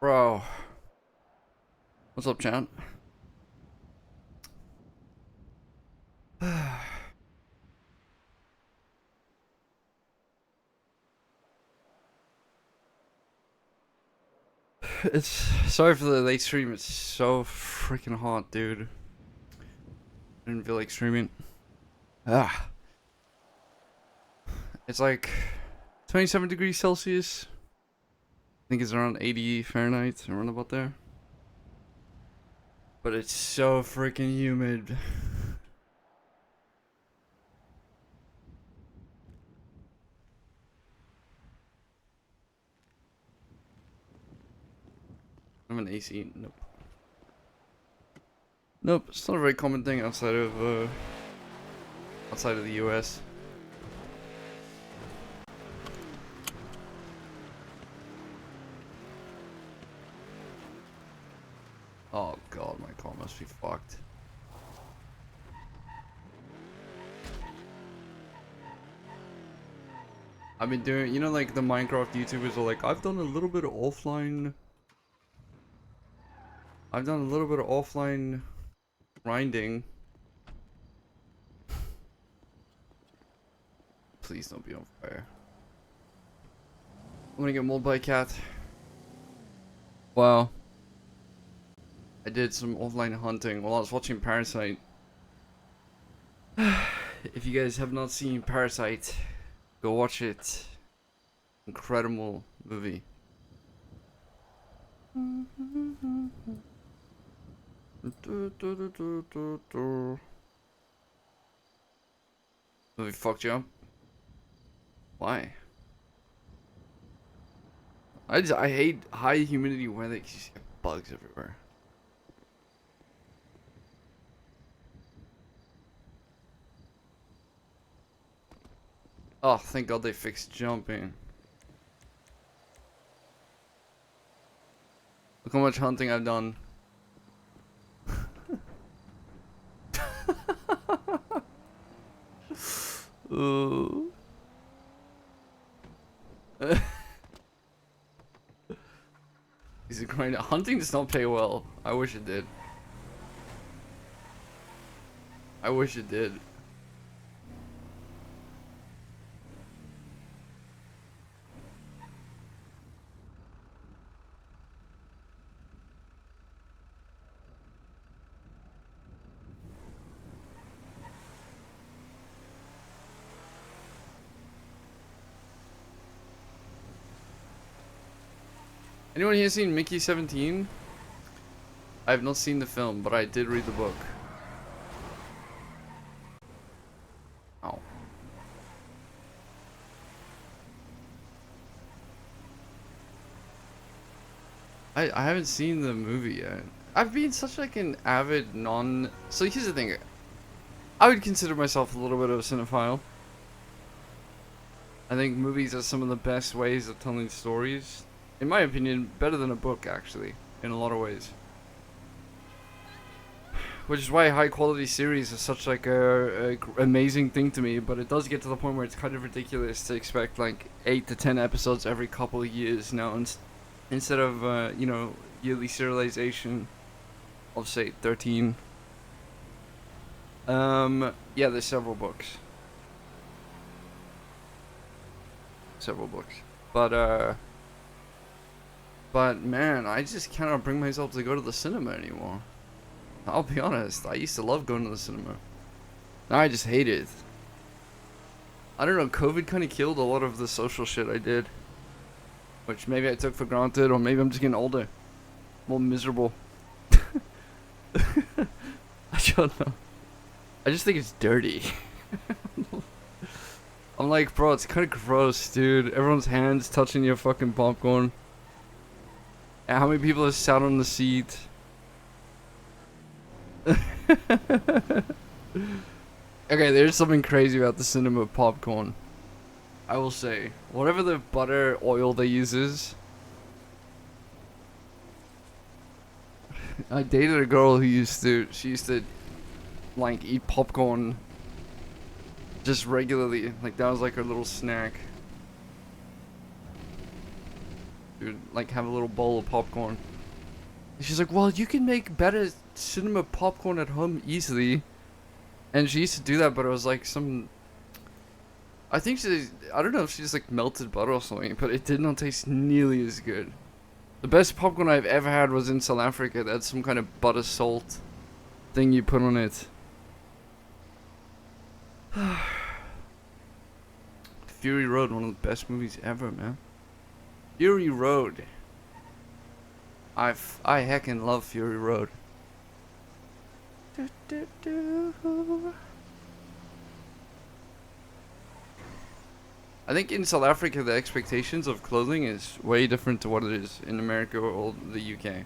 Bro, what's up, chat? It's sorry for the late stream. It's so freaking hot, dude. I didn't feel like streaming. Ah, it's like 27 degrees Celsius. I think it's around 80 Fahrenheit, around about there. But it's so freaking humid. I'm an AC. Nope. Nope. It's not a very common thing outside of the U.S. Oh god, my car must be fucked. I've been doing, you know, like the Minecraft YouTubers are like, I've done a little bit of offline grinding. Please don't be on fire. I'm gonna get mauled by a cat. Wow. I did some offline hunting while I was watching Parasite. If you guys have not seen Parasite, go watch it. Incredible movie. Movie fucked you up? Why? I hate high humidity weather because you just get bugs everywhere. Oh, thank God they fixed jumping. Look how much hunting I've done. Ooh. Is it grind? Hunting does not pay well. I wish it did. I wish it did. Anyone here seen Mickey 17? I have not seen the film, but I did read the book. Oh. I haven't seen the movie yet. I've been such like an avid non... So here's the thing. I would consider myself a little bit of a cinephile. I think movies are some of the best ways of telling stories. In my opinion, better than a book, actually, in a lot of ways. Which is why high quality series is such like a amazing thing to me, but it does get to the point where it's kind of ridiculous to expect like 8 to 10 episodes every couple of years now, instead of you know, yearly serialization of say 13. Yeah, there's several books. But man, I just cannot bring myself to go to the cinema anymore. I'll be honest, I used to love going to the cinema. Now I just hate it. I don't know, COVID kind of killed a lot of the social shit I did. Which maybe I took for granted, or maybe I'm just getting older. More miserable. I don't know. I just think it's dirty. I'm like, bro, it's kind of gross, dude. Everyone's hands touching your fucking popcorn. And how many people have sat on the seat? Okay, there's something crazy about the cinema popcorn. I will say, whatever the butter oil they use is. I dated a girl who she used to like eat popcorn just regularly. Like that was like her little snack. She would like have a little bowl of popcorn. And she's like, well, you can make better cinema popcorn at home easily. And she used to do that, but it was like some... I think I don't know if she just like melted butter or something, but it did not taste nearly as good. The best popcorn I've ever had was in South Africa. That's some kind of butter salt thing you put on it. Fury Road, one of the best movies ever, man. Fury Road. I heckin' love Fury Road. I think in South Africa the expectations of clothing is way different to what it is in America or the UK.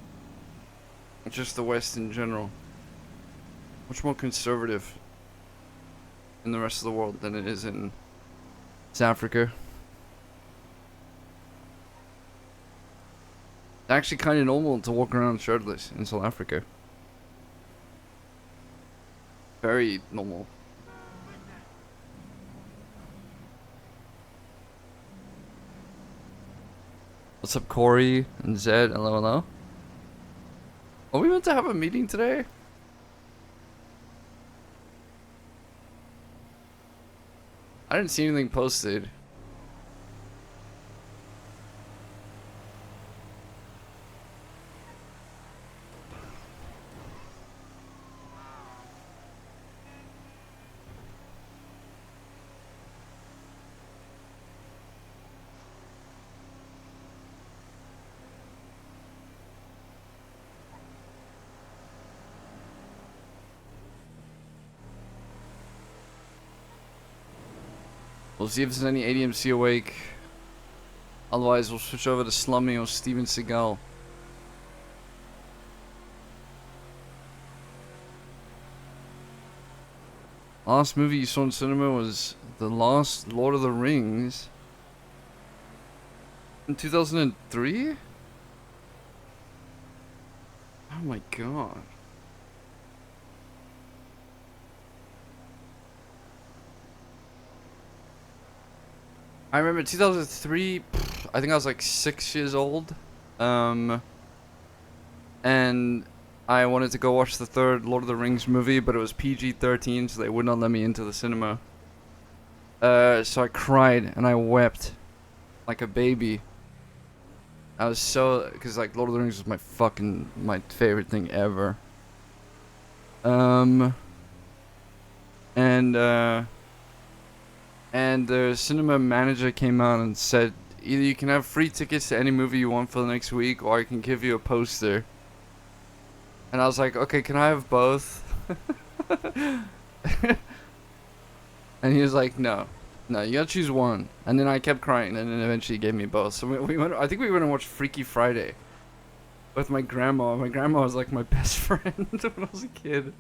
Just the West in general. Much more conservative in the rest of the world than it is in South Africa. It's actually kind of normal to walk around shirtless in South Africa. Very normal. What's up, Corey and Zed? Hello, hello. Are we meant to have a meeting today? I didn't see anything posted. We'll see if there's any ADMC awake. Otherwise, we'll switch over to Slummy or Steven Seagal. Last movie you saw in cinema was the last Lord of the Rings in 2003? Oh my god. I remember 2003, I think I was like 6 years old. And I wanted to go watch the third Lord of the Rings movie, but it was PG-13, so they would not let me into the cinema. So I cried and I wept like a baby. I was so, because like Lord of the Rings was my favorite thing ever. And the cinema manager came out and said, either you can have free tickets to any movie you want for the next week, or I can give you a poster. And I was like, okay, can I have both? And he was like, no, you gotta choose one. And then I kept crying, and then eventually he gave me both. So we went. I think we went and watched Freaky Friday with my grandma. My grandma was like my best friend when I was a kid.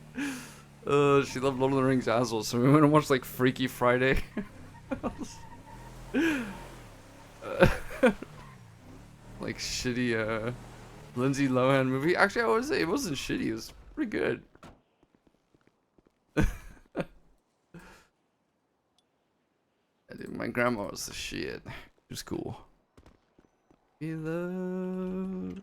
She loved Lord of the Rings as well, so we went and watched like Freaky Friday. Like shitty Lindsay Lohan movie. Actually, I would say it wasn't shitty. It was pretty good. Dude, my grandma was the shit. It was cool. We love.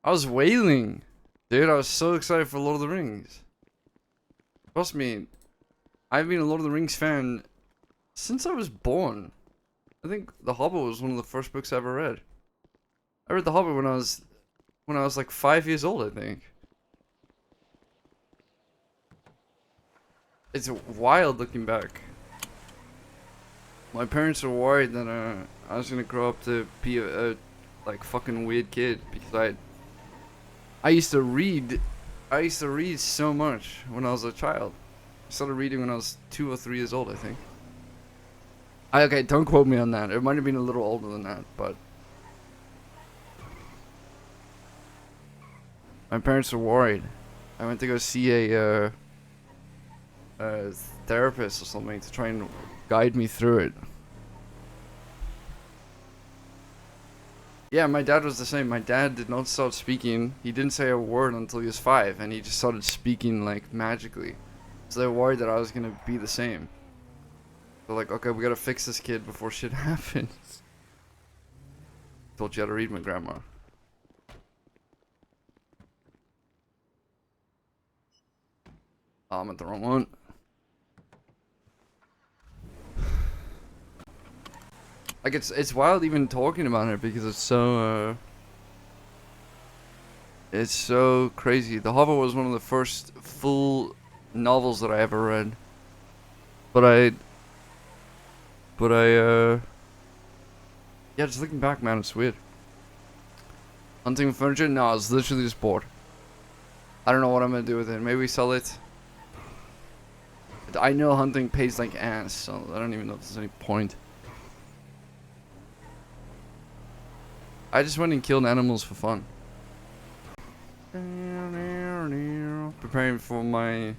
I was wailing. Dude, I was so excited for Lord of the Rings. Trust me, I've been a Lord of the Rings fan since I was born. I think The Hobbit was one of the first books I ever read. I read The Hobbit when I was like 5 years old, I think. It's wild looking back. My parents were worried that I was gonna grow up to be a like fucking weird kid because I used to read so much when I was a child. I started reading when I was 2 or 3 years old, I think. Okay, don't quote me on that. It might have been a little older than that, but my parents were worried. I went to go see a therapist or something to try and guide me through it. Yeah, my dad was the same. My dad did not start speaking. He didn't say a word until he was 5, and he just started speaking like magically. So they were worried that I was gonna be the same. They're like, okay, we gotta fix this kid before shit happens. Told you how to read, my grandma. Oh, I'm at the wrong one. Like, it's wild even talking about it because it's so crazy. The Hobbit was one of the first full novels that I ever read. Yeah, just looking back, man, it's weird. Hunting with furniture? No, I was literally just bored. I don't know what I'm gonna do with it. Maybe sell it. I know hunting pays like ass, so I don't even know if there's any point. I just went and killed animals for fun. Preparing for my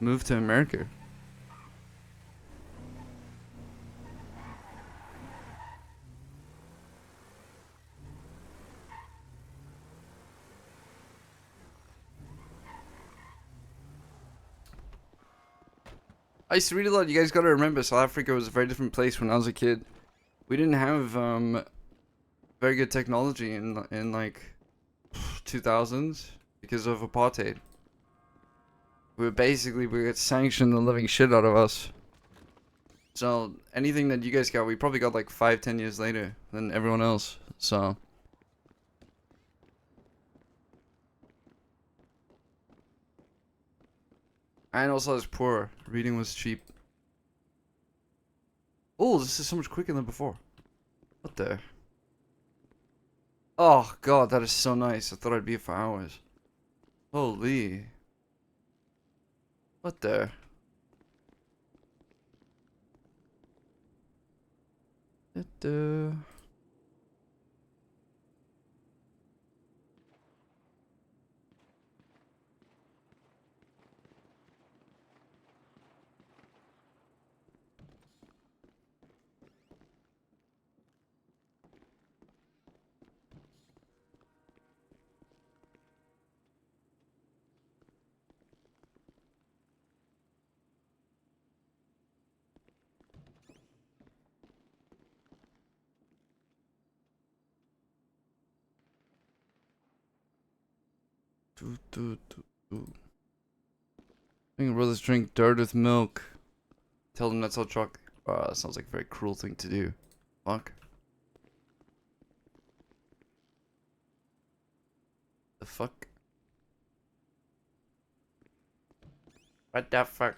move to America. I used to read a lot. You guys gotta remember, South Africa was a very different place when I was a kid. We didn't have very good technology in like 2000s because of apartheid. We got sanctioned the living shit out of us. So anything that you guys got, we probably got like 5-10 years later than everyone else. So and also I was poor. Reading was cheap. Oh, this is so much quicker than before. What the? Oh god, that is so nice. I thought I'd be here for hours. Holy. What the? Making brothers drink dirt with milk. Tell them that's all truck. That sounds like a very cruel thing to do. Fuck. The fuck? What the fuck?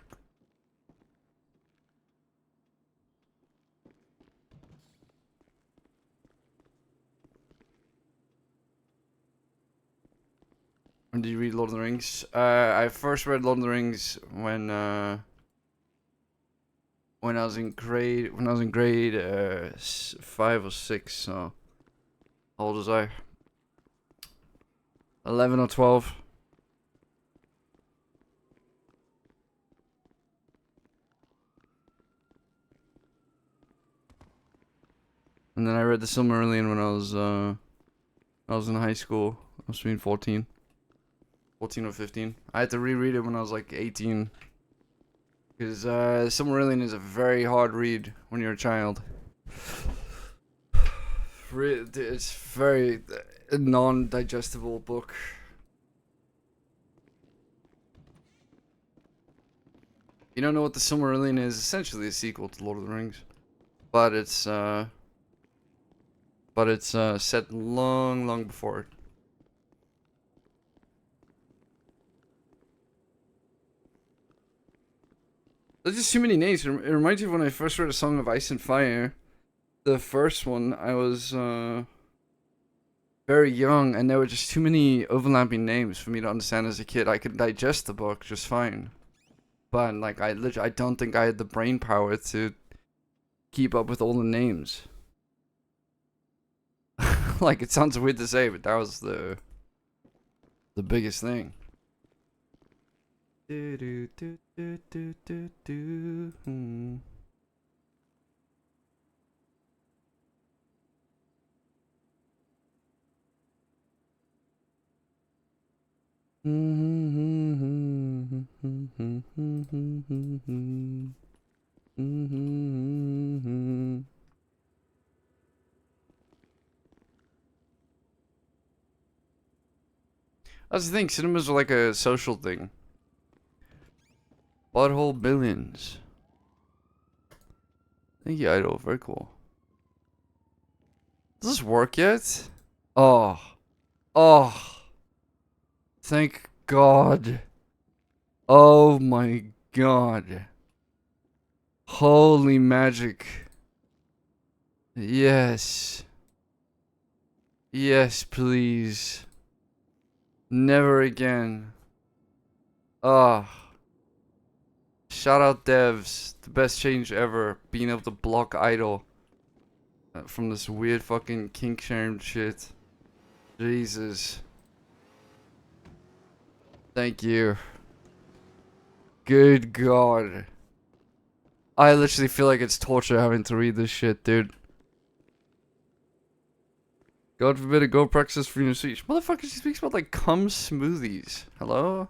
When did you read Lord of the Rings? I first read Lord of the Rings when I was in grade 5 or 6. So how old was I? 11 or 12. And then I read The Silmarillion when I was in high school. I was between 14 or 15. I had to reread it when I was like 18. Because Silmarillion is a very hard read when you're a child. It's very non-digestible book. You don't know what the Silmarillion is? Essentially a sequel to Lord of the Rings. But it's set long before it. There's just too many names. It reminds me of when I first read A Song of Ice and Fire. The first one, I was very young, and there were just too many overlapping names for me to understand as a kid. I could digest the book just fine, but like I don't think I had the brain power to keep up with all the names. Like, it sounds weird to say, but that was the biggest thing. Do do do do do do do. That's the thing, cinemas are like a social thing. Butthole Billions. Thank you, Idol. Very cool. Does this work yet? Oh. Oh. Thank God. Oh my God. Holy magic. Yes. Yes, please. Never again. Ah. Shout out devs. The best change ever. Being able to block idle from this weird fucking kink shamed shit. Jesus. Thank you. Good God. I literally feel like it's torture having to read this shit, dude. God forbid a go practice freedom of speech. Motherfucker, she speaks about like cum smoothies. Hello?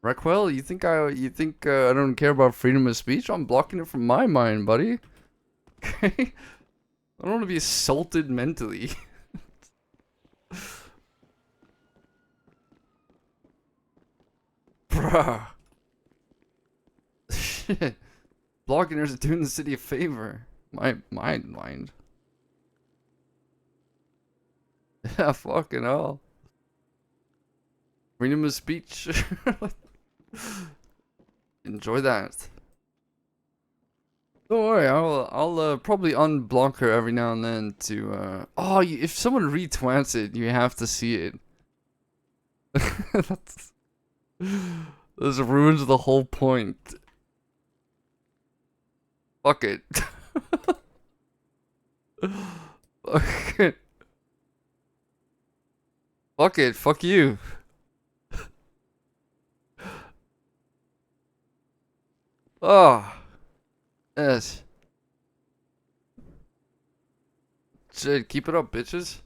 Raquel, you think I don't care about freedom of speech? I'm blocking it from my mind, buddy. Okay? I don't want to be assaulted mentally. Bruh. Shit. Blocking her is doing the city a favor. My mind. Yeah, fucking hell. Freedom of speech. Enjoy that. Don't worry, I'll probably unblock her every now and then to oh, if someone retweets it, you have to see it. That's this ruins the whole point. Fuck it. Fuck it. Fuck it. Fuck you. Oh. Yes. Shit, keep it up, bitches.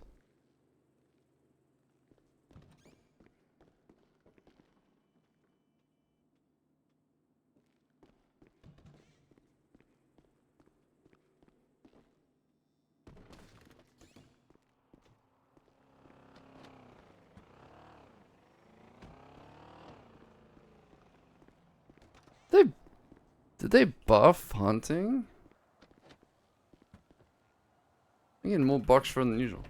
They did they buff hunting? I'm getting more bucks for than usual.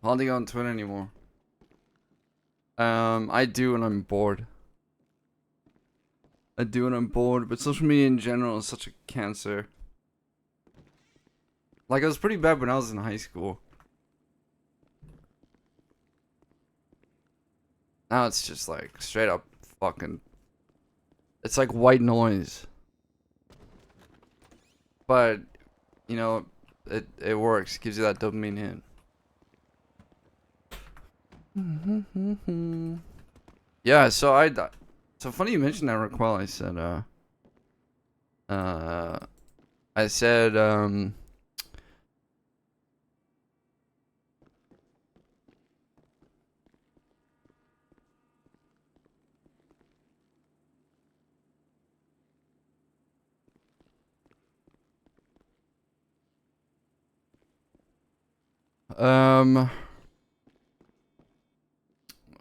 Hunting on Twitter anymore. I do when I'm bored. I do when I'm bored, but social media in general is such a cancer. Like, it was pretty bad when I was in high school. Now it's just like straight up fucking. It's like white noise. But, you know, it works. It gives you that dopamine hit. Yeah, so funny you mentioned that, Raquel. I said,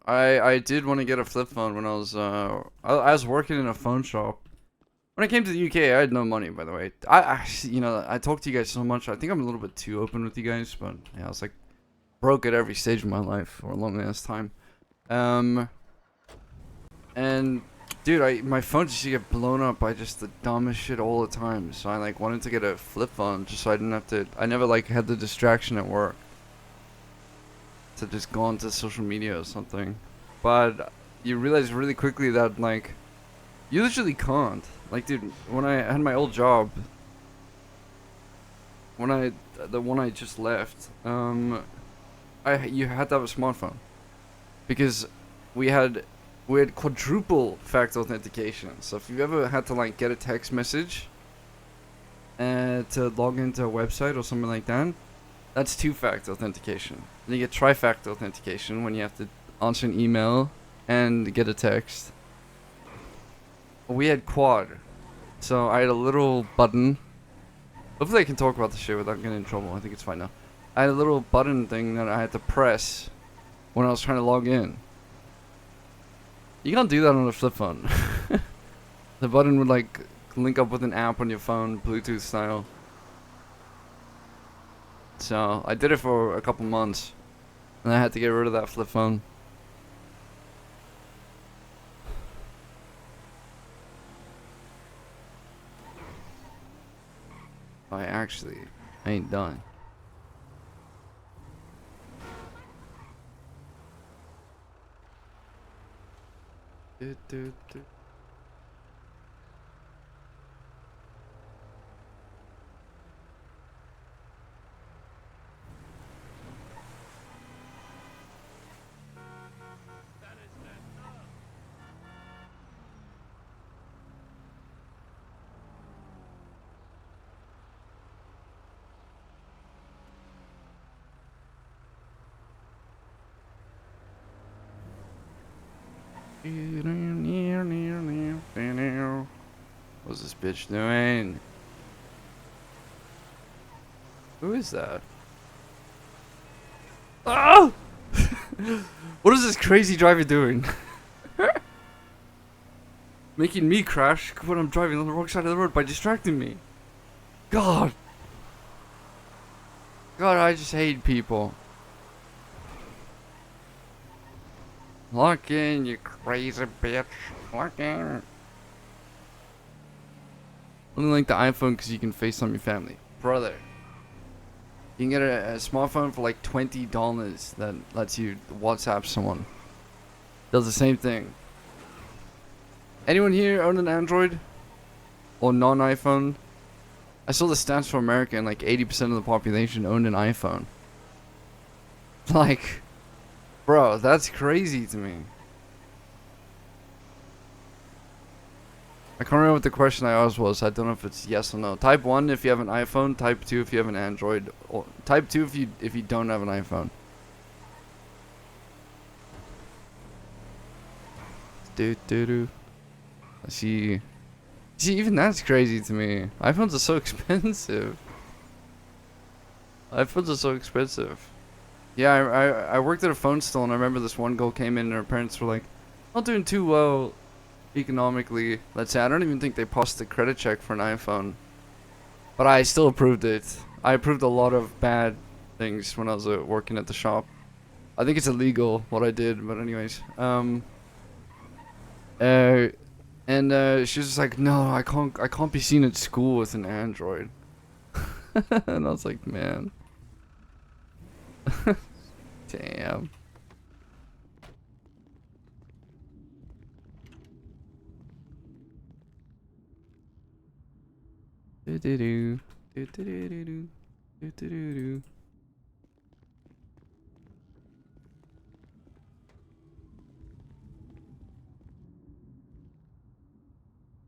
I did want to get a flip phone when I was working in a phone shop. When I came to the UK, I had no money, by the way. You know, I talk to you guys so much. I think I'm a little bit too open with you guys, but yeah, I was like broke at every stage of my life for a long ass time. And dude, my phone just used to get blown up by just the dumbest shit all the time. So I like wanted to get a flip phone just so I didn't have to. I never like had the distraction at work to just go onto social media or something. But you realize really quickly that like you literally can't. Like, dude, when I had my old job, the one I just left, you had to have a smartphone because we had quadruple factor authentication. So if you ever had to like get a text message to log into a website or something like that, that's two-factor authentication. Then you get trifactor authentication when you have to answer an email and get a text. We had quad, so I had a little button. Hopefully I can talk about the shit without getting in trouble. I think it's fine now. I had a little button thing that I had to press when I was trying to log in. You can't do that on a flip phone. The button would like link up with an app on your phone, Bluetooth style. So I did it for a couple months, and I had to get rid of that flip phone. I ain't done. What's this bitch doing? Who is that? Oh! What is this crazy driver doing? Making me crash when I'm driving on the wrong side of the road by distracting me. God, I just hate people. Lock in, you crazy bitch. Lock in. Only like the iPhone because you can FaceTime your family. Brother. You can get a smartphone for like $20 that lets you WhatsApp someone. Does the same thing. Anyone here own an Android? Or non-iPhone? I saw the stats for America and like 80% of the population owned an iPhone. Like, bro, that's crazy to me. I can't remember what the question I asked was. I don't know if it's yes or no. Type 1 if you have an iPhone. Type 2 if you have an Android. Or type 2 if you don't have an iPhone. See, even that's crazy to me. iPhones are so expensive. iPhones are so expensive. Yeah, I worked at a phone store and I remember this one girl came in and her parents were like, not doing too well economically. Let's say I don't even think they passed the credit check for an iPhone, but I still approved it. I approved a lot of bad things when I was working at the shop. I think it's illegal what I did, but anyways, she was just like, no, I can't be seen at school with an Android. And I was like, man. Damn.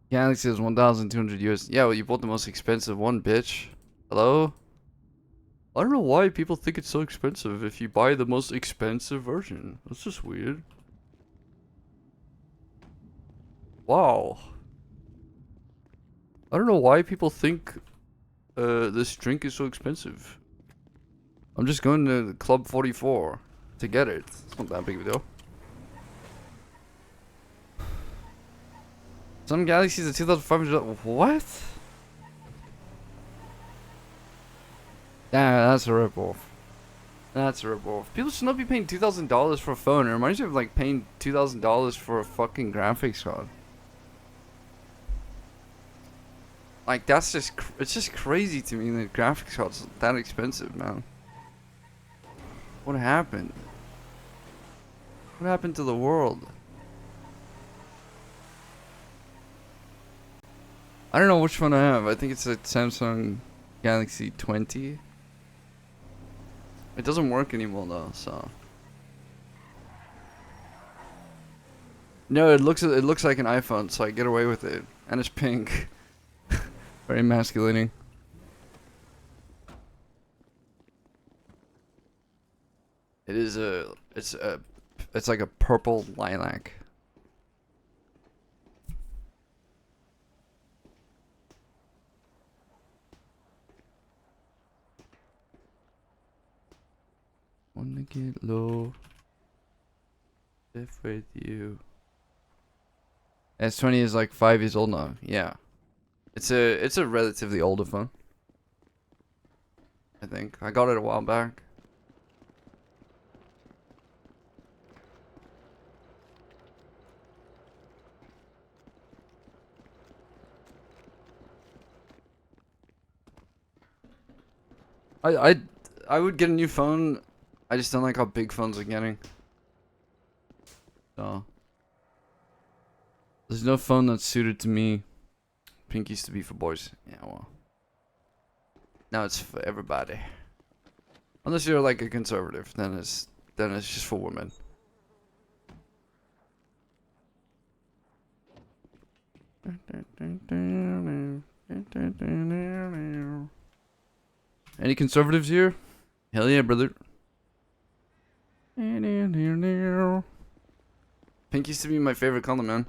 Galaxy is 1,200 US. Yeah, well, you bought the most expensive one, bitch. Hello? I don't know why people think it's so expensive if you buy the most expensive version. That's just weird. Wow. I don't know why people think this drink is so expensive. I'm just going to Club 44 to get it. It's not that big of a deal. Some Galaxies are $2,500. What? Yeah, that's a ripoff. That's a ripoff. People should not be paying $2,000 for a phone. It reminds me of like paying $2,000 for a fucking graphics card. Like that's just it's just crazy to me that graphics cards are that expensive, man. What happened? What happened to the world? I don't know which one I have. I think it's a Samsung Galaxy 20. It doesn't work anymore though, so. No, it looks like an iPhone, so I get away with it, and it's pink. Very masculinating. It is it's like a purple lilac. Wanna get low, live with you. S20 is like 5 years old now. Yeah, it's a relatively older phone. I think I got it a while back. I would get a new phone. I just don't like how big phones are getting. So there's no phone that's suited to me. Pink used to be for boys. Yeah, well. Now it's for everybody. Unless you're like a conservative, then it's just for women. Any conservatives here? Hell yeah, brother. Pink used to be my favorite color, man.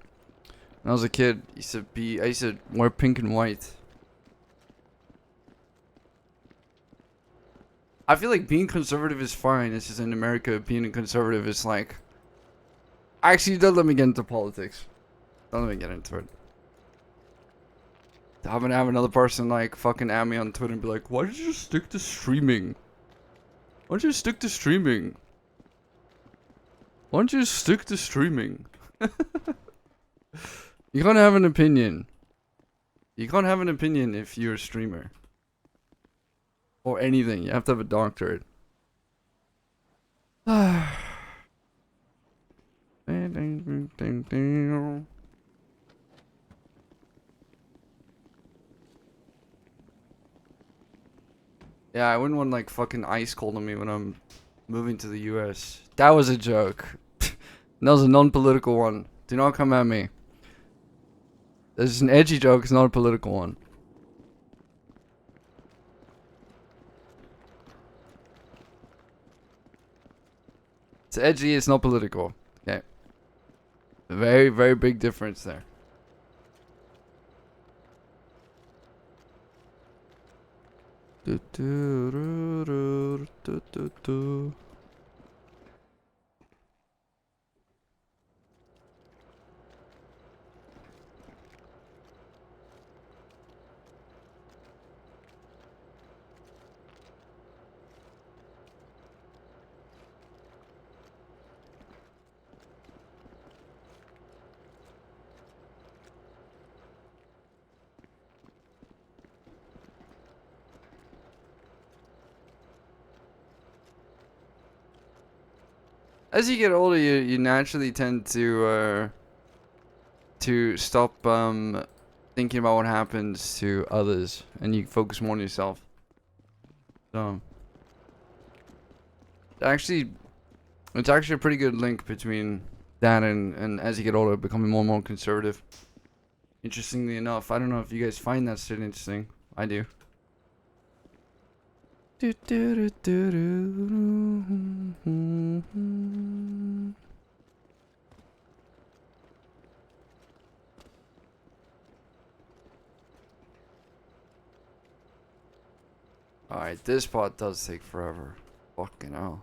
When I was a kid, I used to wear pink and white. I feel like being conservative is fine. It's just in America, being a conservative is like. Actually, don't let me get into politics. Don't let me get into it. I'm gonna have another person like fucking at me on Twitter and be like, "Why did you stick to streaming? Why don't you stick to streaming? Why don't you stick to streaming?" You can't have an opinion. You can't have an opinion if you're a streamer. Or anything. You have to have a doctorate. Yeah, I wouldn't want like fucking ice cold on me when I'm moving to the US. That was a joke. That was a non-political one. Do not come at me. This is an edgy joke, it's not a political one. It's edgy, it's not political. Okay. A very, very big difference there. As you get older, you naturally tend to stop thinking about what happens to others, and you focus more on yourself. So, actually, it's actually a pretty good link between that and as you get older, becoming more and more conservative. Interestingly enough, I don't know if you guys find that shit interesting. I do. Alright, this part does take forever. Fucking hell.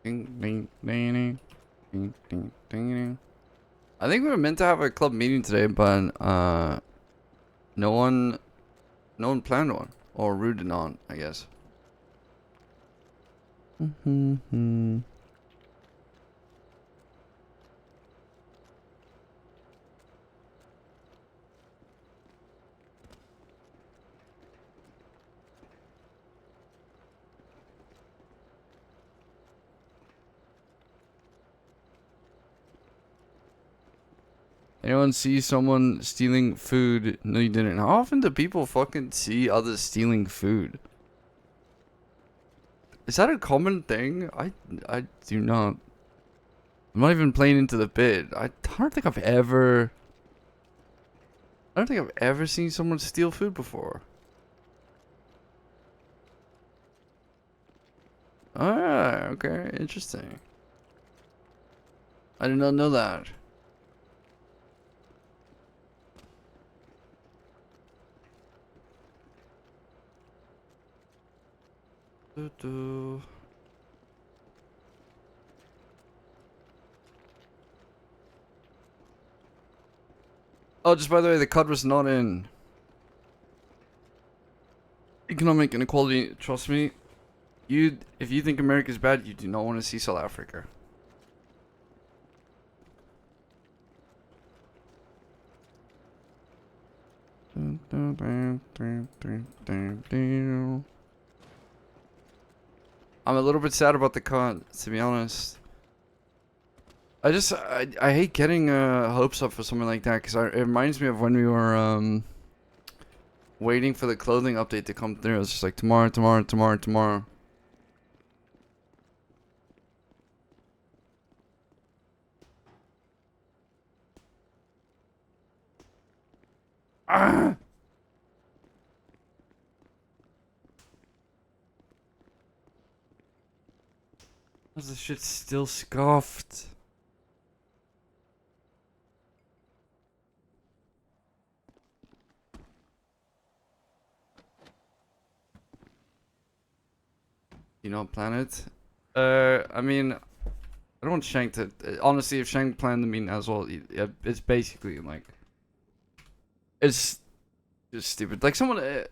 Ding, ding, ding, ding, ding, ding, ding, ding. I think we were meant to have a club meeting today, but no one planned one, or rooted on, I guess. Anyone see someone stealing food? No, you didn't. How often do people fucking see others stealing food? Is that a common thing? I do not. I'm not even playing into the bit. I don't think I've ever seen someone steal food before. Ah, okay, interesting. I did not know that. Doo-doo. Oh, just by the way, the cut was not in. Economic inequality, trust me. If you think America's bad, you do not want to see South Africa. I'm a little bit sad about the cut, to be honest. I hate getting hopes up for something like that, because it reminds me of when we were waiting for the clothing update to come through. It's just like tomorrow, tomorrow, tomorrow, tomorrow. Ah! How's this shit still scuffed? You know, planet. I mean, I don't want Shang to. Honestly, if Shang planned the meeting as well, it's basically like, it's just stupid. Like someone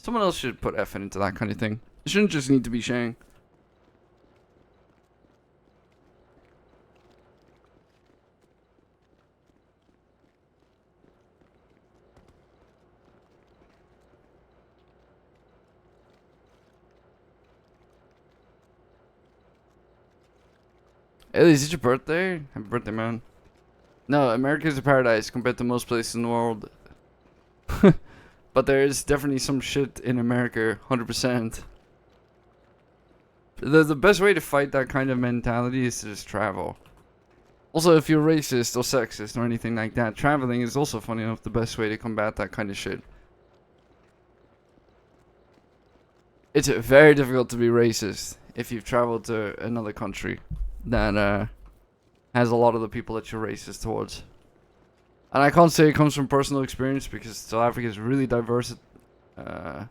else should put effort into that kind of thing. It shouldn't just need to be Shang. Hey, is it your birthday? Happy birthday, man. No, America's a paradise compared to most places in the world. But there is definitely some shit in America, 100%. The best way to fight that kind of mentality is to just travel. Also, if you're racist or sexist or anything like that, traveling is also, funny enough, the best way to combat that kind of shit. It's very difficult to be racist if you've traveled to another country that has a lot of the people that you're racist towards. And I can't say it comes from personal experience because South Africa is really diverse in a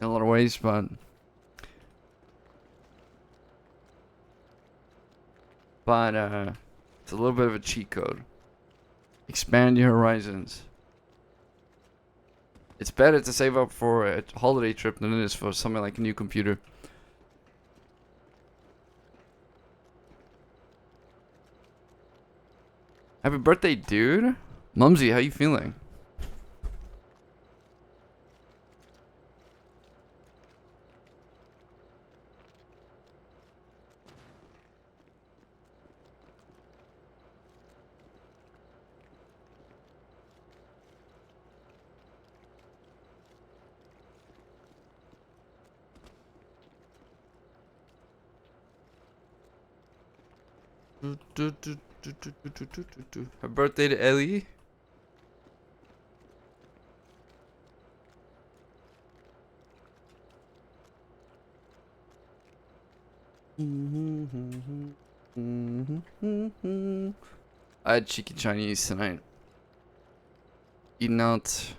lot of ways, but it's a little bit of a cheat code. Expand your horizons. It's better to save up for a holiday trip than it is for something like a new computer. Happy birthday, dude. Mumsy, how you feeling? Happy birthday to Ellie. I had cheeky Chinese tonight. Eating out.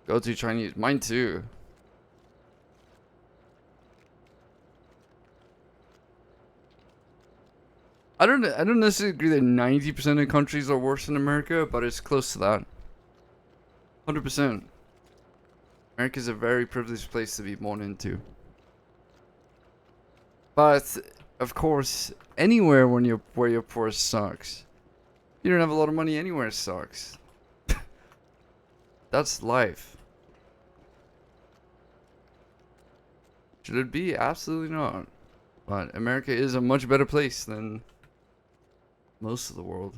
Go to Chinese. Mine too. I don't necessarily agree that 90% of countries are worse than America, but it's close to that. 100%. America's a very privileged place to be born into. But of course, anywhere where you're poor sucks. You don't have a lot of money anywhere sucks. That's life. Should it be? Absolutely not. But America is a much better place than most of the world.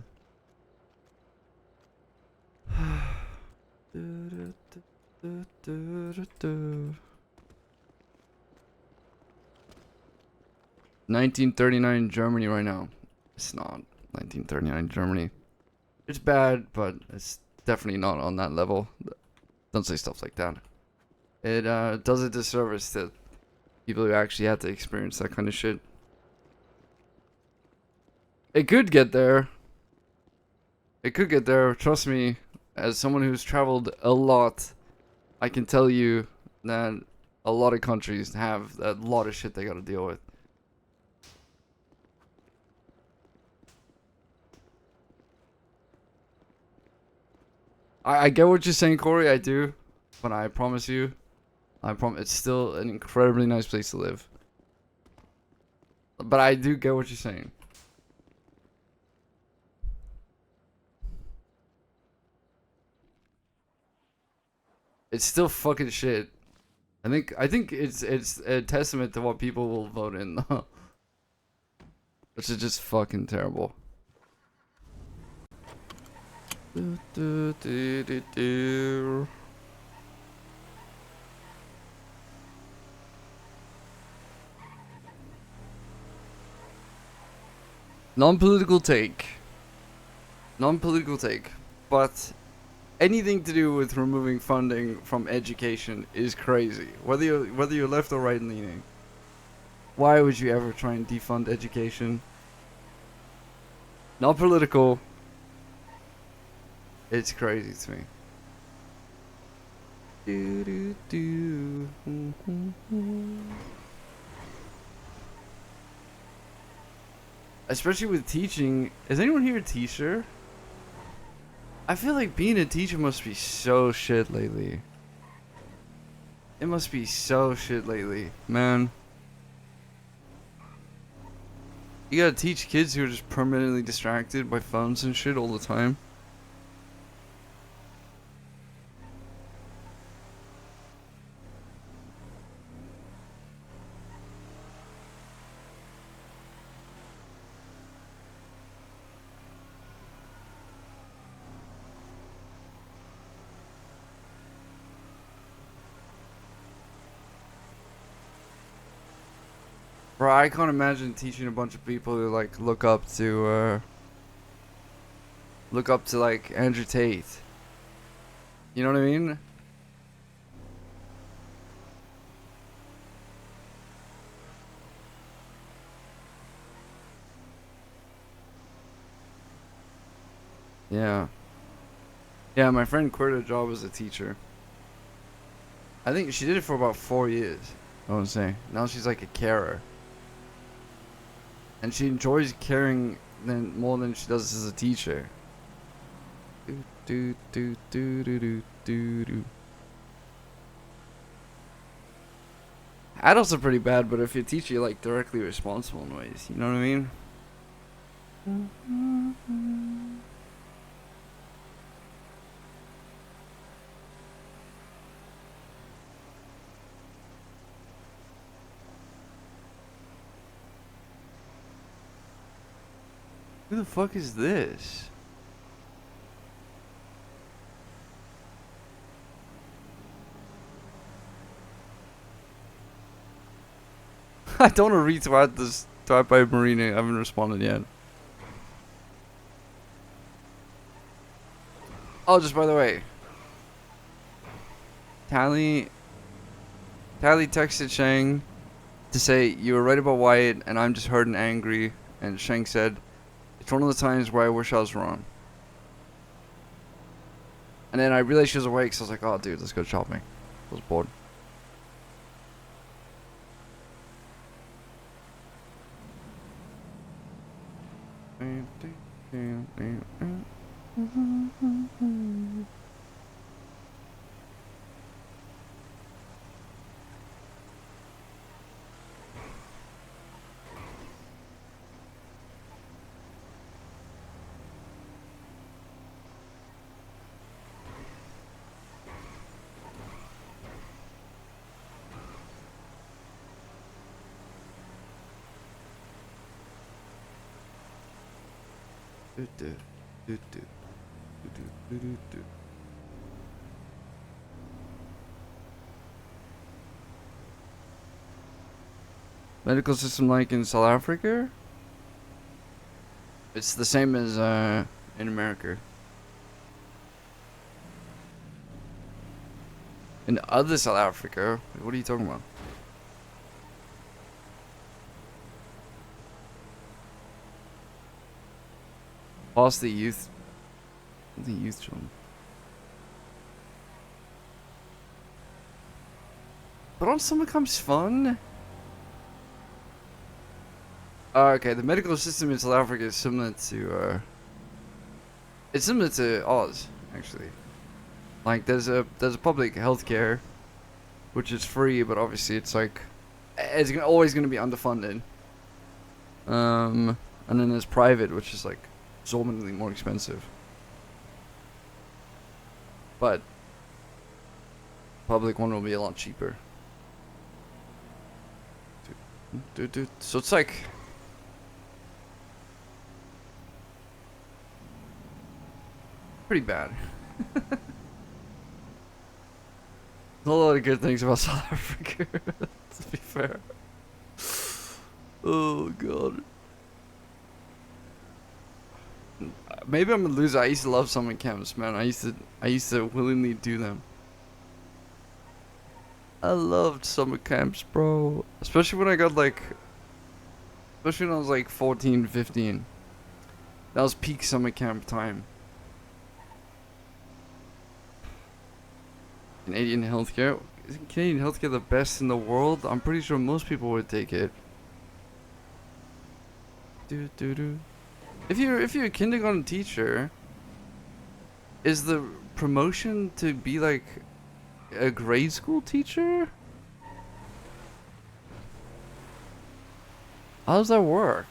1939 Germany right now. It's not 1939 Germany. It's bad, but it's definitely not on that level. Don't say stuff like that. It does a disservice to people who actually had to experience that kind of shit. It could get there. It could get there. Trust me, as someone who's traveled a lot, I can tell you that a lot of countries have a lot of shit they gotta deal with. I get what you're saying, Corey, I do. But I promise you, it's still an incredibly nice place to live. But I do get what you're saying. It's still fucking shit. I think it's a testament to what people will vote in though. Which is just fucking terrible. Non-political take. Non-political take. But anything to do with removing funding from education is crazy. Whether you're left or right leaning. Why would you ever try and defund education? Not political. It's crazy to me. Especially with teaching. Is anyone here a teacher? I feel like being a teacher must be so shit lately. It must be so shit lately, man. You gotta teach kids who are just permanently distracted by phones and shit all the time. Bro, I can't imagine teaching a bunch of people who like look up to like Andrew Tate. You know what I mean? Yeah. Yeah, my friend quit her job as a teacher. I think she did it for about 4 years, I would say. Now she's like a carer. And she enjoys caring more than she does as a teacher. Adults are pretty bad, but if you teach, you're like directly responsible in ways. You know what I mean? Who the fuck is this? I don't want to retweet this tweet by Marina. I haven't responded yet. Oh, just by the way, Tally texted Shang to say you were right about Wyatt, and I'm just hurt and angry. And Shang said, "It's one of the times where I wish I was wrong." And then I realized she was awake, so I was like, "Oh, dude, let's go shopping." I was bored. Medical system like in South Africa? It's the same as in America. In other South Africa? What are you talking about? Past the youth children. But on summer camp's fun. Okay, the medical system in South Africa is similar to it's similar to Oz, actually. Like there's a public healthcare which is free, but obviously it's like it's always gonna be underfunded. And then there's private, which is like exorbitantly more expensive. But public one will be a lot cheaper. So it's like pretty bad. There's a lot of good things about South Africa, to be fair. Oh god. Maybe I'm a loser. I used to love summer camps, man. I used to willingly do them. I loved summer camps, bro. Especially when I got like especially when I was like 14, 15. That was peak summer camp time. Canadian healthcare? Isn't Canadian healthcare the best in the world? I'm pretty sure most people would take it. If you're a kindergarten teacher, is the promotion to be like a grade school teacher? How does that work?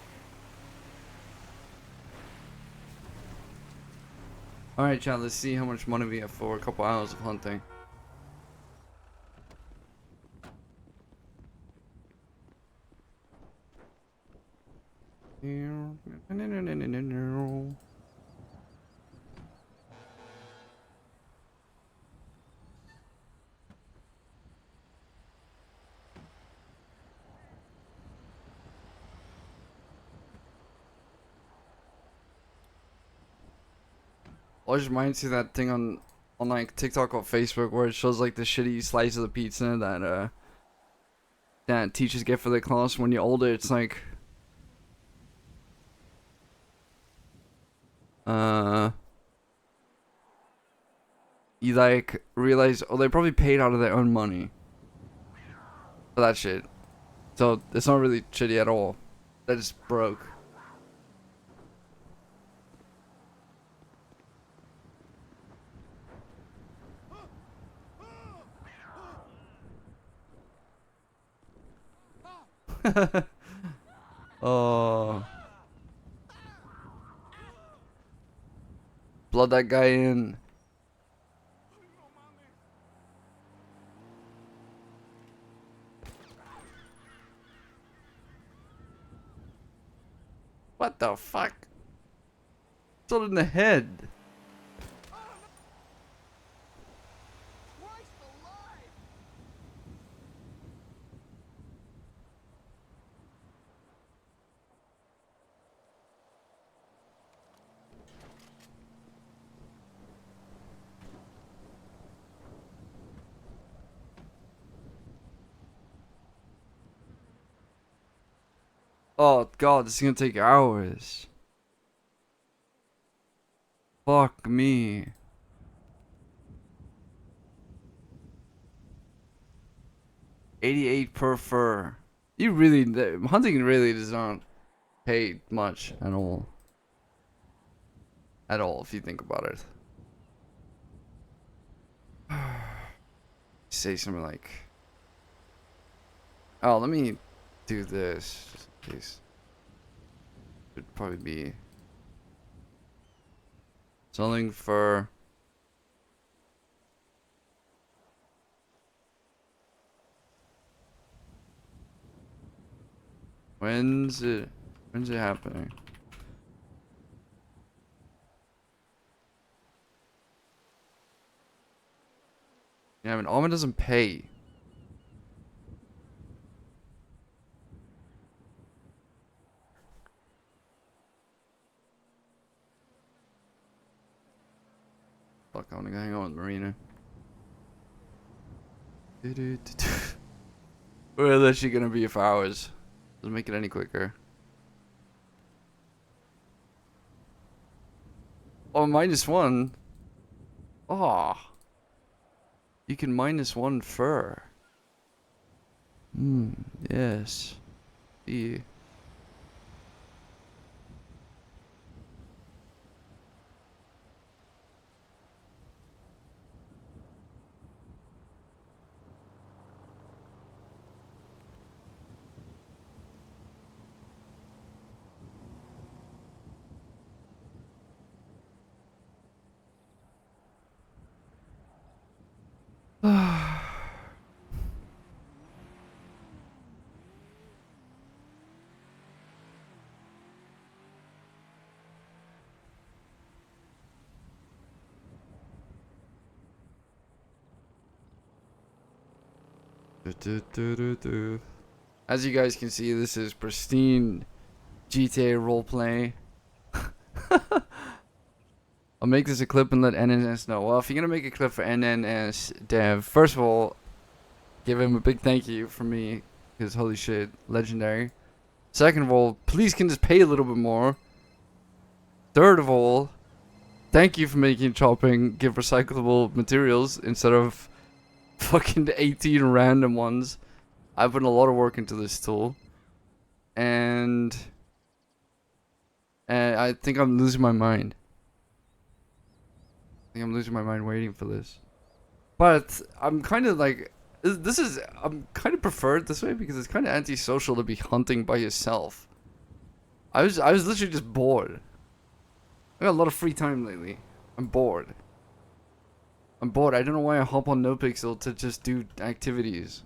Alright, chat, let's see how much money we have for a couple hours of hunting. Always reminds me of that thing on like TikTok or Facebook where it shows like the shitty slice of the pizza that teachers get for their class. When you're older, it's like you like realize, oh, they probably paid out of their own money for that shit. So it's not really shitty at all. They just broke. Oh. Blood that guy in. What the fuck? Shot in the head. Oh god, this is gonna take hours. Fuck me. $88 per fur. You really, hunting really does not pay much at all. At all, if you think about it. Say something like, oh, let me do this just in case. Would probably be selling for when's it happening? Yeah, I mean, Almond doesn't pay. Fuck, I wanna go hang out with Marina. We're literally gonna be here for hours. Doesn't make it any quicker. Oh, -1. Oh. You can -1 fur. Yes. See. As you guys can see, this is pristine GTA roleplay. I'll make this a clip and let NNS know. Well, if you're gonna make a clip for NNS Dev, first of all, give him a big thank you from me, because holy shit, legendary. Second of all, please can just pay a little bit more. Third of all, thank you for making chopping give recyclable materials instead of fucking 18 random ones. I've put a lot of work into this tool. And I think I'm losing my mind. I think I'm losing my mind waiting for this. But I'm kind of like, I'm kind of prefer it this way because it's kind of antisocial to be hunting by yourself. I was literally just bored. I got a lot of free time lately. I'm bored. I don't know why I hop on NoPixel to just do activities.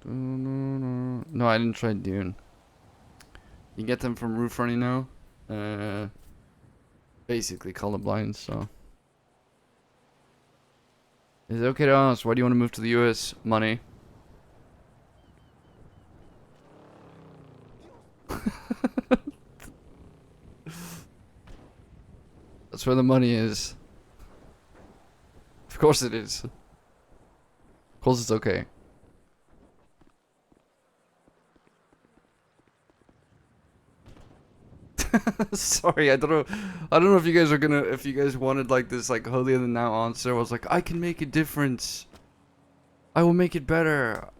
No, I didn't try Dune. You get them from roof running now. Basically colorblind, so. Is it okay to ask, why do you want to move to the US? Money. That's where the money is. Of course it is. Of course it's okay. Sorry, I don't know if you guys are gonna, if you guys wanted like this like holier than thou answer. I was like, I can make a difference. I will make it better.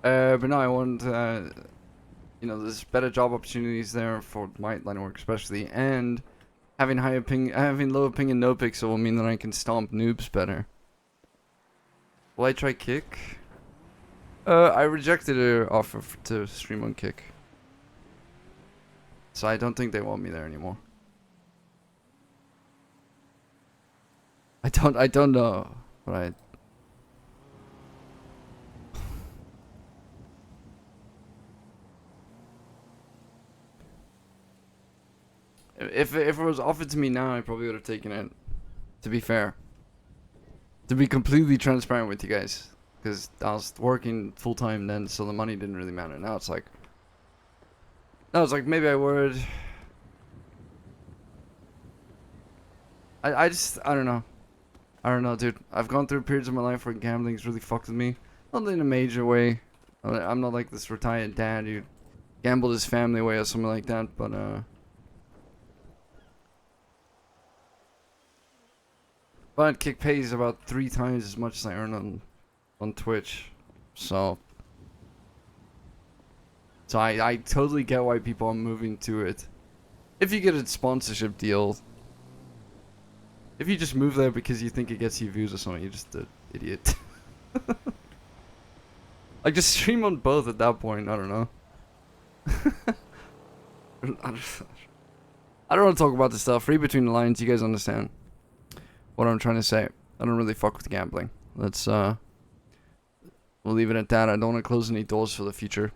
But no, I want, you know, there's better job opportunities there for my line of work especially, and having low opinion NoPixel will mean that I can stomp noobs better. Will I try Kick? I rejected an offer to stream on Kick. So I don't think they want me there anymore. I don't know, but if it was offered to me now, I probably would have taken it. To be fair, to be completely transparent with you guys, because I was working full time then, so the money didn't really matter. Now it's like maybe I would. I just I don't know. I don't know, dude. I've gone through periods of my life where gambling's really fucked with me. Not in a major way. I'm not like this retired dad who gambled his family away or something like that, but kick pays about 3 times as much as I earn on Twitch. So I totally get why people are moving to it. If you get a sponsorship deal, if you just move there because you think it gets you views or something, you're just an idiot. Like, just stream on both at that point. I don't know. I don't want to talk about this stuff. Read between the lines. You guys understand what I'm trying to say. I don't really fuck with gambling. Let's we'll leave it at that. I don't want to close any doors for the future.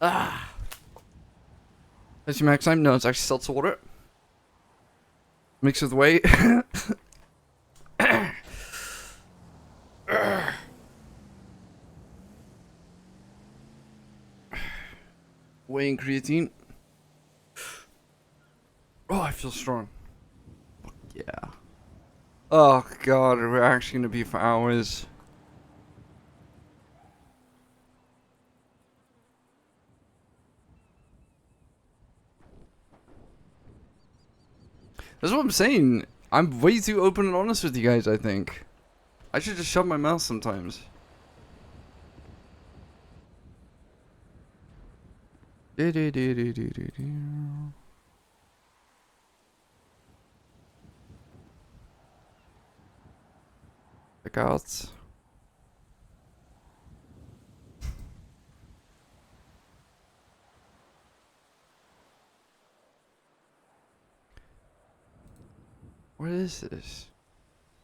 Ah. That's your max time? No, it's actually seltzer water. Mixed with whey. Whey and creatine. Oh, I feel strong. Fuck yeah. Oh god, we're actually gonna be for hours. That's what I'm saying. I'm way too open and honest with you guys, I think. I should just shut my mouth sometimes. Check out. What is this?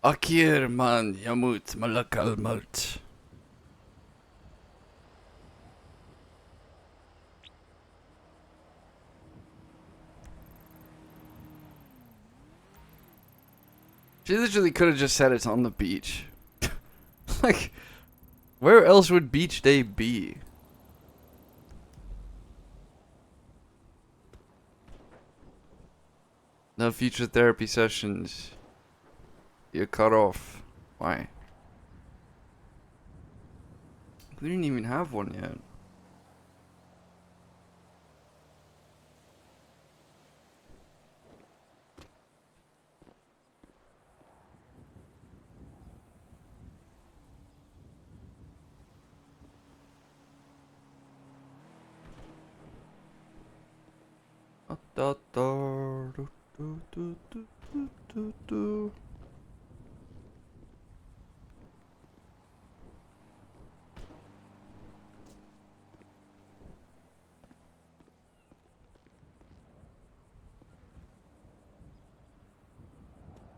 Akir man yamut malakal maut. She literally could have just said it's on the beach. Like, where else would beach day be? No future therapy sessions. You're cut off. Why? We didn't even have one yet.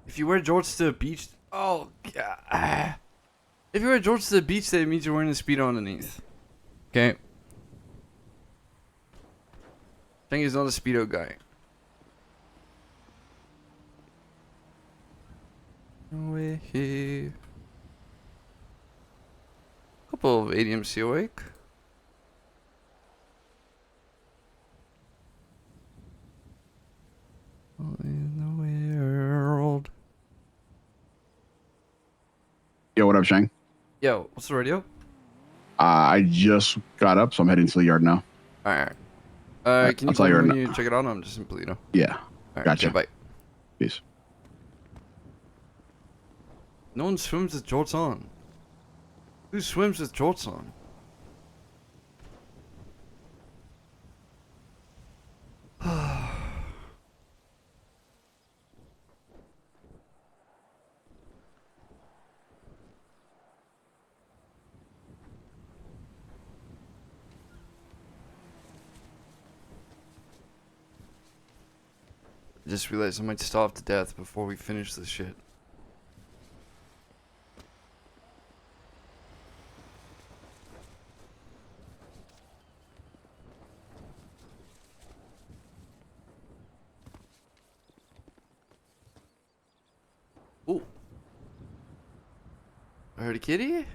If you wear jorts to the beach, oh god. If you wear jorts to the beach, that means you're wearing a Speedo underneath. Okay. Shang is not a Speedo guy. Couple of ADMC awake. In the world. Yo, what up, Shang? Yo, what's the radio? I just got up, so I'm heading to the yard now. Alright. Can you I'll call tell me you when right you check it out? I'm just in Polito. Yeah. Alright, Gotcha. okay, bye. Peace. No one swims with jorts on. Who swims with jorts on? I just realized I might starve to death before we finish this shit. Ooh. I heard a kitty?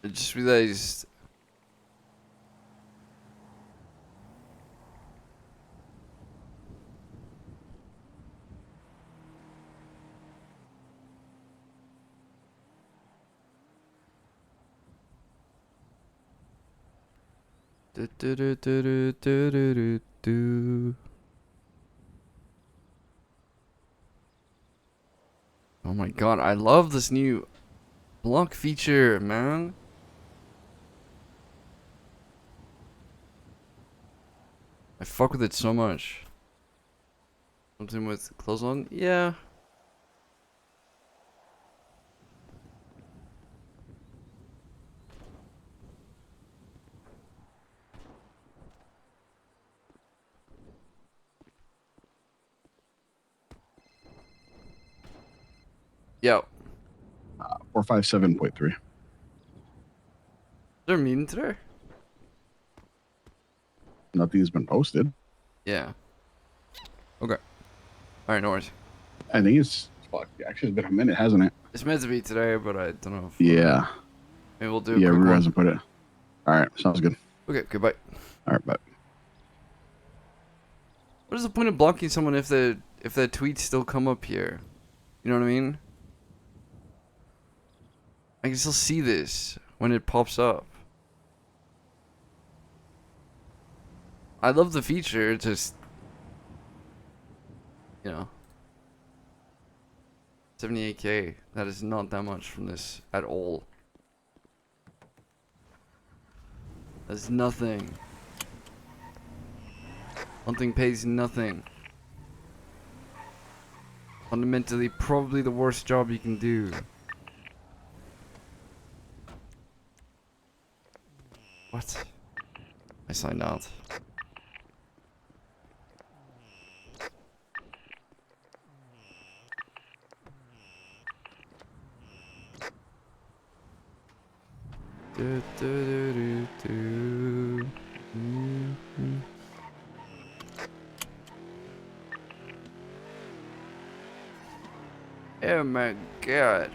I just realized do, do, do, do, do, do, do, do. Oh my god, I love this new block feature, man. I fuck with it so much. Something with clothes on? Yeah. Yo. 457.3. Is there a meeting today? Nothing's been posted. Yeah. Okay. Alright, no worries. I think it's actually it's been a minute, hasn't it? It's meant to be today, but I don't know if Yeah. maybe we'll do a Yeah, quick Rue one. hasn't put it. All right, sounds good. Okay, goodbye. All right, bye. What is the point of blocking someone if the tweets still come up here? You know what I mean? I can still see this when it pops up. I love the feature, it's just, you know, 78k. That is not that much from this at all. That's nothing. Hunting pays nothing. Fundamentally, probably the worst job you can do. What? I signed out. Do, do, do, do, do. Mm-hmm. Oh my god.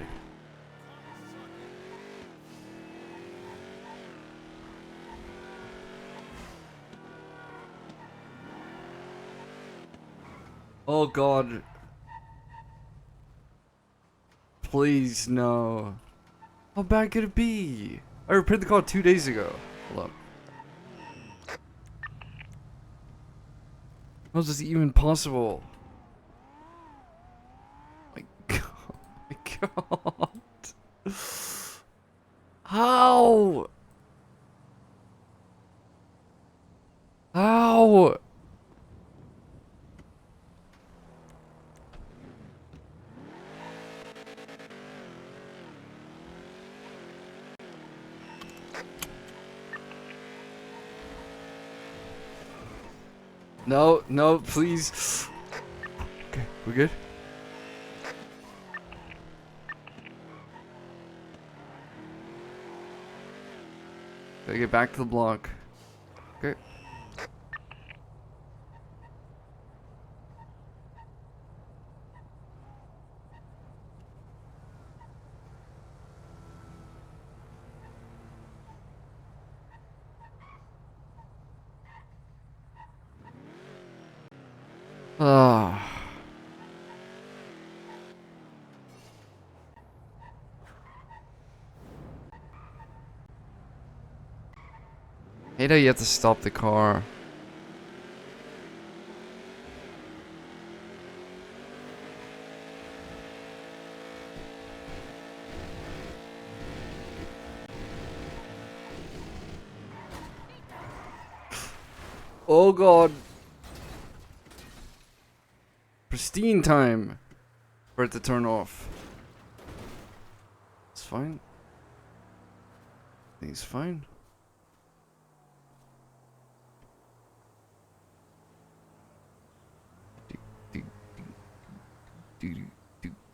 Oh god. Please no. How bad could it be? I repaired the car 2 days ago. Hold up. How is this even possible? My god. My god. How? How? No, no, please. Okay, we good? Gotta get back to the block. Okay. Ah. Hate how you have to stop the car. Oh god. Pristine time for it to turn off. It's fine. I think it's fine.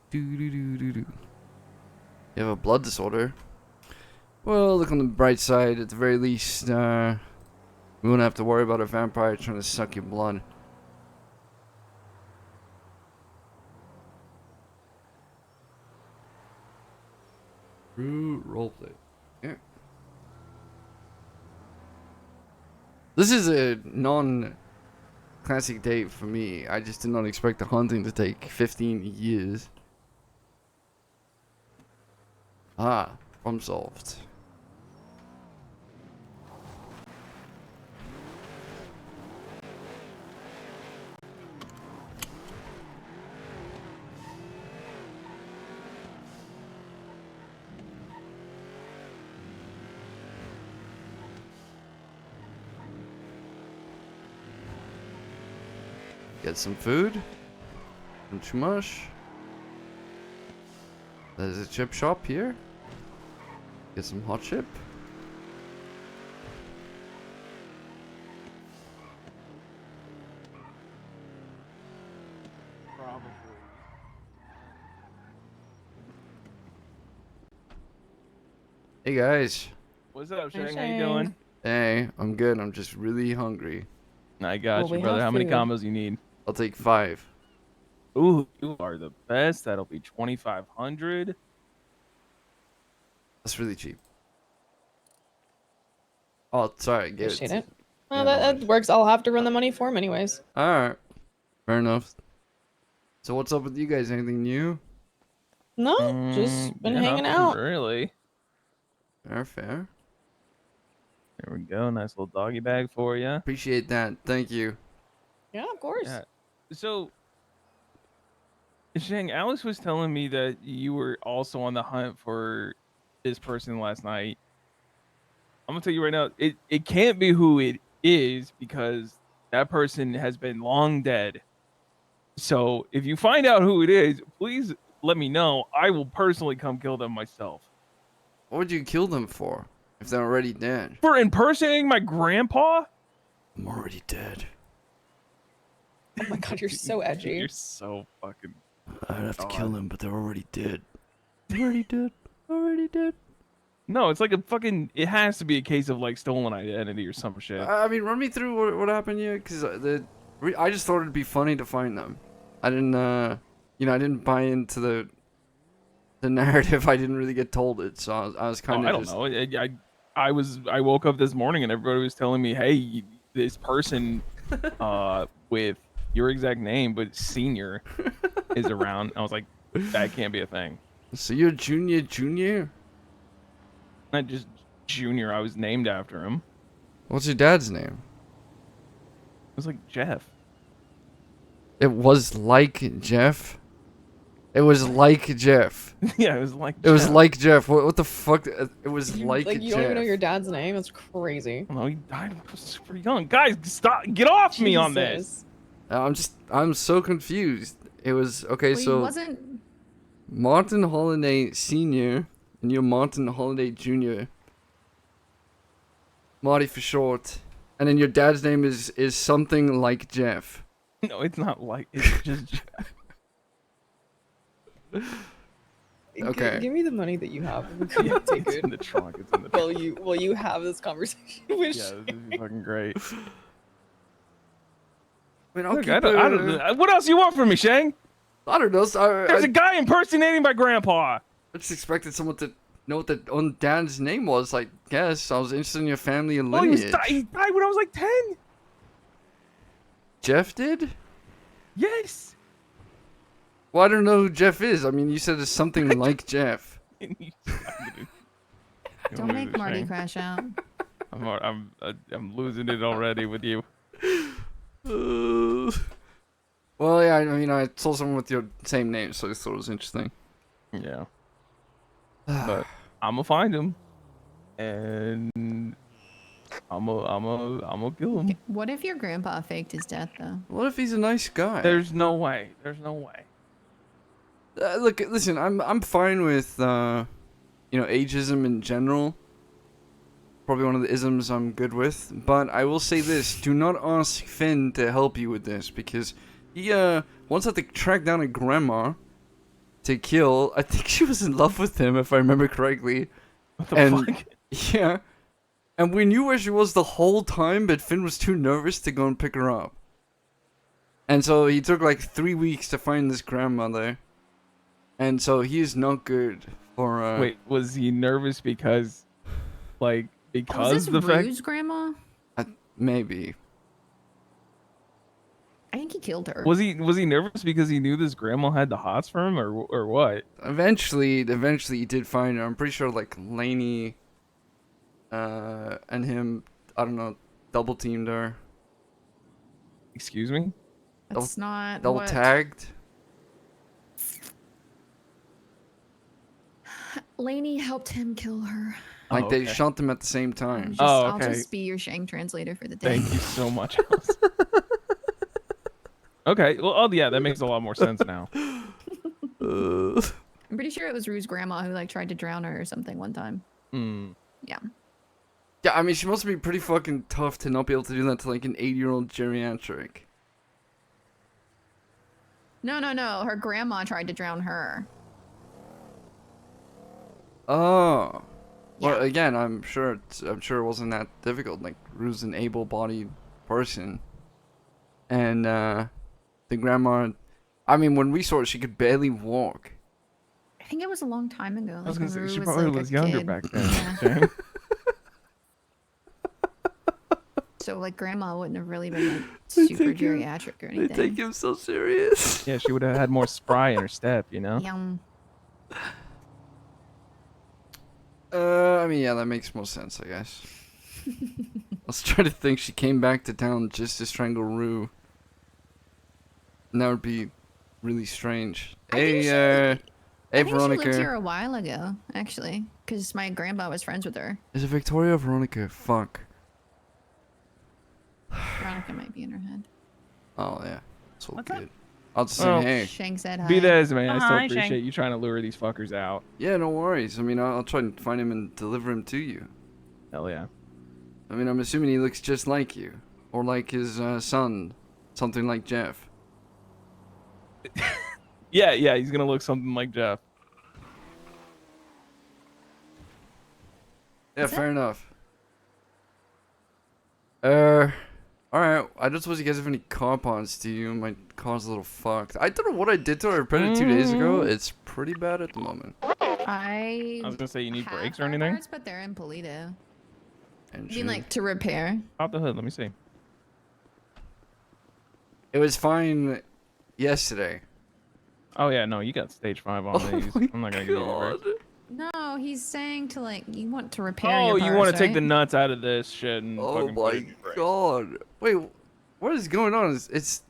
You have a blood disorder? Well, look on the bright side. At the very least, we won't have to worry about a vampire trying to suck your blood. True roleplay. Yeah. This is a non-classic date for me. I just did not expect the hunting to take 15 years. Ah, problem solved. Get some food. Not too much. There's a chip shop here. Get some hot chip. Probably. Hey guys. What's up, Hey, Shang? How you doing? Hey, I'm good. I'm just really hungry. I got Well, you, we brother. have How many food. combos you need? I'll take 5. Ooh, you are the best. That'll be 2,500. That's really cheap. Oh, sorry. Get Appreciate it. Yeah, Well, no that worries. works. I'll have to run the money for him anyways. Alright. Fair enough. So what's up with you guys? Anything new? No, just been Yeah, hanging nothing out. Really? Fair, fair. There we go. Nice little doggy bag for you. Appreciate that. Thank you. Yeah, of course. Yeah. So, Shang, Alex was telling me that you were also on the hunt for this person last night. I'm gonna tell you right now, it can't be who it is because that person has been long dead. So if you find out who it is, please let me know. I will personally come kill them myself. What would you kill them for? If they're already dead? For impersonating my grandpa? I'm already dead. Oh my god, you're so edgy. You're so fucking. I'd have to kill God. them, but they're already dead. They're already dead. Already dead. No, it's like a fucking. It has to be a case of like stolen identity or some shit. I mean, run me through what happened here, because I just thought it'd be funny to find them. I didn't, you know, I didn't buy into the narrative. I didn't really get told it, so I was kind of. I don't know. I woke up this morning and everybody was telling me, hey, this person, with your exact name but senior, is around. I was like, that can't be a thing. So you're junior? Not just junior. I was named after him. What's your dad's name? It was like Jeff. It was like Jeff. It was like Jeff. Yeah, it was like. It was Jeff. like Jeff. What the fuck? It was like you Jeff. don't even know your dad's name. That's crazy. No, he died when I was super young. Guys, stop! Get off me on this. Jesus. I'm so confused. It was okay. Well, So he wasn't. Martin Holiday Senior and you're Martin Holiday Junior. Marty for short. And then your dad's name is something like Jeff. No, it's not like. It's just. Jeff. Okay. Give me the money that you have. Yeah, Take it's it. in the trunk. It's in the trunk. Will you have this conversation with Yeah, Shang? this is fucking great. I mean, I'll Look, keep I don't, what else you want from me, Shang? I don't know. So There's I a guy impersonating my grandpa. just expected someone to know what their own dad's name was. I guess I was interested in your family and Oh, lineage. he died when I was like 10. Jeff did? Yes. Well, I don't know who Jeff is. I mean, you said it's something like Jeff. Don't make Marty crash out. I'm losing it already with you. Well, yeah, I mean, I saw someone with your same name, so I thought it was interesting. Yeah. But I'm gonna find him, and I'm gonna kill him. Okay, what if your grandpa faked his death though? What if he's a nice guy? There's no way. There's no way. Look, listen, I'm fine with ageism in general. Probably one of the isms I'm good with. But I will say this: do not ask Finn to help you with this because he once had to track down a grandma to kill. I think she was in love with him, if I remember correctly. What the fuck? Yeah, and we knew where she was the whole time, but Finn was too nervous to go and pick her up. And so he took like 3 weeks to find this grandmother. And so he is not good for. Wait, was he nervous because, Was this the fact? Rue's grandma? Maybe. I think he killed her. Was he nervous because he knew this grandma had the hots for him, or what? Eventually he did find her. I'm pretty sure like Lainey, and him, I don't know, double teamed her, Excuse me? That's not double what... tagged. Lainey helped him kill her. Like Oh, they okay. shot them at the same time. Oh, I'll okay. just be your Shang translator for the day. Thank you so much. Okay, well, yeah, that makes a lot more sense now. Uh, I'm pretty sure it was Rue's grandma who like tried to drown her or something one time. Hmm. Yeah. yeah, I mean she must be pretty fucking tough to not be able to do that to like an 80-year-old geriatric. No. Her grandma tried to drown her. Oh. Well, Yeah. again, I'm sure it wasn't that difficult. Like Rue's an able-bodied person, and the grandma. I mean, when we saw her, she could barely walk. I think it was a long time ago. I was like, gonna when say Rue she was, probably like, a was younger kid. back then. Yeah. Shang. So like grandma wouldn't have really been like super take him- geriatric or They anything. take him so serious. Yeah, she would have had more spry in her step, you know. Yum. I mean, yeah, that makes more sense, I guess. I was trying to think she came back to town just to strangle Rue. And that would be really strange. I think she- Hey, I think she lived Veronica. here a while ago, actually, because my grandpa was friends with her. Is it Victoria or Veronica? Fuck. Veronica might be in her head. Oh, yeah. It's all What's up? good. I'll just Well, say, hey. Shang said hi. Be that as it may, I Oh, still hi, appreciate Shang. you trying to lure these fuckers out. Yeah, no worries. I mean, I'll try and find him and deliver him to you. Hell yeah. I mean, I'm assuming he looks just like you. Or like his son. Something like Jeff. Yeah, he's gonna look something like Jeff. Yeah, Is it? fair enough. Alright. I don't suppose you guys have any car parts, do you? My car's a little fucked. I don't know what I did to it. I repaired it 2 days ago. It's pretty bad at the moment. I was gonna say, you need have brakes or car anything? parts, but they're in Polito. And You mean like to repair? Pop the hood. Let me see. it was fine yesterday. Oh yeah, no, you got stage 5 on these. I'm not gonna give you a break. No, he's saying to like you want to repair. Oh, your you parts, want to take the right? nuts out of this shit and Oh fucking put it my in your brakes. god. Wait, what is going on? It's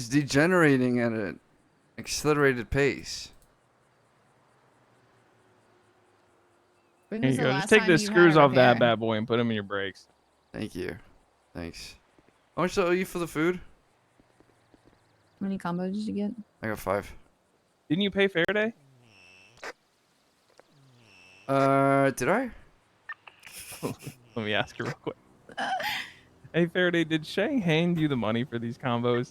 degenerating at an accelerated pace. When Here was you the go. last Just take time the you had screws a off that repair? bad boy and put them in your brakes. Thank you. Thanks. How much do I owe you for the food? How many combos did you get? I got 5. Didn't you pay Faraday? Did I? Let me ask you real quick. Hey Faraday, did Shang hand you the money for these combos?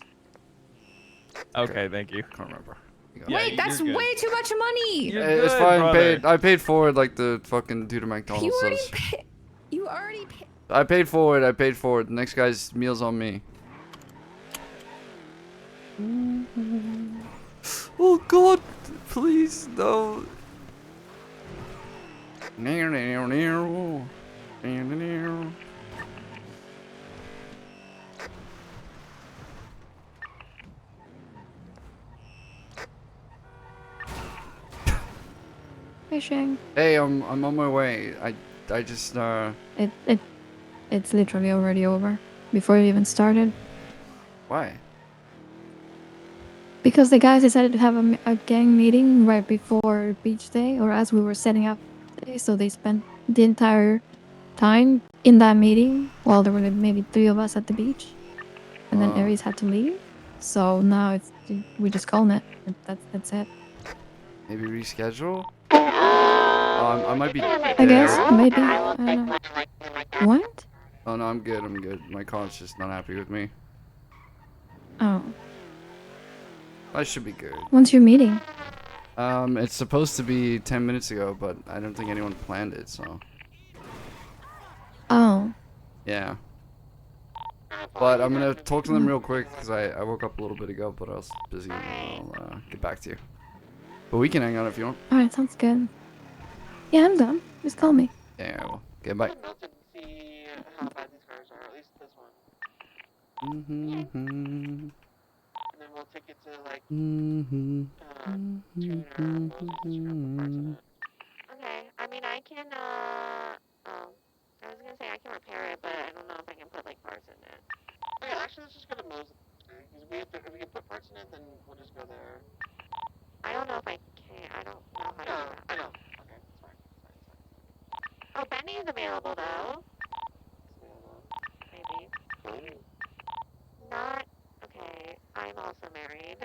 Okay, thank you. Can't remember. You got Yeah, it. Wait, that's you're good. way too much money. You're It's good, fine. brother. I paid for it like the fucking dude at McDonald's You already does. paid. You already paid. I paid for it. The next guy's meal's on me. Oh god, please no. Hey Shang, Hey, I'm on my way. I just it's literally already over before you even started why? because the guys decided to have a gang meeting right before beach day or as we were setting up today, so they spent the entire time in that meeting, well, there were like maybe 3 of us at the beach, and then Uh, Aries had to leave. So now we're just calling it. That's it. maybe reschedule. I might be I guess there. maybe. I don't know. What? Oh no, I'm good. I'm good. My car's just not happy with me. Oh, I should be good. when's your meeting? It's supposed to be 10 minutes ago, but I don't think anyone planned it, so Oh, yeah. But I'm gonna talk to them real quick because I woke up a little bit ago, but I was busy. And I'll get back to you. But we can hang out if you want. all right, sounds good. Yeah, I'm done. Just call me. Yeah, I will. Okay, bye. See how bad these cars are, at least this one. Mm-hmm. And then we'll take it to like Mm-hmm. tuner and we'll just scrap the parts of it. Okay, I mean I can I was gonna say I can repair it, but I don't know if I can put like parts in it. Okay, actually let's just go to Mo's. Because if we can put parts in it, then we'll just go there. I don't know if I can. I don't know how to do that. I know. Okay, it's fine. Oh, Benny's available though. Maybe. Not. Okay, I'm also married.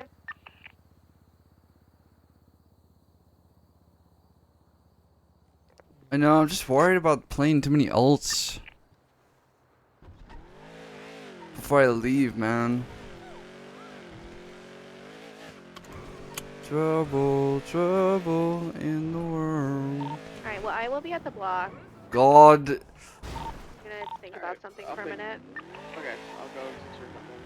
I know. I'm just worried about playing too many ults before I leave, man. Trouble, trouble in the world. Alright, well, I will be at the block. God. I'm gonna think about something for a minute. Okay, I'll go fix your something.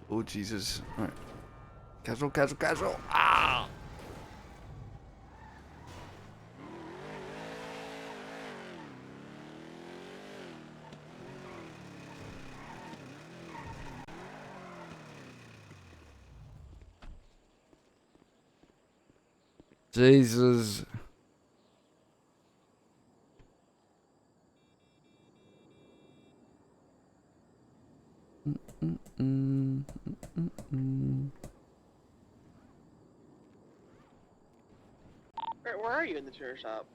Oh, Jesus. Alright. Casual, casual, casual. Ah! Jesus. Where are you in the chair shop?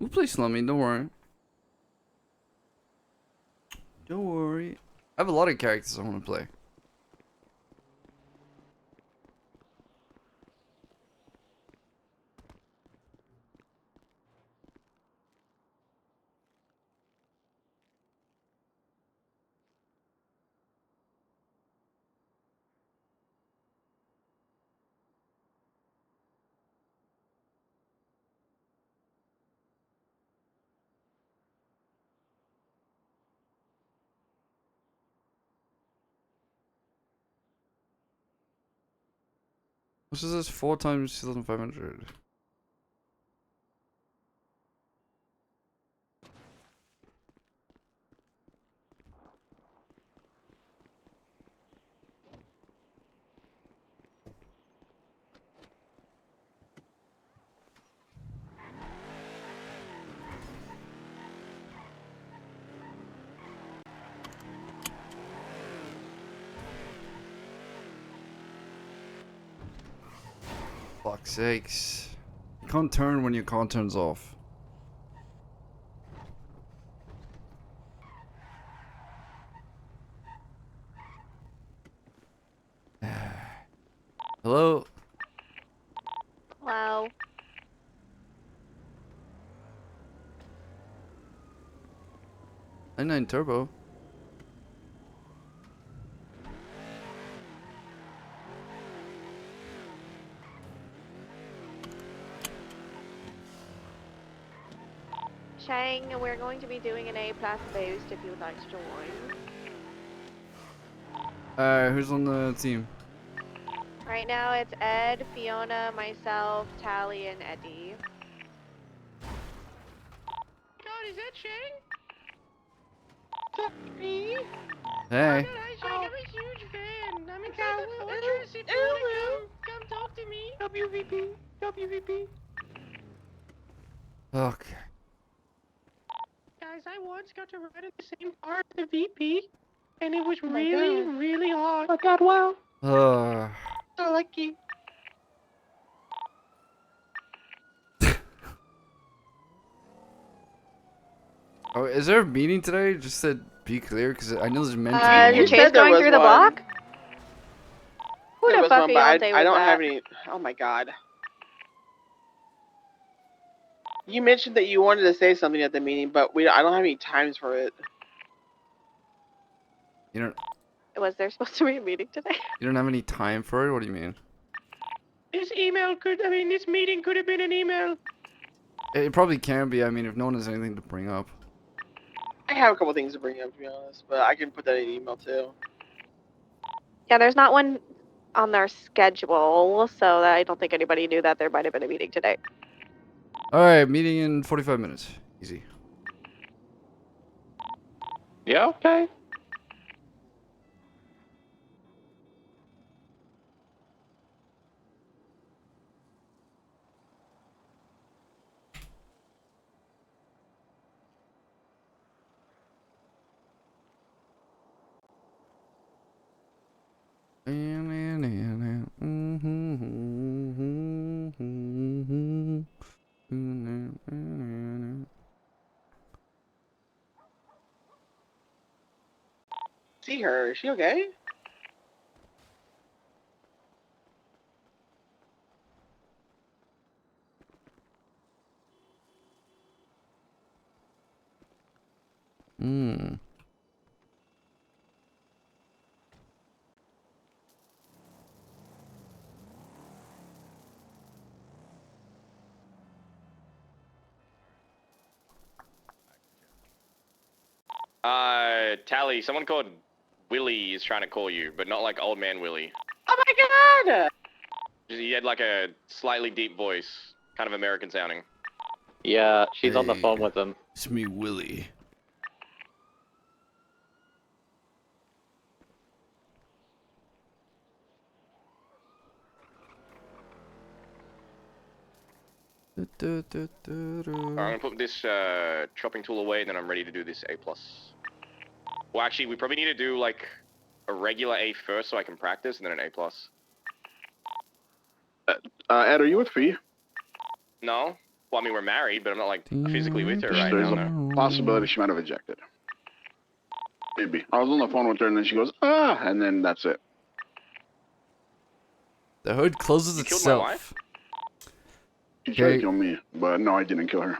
We'll play Slummy, don't worry. Don't worry. I have a lot of characters I want to play. What is this? 4 times 2,500. Fuck's sakes. You can't turn when your car turns off. Hello? Hello. i9 Turbo. Shang, we're going to be doing an A+ boost if you would like to join. Who's on the team? Right now it's Ed, Fiona, myself, Tally, and Eddie. is that Shang? Hey. Hi, Shang. I'm a huge fan. I'm inside the fortress. If you wanna come talk to me. WVP. Okay. Guys, I once got to ride in the same car as the VP, and it was really hard. Oh God, wow. So lucky. Oh, is there a meeting today? Just said be clear, because I know there's meant to be Is one. your chase going through the block? Who There the was fuck one, are but y'all day I with don't that? have any. Oh my God. You mentioned that you wanted to say something at the meeting, but I don't have any times for it. You don't. Was there supposed to be a meeting today? You don't have any time for it? What do you mean? This meeting could have been an email. It probably can be. I mean, if no one has anything to bring up. I have a couple things to bring up, to be honest, but I can put that in an email too. Yeah, there's not one on their schedule, so I don't think anybody knew that there might have been a meeting today. Alright, meeting in 45 minutes. Easy. Yeah, okay. See her. Is she okay? Hmm. Tally, someone called Willie is trying to call you, but not like old man Willie. Oh my God! He had like a slightly deep voice, kind of American sounding. Yeah, she's on the Hey, phone with him. It's me, Willie. I'm gonna put this chopping tool away, and then I'm ready to do this A+. Well, actually, we probably need to do like a regular A first so I can practice, and then an A+. Ed, are you with Fee? No? Well, I mean, we're married, but I'm not like physically with her right There's now. a possibility she might have ejected. Maybe. I was on the phone with her and then she goes, ah, and then that's it. The hood closes You killed my itself. wife? She tried to Okay. kill me, but no, I didn't kill her.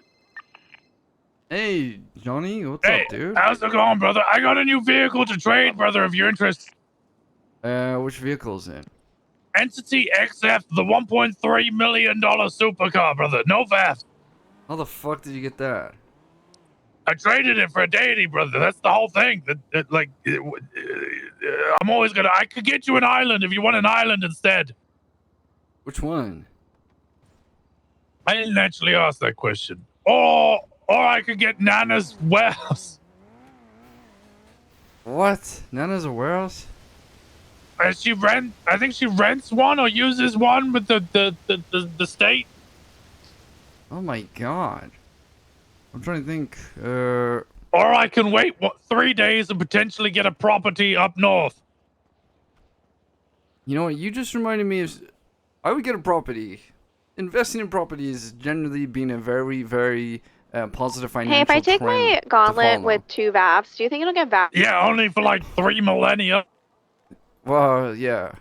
Hey, Johnny, what's up, dude? How's it going, brother? I got a new vehicle to trade, brother, if you're interested. Which vehicle is it? Entity XF, the $1.3 million supercar, brother. No theft. How the fuck did you get that? I traded it for a deity, brother. That's the whole thing. I'm always gonna. I could get you an island if you want an island instead. Which one? I didn't actually ask that question. Or I could get Nana's warehouse. What? Nana's a warehouse? I think she rents one or uses one with the state. Oh my god. I'm trying to think. Or I can wait 3 days and potentially get a property up north. You know what? You just reminded me of. I would get a property. Investing in property is generally been a very, very positive financial Hey, if I take trend my to gauntlet follow. with 2 VAPs, do you think it'll get VAP? Yeah, only for like 3 millennia. Well, yeah.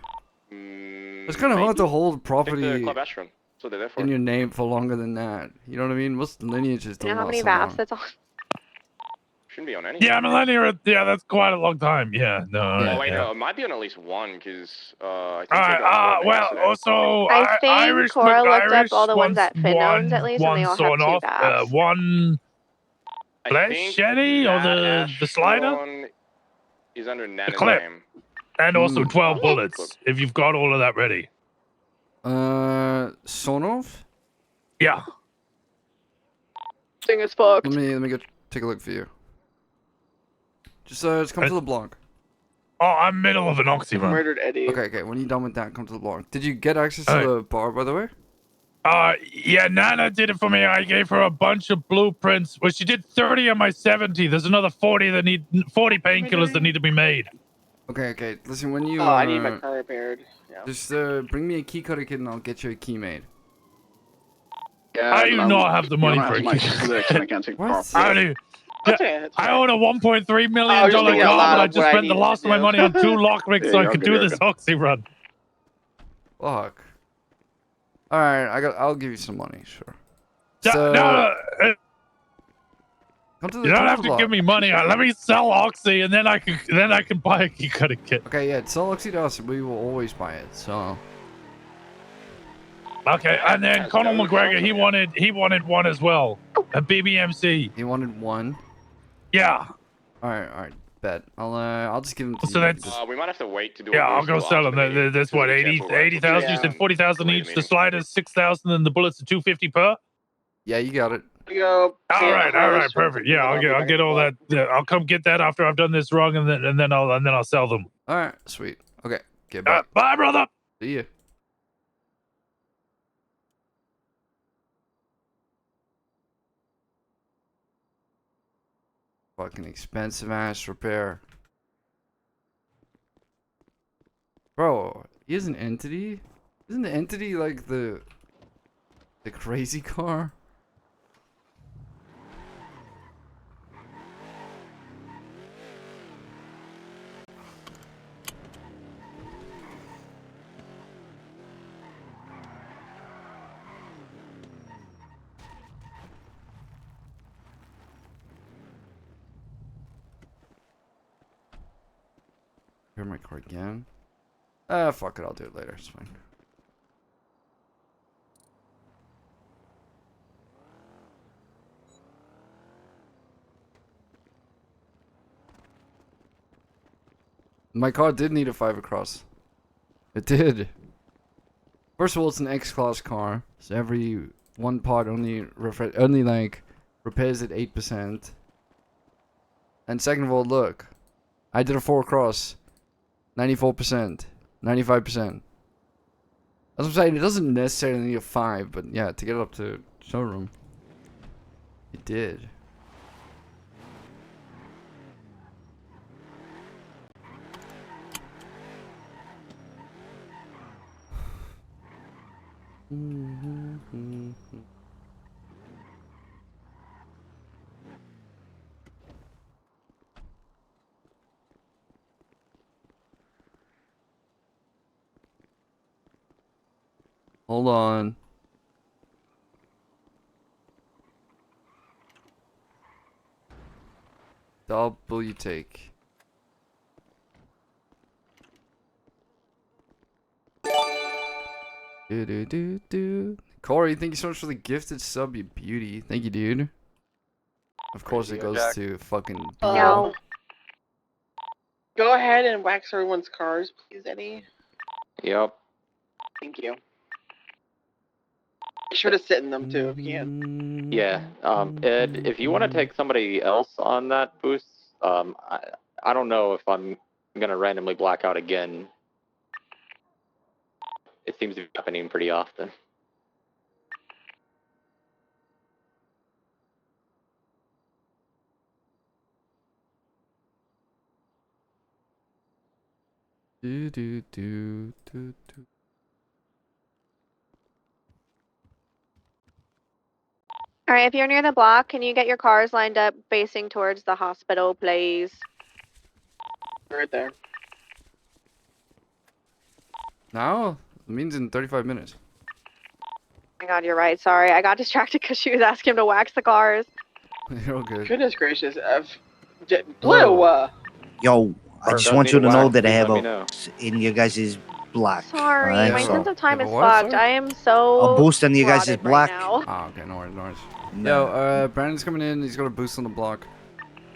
It's kind of hard to hold property Club Astron. That's what they're there for. in your name for longer than that. You know what I mean? Most lineages You don't know how many last so long. VAPs that's on? Shouldn't be on any. Yeah, millennia. Yeah, that's quite a long time. Yeah, no. Oh wait, yeah. no, it might be on at least one because I think All they got right. Well, yesterday. also, I think Irish. Cora looked up Irish all the ones that Finn owns one, at least, and they all have sawn 2 off, VAPs. one I flesh think shetty or the slider, Astron is under the Nana's clip, name. and also 12 Okay. bullets. If you've got all of that ready. Sonov? Yeah. Thing is fucked. Let me go. take a look for you. Just come to the block. Oh, I'm middle of an oxy run. Murdered Eddie. Okay. When you're done with that, come to the block. Did you get access to the bar, by the way? Yeah, Nana did it for me. I gave her a bunch of blueprints. Well, she did 30 of my 70. There's another 40 painkillers that need to be made. Okay. Listen, when you I need my car repaired. Yeah. just bring me a key cutter kit and I'll get you a key made. Yeah, I do not have the money for a key. I can't take What? I do. Yeah, I own a $1.3 million just car, thinking out but I loud just what I spent the needed last to of my do. money on 2 lockpicks so I could do this oxy run. Fuck. Alright, I'll give you some money, sure. No, come to the you don't come to have the to block. give me money. Let me sell oxy, and then I can buy a key cutter kit. Okay, yeah, sell Oxy to us. We will always buy it. So. Okay, and then Conor McGregor, he wanted one as well, a BBMC. He wanted one. Yeah. All right, bet. I'll just give him to So you. that's we might have to wait to do. yeah. I'll go sell them. That's what 80,000. You said 40,000 each. The sliders 6,000, and the bullets are 250 per. Yeah, you got it. Go. All right, perfect. Yeah, I'll get all that. I'll come get that after I've done this wrong, and then I'll sell them. All right, sweet. Okay, get back. Bye, brother. See ya. Fucking expensive ass repair. Bro, he is an entity? Isn't the entity like the crazy car? Repair my car again. Fuck it, I'll do it later, it's fine. My car did need a 5 across. It did. First of all, it's an X-Class car, so every one part only like repairs at 8%. And second of all, look, I did a 4 across, 94%, 95%. That's what I'm saying. It doesn't necessarily need a 5, but yeah, to get it up to showroom, it did. Hold on. Double you take. Do. Corey, thank you so much for the gifted sub, you beauty. Thank you, dude. Of course, it goes to fucking. No. Go ahead and wax everyone's cars, please, Eddie. Yep. Thank you. Be sure to sit in them too if you can. Yeah. Ed, if you want to take somebody else on that boost, I don't know if I'm gonna randomly black out again. It seems to be happening pretty often. Do. All right, if you're near the block, can you get your cars lined up facing towards the hospital, please? Right there. Now? It means in 35 minutes. Oh my god, you're right. Sorry, I got distracted because she was asking him to wax the cars. You're all good. Goodness gracious. Blue! Yo, I just want you to know that I have a in your guys' black. Sorry, alright? my So- sense of time is what? fucked. Sorry? I am so. A boost on you guys' rotted black. Right now. Oh, okay, no worries. Yo, Brandon's coming in. He's got a boost on the block.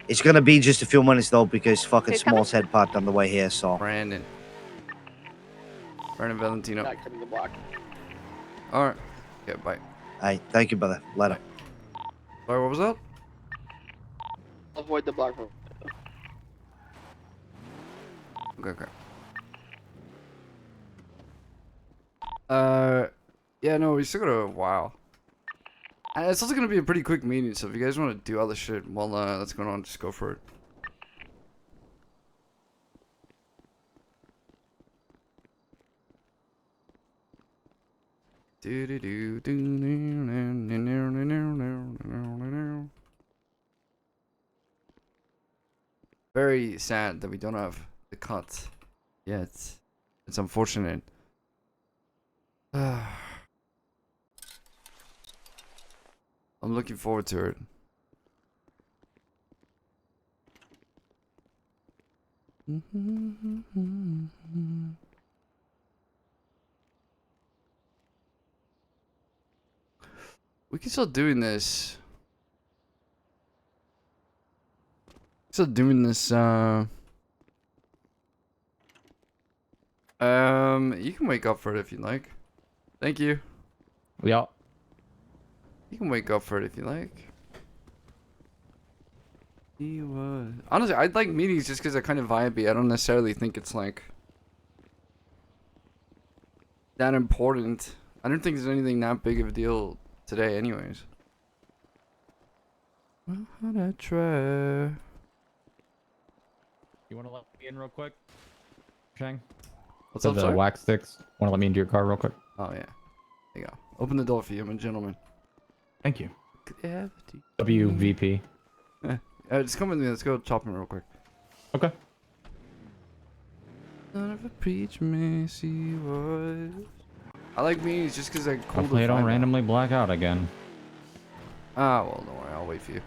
It's gonna be just a few minutes though because fucking Who's coming? Small's head popped on the way here. So Brandon Valentino. Not coming to the block. Alright. Yeah, bye. Alright, thank you, brother. Later. Sorry, what was that? avoid the block road. Okay. Yeah, no, we still got a while. And it's also gonna be a pretty quick meeting, so if you guys want to do other shit while that's going on, just go for it. Very sad that we don't have the cut yet. It's unfortunate. I'm looking forward to it. We can start doing this. You can wake up for it if you like. Thank you. Yeah. You can wake up for it if you like. He was. Honestly, I'd like meetings just because they're kind of vibey. I don't necessarily think it's like that important. I don't think there's anything that big of a deal today, anyways. Well, how'd I try? You want to let me in real quick, Shang? What's up, the sir? wax sticks. Want to let me into your car real quick? Oh yeah. There you go. Open the door for you, I'm a gentleman. Thank you. Gravity. WVP. Just come with me. Let's go chopping real quick. Okay. Son of a preach me, see what. I like meetings just because they're cool. Hopefully I don't randomly black out again. Ah, well, don't worry. I'll wait for you.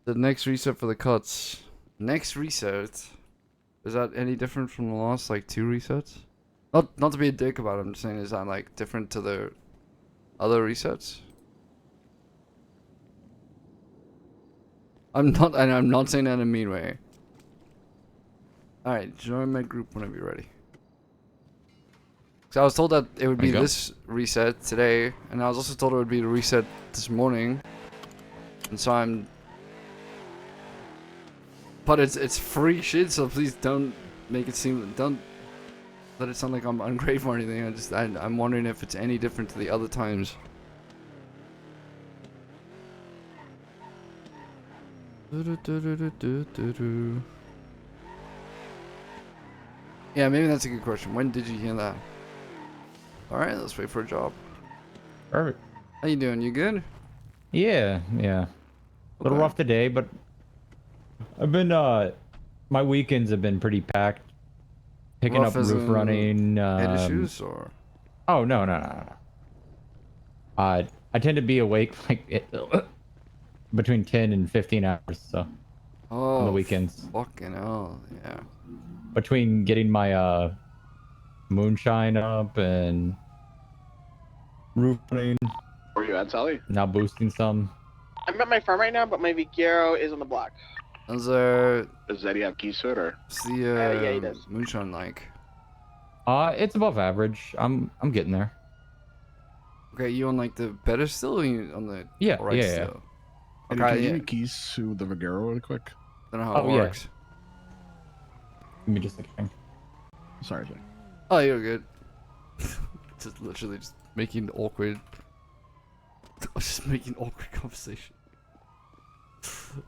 The next reset for the cuts. Next reset. Is that any different from the last like 2 resets? Not to be a dick about it, I'm just saying, is that like different to the other resets? I'm not saying that in a mean way. Alright, join my group whenever you're ready. So I was told that it would be this reset today, and I was also told it would be the reset this morning. And so I'm... But it's free shit, so please don't make it seem... Don't let it sound like I'm ungrateful or anything. I'm wondering if it's any different to the other times. Yeah, maybe that's a good question. When did you hear that? Alright, let's wait for a job. Perfect. How you doing? You good? Yeah. A little rough today, but I've been my weekends have been pretty packed. Picking Rough up as roof in running. head issues or? Oh no. I tend to be awake like between 10 and 15 hours, so on the weekends. Fucking hell, yeah. Between getting my moonshine up and roof running. Where you at, Sally? Now boosting some. I'm at my farm right now, but my Vigero is on the block. Does Eddie have keys to it, or? Yeah, he does. Moonshine like? It's above average. I'm getting there. Okay, you on like the better still, or you on the yeah. still? Eddie, Okay, can you give me keys to the Vigero really quick? Don't know how it works. Give me just a second. Sorry, Jay. Oh, you're good. Just literally just making awkward. Just making awkward conversation.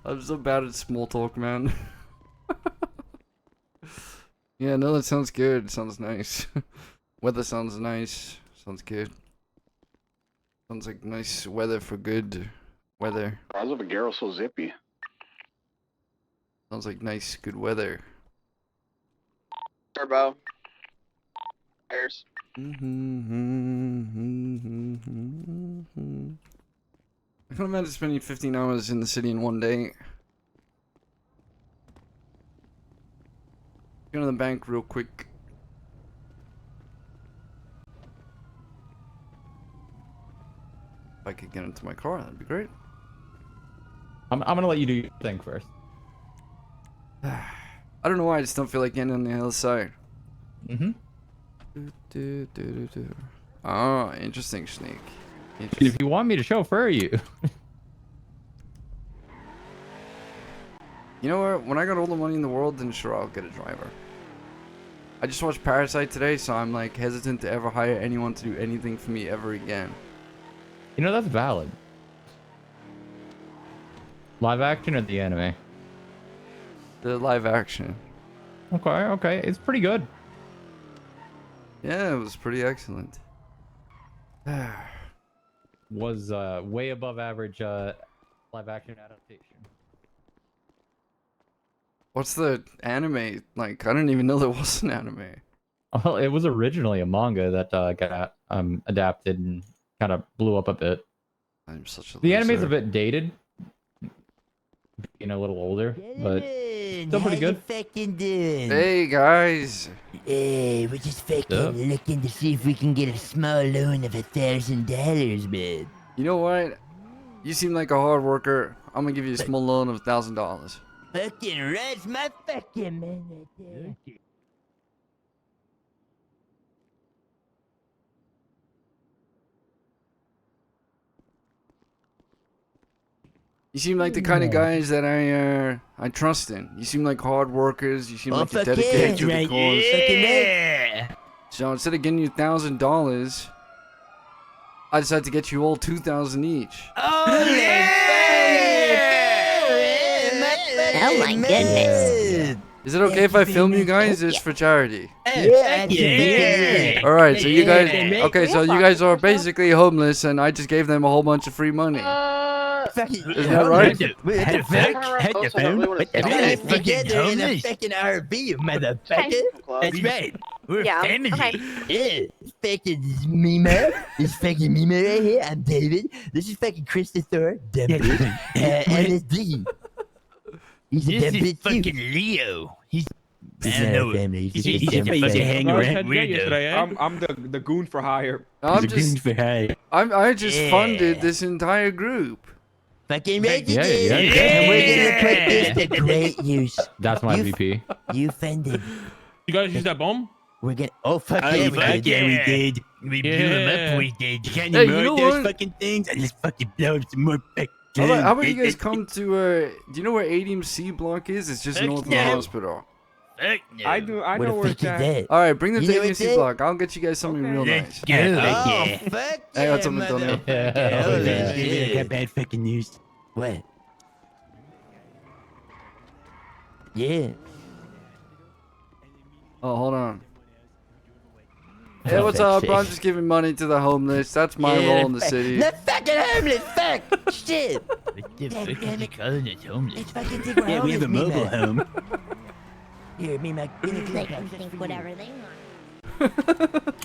I'm so bad at small talk, man. Yeah, no, that sounds good. Sounds nice. Weather sounds nice. Sounds good. Sounds like nice weather for good weather. How's the Vigero so zippy? Sounds like nice, good weather. Turbo. Tires. I can't imagine spending 15 hours in the city in one day. Go to the bank real quick. If I could get into my car, that'd be great. I'm gonna let you do your thing first. I don't know why, I just don't feel like getting on the other side. Mm-hmm. Oh, interesting, Snake. If you want me to chauffeur you. You know what? When I got all the money in the world, then sure, I'll get a driver. I just watched Parasite today, so I'm like hesitant to ever hire anyone to do anything for me ever again. You know, that's valid. Live action or the anime? The live action. Okay. It's pretty good. Yeah, it was pretty excellent. Was way above average live action adaptation. What's the anime like? I didn't even know there was an anime. Well, it was originally a manga that got adapted and kind of blew up a bit. I'm such a The loser. anime's a bit dated, being a little older, but still pretty good. Hey guys. Hey, we're just fucking looking to see if we can get a small loan of $1,000, man. You know what? You seem like a hard worker. I'm gonna give you a small loan of $1,000. Fucking rush my fucking man right there. You seem like the kind of guys that I trust in. You seem like hard workers. You seem like you're fuck dedicated yeah, to the right, cause. yeah. So instead of getting you $1,000, I decided to get you all $2,000 each. Oh my goodness. Is it okay if I film you guys? It's for charity. Yeah. All right, so you guys, okay, so you guys are basically homeless, and I just gave them a whole bunch of free money. Isn't that right? What the fucking RV, you motherfucker. That's right. We're family. Okay. Yeah. Fucking Mima. This fucking Mima right here. I'm David. This is fucking Christopher. And it's Diggy. He's a dumb bitch too. Leo. He's He's not a family. He's just a dumb to fucking- hang around weirdo. I'm the goon for hire. I'm I just funded this entire group. Fucking registered. Yeah. And we're gonna put this to great use. That's my VP. You funded. You guys use that bomb? We're gonna. Oh fuck Oh, yeah, fuck we did. We blew him up. We did. Can Hey, you you know move those what? fucking things? I just fucking blow up some more. How about you guys come to, do you know where ADMC block is? It's just north of the hospital. I know where it's at. Alright, bring them You to know what's ADMC it? block. I'll get you guys something real nice. Oh, fuck Hey, what's up, Antonio? I got bad fucking news. What? Yeah. Oh, hold on. Hey, what's up, bro? I'm just giving money to the homeless. That's my role in the city. The fucking homeless, fuck! Shit! What the fuck is he calling us homeless? It's fucking think we're Yeah, we have a homeless, mobile Mima. home. Here, Mima. They can think whatever they want.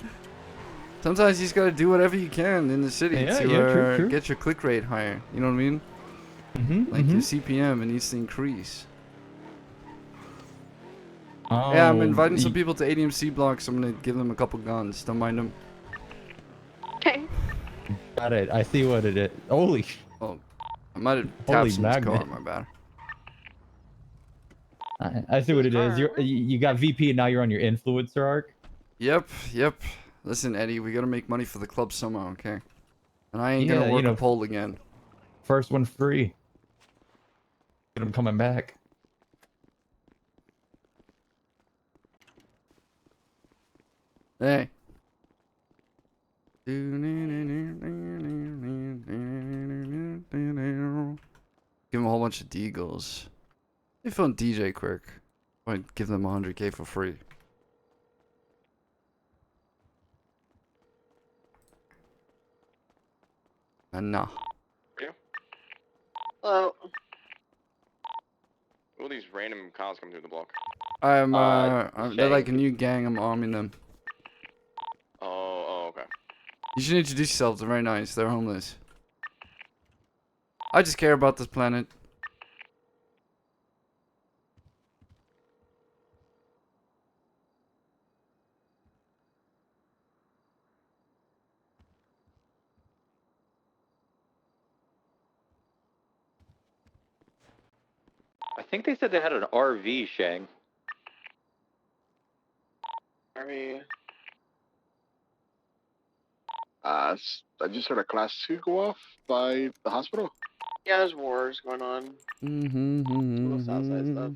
Sometimes you just gotta do whatever you can in the city Yeah, to true. get your click rate higher. You know what I mean? Like your CPM, it needs to increase. Yeah, I'm inviting some people to ADMC blocks. I'm gonna give them a couple guns. Don't mind them. Okay. Got it. I see what it is. Holy. Oh, I might have Holy tapped someone's car. magnet. My bad. I see what it is. You got VP and now you're on your influencer arc. Yep. Listen, Eddie, we gotta make money for the club somehow, okay? And I ain't gonna work a poll again. First one free. Get him coming back. Hey. Give him a whole bunch of deagles. They phone DJ quick. Might give them 100K for free. Nah. Yeah. Hello. All these random cars come through the block. They're like a new gang. I'm arming them. Oh, okay. You should introduce yourselves. They're very nice. They're homeless. I just care about this planet. think they said they had an RV, Shang. I just heard a class 2 go off by the hospital. Yeah, there's wars going on. Little Southside stuff.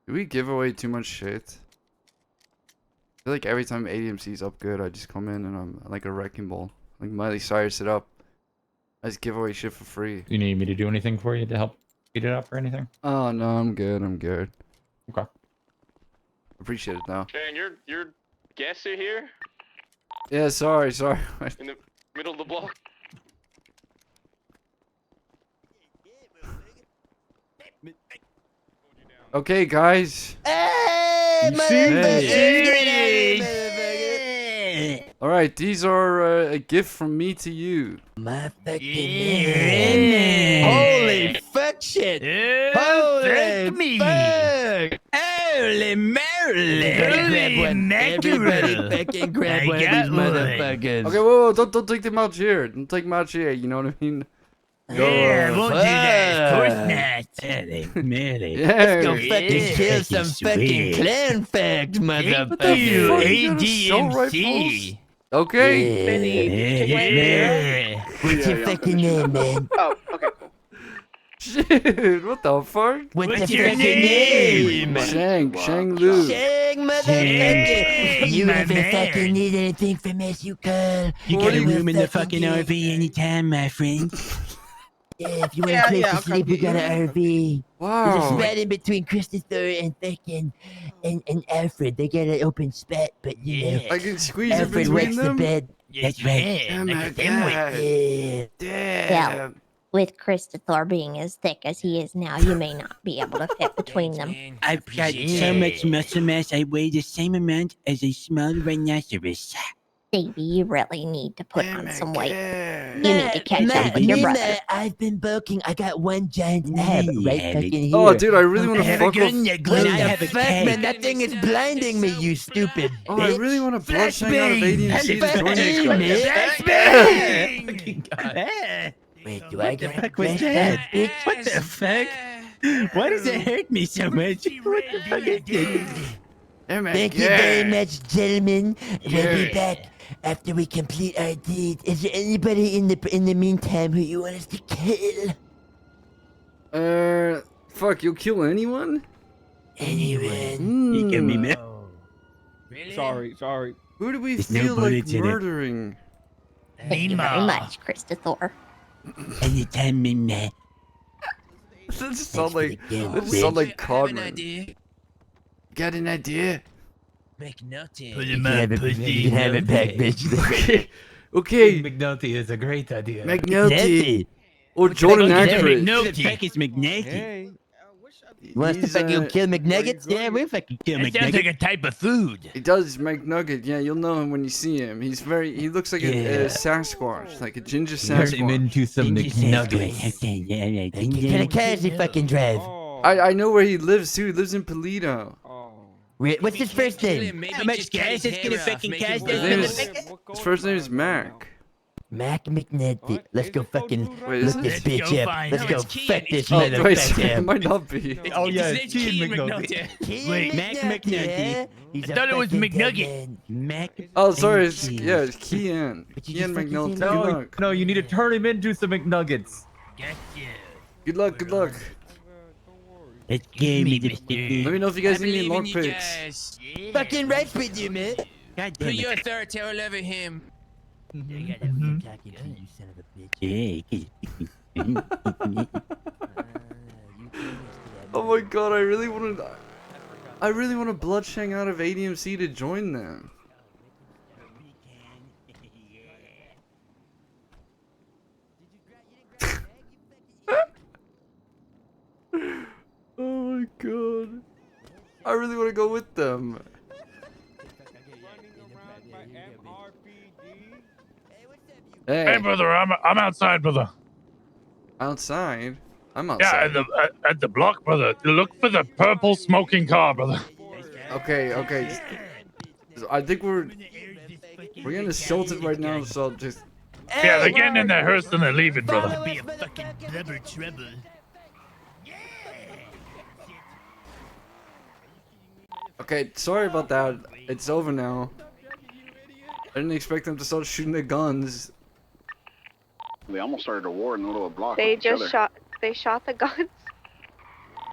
Do we give away too much shit? I feel like every time ADMC's up good, I just come in and I'm like a wrecking ball. Like Miley Cyrus it up. I just give away shit for free. You need me to do anything for you to help speed it up or anything? Oh no, I'm good. I'm good. Okay. Appreciate it now. Shang, your guests are here Yeah, sorry. in the middle of the block. Okay, guys. Hey, Hey. All right, these are a gift from me to you. My fucking holy fuck shit! Holy fuck! Holy moly! Everybody fucking grab one of these motherfuckers. Okay, whoa, don't take them out here. Don't take them out here. You know what I mean? Yeah, won't do that. Of course not. Let's go fucking kill some fucking clan facts, motherfucker. ADMC. Okay. Yeah. What's your fucking name, man? Oh, okay, cool. Shit, what the fuck? What's your fucking name? Shang Lu. Shang, motherfucker. You ever fucking need anything from us, you call? You got a room in the fucking RV anytime, my friend. Yeah, if you want a place to sleep, we got an RV. Wow. There's a spot in between Christopher and fucking and Alfred. They got an open spot, but you know, I can squeeze Alfred it wets between the them. bed. That's right. Oh my Look at them god. Yeah. Yeah, with Christopher being as thick as he is now, you may not be able to fit between them. I've got so much muscle mass, I weigh the same amount as a small rhinoceros. Davey, you really need to put on some weight. You need to catch up with your Nina, brother. I've been bulking. I got one giant ab right fucking here. Oh, dude, I really want to Have a fuck good with. night, Glenn. What the fuck, man? That thing is blinding me, you stupid Oh, I really want to blood Shang out of ADMC to join these guys. Wait, do I get Fuck was that? What the fuck? Why does it hurt me so much? What the fuck is this? Thank you very much, gentlemen. We'll be back after we complete our deed. Is there anybody in the meantime who you want us to kill? Fuck, you'll kill anyone? Anyone? You give me me. Sorry. Who do we There's no feel like bullets in it. murdering? Thank you very much, Christopher. Anytime, me man. That just sound like Codman. Got an idea? McNulty. You can have it back, bitch. Okay, McNulty is a great idea. McNulty. Or Jordan Ackred. Who the fuck is McNulty? You want us to fucking kill McNuggets? Yeah, we'll fucking kill McNugget. Sounds like a type of food. He does McNugget. Yeah, you'll know him when you see him. He looks like a Sasquatch, like a ginger Turn him Sasquatch. into some McNuggets. Okay, yeah. Can a car does he fucking drive? I know where he lives too. He lives in Polito. What's his first name? How much gas is gonna fucking cost His, us, name is, motherfucker? his first name is Mac. Mac McNulty. Let's go fucking Wait, look is this it? bitch go up. find Let's him. go It's fuck this Oh, wait, it motherfucker. might not be. Oh yeah, His name's Keen McNulty. Wait, Mac McNulty. huh? He's I a thought it was fucking McNugget. dumb Mac. Oh, sorry. and It's, cheese. yeah, it's Kian. But you Kian just fucking McNulty. said Good No, luck. no, you need to turn him into some McNuggets. Gotcha. Good luck. Good luck. Let's go, Let motherfucker. me know if you guys need any lockpicks. Fucking right with you, man. God damn it. authority all over him. Oh my god, I really want to blood Shang out of ADMC to join them. Oh my god. I really want to go with them. Hey, brother, I'm outside, brother. Outside? I'm Yeah, outside. at the block, brother. Look for the purple smoking car, brother. Okay. I think we're getting assaulted right now, so just Yeah, they're getting in their hearse and they're leaving, brother. Be a fucking blubber trouble. Okay, sorry about that. It's over now. I didn't expect them to start shooting their guns. They almost started a war in the middle of the block. They with each just other. shot. They shot the guns.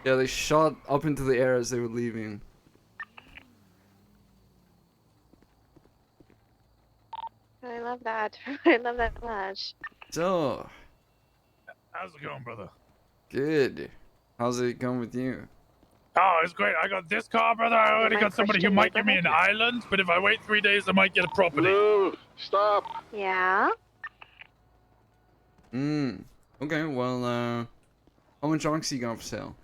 Yeah, they shot up into the air as they were leaving. I love that. I love that much. So, How's it going, brother? good. How's it going with you? Oh, it's great. I got this car, brother. I already got somebody who might give me an island, but if I wait 3 days, I might get a property. No, stop. Yeah. Okay, well, how much oxy you got for sale?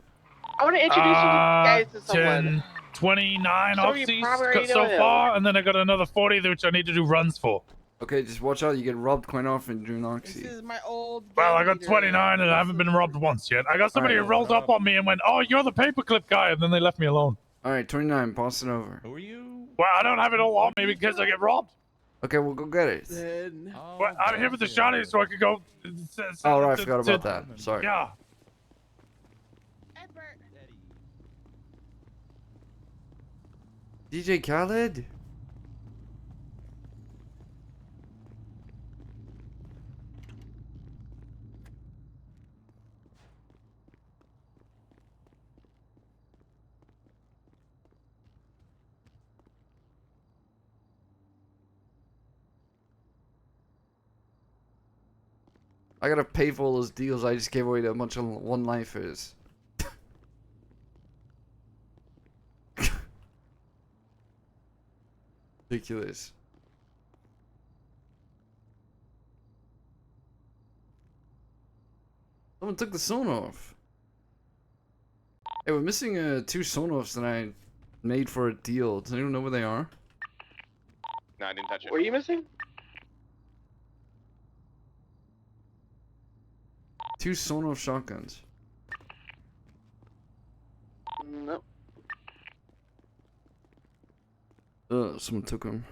I want to introduce you guys to someone. 10, 29 Some of you probably already oxys so know him. far, and then I got another 40 which I need to do runs for. Okay, just watch out. You get robbed quite often during oxy. This is my old. Well, I got 29 and I haven't been robbed once yet. I got somebody who rolled up on me and went, "Oh, you're the paperclip guy," and then they left me alone. All right, 29. Pass it over. Who are you? Well, I don't have it all on me because I get robbed. Okay, well, go get it. Well, I'm here with the shotty so I could go. Oh, right, I forgot about that. Sorry. Yeah. DJ Khaled? I gotta pay for all those deals I just gave away to a bunch of one-lifers. Ridiculous. Someone took the Sonoff. Hey, we're missing 2 Sonoffs that I made for a deal. Does anyone know where they are? No, I didn't touch it. What are you missing? 2 Sonoff shotguns. Nope. Someone took them.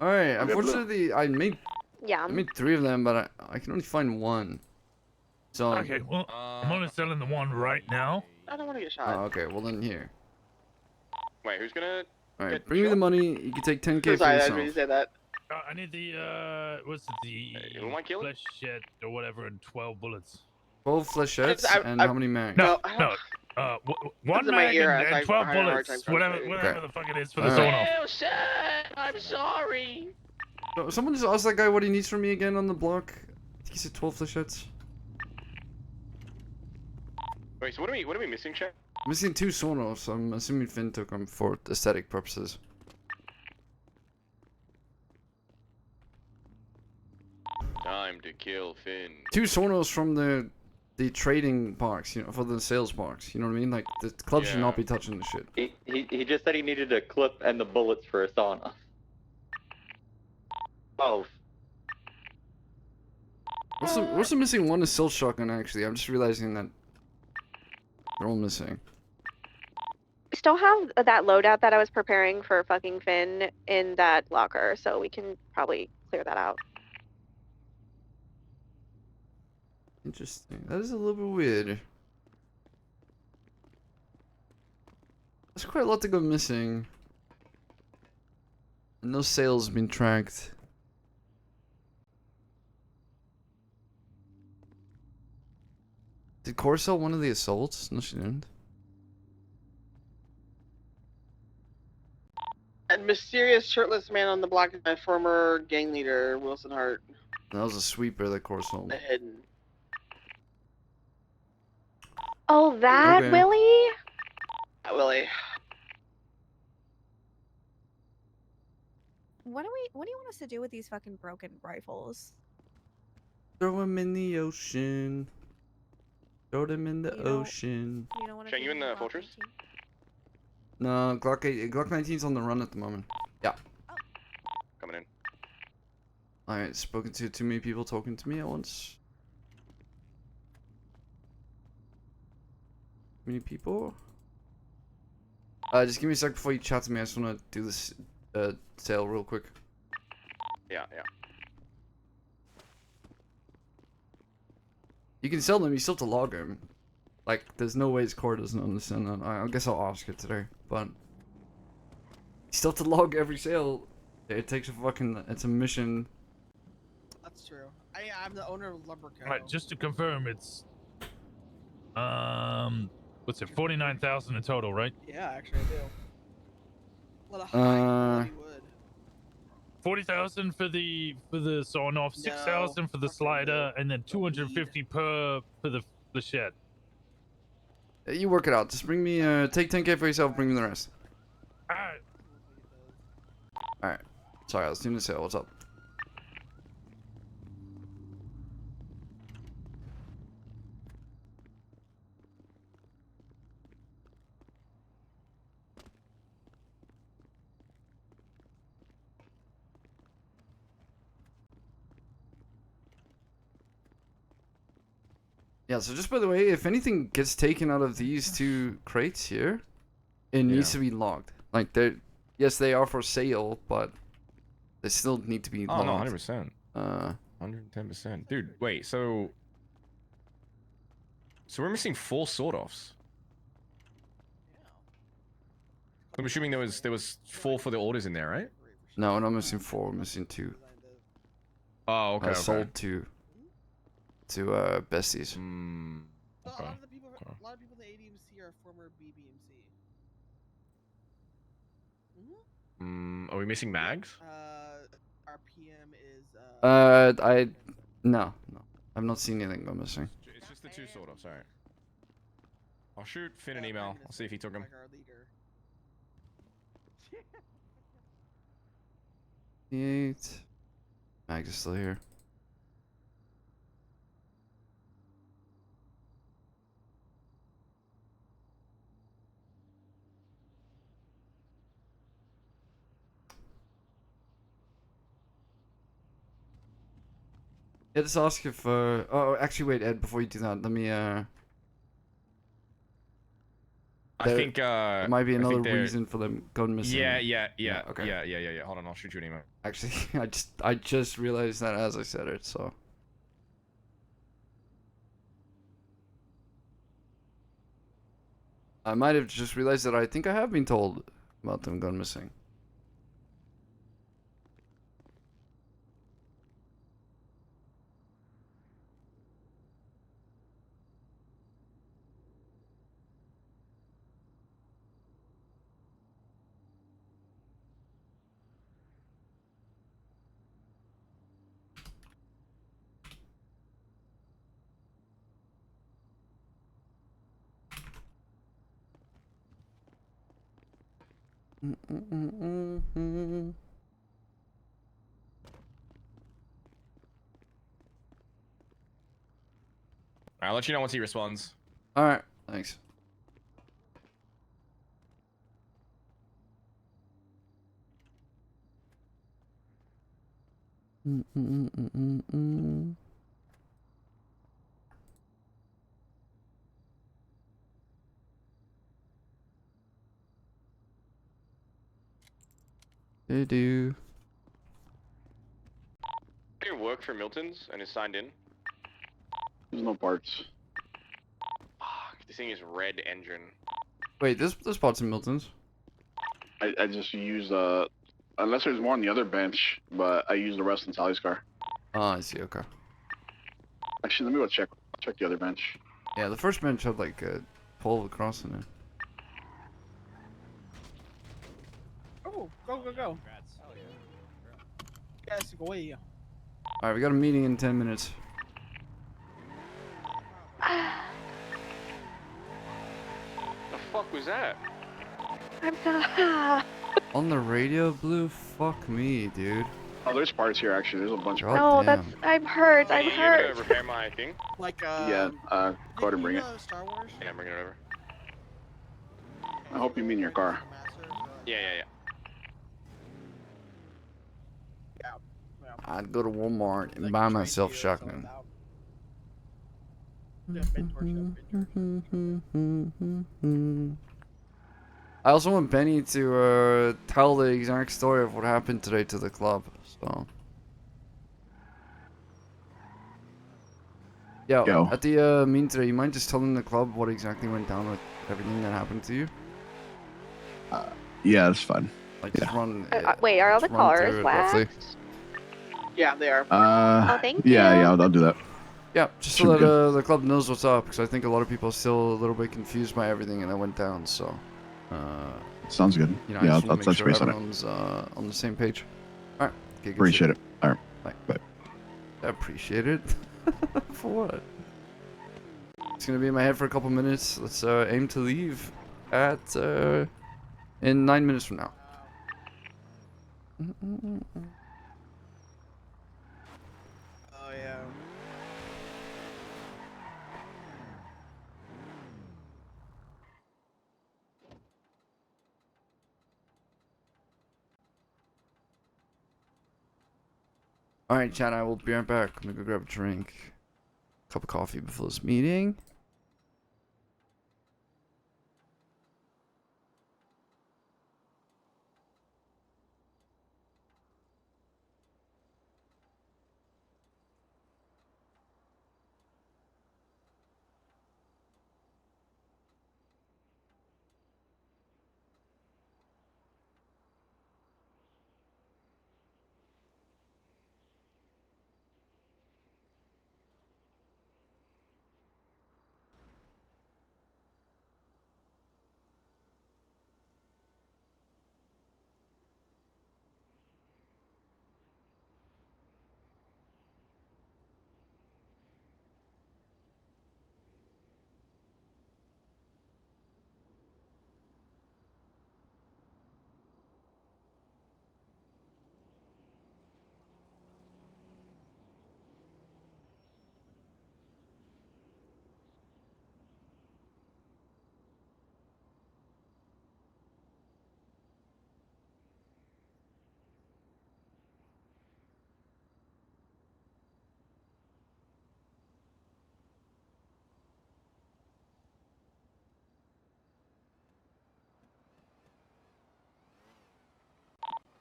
Alright, unfortunately, I made 3 of them, but I can only find 1. So. Okay, well, I'm only selling the one right now. I don't want to get shot. Oh, okay, well then here. Wait, who's gonna? Alright, bring me the money. You can take 10K for Sorry, I yourself. didn't say that. I need the what's it, the flechette or whatever, and 12 bullets. 12 flechettes and how many mags? No. One in my mag ear, and I 12 had a hard bullets, time whatever concentrating. the fuck it is for the zone off. Oh, shit! I'm sorry. So, someone just asked that guy what he needs from me again on the block. I think he said 12 flechettes. Wait, so what are we missing, Shang? I'm missing 2 Sonos. I'm assuming Finn took them for aesthetic purposes. Time to kill Finn. 2 Sonos from the trading box, you know, for the sales box. You know what I mean? Like the club should not be touching the shit. He just said he needed a clip and the bullets for a sauna. 12. Also missing 1 assault shotgun. Actually, I'm just realizing that they're all missing. We still have that loadout that I was preparing for fucking Finn in that locker, so we can probably clear that out. Interesting. That is a little bit weird. There's quite a lot to go missing. No sales have been tracked. Did Core sell one of the assaults? No, she didn't. That mysterious shirtless man on the block is my former gang leader, Wilson Hart. That was a sweeper that Core sold. The hidden. Oh, that Okay. Willie? Willie. What do you want us to do with these fucking broken rifles? Throw them in the ocean. Throw them in the ocean. You don't want to Shang, you in the fortress? No, Glock 19's on the run at the moment. Yeah. Coming in. I spoken to too many people talking to me at once. Too many people. Just give me a sec before you chat to me. I just want to do this sale real quick. Yeah. You can sell them. You still have to log them. Like, there's no way his core doesn't understand that. I guess I'll ask it today, but you still have to log every sale. It takes a fucking. It's a mission. That's true. I'm the owner of Lumberco. All right, just to confirm, it's what's it? 49,000 in total, right? Yeah, actually I do. A lot of high quality wood. 40,000 for the sawn off, 6,000 for the slider, and then 250 per for the shed. You work it out. Just bring me. Take 10K for yourself. Bring me the rest. All right. All right. Sorry, I was doing the sale. What's up? Yeah, so just by the way, if anything gets taken out of these two crates here, it needs to be logged. Like, yes, they are for sale, but they still need to be logged. Oh, no, 100%. 110%. Dude, wait, so we're missing 4 sort-offs. I'm assuming there was 4 for the orders in there, right? No, we're not missing 4, we're missing 2. Oh, okay. I sold 2 to besties. A lot of people in the ADMC are former BBMC. Are we missing mags? Our PM is No. I've not seen anything go missing. It's just the 2 sort-offs, alright. I'll shoot Finn an email. I'll see if he took them. our leader. 8. Mags is still here. Yeah, just ask if, oh, actually, wait, Ed, before you do that, let me, I think, there might be another reason for them going missing. Yeah. Okay. Yeah. Hold on, I'll shoot you an email. Actually, I just realized that as I said it, so. I might have just realized that I think I have been told about them going missing. I'll let you know once he responds. Alright, thanks. They do. He work for Milton's and is signed in. There's no parts. Fuck, this thing is red engine. Wait, there's parts in Milton's. I just use unless there's more on the other bench, but I use the rest in Sally's car. Oh, I see, okay. Actually, let me go check the other bench. Yeah, the first bench had like 12 across in it. Oh, go. Yes, go away. Alright, we got a meeting in 10 minutes. The fuck was that? I'm done. On the radio, Blue? Fuck me, dude. Oh, there's parts here actually. There's a bunch of God parts. No, damn. I'm hurt. Hey, I'm you hurt. gonna repair my thing? Like Go ahead and bring it. Star Wars? Yeah, bring it over. I hope you mean your car. Yeah. Yeah. I'd go to Walmart and buy myself shotgun. I also want Benny to tell the exact story of what happened today to the club. So, Yo. at the meeting today, you mind just telling the club what exactly went down with everything that happened to you? Yeah, that's fine. Like, just run. Wait, are all the just run through cars it roughly. waxed? Yeah, they are. Oh, thank yeah, you. yeah, I'll do that. Yeah, just Should so be that good. the club knows what's up, because I think a lot of people are still a little bit confused by everything that went down. So, Sounds good. you know, I Yeah, just I'll want to make touch sure base on it. everyone's on the same page. All right. Okay, good Appreciate shit. it. All right. Bye. Bye. I appreciate it. For what? It's gonna be in my head for a couple minutes. Let's aim to leave at in 9 minutes from now. Oh yeah. Alright, chat, I will be right back. I'm gonna go grab a drink. Cup of coffee before this meeting.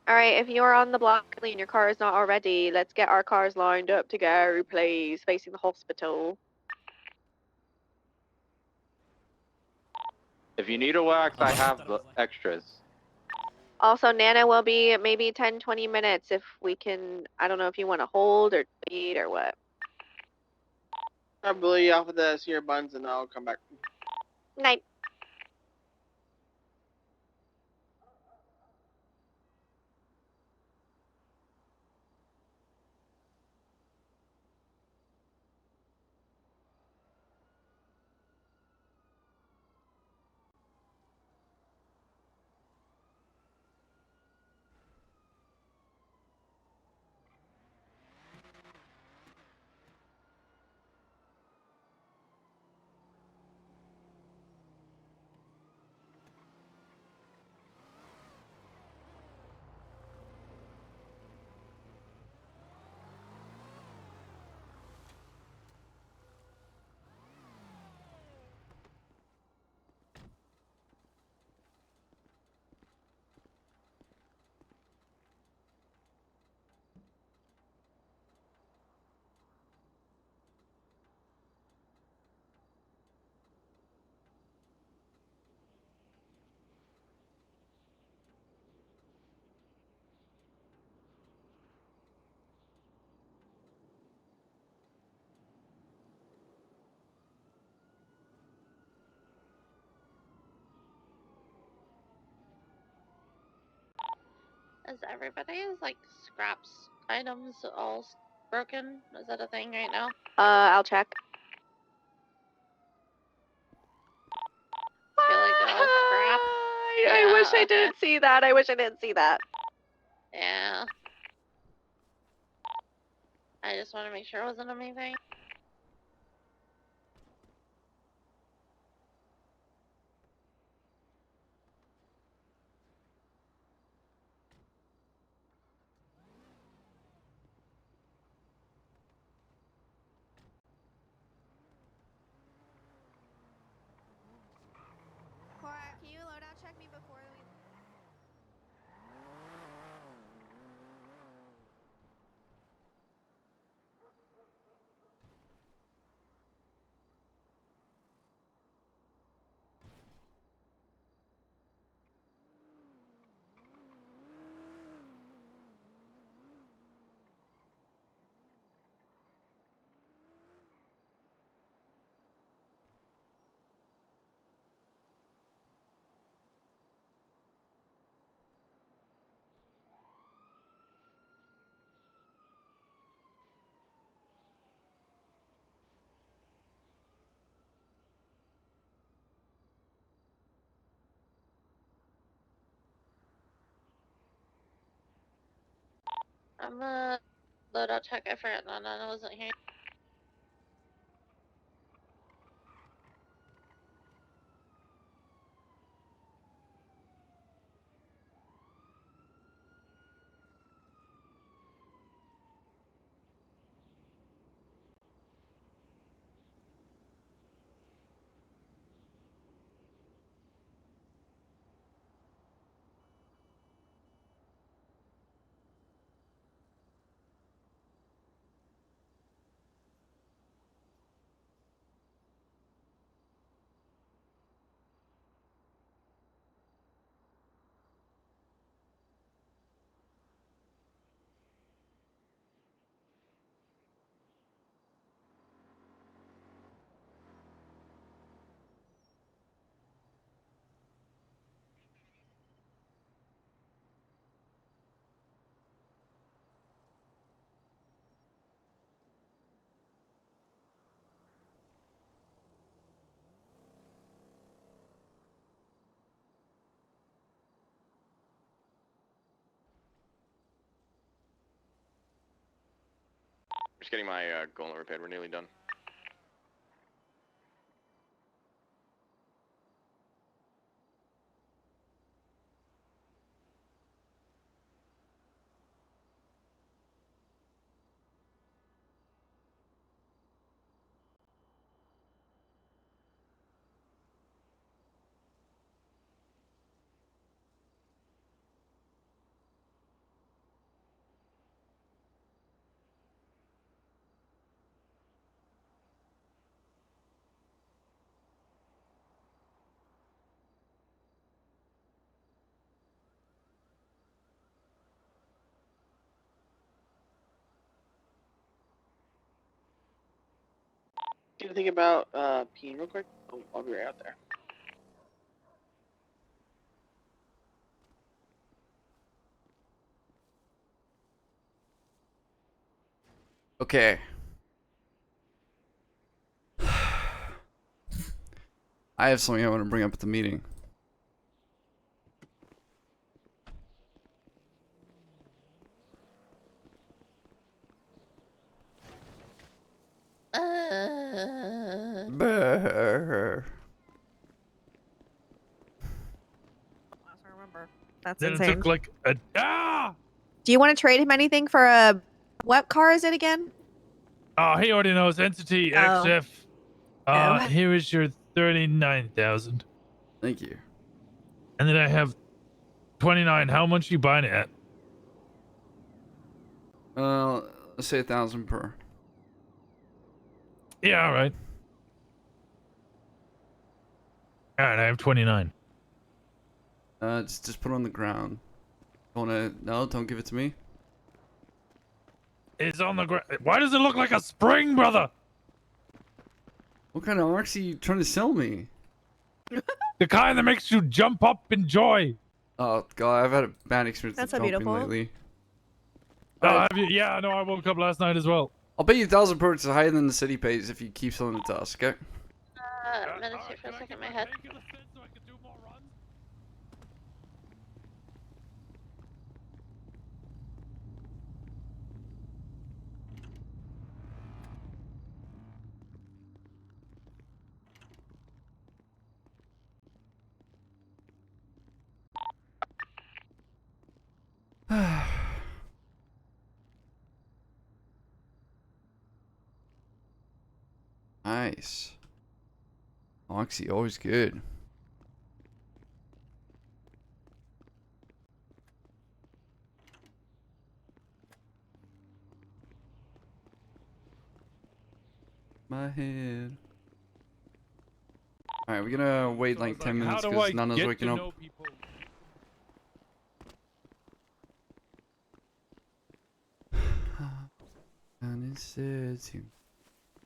All right, if you're on the block and your car is not already, let's get our cars lined up to go, please, facing the hospital. If you need a wax, I have the extras. Also, Nana will be maybe 10, 20 minutes if we can. I don't know if you want to hold or wait or what. Probably off of the Sierra buns, and I'll come back. Night. Is everybody's like scraps items all broken? Is that a thing right now? I'll check. I feel like they're all scrap. I wish I didn't see that. I wish I didn't see that. Yeah. I just want to make sure it wasn't anything. I'm a loadout check. I forgot. No, I wasn't here. Just getting my gauntlet repaired. We're nearly done. Do you think about peeing real quick? I'll be right out there. Okay. I have something I want to bring up at the meeting. Brr. I remember. That's Then it insane. took like a Do you want to trade him anything for a... What car is it again? Oh, he already knows. Entity Oh. XF. Oh. Here is your 39,000. Thank you. And then I have 29. How much you buying it at? Let's say 1,000 per. Yeah, all right. All right, I have 29. Just put it on the ground. Don't give it to me. It's on the ground. Why does it look like a spring, brother? What kind of ox are you trying to sell me? The kind that makes you jump up in joy. Oh god, I've had a bad experience That's with so jumping beautiful. lately. Oh, have you? Yeah, no, I woke up last night as well. I'll bet you 1,000 per. It's higher than the city pays if you keep selling it to us. Okay. Meditate for a second in my head. Nice. Oxy, always good. My head. Alright, we're gonna wait like 10 minutes because Nana's waking up. And it says you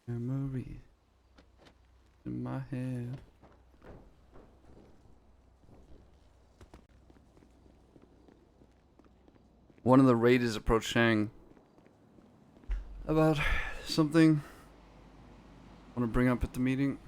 memory in my head. One of the raiders approached Shang about something I want to bring up at the meeting.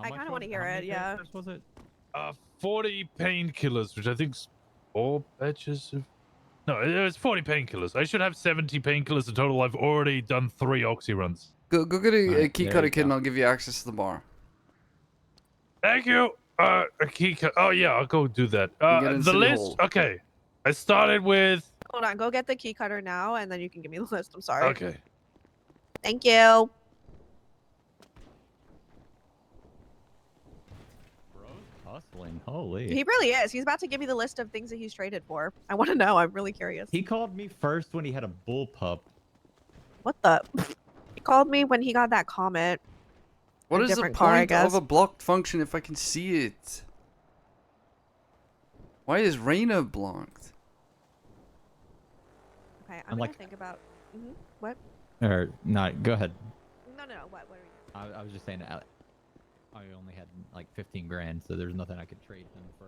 I kind of want to hear it. Yeah. Was it? 40 painkillers, which I think's 4 batches of. No, it was 40 painkillers. I should have 70 painkillers in total. I've already done 3 oxy runs. Go get a Alright, key there cutter you kit, and go. I'll give you access to the bar. Thank you. A key cut. Oh yeah, I'll go do that. You get in The City list. Hall. Okay, I started with. Hold on. Go get the key cutter now, and then you can give me the list. I'm sorry. Okay. Thank you. Hustling. Holy. He really is. He's about to give me the list of things that he's traded for. I want to know. I'm really curious. He called me first when he had a bullpup. What the? He called me when he got that comment. What A is the different car, I point of guess. a blocked function if I can see it? Why is Reina blocked? Okay, I'm I'm like- gonna think about. What? Or not. Go ahead. No. What? What are you? I was just saying. I only had like 15 grand, so there's nothing I could trade him for.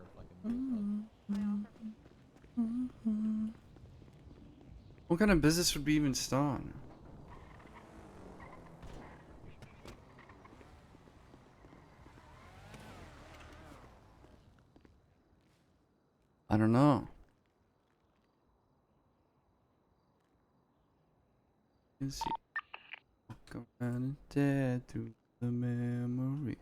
What kind of business would we even start? I don't know. You can see. Go around and dead through the memory.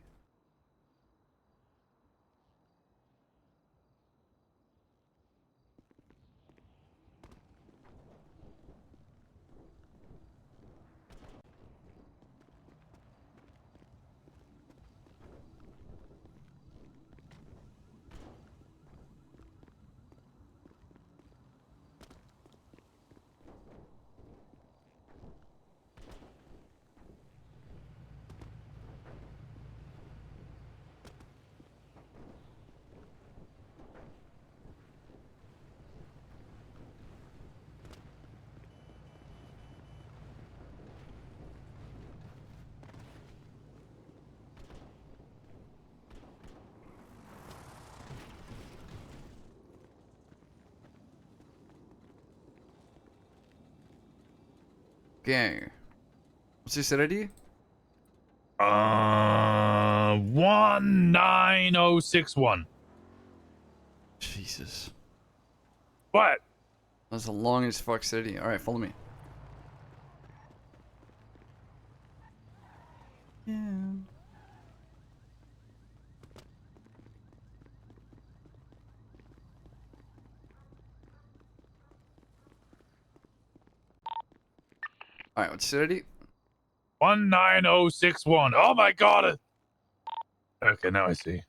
Okay. What's your set ID? 19061. Jesus. What? That's the longest fuck city. Alright, follow me. Yeah. Alright, what's your set ID? 19061. Oh my god. Okay, now I see.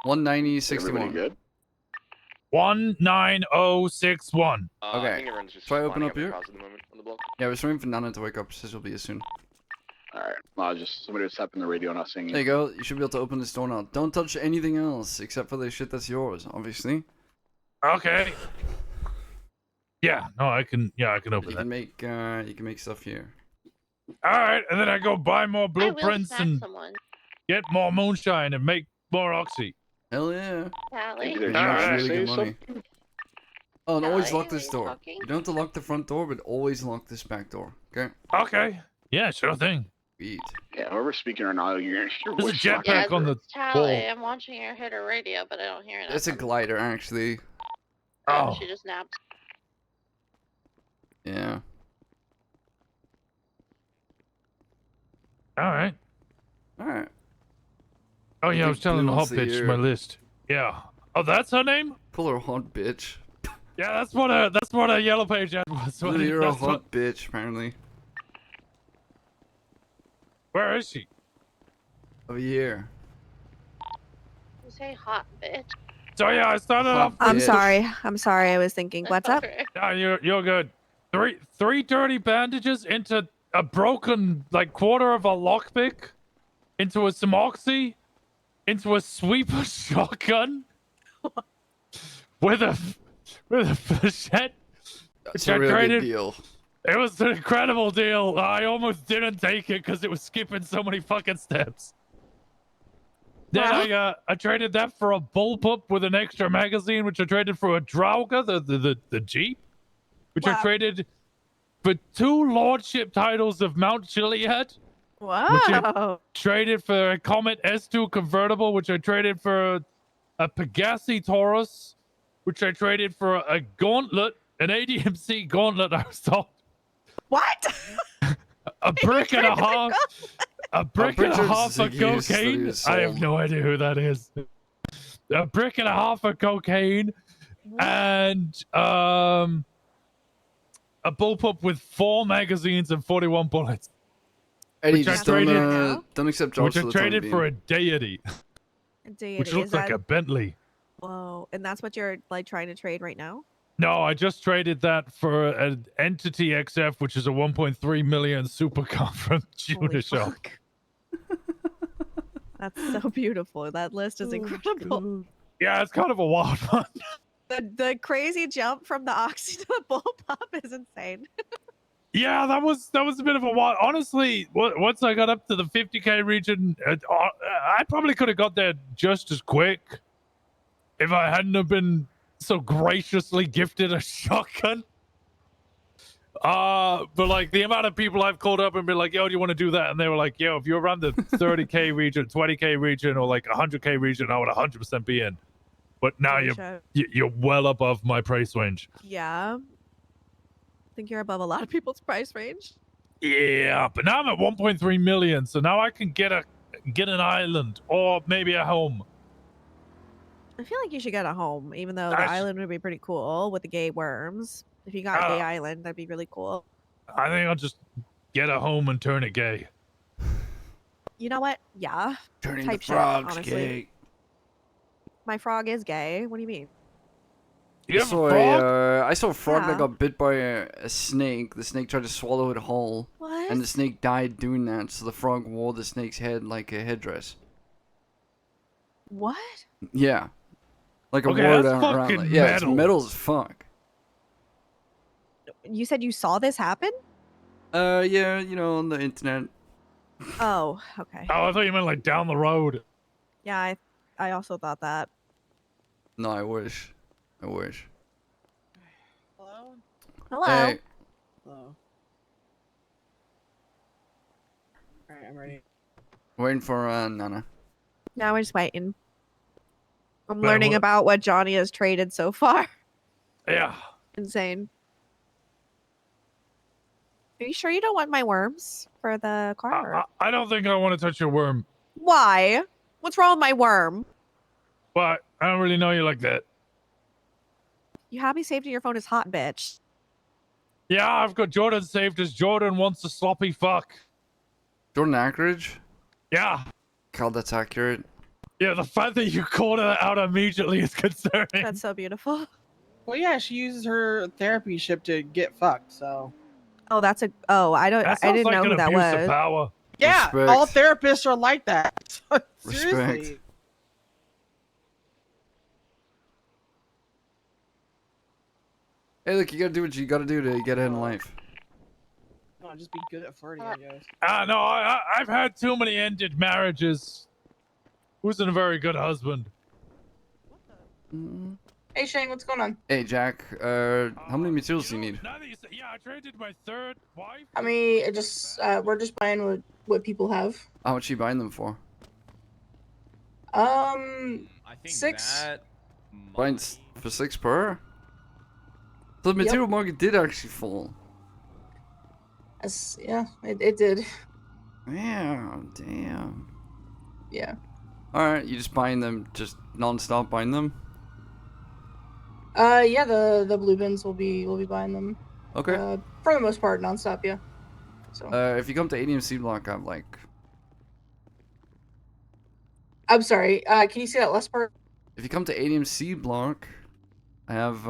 19061. Good. 19061. I Okay. think everyone's just Try open lining up their here. cars at the moment on the block. Yeah, we're just waiting for Nana to wake up. Says she'll be here soon. Alright. No, just somebody was tapping the radio, not singing. There you go. You should be able to open this door now. Don't touch anything else except for the shit that's yours, obviously. Okay. Yeah, no, I can. Yeah, I can open You that. can make stuff here. All right, and then I go buy more I will blueprints smack and someone. get more moonshine and make more oxy. Hell yeah. Sally. You're Alright. really good money. Oh, and always Sally, lock this are you door. talking? You don't have to lock the front door, but always lock this back door. Okay? Okay. Yeah, sure thing. Sweet. Yeah, whoever's speaking right now, your There's a voice jetpack sucks. on the It's Tally. wall. I'm watching her hit her radio, but I don't hear it. It's a glider, actually. Oh. She just napped. Yeah. All right. Alright. Oh yeah, I was telling the hot Blue wants to bitch hear. my list. Yeah. Oh, that's her name? Pull her hot bitch. Yeah, that's what a yellow page ad was. Blue, you're a That's what- hot bitch, apparently. Where is she? Over here. You say hot bitch. So yeah, I started Hot off. I'm bitch. sorry. I'm sorry. I was thinking. What's up? Yeah, you're good. Three dirty bandages into a broken like quarter of a lockpick, into some oxy, into a sweeper shotgun, with a flechette. That's which I a real good traded- deal. It was an incredible deal. I almost didn't take it because it was skipping so many fucking steps. Then I traded that for a bullpup with an extra magazine, which I traded for a Drauga, the Jeep, which I Wow. traded for 2 lordship titles of Mount Chiliad, which I Wow. traded for a Comet S2 convertible, which I traded for a Pegassi Taurus, which I traded for a gauntlet, an ADMC gauntlet, I was told. What? A brick and a half. A brick and a half of excuse that he cocaine. was I have sold. no idea who that is. A brick and a half of cocaine, and a bullpup with 4 magazines and 41 bullets. Eddie, Which I just traded, don't accept jobs which I for the time traded being. for a deity, A deity. which looks Is like that... a Bentley. Whoa. And that's what you're like trying to trade right now? No, I just traded that for an Entity XF, which is a 1.3 million supercar from Holy Junishow. fuck. That's so beautiful. That list is incredible. Yeah, it's kind of a wild one. The crazy jump from the oxy to the bullpup is insane. Yeah, that was a bit of a wild. Honestly, once I got up to the 50K region, I probably could have got there just as quick if I hadn't have been so graciously gifted a shotgun. But like the amount of people I've called up and been like, yo, do you want to do that? And they were like, yo, if you're around the 30K region, 20K region, or like 100K region, I would 100% be in. But now you're well above my price range. Yeah. I think you're above a lot of people's price range. Yeah, but now I'm at 1.3 million, so now I can get an island or maybe a home. I feel like you should get a home, even though the island would be pretty cool with the gay worms. If you got a gay island, that'd be really cool. I think I'll just get a home and turn it gay. You know what? Yeah. Turning Type the shit, frogs honestly. gay. My frog is gay. What do you mean? I saw a frog Yeah. that got bit by a snake. The snake tried to swallow it whole. What? And the snake died doing that, so the frog wore the snake's head like a headdress. What? Yeah. Like a Okay, ward that's around. fucking Like, yeah, it's metal. metal as fuck. You said you saw this happen? Yeah, you know, on the internet. Oh, okay. Oh, I thought you meant like down the road. Yeah, I also thought that. No, I wish. I wish. Hello. Hey, Hello. Alright, I'm ready. waiting for Nana. Now we're just waiting. I'm Well, learning what- about what Johnny has traded so far. Yeah. Insane. Are you sure you don't want my worms for the car? I don't think I want to touch your worm, Why? What's wrong with my worm? but I don't really know you like that. You have me saved in your phone as hot bitch. Yeah, I've got Jordan saved as Jordan wants a sloppy fuck. Jordan Ackridge? Yeah. God, that's accurate. Yeah, the fact that you called it out immediately is concerning. That's so beautiful. Well, yeah, she uses her therapy ship to get fucked, so. Oh, that's a. Oh, I don't. That I sounds didn't like know an who that abuse of was. power. Yeah, Respect. all therapists are like that. Respect. Seriously. Hey, look, you gotta do what you gotta do to get ahead in life. No, just be good at flirting, I guess. No, I've had too many ended marriages. Wasn't a very good husband. Hey Shang, what's going on? Hey, Jack, how many materials do you need? Yeah, I traded my third wife. I mean, it just we're just buying what people have. How much are you buying them for? I think 6. that Buying for 6 per? So the material market did actually fall. Yeah, it did. Damn. Yeah. Alright, you just buying them, just non-stop buying them? Yeah, the blue bins will be buying them. Okay. For the most part, nonstop. Yeah. So. If you come to ADMC block, I have like... I'm sorry. Can you say that last part? If you come to ADMC block, I have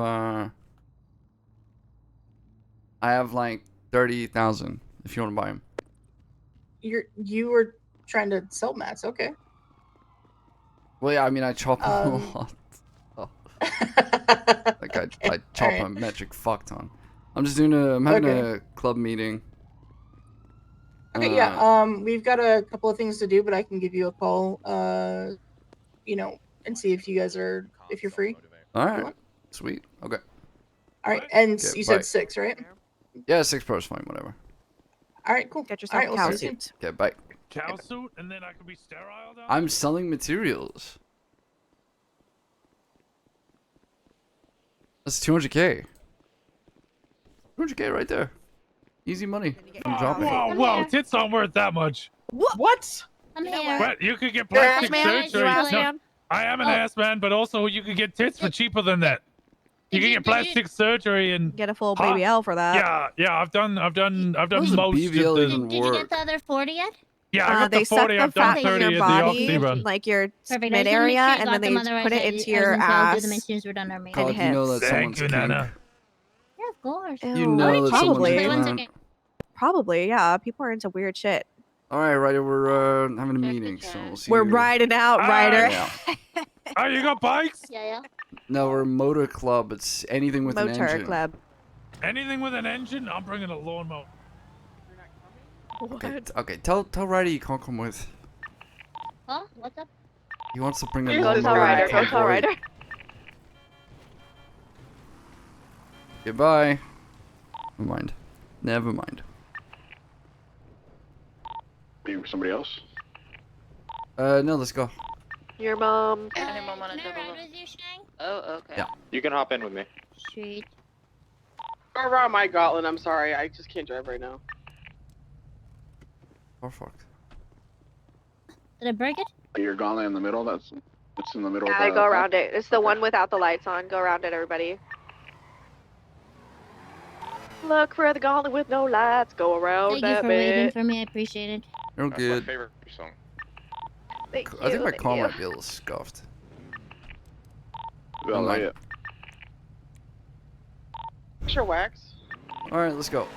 like 30,000 if you want to buy them. You were trying to sell mats, okay? Well, yeah, I mean, I chop them a lot. Oh. Like I chop a metric fuck ton. I'm just doing I'm having a club meeting. Okay, yeah. We've got a couple of things to do, but I can give you a call. You know, and see if you guys if you're free. All right. Sweet. Okay. All right, and Okay, you bye. said 6, right? Yeah, 6 Pro is fine. Whatever. All right, cool. Get All yourself right, a we'll cow see you soon. suit. Okay, bye. Cow suit, and then I could be sterile down I'm selling materials. That's 200K. 200K right there. Easy money. From dropping. Whoa, tits aren't worth that much. What? I'm here. But you could get You're an plastic ass man? surgery. You ass No, man? I am an Oh. ass man, but also you could get tits for cheaper than that. You can get plastic surgery and Get a full Huh? BBL for that. Yeah, I've done What does a most BBL of the. even Did you get the other 40 yet? Yeah, I got They the suck 40. the I've done fat from 30 your at the body, Oxy run. like your Perfect. I mid just wanna make area, sure you and got then them, they otherwise put it I into was your gonna say I'll do ass them as soon as we're done our meeting. and God, you know hips. that Thank someone's you, kink. Nana. Yeah, of course. You Ew, know that someone's probably. a One cunt. second. Probably, yeah. People are into weird shit. All right, Ryder, we're having a meeting, so we'll see We're you. riding out, Ryder. Yeah. Oh, you got bikes? Yeah. No, we're a motor club. It's anything with an Motor engine. club. Anything with an engine, I'm bringing a lawnmower. Okay, okay. Tell Ryder you can't come with. Huh? What's up? He wants to bring a Go lawnmower. tell and Ryder. he Go can't tell wait. Ryder. Goodbye. Never mind. Never mind. Somebody else? No, let's go. Your mom. Can I ride with you, Shang? Oh, okay. Yeah. You can hop in with me. Sweet. Go around my Gauntlet. I'm sorry. I just can't drive right now. Oh fuck. Did I break it? Your gauntlet in the middle. That's in the middle. Yeah, go around it. It's the one without the lights on. Go around it, everybody. Look for the gauntlet with no lights. Go around Thank you that for waiting bit. for me. I appreciate it. You're That's good. my favorite song. Thank you. I think my thank car you. might be a little scuffed. Well, Never mind. yeah. Sure, wax. All right, let's go.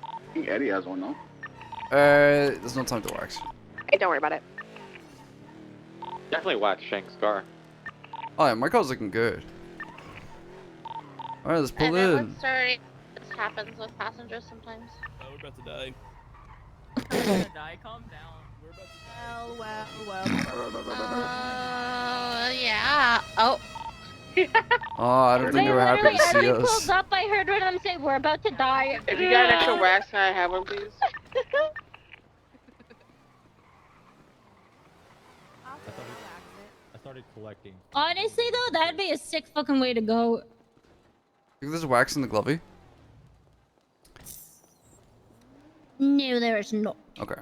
I think Eddie has one though. There's no time to wax. Hey, don't worry about it. Definitely wax Shang's car. Oh yeah, my car's looking good. All right, let's pull in. Sorry, this happens with passengers sometimes. Oh, we're about to die. Die. Calm down. We're about to Yeah. Oh. Oh, I don't think they were happy to As see we us. pulled up, I heard one of them say, "We're about to die." If you got an extra wax, can I have one, please? I started collecting. Honestly, though, that'd be a sick fucking way to go. Think there's wax in the glovey? No, there is not. Okay.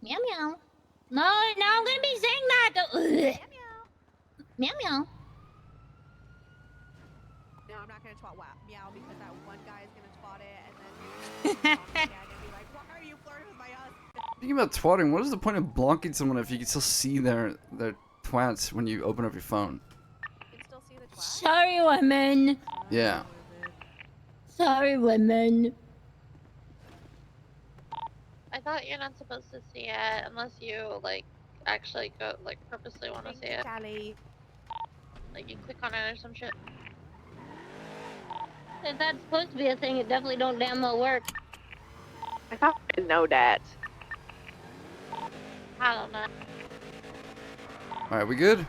Meow meow. No, I'm gonna be saying that. Meow meow. No, I'm not gonna twat meow because that one guy is gonna twat it and then and be like, why are you flirting with my husband? Thinking about twatting, what is the point of blocking someone if you can still see their twats when you open up your phone? You can still see the twat. Sorry, women. Yeah. Sorry, women. I thought you're not supposed to see it unless you like actually go like purposely want to see it. Callie. Like you click on it or some shit. If that's supposed to be a thing, it definitely don't damn well work. I thought I didn't know that. I don't know. All right, we good?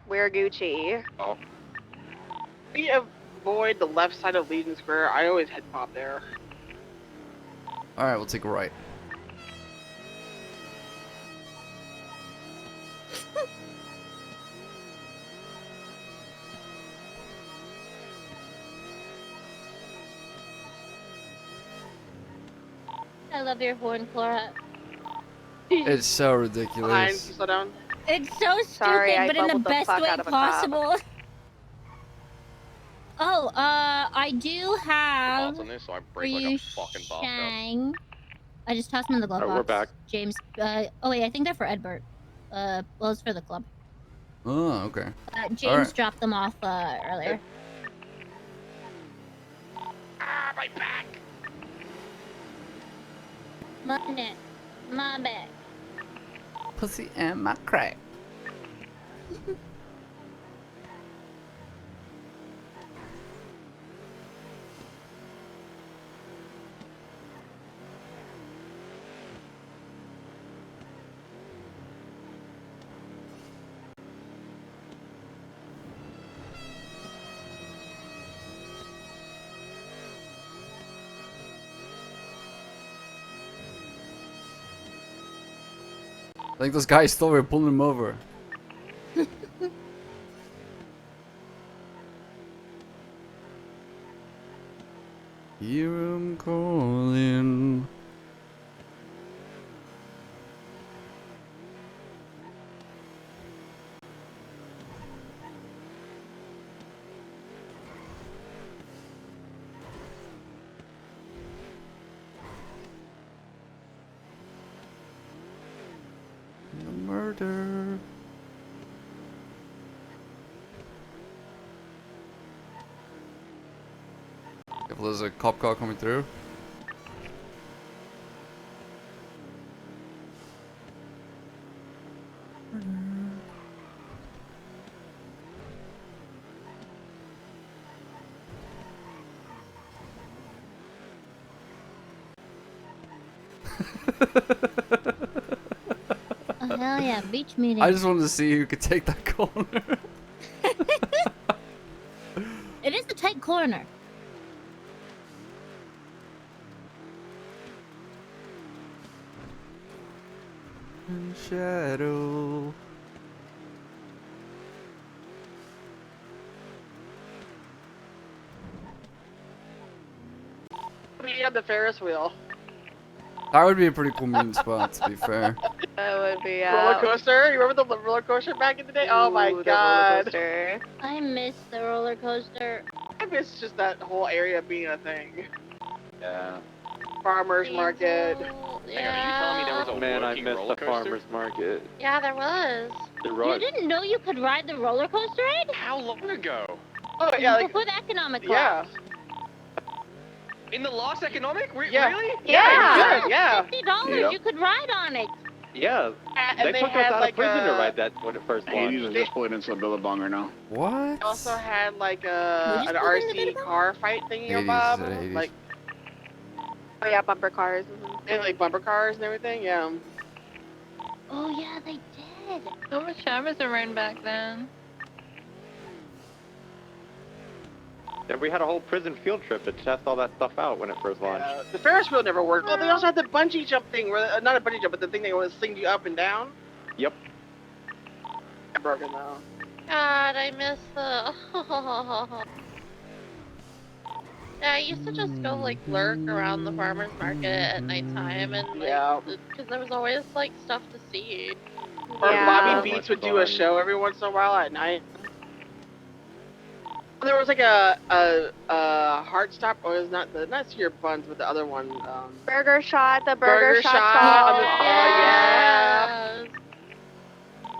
We're Gucci. Oh. We avoid the left side of Legion Square. I always head pop there. All right, we'll take a right. I love your horn, Clara. It's so Fine, ridiculous. slow down. It's so stupid, Sorry, I but in the bubbled the best fuck way out of a cop. possible. Oh, I do have On this, so I for break like you, a fucking bathtub. Shang. I just tossed them in the glove Alright, box. we're back. James. Oh wait, I think they're for Edbert. Well, it's for the club. Oh, okay. James Alright. dropped them off earlier. Ah, my back! My back. Pussy and my crack. Like those guys thought we were pulling him over. Hear him calling. The murder. If there's a cop car coming through. Oh, hell yeah, beach meeting. I just wanted to see who could take that corner. It is a tight corner. Shadow. We had the Ferris wheel. That would be a pretty cool meeting spot, to be fair. That would be Roller coaster? You remember the roller coaster back in the day? Oh my god. I miss the roller coaster. I miss just that whole area being a thing. Yeah. Farmers market. Yeah. Oh man, I missed the farmer's market. Yeah, there was. You didn't know you could ride the roller coaster ride? How long ago? Oh yeah, like, Before the economic yeah. collapse. In the last economic? Yeah. Really? Yeah. $50, Yep. you could ride on it. Yeah. And They they took us had out like of prison to a- ride that when it first Hades launched. is just pulling into the Billabong right now. What? They also had like Were an you supposed to RC car fight thingy, Hades, Bob. Hades. Like, Oh yeah, bumper cars. and like bumper cars and everything. Yeah. Oh yeah, they did. So much time was around back then. Yeah, we had a whole prison field trip to test all that stuff out when it first launched. The Ferris wheel never worked. Oh, they also had the bungee jump thing, where not a bungee jump, but the thing that would sling you up and down. Yep. Broken though. God, I miss the. Yeah, I used to just go like lurk around the farmer's market at nighttime and like, because there was always like stuff to see. Or Yeah. Bobby Beats would do a show every once in a while at night. There was like a Heart Stop, or it's not Sear Buns, but the other one. Burger Shot, the Burger Shot. Yeah.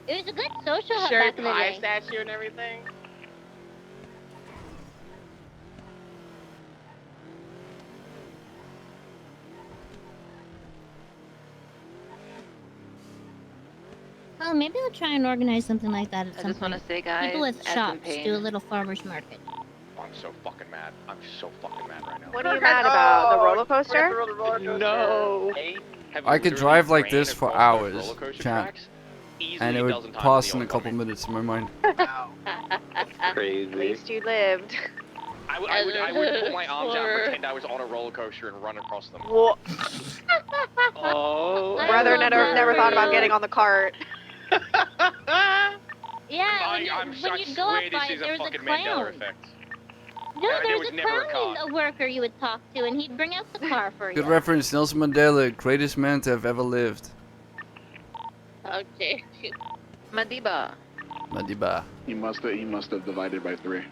It was a good social hub Sherry back in the Pie day. statue and everything. Well, maybe we'll try and organize something like that at some just point. wanna say, guys, People with as in shops pain. do a little farmer's market. I'm so fucking mad. I'm so fucking mad right now. What are you mad about? The roller coaster? No. I could drive like this for hours, roller coaster chat, tracks, and it dozen would times pass the in a couple minutes in my mind. Crazy. At least you lived. I would pull my arms out and pretend I was on a roller coaster and run across them. Well, Oh. brother never thought about getting on the cart. Yeah, when I'm you'd go up swear by this it, is there a was a fucking Mandela clown. effect. No, There there was was a never a clown car. a worker you would talk to, and he'd bring out the car for Good you. reference, Nelson Mandela, greatest man to have ever lived. Okay. Madiba. Madiba. He must have divided by 3.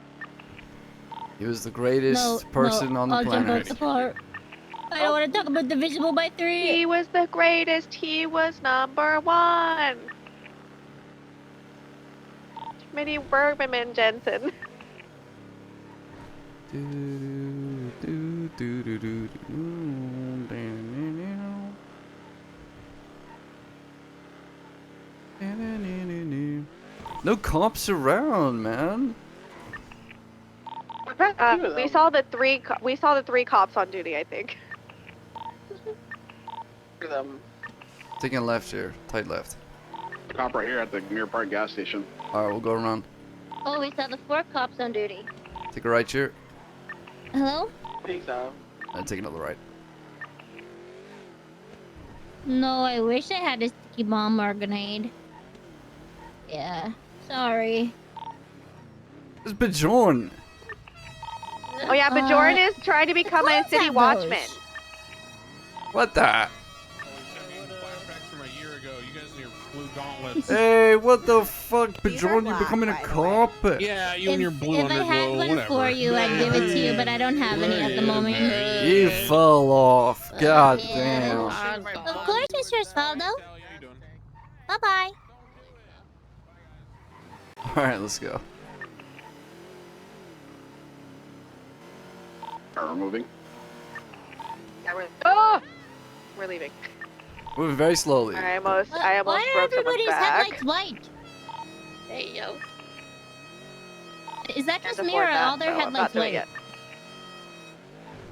He was the greatest person on the I'll jump planet. off the car. I don't want to talk about Divisible by 3. He was the greatest. He was number 1. Mitty Bergman Jensen. No cops around, man. We saw the 3. We saw the 3 cops on duty. I think. Taking a left here, tight left. Cop right here at the Mirror Park gas station. Alright, we'll go around. Oh, we saw the 4 cops on duty. Take a right here, Hello? I think so. and take another right. No, I wish I had a sticky bomb or grenade. Yeah, sorry. It's Bjorn. Oh yeah, Bajoran is trying to become a city have watchman. those. What the? From a year ago, you guys and your blue gauntlets. Hey, what the fuck, Bjorn? You becoming a cop? Yeah, you and your blue If I had underglow, one whatever. for you, I'd give it to you, but I don't have any at the moment. You fell off. God damn. Of course, Mr. Osvaldo. Bye-bye. Alright, let's go. Are we moving? Yeah, we're leaving. Moving very slowly. I almost Why are broke someone's everybody's back. headlights white? Hey, yo. Is that just Can't me or afford are that, all their so I'm headlights not doing white? it.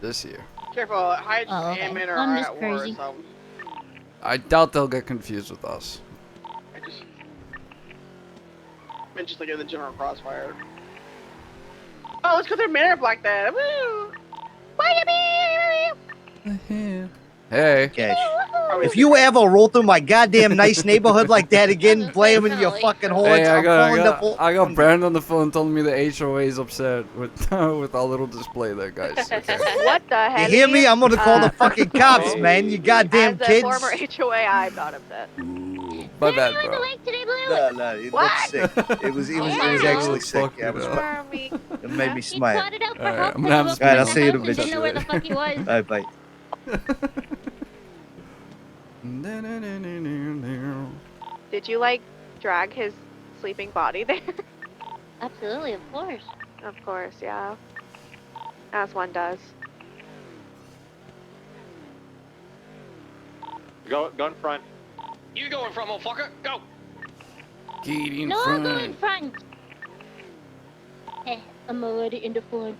This year. Careful, Hyde Oh, okay. and Min are I'm just at war, crazy. so I doubt they'll get confused with us. I just Min's just like in the general crossfire. Oh, let's go through Manor Black then. Woo! Hey. Okay. If you ever roll through my goddamn nice neighborhood like that again, blaming your fucking horns, Hey, I I'm pulling the got, I got Brandon on the phone telling me the HOA is upset with with our little display there, guys. Okay. What the hell? You hear me? I'm gonna call the fucking cops, man. You goddamn As a kids. former HOA, I'm not upset. My bad, bro. No, it looked sick. It was actually sick. Yeah, it was it made me smile. Caught it out for Alright, help I'm when gonna he have woke to up Alright, I'll in see you the in a house and bit. didn't know where the fuck he was. Alright, bye. Did you like drag his sleeping body there? Absolutely, of course. Of course, yeah. As one does. Go in front. You go in front, motherfucker. Go. Get in No, I'll front. go in front. Heh, I'm already in the front.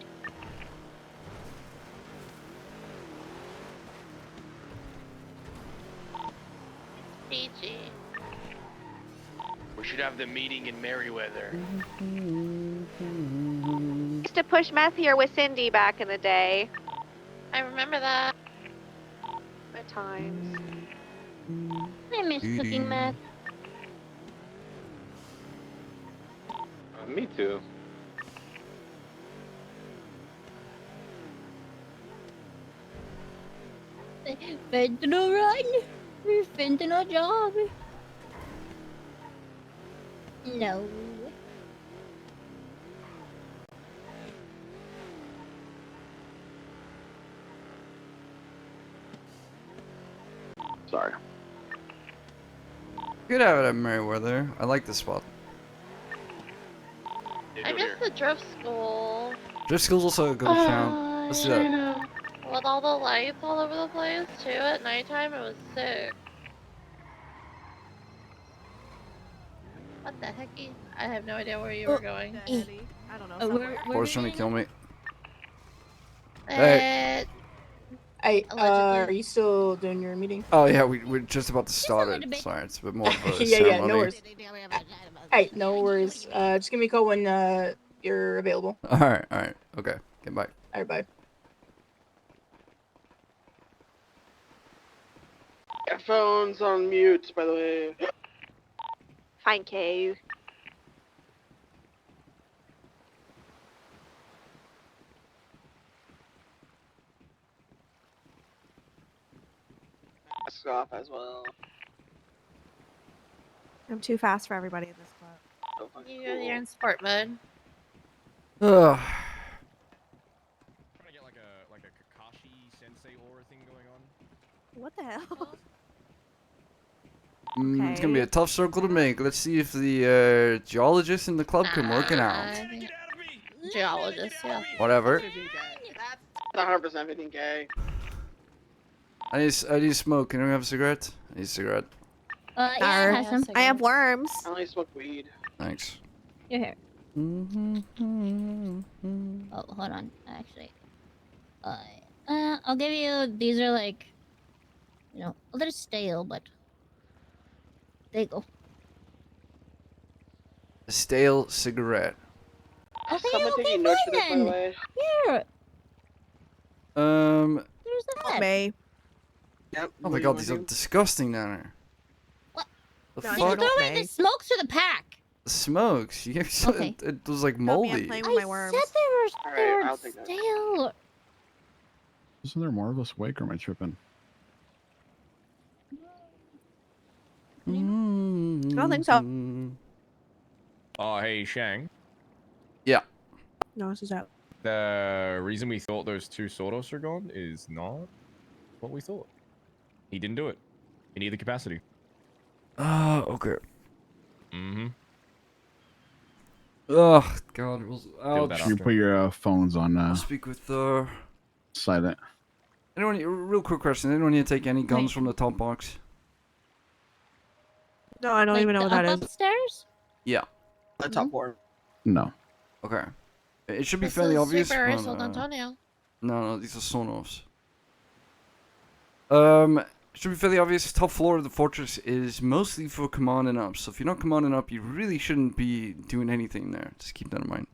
GG. We should have the meeting in Merryweather. Used to push meth here with Cindy back in the day. I remember that. Good times. I miss cooking meth. Me too. Fentanyl run. Fentanyl job. No. Sorry. Good have it at Merryweather. I like this spot. I miss the drift school. Drift school's also a good shout. Let's do I that. know. With all the lights all over the place too at nighttime, it was sick. What the hecky? I have no idea where you were going. I don't know. Horse trying to kill me. Hey. Hey, are you still doing your meeting? Oh yeah, we're just about to start it. Sorry, it's a bit more of a Yeah, ceremony. no worries. Hey, no worries. Just give me a call when you're available. Alright, okay, bye. Alright, bye. Phone's on mute, by the way. Fine, K. Mask off as well. I'm too fast for everybody in this club. You're in sport mode. Ugh. Trying to get like a Kakashi Sensei aura thing going on. What the hell? It's gonna be a tough circle to make. Let's see if the geologist in the club can work it out. Geologist, yeah. Whatever. That's 100% 15K. I need smoke. Can we have a cigarette? I need a cigarette. Yeah, I have some. I have worms. I only smoke weed. Thanks. You're here. Oh, hold on. Actually, I'll give you. These are like, you know, a little stale, but there you go. A stale cigarette. Someone taking notes for this, by the way. Here. There's that. May. Yep. Oh what my you god, wanna these are do? disgusting down here. What? The Did you fuck? throw away the smokes or the pack? The smokes. You gave Okay. it was like Tell me I'm moldy. playing with my worms. Said they Alright, were I'll take that. stale. Isn't there more of us awake or am I tripping? I don't think so. Oh, hey, Shang. Yeah. No, this is out. The reason we thought those two Sordos are gone is not what we thought. He didn't do it in either capacity. Okay. Mm-hmm. Oh god, it was. Deal I'll with that You after. put your phones on I'll speak with silent. anyone. Real quick question: anyone need to take any guns from the top box? No, I don't Like even know the what that up is. upstairs? Yeah. The top floor. No. Okay. It should be This fairly is obvious. Super but, Sold Antonio. No, these are Sonos. Should be fairly obvious. Top floor of the fortress is mostly for commanding up. So if you're not commanding up, you really shouldn't be doing anything there. Just keep that in mind.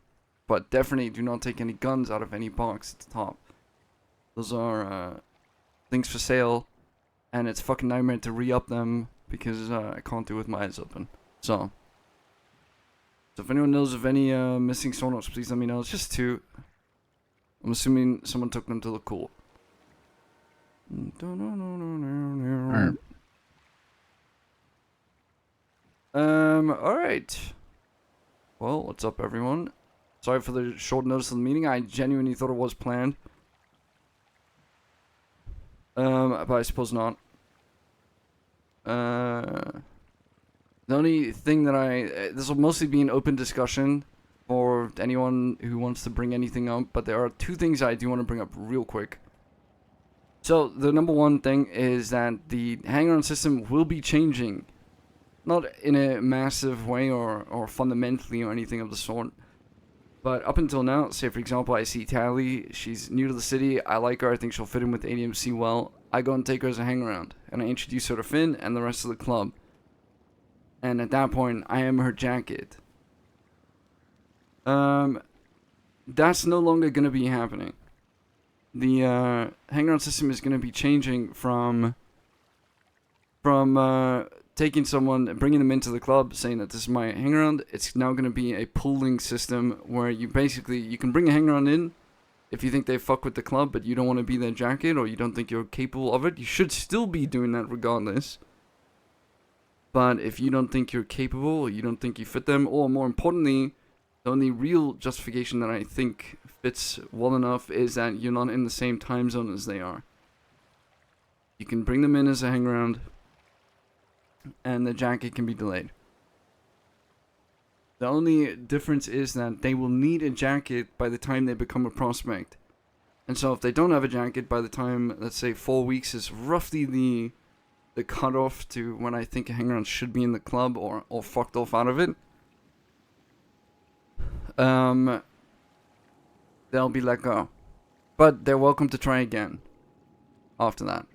But definitely do not take any guns out of any box at the top. Those are things for sale, and it's a fucking nightmare to re-up them because I can't do it with my eyes open. So if anyone knows of any missing Sonos, please let me know. It's just 2. I'm assuming someone took them to look cool. Alright. Alright. Well, what's up, everyone? Sorry for the short notice of the meeting. I genuinely thought it was planned. But I suppose not. The only thing that this will mostly be an open discussion for anyone who wants to bring anything up, but there are 2 things I do want to bring up real quick. So, the number one thing is that the hang-on system will be changing. Not in a massive way or fundamentally or anything of the sort. But up until now, say for example, I see Tally, she's new to the city, I like her, I think she'll fit in with ADMC well. I go and take her as a hang-around, and I introduce her to Finn and the rest of the club. And at that point, I am her jacket. That's no longer going to be happening. The hang-around system is going to be changing from taking someone and bringing them into the club, saying that this is my hang-around. It's now going to be a pooling system where you can bring a hang-around in if you think they fuck with the club, but you don't want to be their jacket or you don't think you're capable of it. You should still be doing that regardless. But if you don't think you're capable, or you don't think you fit them, or more importantly, the only real justification that I think fits well enough is that you're not in the same time zone as they are. You can bring them in as a hang-around, and the jacket can be delayed. The only difference is that they will need a jacket by the time they become a prospect. And so if they don't have a jacket by the time, let's say 4 weeks is roughly the cutoff to when I think a hang-around should be in the club or fucked off out of it. They'll be let go. But they're welcome to try again after that.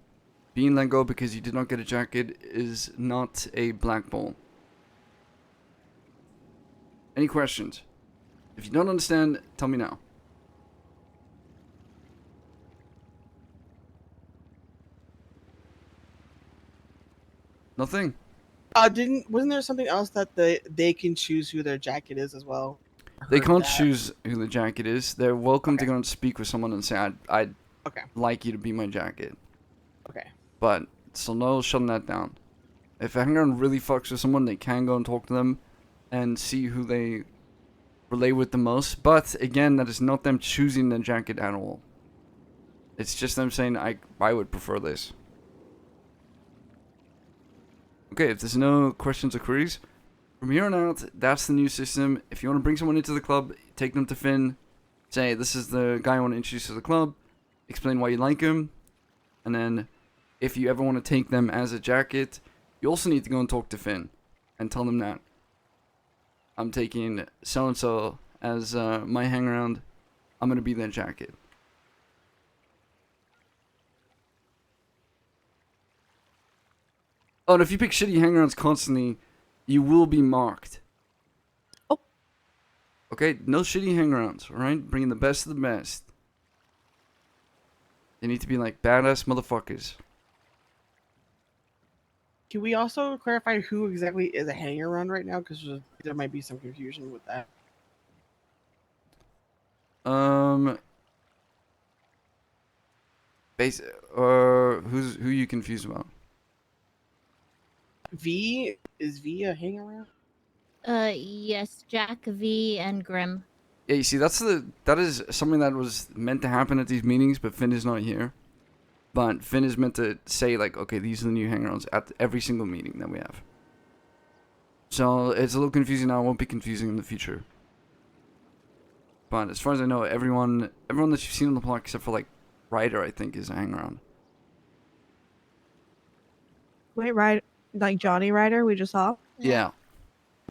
Being let go because you did not get a jacket is not a blackball. Any questions? If you don't understand, tell me now. Nothing? Wasn't there something else that they can choose who their jacket is as well? They Heard can't that. choose who the jacket is. They're welcome to go and speak with someone and say, I'd Okay. like you to be my jacket. Okay. But, so no shutting that down. If a hang-around really fucks with someone, they can go and talk to them and see who they relate with the most. But, again, that is not them choosing the jacket at all. It's just them saying, I would prefer this. Okay, if there's no questions or queries, from here on out, that's the new system. If you want to bring someone into the club, take them to Finn, say, this is the guy I want to introduce to the club, explain why you like him, and then if you ever want to take them as a jacket, you also need to go and talk to Finn and tell them that I'm taking so-and-so as my hang-around, I'm going to be their jacket. Oh, and if you pick shitty hang-arounds constantly, you will be marked. Oh. Okay, no shitty hang-arounds, alright? Bringing the best of the best. They need to be like badass motherfuckers. Can we also clarify who exactly is a hanger around right now? Because there might be some confusion with that. Who you confused about? Is V a hanger around? Yes, Jack, V, and Grim. Yeah, you see, that is something that was meant to happen at these meetings, but Finn is not here. But Finn is meant to say, like, okay, these are the new hangarounds at every single meeting that we have. So it's a little confusing now. It won't be confusing in the future. But as far as I know, everyone that you've seen on the block, except for like Ryder, I think, is a hangaround. Wait, like Johnny Ryder we just saw? Yeah.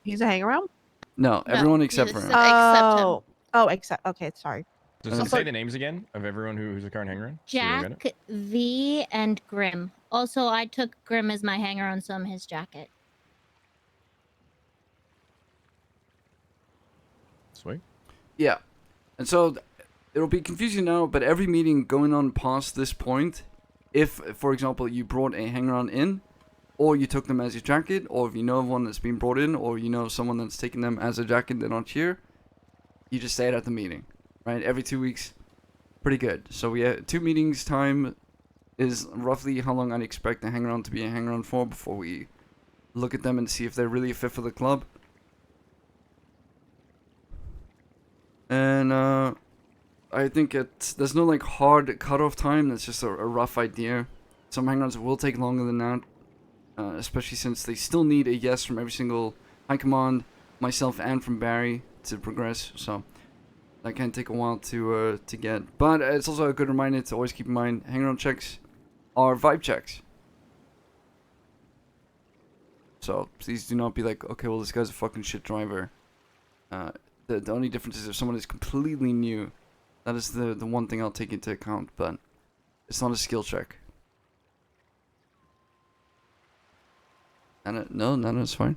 He's a hang around? No, everyone except for him. Oh, except okay, sorry. Just say the names again of everyone who's a current hanger on. Jack, V, and Grim. Also, I took Grim as my hanger on some his jacket. Sweet. Yeah. And so it'll be confusing now, but every meeting going on past this point, if, for example, you brought a hanger-on in, or you took them as your jacket, or if you know of one that's been brought in, or you know someone that's taken them as a jacket, they're not here, you just say it at the meeting, right? Every 2 weeks. Pretty good. So we have 2 meetings time is roughly how long I'd expect a hanger-on to be a hanger-on for before we look at them and see if they're really a fit for the club. And I think there's no like hard cutoff time. That's just a rough idea. Some hang-ons will take longer than that, especially since they still need a yes from every single high command, myself, and from Barry to progress. So that can take a while to get. But it's also a good reminder to always keep in mind hang-on checks are vibe checks. So please do not be like, okay, well this guy's a fucking shit driver. The only difference is if someone is completely new. That is the one thing I'll take into account, but it's not a skill check. And no, it's fine.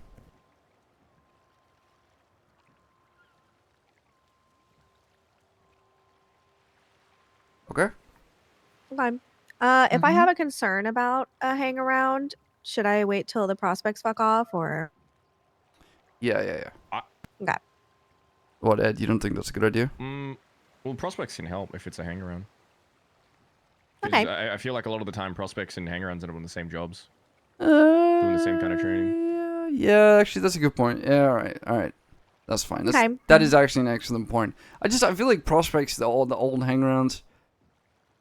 Okay. Okay. If I have a concern about a hang around, should I wait till the prospects fuck off or? Yeah. Okay. What, Ed? You don't think that's a good idea? Well, prospects can help if it's a hang-around. Okay. I feel like a lot of the time prospects and hang-arounds end up on the same jobs. Doing the same kind of training. Yeah, actually, that's a good point. Yeah, all right. That's fine. That is actually an excellent point. I feel like prospects, the old hang-arounds.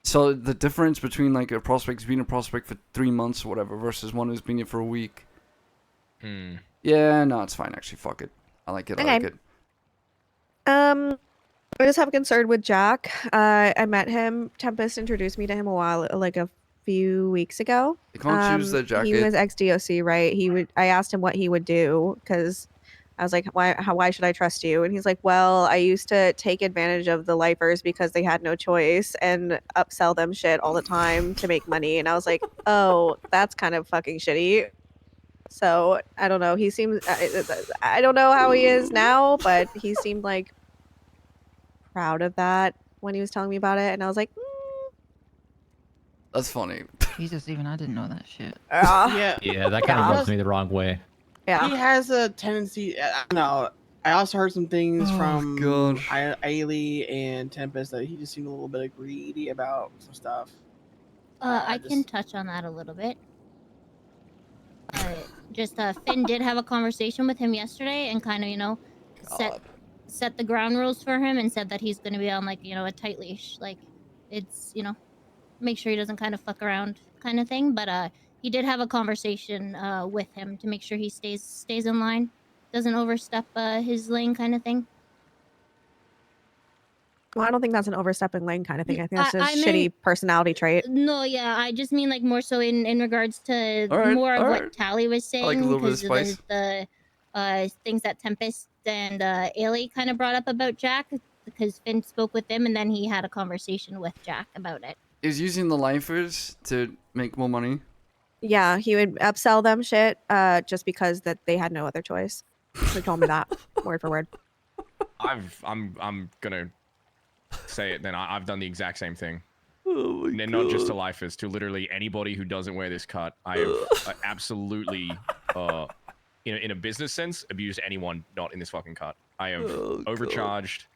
So the difference between like a prospect being a prospect for 3 months or whatever versus one who's been here for a week. Yeah, no, it's fine. Actually, fuck it. I like it. I like it. I just have a concern with Jack. I met him. Tempest introduced me to him a few weeks ago. You can't choose the jacket. He was ex-DOC, right? I asked him what he would do because I was like, why should I trust you? And he's like, well, I used to take advantage of the lifers because they had no choice and upsell them shit all the time to make money. And I was like, oh, that's kind of fucking shitty. So I don't know. He seems, I don't know how he is now, but he seemed like proud of that when he was telling me about it. And I was like, That's funny. Jesus, even I didn't know that shit. Yeah. Yeah, that kind of rubs me the wrong way. Yeah. He has a tendency. No, I also heard some things from Ailey and Tempest that he just seemed a little bit greedy about some stuff. I can touch on that a little bit. Finn did have a conversation with him yesterday and kind of, set the ground rules for him and said that he's going to be on like, a tight leash. Like it's, make sure he doesn't kind of fuck around kind of thing. But he did have a conversation with him to make sure he stays in line, doesn't overstep his lane kind of thing. Well, I don't think that's an overstepping lane kind of thing. I think that's a shitty personality trait. No, yeah, I just mean like more so in regards to what Tally was saying. I like a little bit of because spice. the things that Tempest and Ailey kind of brought up about Jack, because Finn spoke with them and then he had a conversation with Jack about it. Is using the lifers to make more money. Yeah, he would upsell them shit just because that they had no other choice. He told me that word for word. I'm gonna say it then. I've done the exact same thing. And not just to lifers, to literally anybody who doesn't wear this cut. I have absolutely, in a business sense, abused anyone not in this fucking cut. I have overcharged.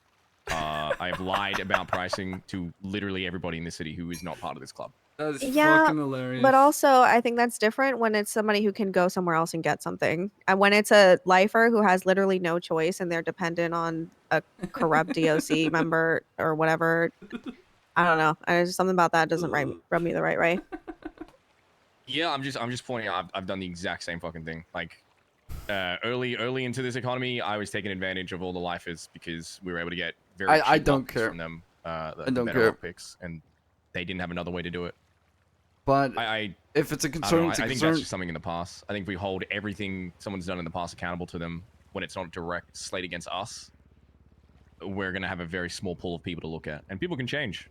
I have lied about pricing to literally everybody in the city who is not part of this club. That's Yeah, fucking hilarious. but also I think that's different when it's somebody who can go somewhere else and get something. And when it's a lifer who has literally no choice and they're dependent on a corrupt DOC member or whatever, I don't know. There's something about that doesn't rub me the right way. Yeah, I'm just pointing out. I've done the exact same fucking thing. Like, early into this economy, I was taking advantage of all the lifers because we were able to get very I cheap don't lockpicks care. from them. I The don't better care. lockpicks, and they didn't have another way to do it. But if it's a I don't concern, know, it's a I think concern. that's just something in the past. I think if we hold everything someone's done in the past accountable to them when it's not a direct slate against us, we're gonna have a very small pool of people to look at, and people can change.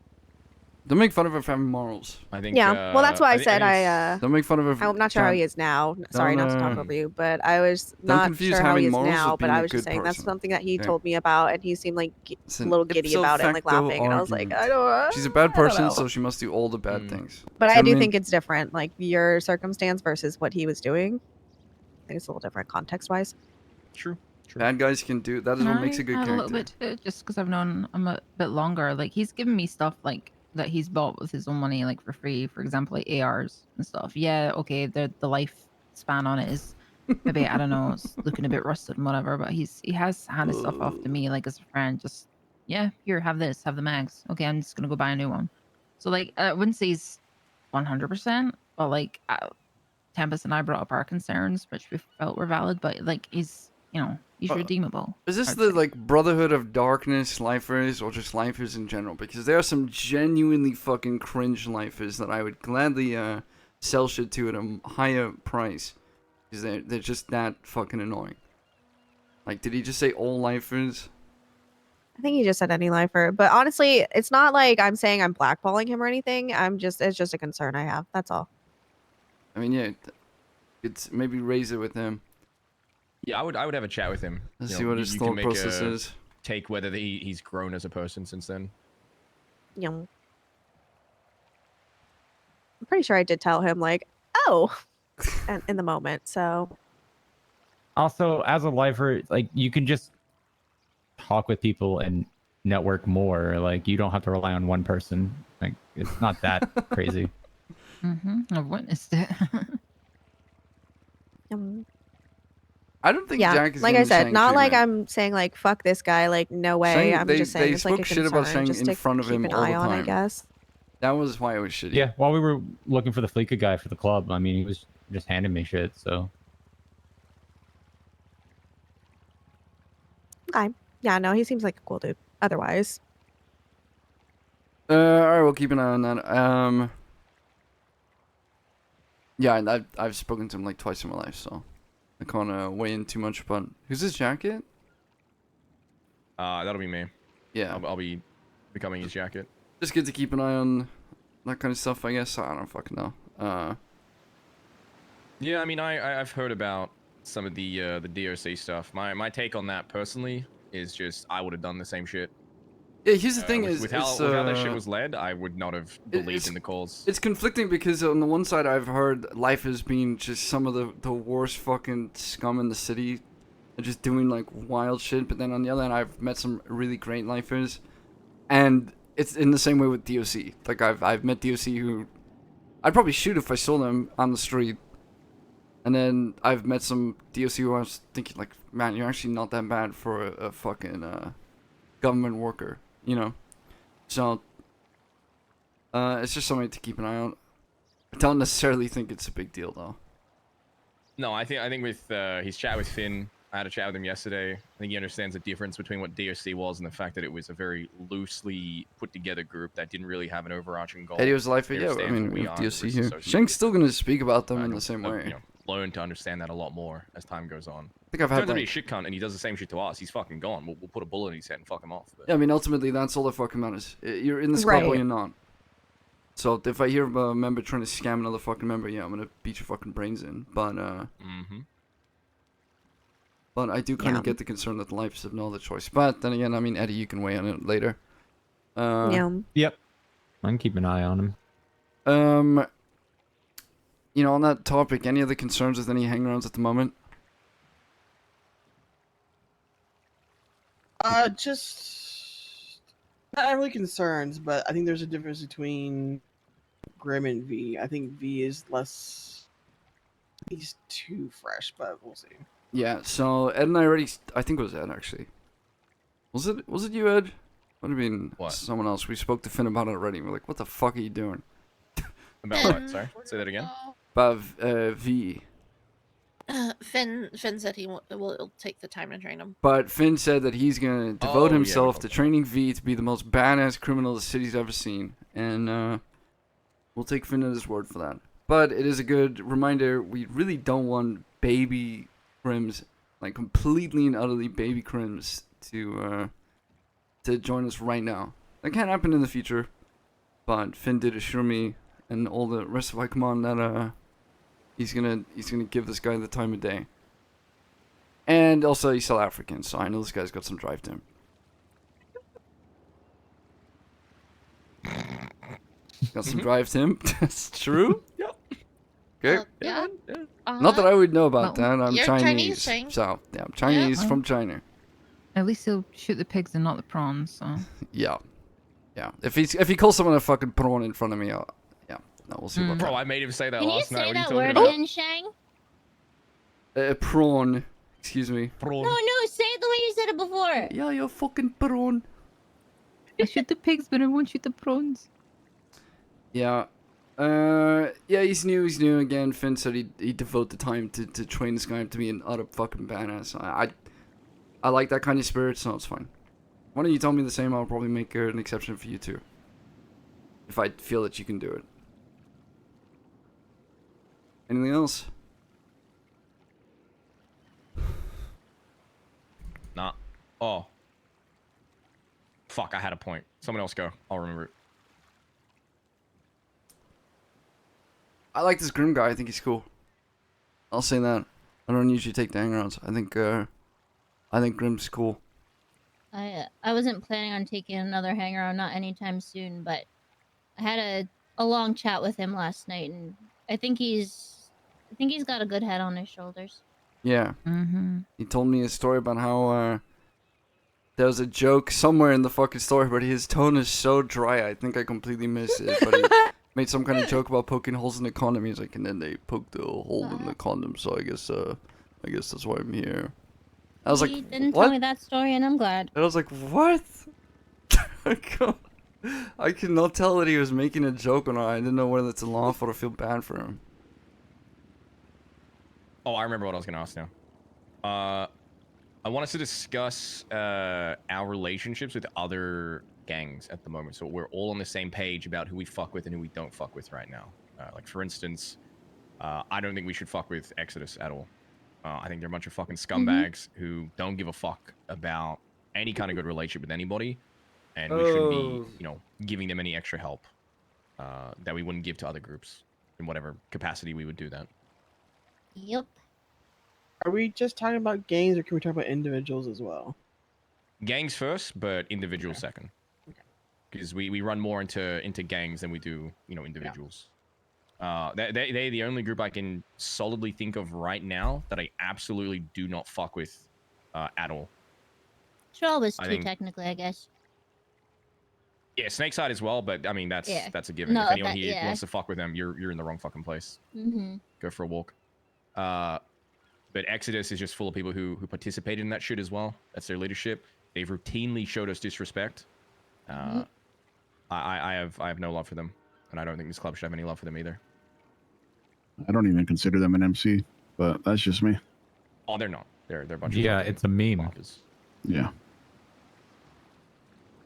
Don't make fun of her for having morals. I think. Yeah, well, that's why I said Don't make fun of her. For, I'm not sure how he is now. Sorry, not to talk over you, but I was not confuse sure how he having is morals now. with But being I a was just good saying that's person. something that he Okay. told me about, and he seemed like It's a an little giddy ipso about it, and like facto laughing, and I was like, argument. I don't. She's a bad I don't person, know. so she must do all the bad things. But See I what do mean? think it's different, like your circumstance versus what he was doing. I think it's a little different context-wise. True. Bad guys can do that. Is Can what makes I a good add a little character. bit to it, just because I've known him a bit longer. Like he's given me stuff like that he's bought with his own money, like for free. For example, like ARs and stuff. Yeah, okay, the lifespan on it is maybe I don't know, it's looking a bit rusted and whatever. But he has handed stuff off to me like as a friend. Just yeah, here, have this, have the mags. Okay, I'm just gonna go buy a new one. So like I wouldn't say he's 100%, but like Tempest and I brought up our concerns, which we felt were valid. But like he's redeemable. Is this I'd the say. like Brotherhood of Darkness lifers, or just lifers in general? Because there are some genuinely fucking cringe lifers that I would gladly sell shit to at a higher price, because they're just that fucking annoying. Like, did he just say all lifers? I think he just said any lifer, but honestly, it's not like I'm saying I'm blackballing him or anything. It's just a concern I have. That's all. I mean, yeah, it's maybe raise it with him. Yeah, I would have a chat with him. Let's You see know, what you- his you thought can make process a is. Take whether he's grown as a person since then. I'm pretty sure I did tell him like, oh, and in the moment. So Also, as a lifer, like you can just talk with people and network more. Like you don't have to rely on one person. Like it's not that crazy. I've witnessed it. I don't think yeah, Jack is like I getting said, Shang not like treatment. I'm saying like fuck this guy. Like no way. Shang, I'm they, just saying they it's like spoke a shit about concern Shang just in to front of keep him an all the eye on, I time. guess. That was why it was shitty. Yeah, while we were looking for the Fleeka guy for the club, I mean, he was just handing me shit. So Okay. Yeah, no, he seems like a cool dude. Otherwise, Alright, we'll keep an eye on that. Yeah, and I've spoken to him like twice in my life, so I can't weigh in too much. But who's his jacket? That'll be me. Yeah. I'll be becoming his jacket. Just good to keep an eye on that kind of stuff, I guess. I don't fucking know. Yeah, I mean, I've heard about some of the DOC stuff. My take on that personally is just I would have done the same shit. Yeah, here's the thing with how that shit was led, I would not have believed in the calls. It's conflicting because on the one side I've heard life has been just some of the worst fucking scum in the city, and just doing like wild shit. But then on the other hand, I've met some really great lifers, and it's in the same way with DOC. Like I've met DOC who I'd probably shoot if I saw them on the street. And then I've met some DOC who I was thinking like, man, you're actually not that bad for a fucking government worker, you know? So, it's just something to keep an eye on. I don't necessarily think it's a big deal though. No, I think with his chat with Finn, I had a chat with him yesterday. I think he understands the difference between what DOC was and the fact that it was a very loosely put together group that didn't really have an overarching goal. Eddie was life, They yeah, I understand mean, who we we are have DOC versus here. associated Shang's with still going to speak about them in I've- the same I've, way. You know, learned to understand that a lot more as time goes on. I think I've had Turns out like- he's a shit cunt and he does the same shit to us. He's fucking gone. We'll put a bullet in his head and fuck him off. But... Yeah, I mean, ultimately, that's all that fucking matters. You're in this club or Right. you're not. So if I hear of a member trying to scam another fucking member, yeah, I'm going to beat your fucking brains in. But, But I do kind of get the concern that the lifers have no other choice. But then again, I mean, Eddie, you can weigh on it later. Yeah. Yep. I can keep an eye on him. You know, on that topic, any other concerns with any hangarounds at the moment? Just not really concerns, but I think there's a difference between Grim and V. I think V is less. He's too fresh, but we'll see. Yeah, so Ed and I already, I think it was Ed actually. Was it you, Ed? Would have been someone else. We spoke to Finn about it already. We're like, what the fuck are you doing? About what? Sorry, say that again. About V. Finn said he will take the time to train him. But Finn said that he's gonna devote yeah, himself to training V to be the most badass criminal the city's ever seen, and we'll take Finn at his word for that. But it is a good reminder. We really don't want baby Crims, like completely and utterly baby Crims, to join us right now. That can't happen in the future. But Finn did assure me and all the rest of my command that he's gonna give this guy the time of day. And also he's South African, so I know this guy's got some drive to him. Got some drive to him. That's true. Yep. Okay. Yeah. Not that I would know about Well, that. I'm You're Chinese, Shang. so yeah, I'm Chinese Yeah. from China. At least he'll shoot the pigs and not the prawns. So. Yeah, yeah. If he calls someone a fucking prawn in front of me, yeah, no, we'll see what. Bro, I made him say that Can you last night. say What are you that talking word about? again, Shang? Prawn. Excuse me. Prawn. No, say it the way you said it before. Yeah, you're fucking prawn. I shoot the pigs, but I won't shoot the prawns. Yeah. Yeah, he's new again. Finn said he'd devote the time to train this guy to be an utter fucking badass. I like that kind of spirit, so it's fine. Why don't you tell me the same? I'll probably make an exception for you too. If I feel that you can do it. Anything else? Nah. Oh. Fuck, I had a point. Someone else go. I'll remember it. I like this Grim guy. I think he's cool. I'll say that. I don't usually take the hangarounds. I think Grim's cool. I wasn't planning on taking another hangaround, not anytime soon, but I had a long chat with him last night, and I think he's got a good head on his shoulders. Yeah. Mm-hmm. He told me a story about how there was a joke somewhere in the fucking story, but his tone is so dry. I think I completely missed it. But he made some kind of joke about poking holes in the condom. He's like, and then they poked a hole in the condom, so I guess that's why I'm here. I was He like, didn't what? tell me that story, and I'm glad. And I was like, what? I could not tell that he was making a joke or not. I didn't know whether it's lawful or feel bad for him. Oh, I remember what I was gonna ask now. I want us to discuss our relationships with other gangs at the moment, so we're all on the same page about who we fuck with and who we don't fuck with right now. Like for instance, I don't think we should fuck with Exodus at all. I think they're a bunch of fucking scumbags who don't give a fuck about any kind of good relationship with anybody, and we shouldn't be, giving them any extra help that we wouldn't give to other groups in whatever capacity we would do that. Yep. Are we just talking about gangs, or can we talk about individuals as well? Gangs first, but individuals second. Because we run more into gangs than we do, individuals. They're the only group I can solidly think of right now that I absolutely do not fuck with at all. Troll was I two, think- technically, I guess. Yeah, Snakeside as well, but I mean that's a given. No, If anyone that- here yeah. wants to fuck with them, you're in the wrong fucking place. Mm-hmm. Go for a walk. But Exodus is just full of people who participated in that shit as well. That's their leadership. They've routinely showed us disrespect. I have no love for them, and I don't think this club should have any love for them either. I don't even consider them an MC, but that's just me. Oh, they're not. They're a bunch Yeah, of it's a meme. bonkers. Yeah.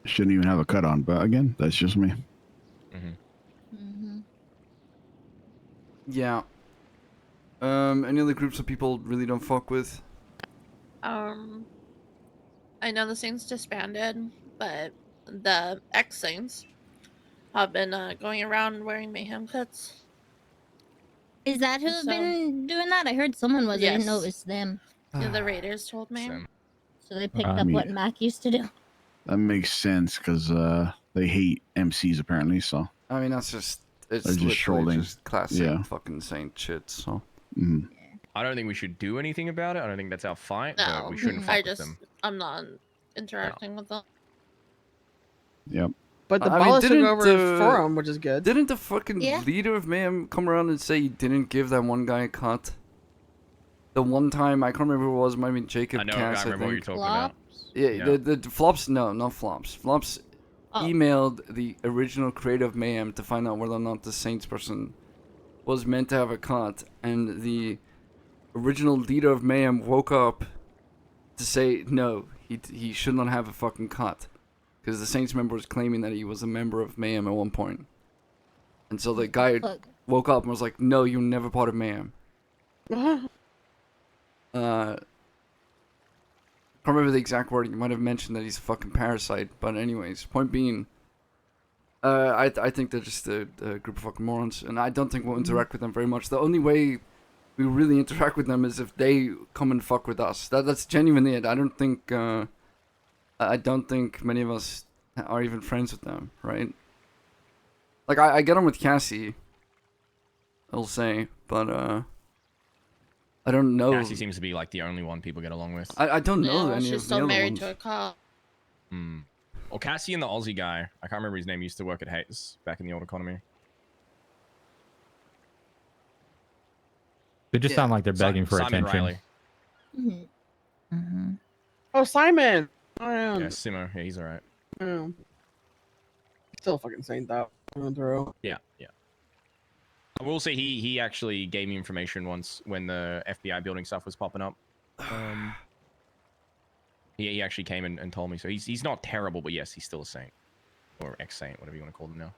Shouldn't even have a cut on, but again, that's just me. Mm-hmm. Yeah. Any other groups that people really don't fuck with? I know the Saints disbanded, but the ex-Saints have been going around wearing mayhem kits. Is that who's been doing that? I heard someone was. I didn't know it was them. Yeah, the Raiders told me. So they picked I up mean- what Mac used to do. That makes sense because they hate MCs apparently. So I mean, that's just it's they're just literally trolling. just classic Yeah. fucking saint shit. So. Mhm. I don't think we should do anything about it. I don't think that's our fight, but No, we shouldn't fuck I with just them. I'm not interacting with them. Yep. But the I mean, ballers took didn't over the- for him, which is good. Didn't the fucking Yeah. leader of Mayhem come around and say he didn't give that one guy a cut? The one time, I can't remember who it was, it might have been Jacob I know. Cass, I remember what you're think. talking about. Yeah, Yeah. the Flops, no, not Flops. Flops Oh. emailed the original creator of Mayhem to find out whether or not the Saints person was meant to have a cut, and the original leader of Mayhem woke up to say no, he should not have a fucking cut. Because the Saints member was claiming that he was a member of Mayhem at one point. And so the guy woke up and was like, no, you're never part of Mayhem. Can't remember the exact word. You might have mentioned that he's a fucking parasite. But anyways, point being, I think they're just a group of fucking morons. And I don't think we'll interact with them very much. The only way we really interact with them is if they come and fuck with us. That's genuinely it. I don't think many of us are even friends with them, right? Like, I get on with Cassie, I'll say, but, I don't know. Cassie seems to be like the only one people get along with. I don't know Yeah, well, any she's of the still other married ones. to a cop. Hmm. Well, Cassie and the Aussie guy, I can't remember his name, used to work at Hayes back in the old economy. They just sound like they're begging for Simon attention. Riley. Mm-hmm. Oh, Simon. Oh, yeah. Yeah, Simo. Yeah, he's alright. Yeah. Still fucking saint though. Through. Yeah, yeah. I will say he actually gave me information once when the FBI building stuff was popping up. He actually came and told me. So he's not terrible, but yes, he's still a saint. Or ex-saint, whatever you want to call them now.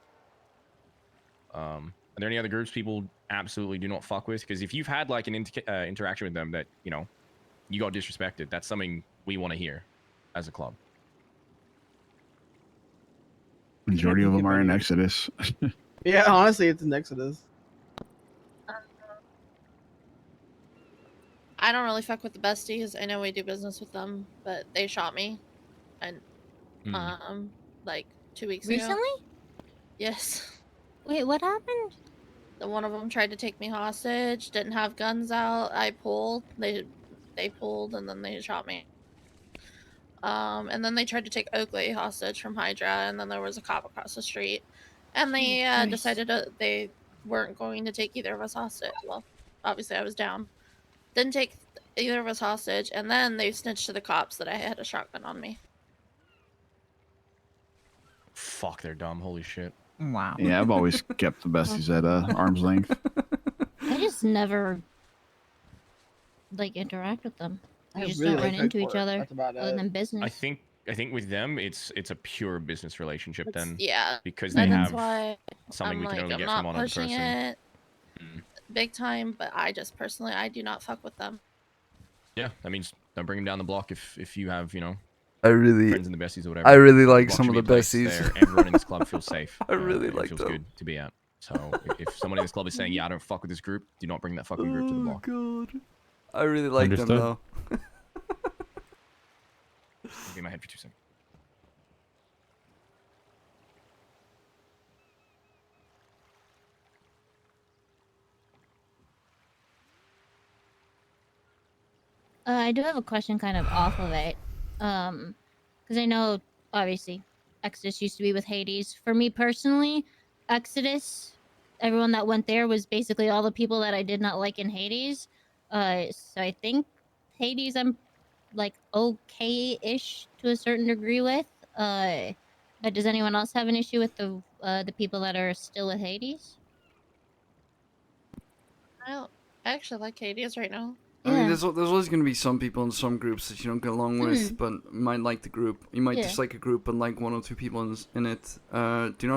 Are there any other groups people absolutely do not fuck with? Because if you've had like an interaction with them that, you know, you got disrespected, that's something we want to hear as a club. Majority of them are in Exodus. Yeah, honestly, it's an Exodus. I don't really fuck with the besties. I know we do business with them, but they shot me, and like 2 weeks ago. Recently? Yes. Wait, what happened? The one of them tried to take me hostage. Didn't have guns out. I pulled. They pulled, and then they shot me. And then they tried to take Oakley hostage from Hydra, and then there was a cop across the street, and they decided they weren't going to take either of us hostage. Well, obviously I was down. Didn't take either of us hostage, and then they snitched to the cops that I had a shotgun on me. Fuck, they're dumb. Holy shit. Wow. Yeah, I've always kept the besties at arm's length. I just never like interact with them. We I just really don't run like into each Hardcore. other That's about other it. than business. I think with them it's a pure business relationship then. Yeah, Because they and have that's why something I'm we can like, only I'm get not from one other pushing person. it big time, but I just personally I do not fuck with them. Yeah, that means don't bring them down the block if you have, you know, I really, friends in the besties or whatever. I really The like block some should of be the a place besties. There, everyone in this club feels safe. I really and like feels them. good to be at. So if someone in this club is saying, yeah, I don't fuck with this group, do not bring that fucking group to the block. God. I really like them Understood. though. I'll get my head for 2 seconds. I do have a question kind of off of it. Because I know, obviously, Exodus used to be with Hades. For me personally, Exodus, everyone that went there was basically all the people that I did not like in Hades. So I think Hades I'm, like, okay-ish to a certain degree with. But does anyone else have an issue with the people that are still with Hades? I actually like Hades right now. I mean, there's always going to be some people in some groups that you don't get along with, but might like the group. You might Yeah. dislike a group, but like 1 or 2 people in it. Do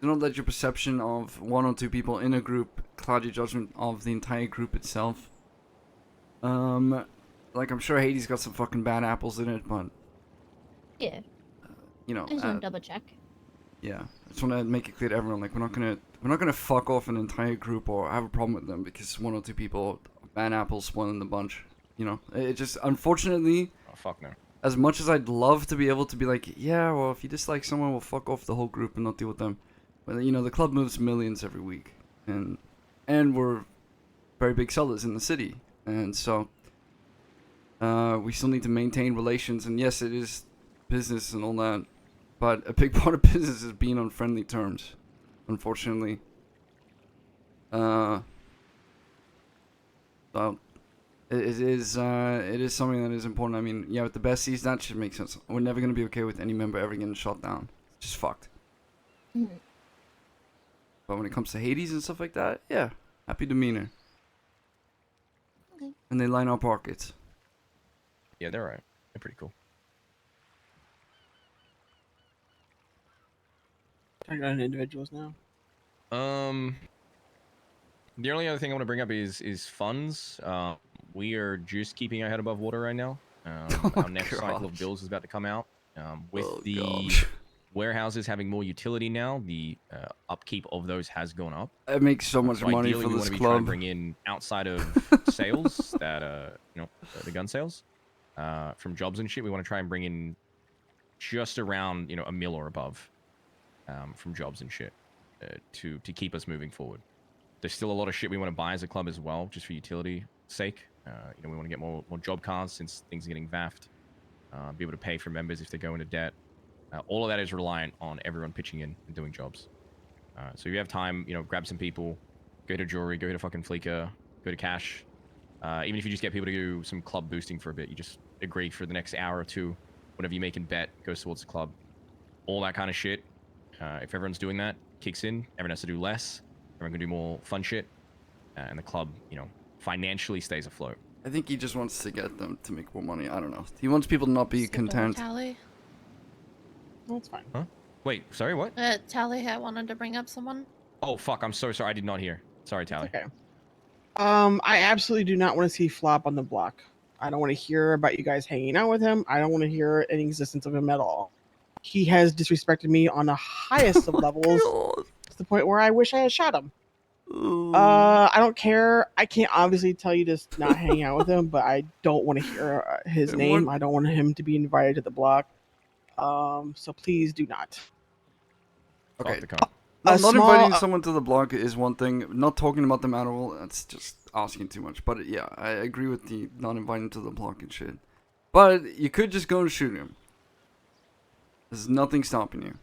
not let your perception of 1 or 2 people in a group cloud your judgment of the entire group itself. Like I'm sure Hades got some fucking bad apples in it, but Yeah. you know, I just want to double check. yeah, I just want to make it clear to everyone, like we're not gonna fuck off an entire group or have a problem with them because 1 or 2 people bad apples spoiling the bunch. You know, it just unfortunately. Oh fuck no. as much as I'd love to be able to be like, yeah, well, if you dislike someone, we'll fuck off the whole group and not deal with them. But you know, the club moves millions every week, and we're very big sellers in the city, and so we still need to maintain relations. And yes, it is business and all that, but a big part of business is being on friendly terms, unfortunately. So it is something that is important. I mean, yeah, with the besties, that should make sense. We're never gonna be okay with any member ever getting shot down. It's just fucked. Mhm. But when it comes to Hades and stuff like that, yeah, happy demeanor. Okay. And they line our pockets. Yeah, they're alright. They're pretty cool. Talking on individuals now. The only other thing I want to bring up is funds. We are just keeping our head above water right now. Our next cycle of bills is about to come out. With the warehouses having more utility now, the upkeep of those has gone up. It makes so much money ideally, for we this want to be trying to club. bring in outside of sales that the gun sales from jobs and shit. We want to try and bring in just around $1 mil or above from jobs and shit to keep us moving forward. There's still a lot of shit we want to buy as a club as well, just for utility sake. We want to get more job cards since things are getting vaffed. Be able to pay for members if they go into debt. All of that is reliant on everyone pitching in and doing jobs. So if you have time, grab some people, go to Jewelry, go to fucking Fleeker, go to Cash. Even if you just get people to do some club boosting for a bit, you just agree for the next hour or two, whatever you make in bet goes towards the club. All that kind of shit. If everyone's doing that, kicks in, everyone has to do less. Everyone can do more fun shit. And the club, financially stays afloat. I think he just wants to get them to make more money. I don't know. He wants people to not be content. Tally. That's fine. Huh? Wait, sorry, what? Tally, I wanted to bring up someone. Oh, fuck, I'm so sorry. I did not hear. Sorry, Tally. Okay. I absolutely do not want to see Flop on the block. I don't want to hear about you guys hanging out with him. I don't want to hear any existence of him at all. He has disrespected me on the highest of levels to the point where I wish I had shot him. I don't care. I can't obviously tell you to not hang out with him, but I don't want to hear his name. I don't want him to be invited to the block. So please do not. Okay. A Not small- inviting someone to the block is one thing. Not talking about them at all, that's just asking too much. But yeah, I agree with the not inviting to the block and shit. But you could just go and shoot him. There's nothing stopping you.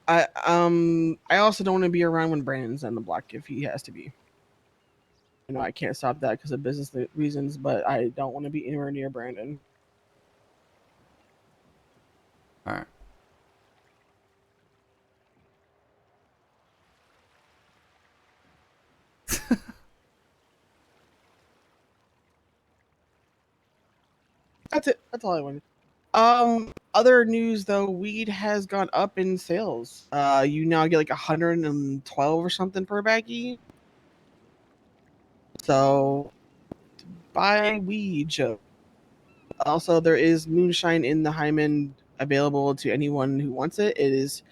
I also don't want to be around when Brandon's on the block if he has to be. I can't stop that because of business reasons, but I don't want to be anywhere near Brandon. All right. That's it. That's all I wanted. Other news though, weed has gone up in sales. You now get like 112 or something per baggie. So buy weed, Joe. Also, there is moonshine in the Hyman available to anyone who wants it. It is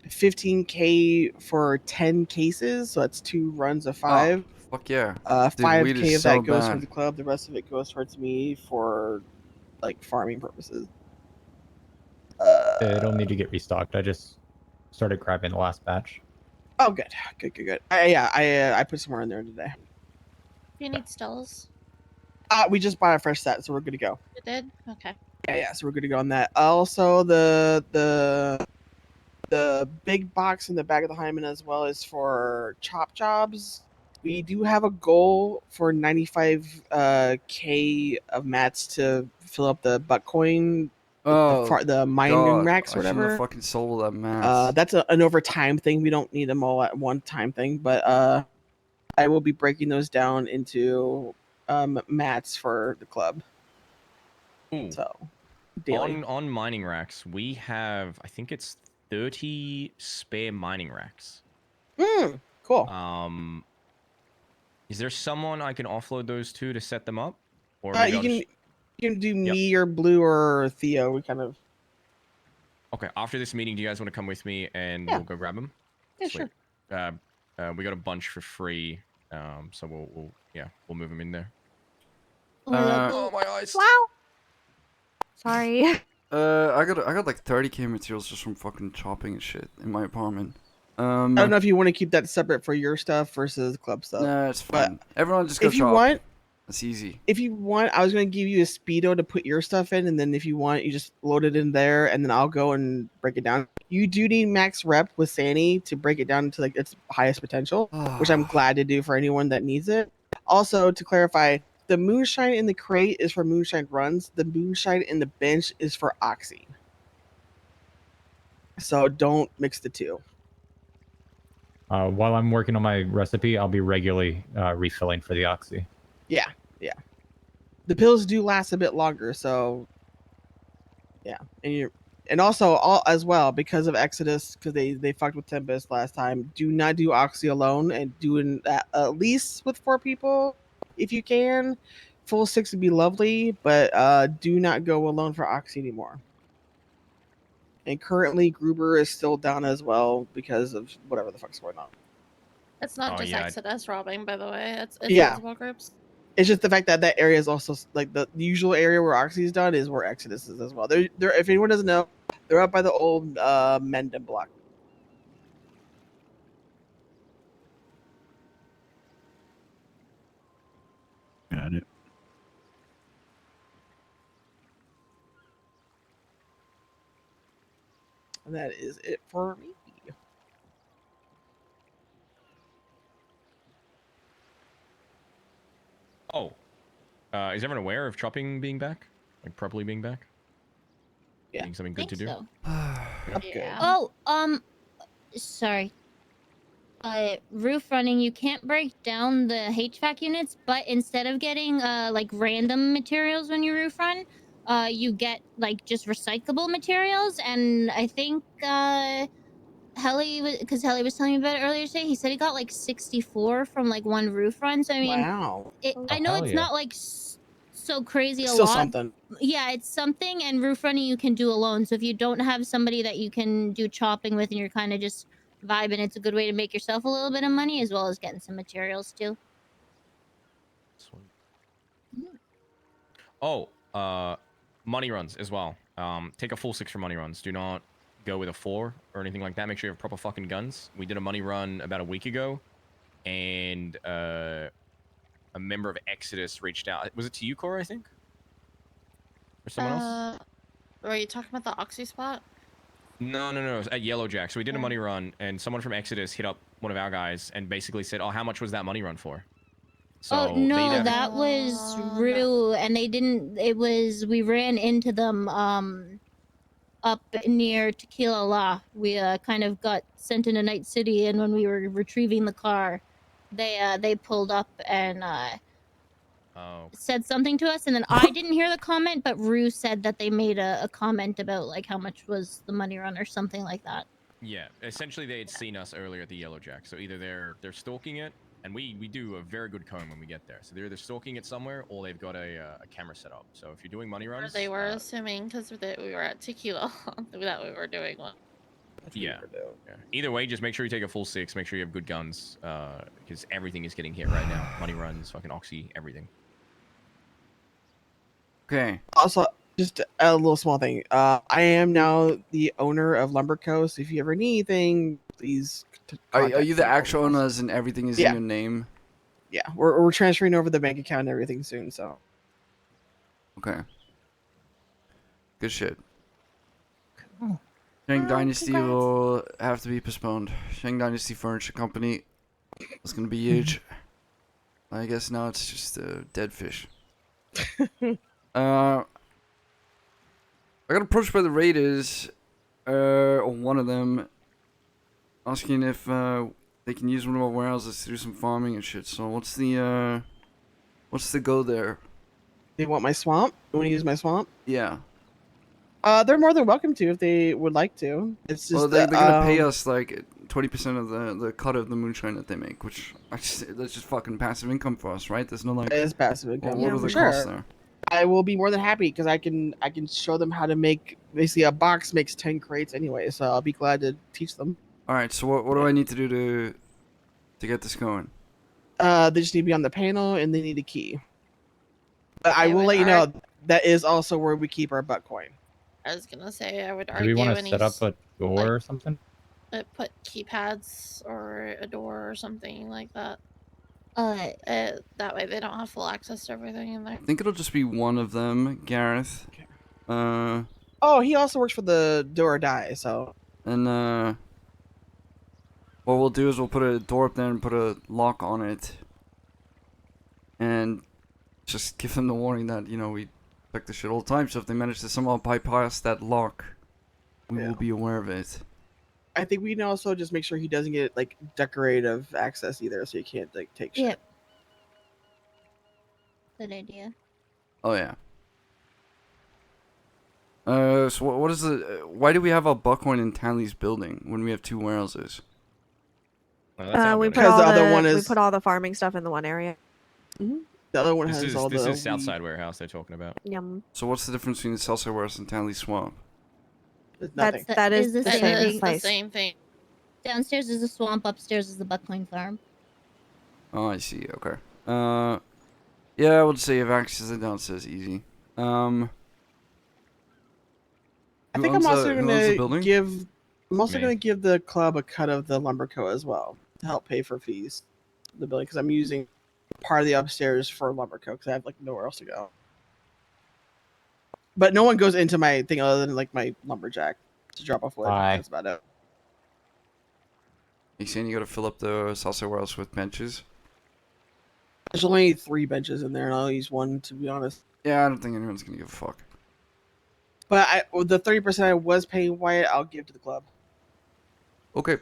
15K for 10 cases, so that's 2 runs of 5. Oh, fuck yeah. Dude, 5K weed of is that so goes bad. for the club. The rest of it goes towards me for like farming purposes. It'll need to get restocked. I just started grabbing the last batch. Oh, good. I put some more in there today. Do you need stills? We just bought a fresh set, so we're good to go. You did? Okay. Yeah, so we're good to go on that. Also, the big box in the back of the Hyman as well is for chop jobs. We do have a goal for 95K of mats to fill up the butt coin, the mining God, racks or I shouldn't whatever. have fucking sold that mask. That's an over time thing. We don't need them all at one time thing, but I will be breaking those down into mats for the club. Ooh. So daily. On mining racks, we have, I think it's 30 spare mining racks. Cool. Is there someone I can offload those to set them up? Or You maybe I'll can just- you can do me or Blue or Theo. We kind of. Okay, after this meeting, do you guys want to come with me and Yeah. we'll go grab them? Yeah, sure. We got a bunch for free, so we'll move them in there. Oh my eyes. Wow. Sorry. I got like 30k materials just from fucking chopping and shit in my apartment. I don't know if you want to keep that separate for your stuff versus club stuff. Nah, it's but fine. Everyone just go if you chop. want, It's easy. if you want, I was gonna give you a speedo to put your stuff in, and then if you want, you just load it in there, and then I'll go and break it down. You do need max rep with Sani to break it down to like its highest potential, which I'm glad to do for anyone that needs it. Also, to clarify, the moonshine in the crate is for moonshine runs. The moonshine in the bench is for oxy. So don't mix the two. While I'm working on my recipe, I'll be regularly refilling for the oxy. Yeah. The pills do last a bit longer, so yeah. And also all as well because of Exodus, because they fucked with Tempest last time. Do not do oxy alone, and doing that at least with 4 people if you can. Full 6 would be lovely, but do not go alone for oxy anymore. And currently Gruber is still down as well because of whatever the fuck's going on. It's not Oh, just yeah. Exodus robbing, by the way. It's Yeah. multiple groups. It's just the fact that that area is also like the usual area where Oxy is done is where Exodus is as well. They're if anyone doesn't know, they're up by the old Mendon block. Got it. And that is it for me. Oh. Is everyone aware of chopping being back? Like properly being back? Yeah. Being something good to do? So. Yeah. Oh, sorry. Roof running, you can't break down the HVAC units, but instead of getting like random materials when you roof run, you get like just recyclable materials. And I think Helly, because Helly was telling me about it earlier today, he said he got like 64 from like one roof run. So I mean, Wow. I know hell it's yeah. not like so crazy a Still lot. something. Yeah, it's something, and roof running you can do alone. So if you don't have somebody that you can do chopping with, and you're kind of just vibing, it's a good way to make yourself a little bit of money as well as getting some materials too. Oh, money runs as well. Take a full 6 for money runs. Do not go with a 4 or anything like that. Make sure you have proper fucking guns. We did a money run about a week ago, and a member of Exodus reached out. Was it to you, Cora, I think? Or someone else? Were you talking about the Oxy spot? No. It was at Yellowjack. So we did a money run, and someone from Exodus hit up one of our guys and basically said, "Oh, how much was that money run for?" So Oh they no, either- that was Rue, and they didn't. It was we ran into them up near Tequila La. We kind of got sent into Night City, and when we were retrieving the car, they pulled up and said something to us, and then I didn't hear the comment, but Rue said that they made a comment about like how much was the money run or something like that. Yeah, essentially they had seen us earlier at the Yellowjack. So either they're stalking it, and we do a very good comb when we get there. So they're either stalking it somewhere, or they've got a camera set up. So if you're doing money runs, Or they were assuming because we were at Tequila that we were doing one. yeah. Either way, just make sure you take a full 6. Make sure you have good guns, because everything is getting hit right now. Money runs, fucking Oxy, everything. Okay. Also, just a little small thing. I am now the owner of Lumber Co. So if you ever need anything, please. Are you the actual owner as in everything is Yeah. in your name? Yeah, we're transferring over the bank account and everything soon. So Okay. Good shit. Shang Dynasty will have to be postponed. Shang Dynasty Furniture Company is going to be huge. I guess now it's just dead fish. I got approached by the Raiders, or one of them, asking if they can use one of our warehouses to do some farming and shit. So what's the go there? they want my swamp. You want to use my swamp? Yeah. They're more than welcome to if they would like to. It's just Well, they're gonna pay us like 20% of the cut of the moonshine that they make, which that's just fucking passive income for us, right? There's no like. It is passive income. What are the costs there? I will be more than happy because I can show them how to make. Basically, a box makes 10 crates anyway, so I'll be glad to teach them. All right. So what do I need to do to get this going? They just need to be on the panel and they need a key. I will would let you know that is also where we keep our butt coin. I was gonna say I would Do argue we want to any set up a door or something? put keypads or a door or something like that. Uh, that way they don't have full access to everything in there. I think it'll just be one of them, Gareth. Oh, he also works for the Do or Die, so. And what we'll do is we'll put a door up there and put a lock on it, and just give them the warning that we check this shit all the time. So if they manage to somehow bypass that lock, we will be aware of it. I think we can also just make sure he doesn't get like decorative access either, so he can't like take shit. Yep. Good idea. Oh yeah. So what is the? Why do we have a buckcoin in Tanley's building when we have 2 warehouses? We put we put all the farming stuff in the one area. The other one This has is all this the is Southside warehouse they're talking about. Yum. So what's the difference between the Southside warehouse and Tanley Swamp? That is the same place. The same thing. Downstairs is the swamp. Upstairs is the buckcoin farm. Oh, I see. Okay. Yeah, I would say you have access to downstairs easy. I Who think I'm owns also who owns the gonna building? give. I'm also Me. gonna give the club a cut of the lumber co as well to help pay for fees. The building because I'm using part of the upstairs for lumber co because I have like nowhere else to go. But no one goes into my thing other than like my lumberjack to drop off wood. Aye. That's about it. You saying you gotta fill up the Southside warehouse with benches? There's only 3 benches in there, and I'll use 1 to be honest. Yeah, I don't think anyone's gonna give a fuck. But the 30% I was paying Wyatt, I'll give to the club. Okay.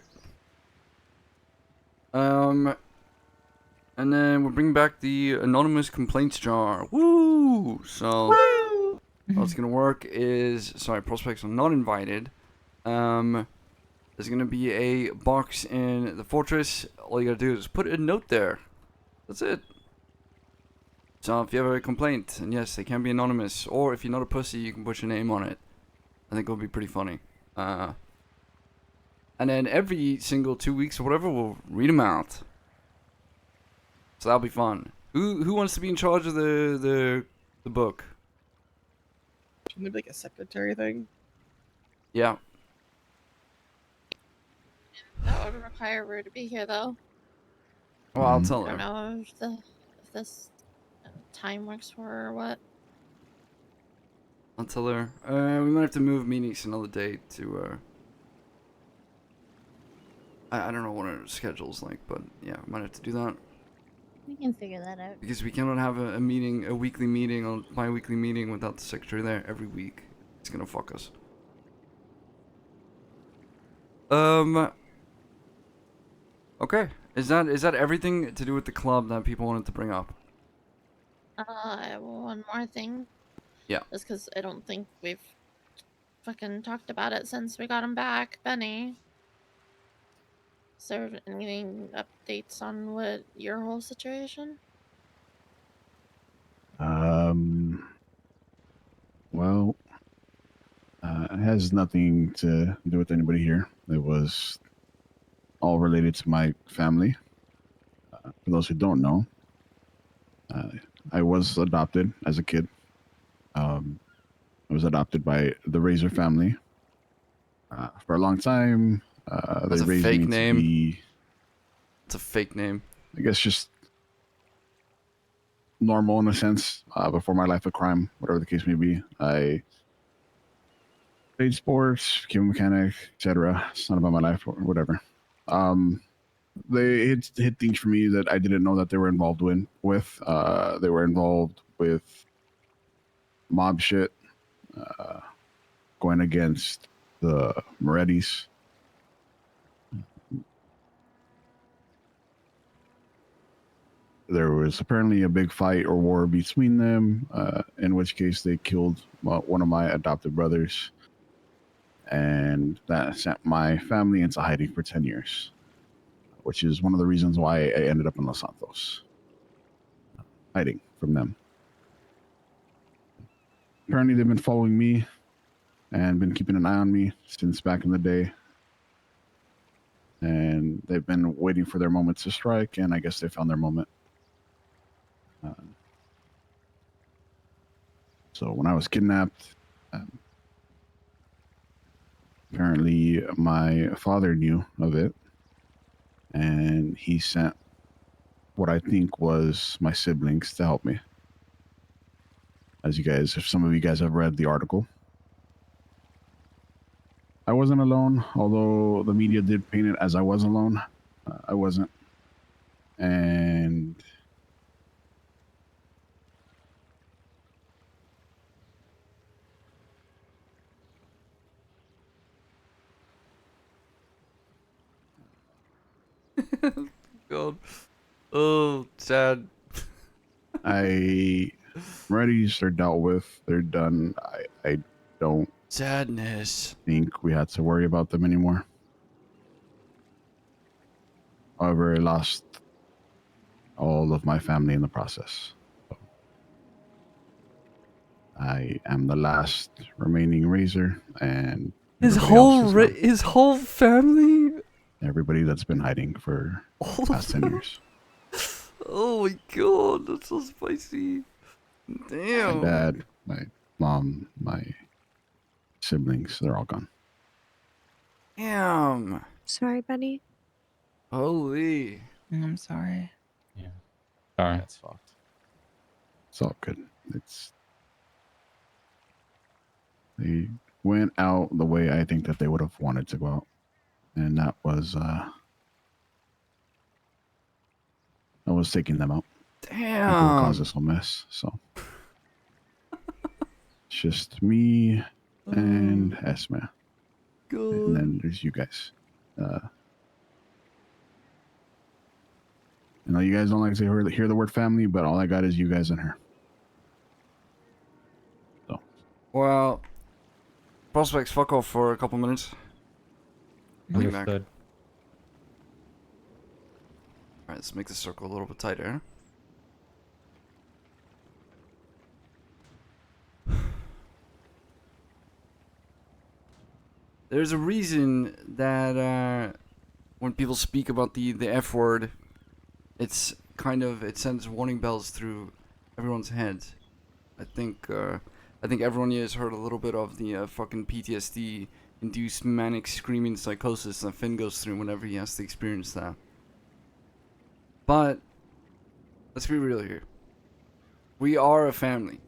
And then we'll bring back the anonymous complaints jar. Woo! So, how it's gonna work is, sorry, prospects are not invited. There's gonna be a box in the fortress. All you gotta do is put a note there. That's it. So if you have a complaint, and yes, they can be anonymous, or if you're not a pussy, you can put your name on it. I think it'll be pretty funny. And then every single 2 weeks or whatever, we'll read them out. So that'll be fun. Who wants to be in charge of the book? Shouldn't there be like a secretary thing? Yeah. That would require Rue to be here though. Well, I'll tell I her. don't know if this time works for her or what. I'll tell her. We might have to move meetings another day to, I don't know what our schedule's like, but yeah, we might have to do that. We can figure that out. Because we cannot have a meeting, a weekly meeting or bi-weekly meeting without the secretary there every week. It's gonna fuck us. Okay. Is that everything to do with the club that people wanted to bring up? One more thing. Yeah. Just because I don't think we've fucking talked about it since we got him back, Benny. Is there anything updates on what your whole situation? Well, it has nothing to do with anybody here. It was all related to my family. For those who don't know, I was adopted as a kid. I was adopted by the Razor family. For a long time, That's they a raised fake me name. to be, It's a fake name. I guess, just normal in a sense. Before my life of crime, whatever the case may be, I played sports, became a mechanic, etc. It's not about my life or whatever. They hit things for me that I didn't know that they were involved with. They were involved with mob shit, going against the Morettis. There was apparently a big fight or war between them, in which case they killed one of my adopted brothers. And that sent my family into hiding for 10 years, which is one of the reasons why I ended up in Los Santos, hiding from them. Apparently, they've been following me and been keeping an eye on me since back in the day. And they've been waiting for their moment to strike, and I guess they found their moment. So when I was kidnapped, apparently my father knew of it, and he sent what I think was my siblings to help me. As you guys, if some of you guys have read the article, I wasn't alone, although the media did paint it as I was alone. I wasn't. And God. Oh, sad. I remedies are dealt with. They're done. I don't Sadness. think we had to worry about them anymore. However, I lost all of my family in the process. So I am the last remaining Razor, and everybody else is gone. his whole family. Everybody that's been hiding for the past 10 years. Oh my god, that's so spicy. My Damn. dad, my mom, my siblings, they're all gone. Damn. Sorry, Benny. Holy. I'm sorry. Sorry. That's fucked. It's all good. They went out the way I think that they would have wanted to go out. And that was taking them out. People who caused this whole mess. So it's just me and Esma. And then there's you guys. I know you guys don't like to hear the word family, but all I got is you guys and her. So. Well, prospects, fuck off for a couple minutes. I'll be back. Understood. Alright, let's make the circle a little bit tighter. There's a reason that when people speak about the F word, it's kind of, it sends warning bells through everyone's heads. I think everyone here has heard a little bit of the fucking PTSD induced manic screaming psychosis that Finn goes through whenever he has to experience that. But let's be real here. We are a family.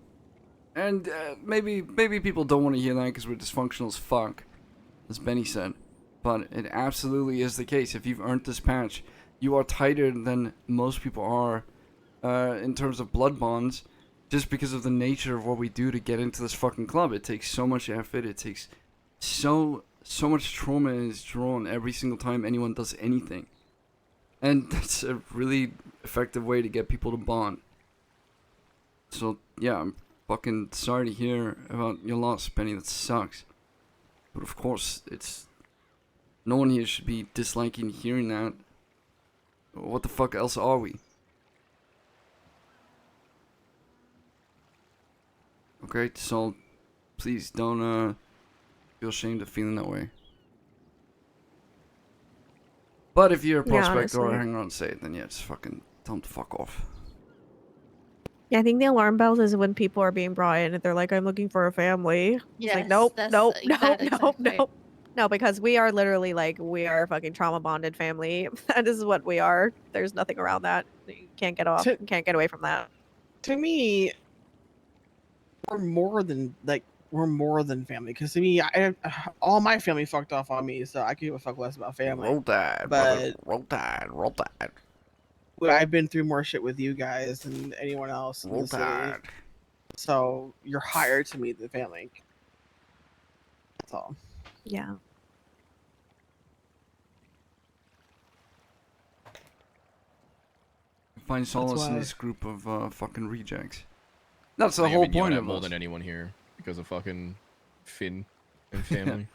And maybe people don't want to hear that because we're dysfunctional as fuck, as Benny said. But it absolutely is the case. If you've earned this patch, you are tighter than most people are in terms of blood bonds, just because of the nature of what we do to get into this fucking club. It takes so much effort. It takes so much trauma is drawn every single time anyone does anything. And that's a really effective way to get people to bond. So, yeah, I'm fucking sorry to hear about your loss, Benny. That sucks. But of course, no one here should be disliking hearing that. What the fuck else are we? Okay, so please don't feel ashamed of feeling that way. But if you're a prospect or hang on and say it, then yeah, just fucking tell them to fuck off. Yeah, I think the alarm bells is when people are being brought in and they're like, I'm looking for a family. It's like, nope, nope, nope. No, because we are literally like, we are a fucking trauma bonded family. That is what we are. There's nothing around that. You can't get off. You can't get away from that. To me, we're more than family. Because to me, all my family fucked off on me, so I could give a fuck less about family. Roll Tide, but Roll Tide, Roll Tide. I've been through more shit with you guys than anyone else in the city. So you're higher to me than family. That's all. Yeah. Find solace in why- this group of fucking rejects. That's the Like, I whole mean, you point would have of more us. than anyone here because of fucking Finn and family.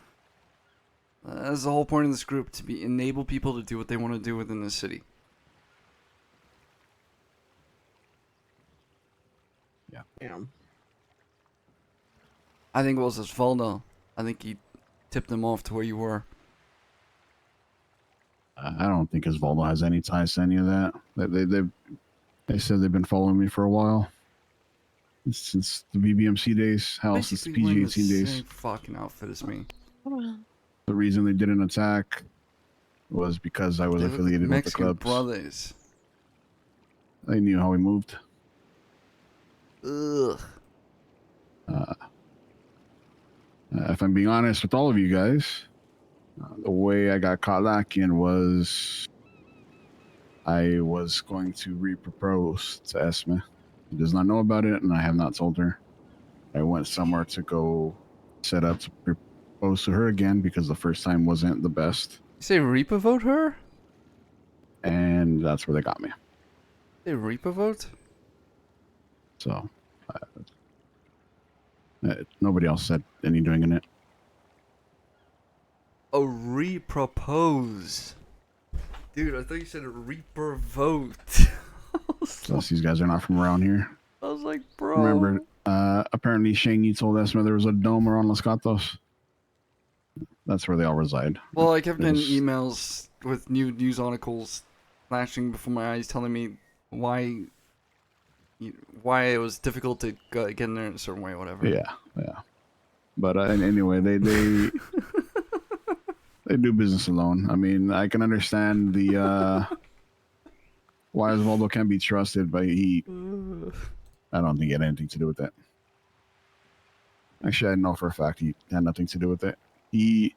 That's the whole point of this group, to enable people to do what they want to do within the city. Yeah. I think it was Osvaldo. I think he tipped them off to where you were. I don't think Osvaldo has any ties to any of that. They said they've been following me for a while. since the BBMC days. Hell, since the Basically wearing the PG-18 days. same fucking outfit as me. The reason they didn't attack was because I was They look like affiliated with the Mexican clubs. brothers. They knew how we moved. Ugh. If I'm being honest with all of you guys, the way I got caught lacking was I was going to re-propose to Esme. She does not know about it, and I have not told her. I went somewhere to go set up to propose to her again because the first time wasn't the best. You say Reaper vote her? And that's where they got me. They Reaper vote? So, nobody else said any doing in it. Oh, re-propose. Dude, I thought you said Reaper vote. Plus, these guys are not from around here. I was like, bro. Remember, apparently Shang, you told Esme there was a dome around Los Gatos. That's where they all reside. Well, I kept getting There's- emails with new news articles flashing before my eyes telling me why it was difficult to get in there in a certain way, whatever. Yeah. But anyway, they they do business alone. I mean, I can understand the why Osvaldo can't be trusted, but I don't think he had anything to do with that. Actually, I know for a fact he had nothing to do with it. He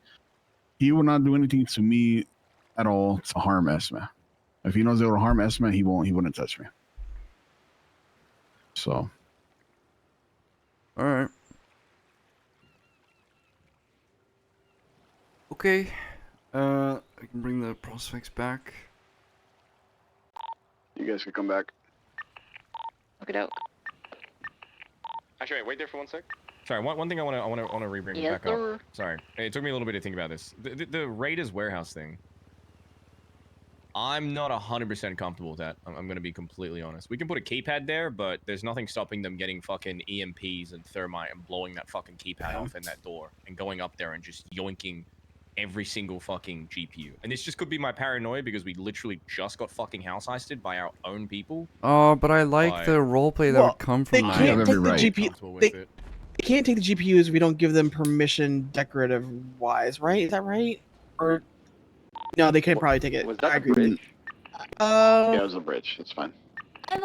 would not do anything to me at all to harm Esme. If he knows it will harm Esme, he wouldn't touch me. So. All right. Okay. I can bring the prospects back. You guys could come back. Look it out. Actually, wait there for 1 sec. Sorry, one thing I want to re-bring Yes, back sir. up. Sorry, it took me a little bit to think about this. The Raiders warehouse thing. I'm not 100% comfortable with that. I'm gonna be completely honest. We can put a keypad there, but there's nothing stopping them getting fucking EMPs and thermite and blowing that fucking keypad off in that door and going up there and just yoinking every single fucking GPU. And this just could be my paranoia because we literally just got fucking house heisted by our own people. Oh, but I like the roleplay that would come They from that. can't take the GPU. Comfortable with They, it. they can't take the GPUs if we don't give them permission, decorative wise, right? Is that right? Or no, they can't probably take it. Was that I the agree. bridge? Uh, Yeah, it was a bridge. It's fine.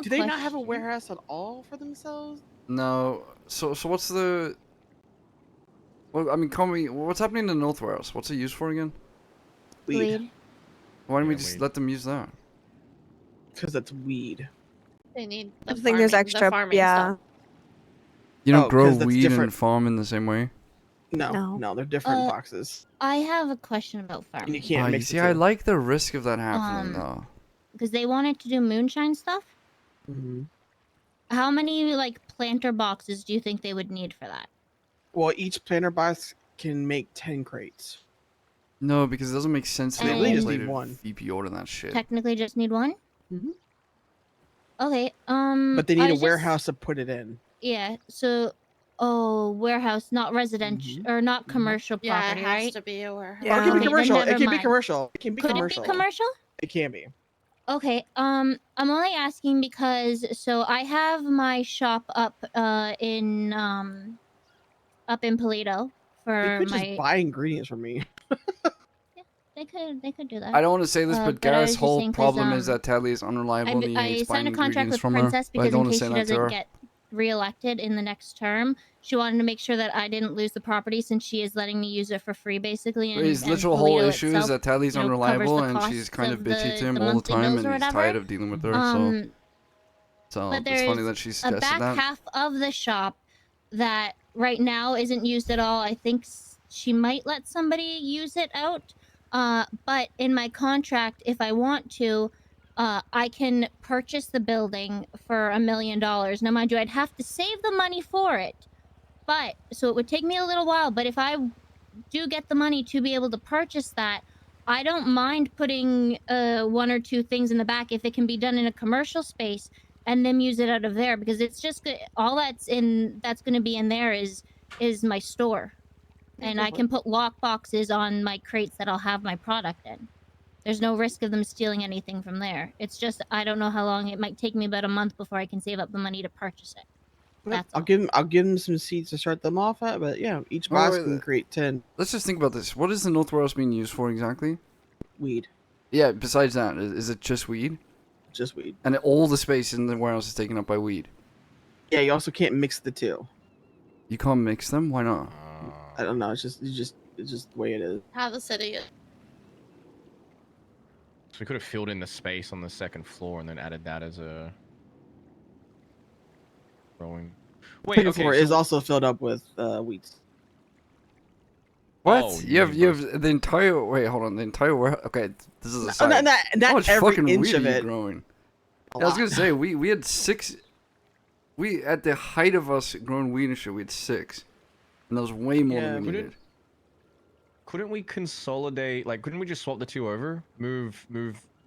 do they not have a warehouse at all for themselves? No. So what's the? Well, I mean, what's happening in the North Warehouse? What's it used for again? Weed. Why don't we just let them use that? Because that's weed. They need I the think there's farming- the extra. farming Yeah. stuff. You don't Oh, grow 'cause that's weed different. and farm in the same way. No, they're different boxes. I have a question about And farming. you can't You mix see, the I two. like the risk of that happening, though. Because they wanted to do moonshine stuff. Mhm. How many like planter boxes do you think they would need for that? Well, each planter box can make 10 crates. No, because it doesn't make sense to They the really just roleplay need to one. VP order that shit. Technically, just need one. Mhm. Okay. But they I need a was just- warehouse to put it in. Yeah. So, warehouse, not residential or not commercial Yeah, property, it has right? to be a warehouse. Or it can be Okay, then commercial. It never can be mind. commercial. It can be Could commercial. it be commercial? It can be. Okay. I'm only asking because I have my shop up in Paleto They for could my. just buy ingredients from me. They could do that. I don't want to say this, but I was Gareth's just whole saying 'cause, problem is that Tadley is unreliable and he I hates buying signed a contract ingredients with from her. Princess But I because don't in want to case say she that to her. doesn't get reelected in the next term, she wanted to make sure that I didn't lose the property since she is letting me use it for free, basically. And, His and literal whole Polito issue is itself, that Tadley's you know, covers unreliable the and she's costs kind of of bitchy to him the all the monthly time bills and or he's whatever. tired of dealing with her. So But it's funny there's that she's a suggested back that. half of the shop that right now isn't used at all. I think she might let somebody use it out. But in my contract, if I want to, I can purchase the building for $1 million. Now, mind you, I'd have to save the money for it. But so it would take me a little while. But if I do get the money to be able to purchase that, I don't mind putting 1 or 2 things in the back if it can be done in a commercial space and then use it out of there, because it's just all that's going to be in there is my store. And I can put lock boxes on my crates that I'll have my product in. There's no risk of them stealing anything from there. It's just I don't know how long. It might take me about a month before I can save up the money to purchase it. I'll give them some seeds to start them off at, but yeah, each Oh, box wait, can create 10 Let's just think about this. What is the North Warehouse being used for exactly? weed. Yeah, besides that, is it just weed? Just weed. And all the space in the warehouse is taken up by weed? Yeah, you also can't mix the two. You can't mix them? Why not? I don't know. It's just the way it is. How the city is. So we could have filled in the space on the second floor and then added that as a growing. Wait, Second okay, floor so is also filled up with weeds. What? Oh, you have the entire hold on, the entire warehouse. Okay, this is a No, side. not How much every fucking inch weed of are you it. growing? A Yeah, I was lot. gonna say we had 6. We at the height of us growing weed and shit, we had 6, and that was way more than we needed. Couldn't we consolidate? Like, couldn't we just swap the two over? Move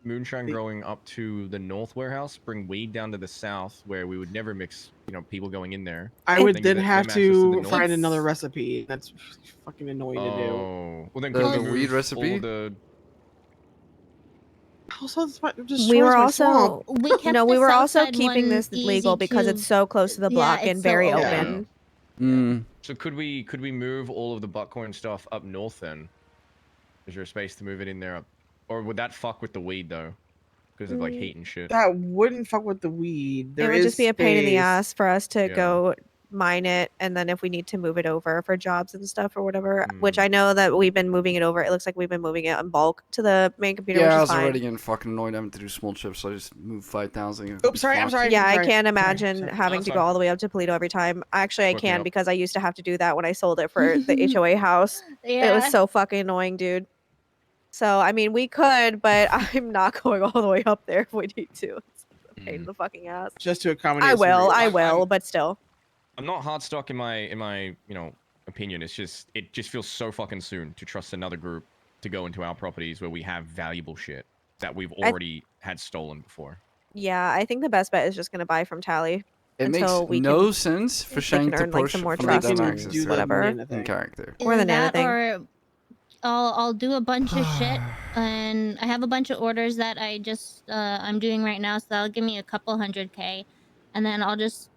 moonshine growing up to the north warehouse, bring weed down to the south, where we would never mix, people going in there. I would give then them have access the to north. find another recipe. That's fucking annoying to do. Oh, well then The- could the we weed move recipe? all of the Also, We were my also swamp. We kept no, the we were south also side keeping one this legal easy because to- it's so close to the Yeah, block it's and so very open. open. So could we move all of the buttcorn stuff up north then? Is there a space to move it in there up? Or would that fuck with the weed though? Because of like heat and shit. That wouldn't fuck with the weed. There It would is just be a pain in the space. ass for us to Yeah. go mine it, and then if we need to move it over for jobs and stuff or whatever, Hmm. which I know that we've been moving it over. It looks like we've been moving it in bulk to the main computer, Yeah, which I is was fine. already getting fucking annoyed having to do small chips, so I just moved 5,000. Oops, sorry, I'm sorry. Yeah, I sorry, can't sorry, imagine sorry. having That's to go fine. all the way up to Toledo every time. Actually, I Working can out. because I used to have to do that when I sold it for the HOA house. It Yeah. was so fucking annoying, dude. So, I mean, we could, but I'm not going all the way up there if we need to. It's a pain in the fucking ass. Just to accommodate. I will, some I reasons. will, but still. I'm not hard stuck in my opinion. It just feels so fucking soon to trust another group to go into our properties where we have valuable shit that we've already had stolen before. Yeah, I think the best bet is just going to buy from Tally. It makes until we no can, sense for they Shang can to earn, like, push some more from trust the or access whatever. in character. Or the Either Nana that thing. or I'll do a bunch of shit, and I have a bunch of orders that I'm doing right now, so that'll give me a couple $100K, and then I'll just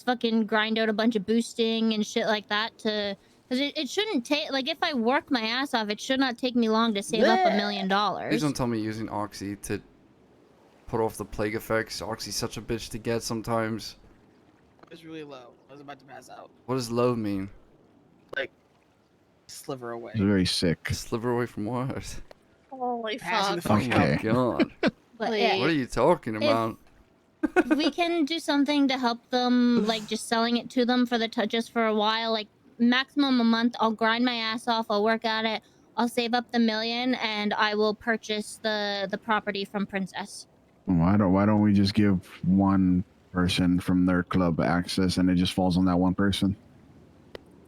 fucking grind out a bunch of boosting and shit like that to, because it shouldn't take, like, if I work my ass off, it should not take me long to save up $1 million. Please don't tell me using Oxy to put off the plague effects. Oxy's such a bitch to get sometimes. It's really low. I was about to pass out. What does low mean? Like, sliver away. It's very sick. Sliver away from what? Holy Passing fuck. the fuck Okay. Oh god. But yeah. What are you talking about? We can do something to help them, like just selling it to them for just for a while, like maximum a month. I'll grind my ass off. I'll work at it. I'll save up the $1 million, and I will purchase the property from Princess. Why don't we just give one person from their club access and it just falls on that one person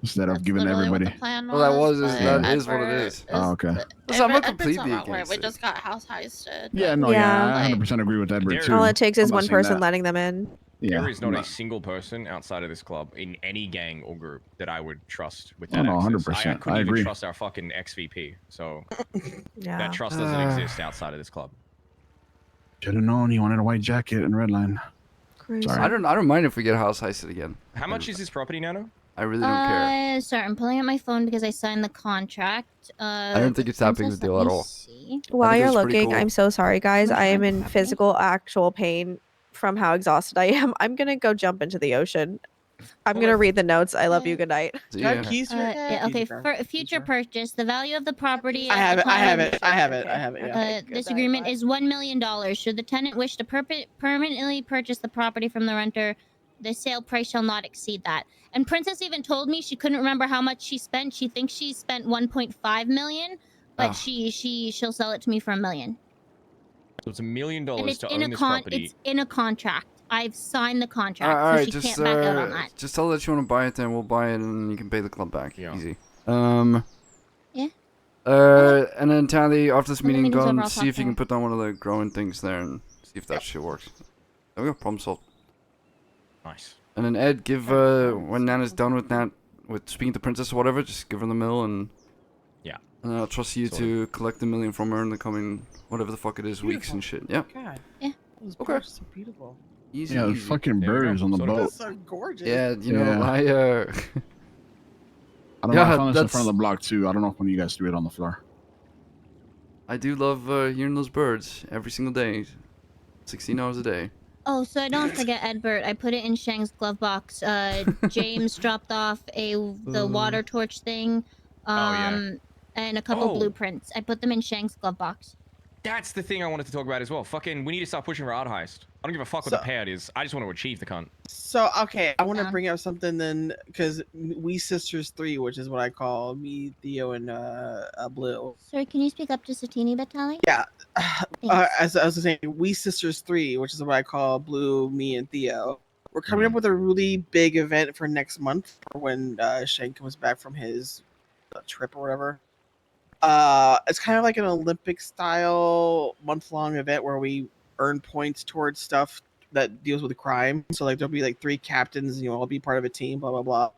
instead of giving everybody? Well, that is what it is. Oh, okay. Listen, I'm not Edward's completely not wrong, against We it. just got house heisted. Yeah, no, yeah, I 100% agree with Edward too. All it takes is I'm not one saying person that. letting them in. Yeah, There is not I'm a not- single person outside of this club in any gang or group that I would trust with Oh, that no, access. 100%. I couldn't I even agree. trust our fucking XVP. So Yeah. that trust doesn't exist outside of this club. Should have known he wanted a white jacket and red line. Sorry. I don't mind if we get house heisted again. How much is this property, Nano? I really don't care. Sorry, I'm pulling out my phone because I signed the contract. I don't think it's that big of a deal at all. See. While you're it's pretty looking, cool. I'm so sorry, guys. I am in physical, actual pain from how exhausted I am. I'm gonna go jump into the ocean. I'm gonna read the notes. I love you. Good night. Do you have keys to your car? Yeah, okay, Keys to your car? for future purchase, the value of the property. I at have the it. I time have of- it. I have it. I have it. Yeah. This agreement is $1 million. Should the tenant wish to permanently purchase the property from the renter, the sale price shall not exceed that. And Princess even told me she couldn't remember how much she spent. She thinks she spent 1.5 million, but Oh. she'll sell it to me for $1 million. So it's $1 million And it's to in own a this con. property. It's in a contract. I've signed the contract, All so right, she just can't back out on that. just tell her that you want to buy it, then we'll buy it, and you can pay the club back. Yeah. Easy. Yeah. And then Tally, after this When the meeting, meeting's go over, and I'll see talk if you to can her. put down one of the growing things there and see if that shit works. There we go, problem solved. Nice. And then Ed, give when Nana's done with that, with speaking to Princess or whatever, just give her the mill, and yeah, and I'll trust you to collect the $1 million from her in the coming whatever the fuck it is weeks and shit. Yeah. God. Yeah. Those Okay. birds are so beautiful. Easy, Yeah, the easy. fucking birds on the boat. That's so gorgeous. Yeah, you know, Yeah. I I don't know. I Yeah, found this in front that's- of the block too. I don't know if when you guys do it on the floor. I do love hearing those birds every single day, 16 hours a day. Oh, so I don't forget Edbert. I put it in Shang's glove box. James dropped off the water torch thing. yeah. And a couple Oh. blueprints. I put them in Shang's glove box. That's the thing I wanted to talk about as well. Fucking, we need to start pushing for art heist. I don't give a fuck what the payout is. I just want to achieve the cunt. So okay, I want to bring up something then, because We Sisters 3, which is what I call me, Theo, and Blue. Sir, can you speak up just a teeny bit, Tally? Yeah, as I was saying, We Sisters 3, which is what I call Blue, me, and Theo. We're coming up with a really big event for next month for when Shang comes back from his trip or whatever. It's kind of like an Olympic style month-long event where we earn points towards stuff that deals with crime. So like there'll be like 3 captains, you know, I'll be part of a team, blah blah blah.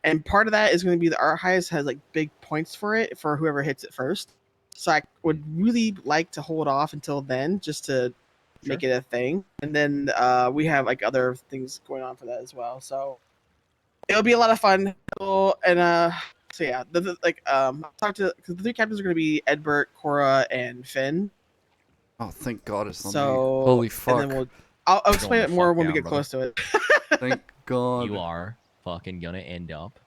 And part of that is going to be the art heist has like big points for it for whoever hits it first. So I would really like to hold off until then just to make it a thing. And then we have like other things going on for that as well. So it'll be a lot of fun. And so yeah, talk to because the 3 captains are going to be Edbert, Cora, and Finn. Oh, thank God it's not me. So Holy fuck. And then I'll explain it more when we get close to it. Thank God. You are fucking gonna end up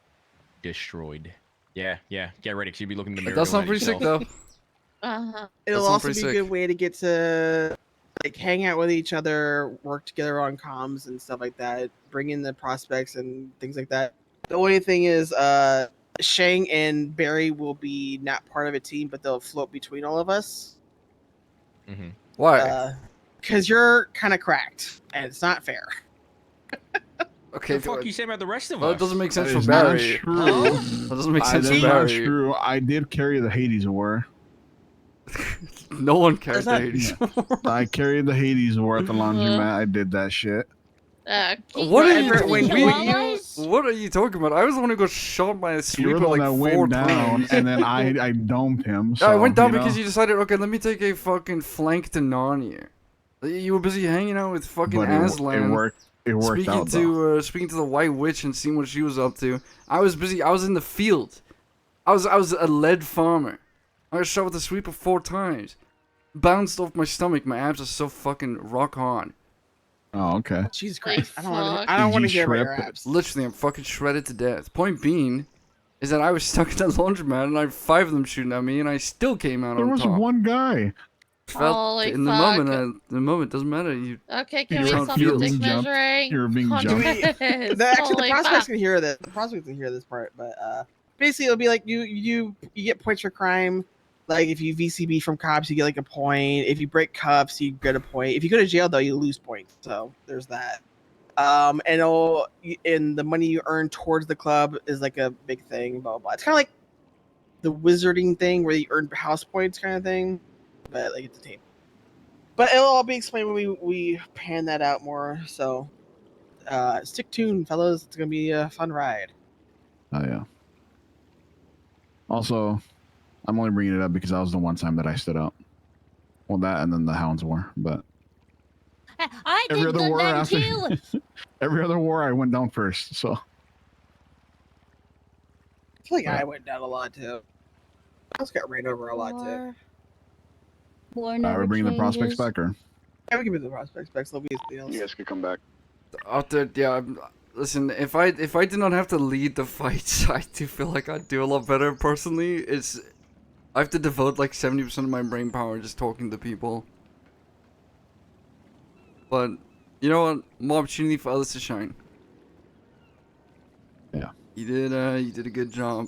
destroyed. Yeah, get ready, because you'll be looking in the mirror. That sounds pretty sick, though. It'll sounds also pretty be a sick. good way to get to like hang out with each other, work together on comms and stuff like that, bring in the prospects and things like that. The only thing is Shang and Barry will be not part of a team, but they'll float between all of us. Mm-hmm. Why? Because you're kind of cracked, and it's not fair. Okay, The fuck you say about the rest of well, us? it doesn't make sense That for is not Barry. true. That doesn't make sense That's for not Barry. true. I did carry the Hades War. No one carried the Hades. I carried the Hades War at the laundromat. I did that shit. What are you when doing? What are you talking about? I was the one who got shot by a You were sweeper the one like that 4 went down, times. and then I domed him. Yeah, I so, went down you because know. you decided, okay, let me take a fucking flank to Narnia. You were busy hanging out with fucking But Aslan. it worked. It worked speaking out though. to speaking to the White Witch and seeing what she was up to. I was busy. I was in the field. I was a lead farmer. I got shot with a sweeper 4 times. Bounced off my stomach. My abs are so fucking rock hard. Oh, okay. Jesus Christ! I don't Did want you to hear about your shred- abs. Literally, I'm fucking shredded to death. Point being, is that I was stuck in the laundromat and I had 5 of them shooting at me, and I still came out There on was top. one guy. Felt Holy in the fuck. moment. In the moment, doesn't matter. You. Okay, can You we can't stop feel the it. dick Jumped. measuring? You were being jumped. Context. Actually, the Holy prospects fuck. can hear this. The prospects can hear this part, but basically it'll be like you get points for crime. Like if you VCB from cops, you get like a point. If you break cuffs, you get a point. If you go to jail though, you lose points. So there's that. And the money you earn towards the club is like a big thing. Blah blah blah. It's kind of like the wizarding thing where you earn house points kind of thing, but like it's a team. But it'll all be explained when we pan that out more. So stick tuned, fellas. It's gonna be a fun ride. Oh yeah. Also, I'm only bringing it up because that was the one time that I stood out. Well, that and then the Hounds War, but I every did other good war then after, too. every other war I went down first. So I feel like I went down a lot too. I just got ran over a lot too. War we're bringing the prospects back, or Yeah, we can be the prospects back. So You guys could come back. After, yeah, listen, if I did not have to lead the fights, I do feel like I'd do a lot better personally. I have to devote like 70% of my brain power just talking to people. But you know what? More opportunity for others to shine. Yeah. You did a good job.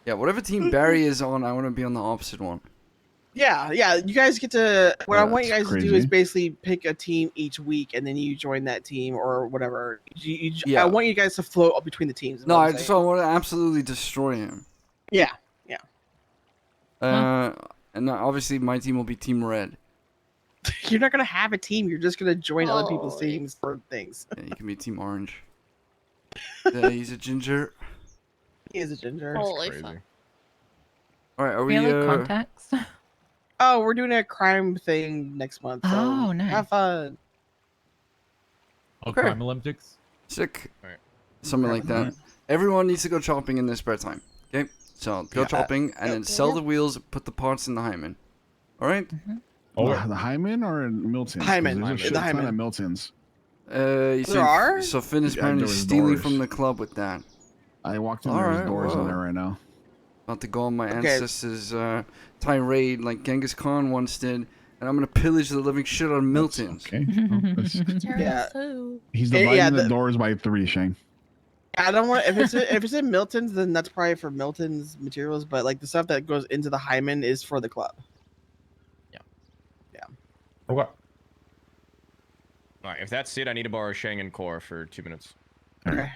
Yeah, whatever team Barry is on, I want to be on the opposite one. Yeah. You guys get to. What I want you That's guys to do is crazy. basically pick a team each week, and then you join that team or whatever. Yeah. I want you guys to float up between the teams. is No, what I'm I just saying. want to absolutely destroy him. Yeah. And obviously my team will be Team Red. You're not gonna have a team. You're just gonna join other people's teams for things. Yeah, you can be Team Orange. Yeah, he's a ginger. He is a ginger. Holy fuck. All right, are we? Really? Contacts? Oh, we're doing a crime thing next month. So Oh, nice. have fun. Oh, Okay. Crime Olympics. Sick. Alright. Something like that. Everyone needs to go chopping in their spare time. Okay? So go Yeah. chopping and then sell the wheels, put the parts in the hymen. Alright? The Hyman or in Milton's? 'Cause Hyman. There's a shit The ton Hyman. at Milton's. You There are? So Finn is Yeah, apparently there was stealing doors. from the club with that. I walked in there. There's doors in whoa. there right now. About to go on my Okay. ancestors' tirade like Genghis Khan once did, and I'm gonna pillage the living shit out of Milton's. Okay. Yeah. He's Eh, dividing yeah, the the- doors by 3, Shang. I don't want if it's in Milton's, then that's probably for Milton's materials. But like the stuff that goes into the hymen is for the club. Okay. Alright, if that's it, I need to borrow Shang and Core for 2 minutes. Okay.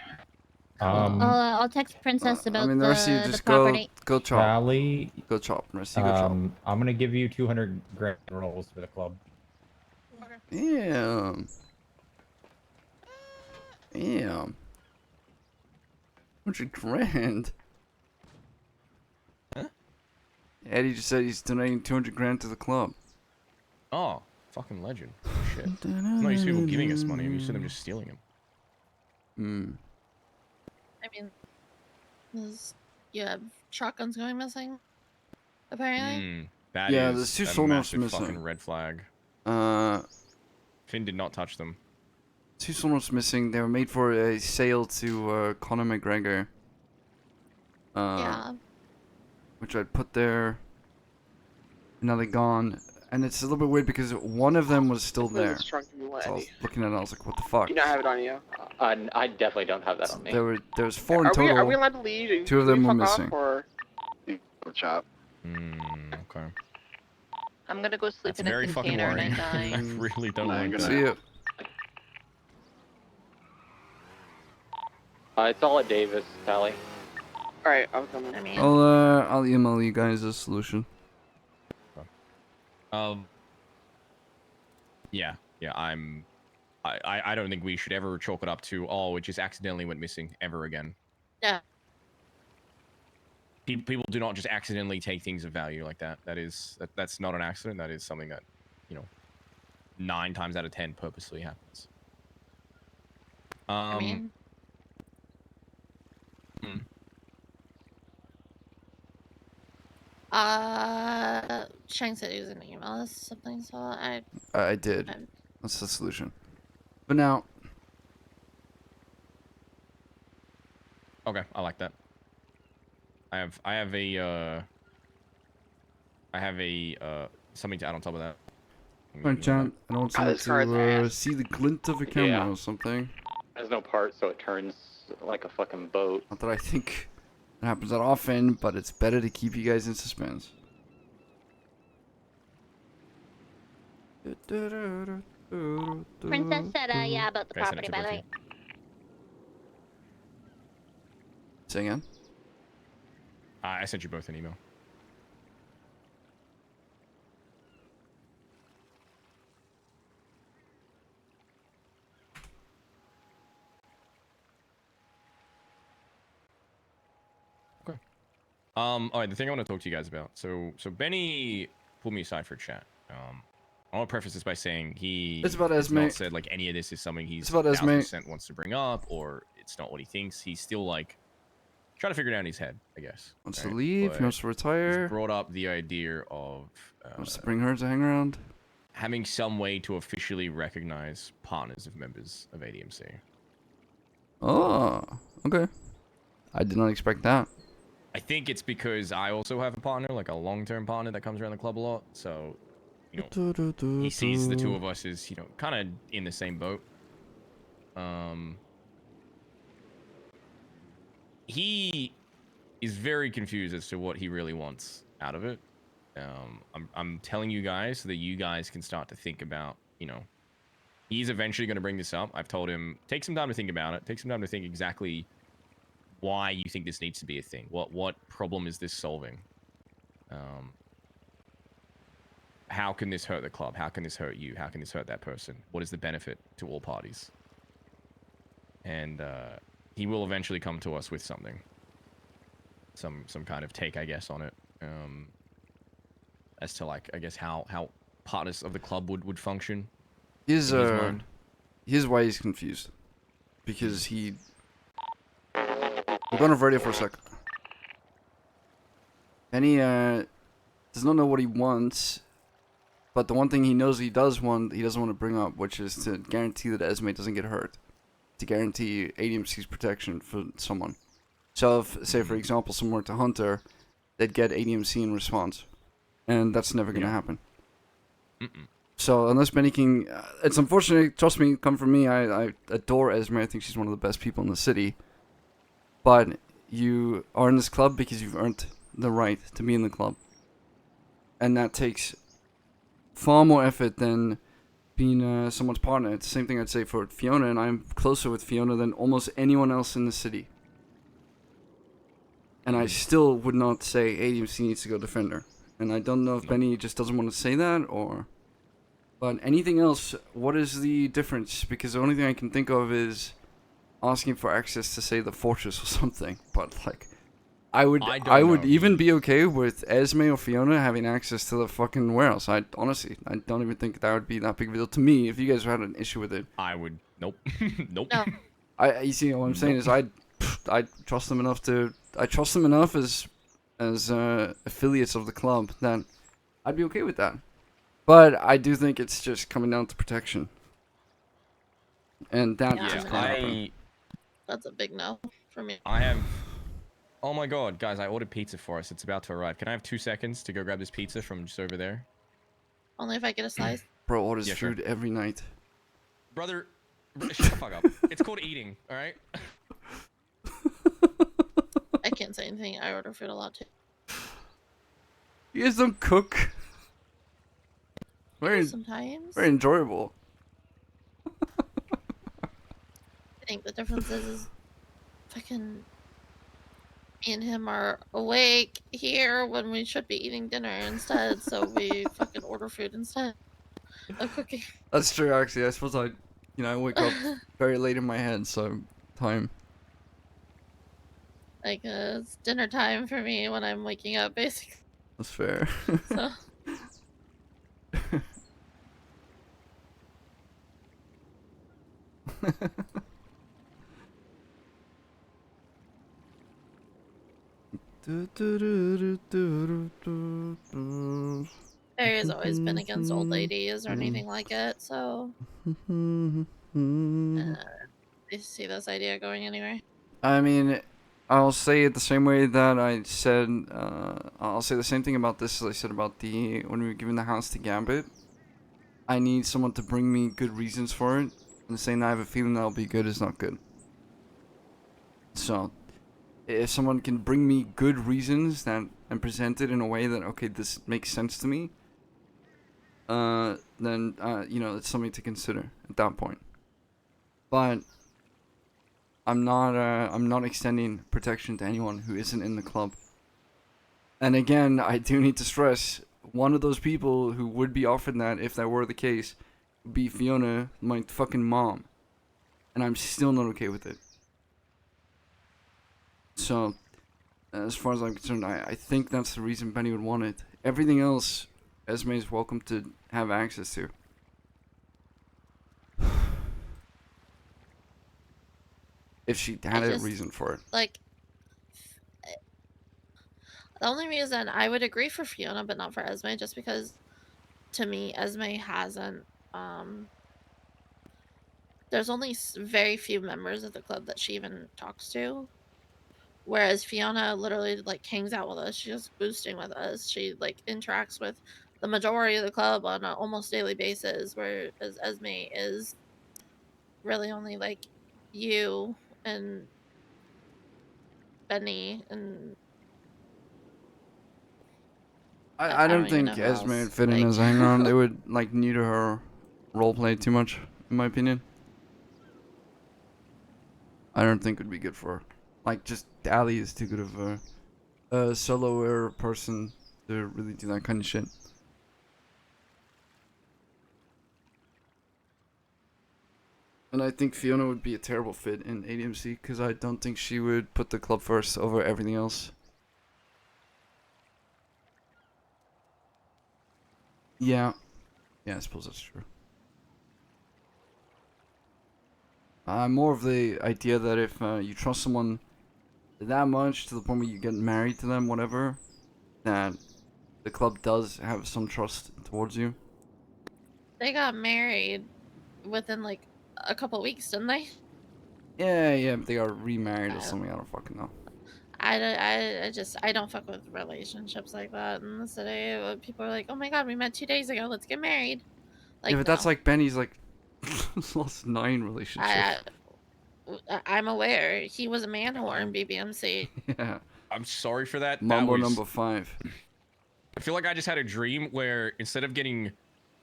I'll text Princess about I mean, the rest of you the just property. go chop. Sally, Go chop. The rest of you go chop. I'm gonna give you 200 grand rolls for the club. Damn. Damn. 100 grand. Huh? Eddie just said he's donating 200 grand to the club. Oh, fucking legend. Shit. I'm not used to people giving us money. I'm used to them just stealing them. Hmm. I mean, you have shotguns going missing, apparently. That Yeah, is there's 2 a sonos massive missing. fucking red flag. Finn did not touch them. 2 sonos missing. They were made for a sale to Conor McGregor. Yeah. Which I'd put there. Now they're gone. And it's a little bit weird because one of them was still there. So I was looking at it, I was like, what the fuck? You not have it on you. I definitely don't have that on me. There was 4 in Are total. we allowed to leave? 2 of Can them we were fuck off, missing. or? Go chop. Okay. I'm gonna go sleep That's in a very fucking container and worrying. I I die. really don't Nah, like good that. See ya. It's all at Davis, Tally. All right, I'm coming. I mean, I'll email you guys a solution. Yeah, I don't think we should ever chalk it up to, oh, it just accidentally went missing ever again. yeah. People do not just accidentally take things of value like that. That's not an accident. That is something that, 9 times out of 10 purposely happens. I mean, Shang said he was gonna email us something, so I did. That's the solution. But now, Okay, I like that. I have something to add on top of that. right, John, I don't want someone to see the glint of a camera or something. There's no part, so it turns like a fucking boat. Not that I think it happens that often, but it's better to keep you guys in suspense. Princess said, yeah, about the Okay, I sent property, it to by the both of way. Say again? I sent you both an email. Okay. All right, the thing I want to talk to you guys about. So Benny pulled me aside for a chat. I want to preface this by saying It's about has Esme. not said like any of this is something he's It's about Esme. 1000% wants to bring up, or it's not what he thinks. He's still like trying to figure it out in his head, I guess. Wants to leave, he wants to retire. He's brought up the idea of Wants to bring her to hang around. having some way to officially recognize partners of members of ADMC. Oh, okay. I did not expect that. I think it's because I also have a partner, like a long-term partner that comes around the club a lot. So, he sees the two of us as, kind of in the same boat. He is very confused as to what he really wants out of it. I'm telling you guys so that you guys can start to think about, he's eventually going to bring this up. I've told him, take some time to think about it. Take some time to think exactly why you think this needs to be a thing. What problem is this solving? How can this hurt the club? How can this hurt you? How can this hurt that person? What is the benefit to all parties? And he will eventually come to us with something. Some kind of take, I guess, on it. as to like I guess how partners of the club would function. Here's in his mind. here's why he's confused. Because he I'm going off radio for a sec. Benny does not know what he wants, but the one thing he knows he doesn't want to bring up, which is to guarantee that Esme doesn't get hurt. To guarantee ADMC's protection for someone. So if, say for example, someone were to hunt her, they'd get ADMC in response. And that's never going to happen. So unless Benny can... it's unfortunate, trust me, come from me, I adore Esme, I think she's one of the best people in the city. But you are in this club because you've earned the right to be in the club. And that takes far more effort than being someone's partner. It's the same thing I'd say for Fiona, and I'm closer with Fiona than almost anyone else in the city. And I still would not say ADMC needs to go defend her. And I don't know if Benny just doesn't want to say that, or... But anything else, what is the difference? Because the only thing I can think of is asking for access to, say, the fortress or something. But, like, I would even be okay with Esme or Fiona having access to the fucking warehouse. Honestly, I don't even think that would be that big of a deal to me. If you guys had an issue with it, I would. Nope. Nope. No. You see what I'm saying is I trust them enough as affiliates of the club that I'd be okay with that. But I do think it's just coming down to protection, and that just can't happen. That's a big no for me. I have. Oh my god, guys! I ordered pizza for us. It's about to arrive. Can I have 2 seconds to go grab this pizza from just over there? Only if I get a slice. Bro orders food every night. Brother, shut the fuck up. It's called eating, all right? I can't say anything. I order food a lot too. You guys don't cook. Sometimes. Very enjoyable. I think the difference is fucking me and him are awake here when we should be eating dinner instead, so we fucking order food instead of cooking. That's true, actually. I suppose I wake up very late in my head, so time. Like, it's dinner time for me when I'm waking up, basically. That's fair. So. Barry has always been against old ladies or anything like it, so you see this idea going anywhere? I mean, I'll say it the same way that I said. I'll say the same thing about this as I said about when we were giving the house to Gambit. I need someone to bring me good reasons for it, and saying I have a feeling that'll be good is not good. So, if someone can bring me good reasons and present it in a way that, okay, this makes sense to me, then it's something to consider at that point. But I'm not extending protection to anyone who isn't in the club. And again, I do need to stress, one of those people who would be offered that if that were the case would be Fiona, my fucking mom. And I'm still not okay with it. So, as far as I'm concerned, I think that's the reason Benny would want it. Everything else, Esme is welcome to have access to. If she had a reason for it. Like, the only reason I would agree for Fiona but not for Esme, just because to me Esme hasn't there's only very few members of the club that she even talks to, whereas Fiona literally like hangs out with us. She's just boosting with us. She like interacts with the majority of the club on an almost daily basis, whereas Esme is really only like you and Benny and I don't think Esme would fit in as a hanger-on. They would like neuter her roleplay too much, in my opinion. I don't think it would be good for her. Like, just Ali is too good of a soloer person to really do that kind of shit. And I think Fiona would be a terrible fit in ADMC because I don't think she would put the club first over everything else. Yeah. Yeah, I suppose that's true. More of the idea that if you trust someone that much to the point where you get married to them, whatever, that the club does have some trust towards you. They got married within like a couple weeks, didn't they? Yeah, but they got remarried or something. I don't fucking know. I don't fuck with relationships like that in the city. People are like, oh my god, we met 2 days ago, let's get married. Like, Yeah, but no. that's like Benny's like lost 9 relationships. I'm aware he was a man whore in BBMC. Yeah. I'm sorry for that. Mambo that was, number 5. I feel like I just had a dream where instead of getting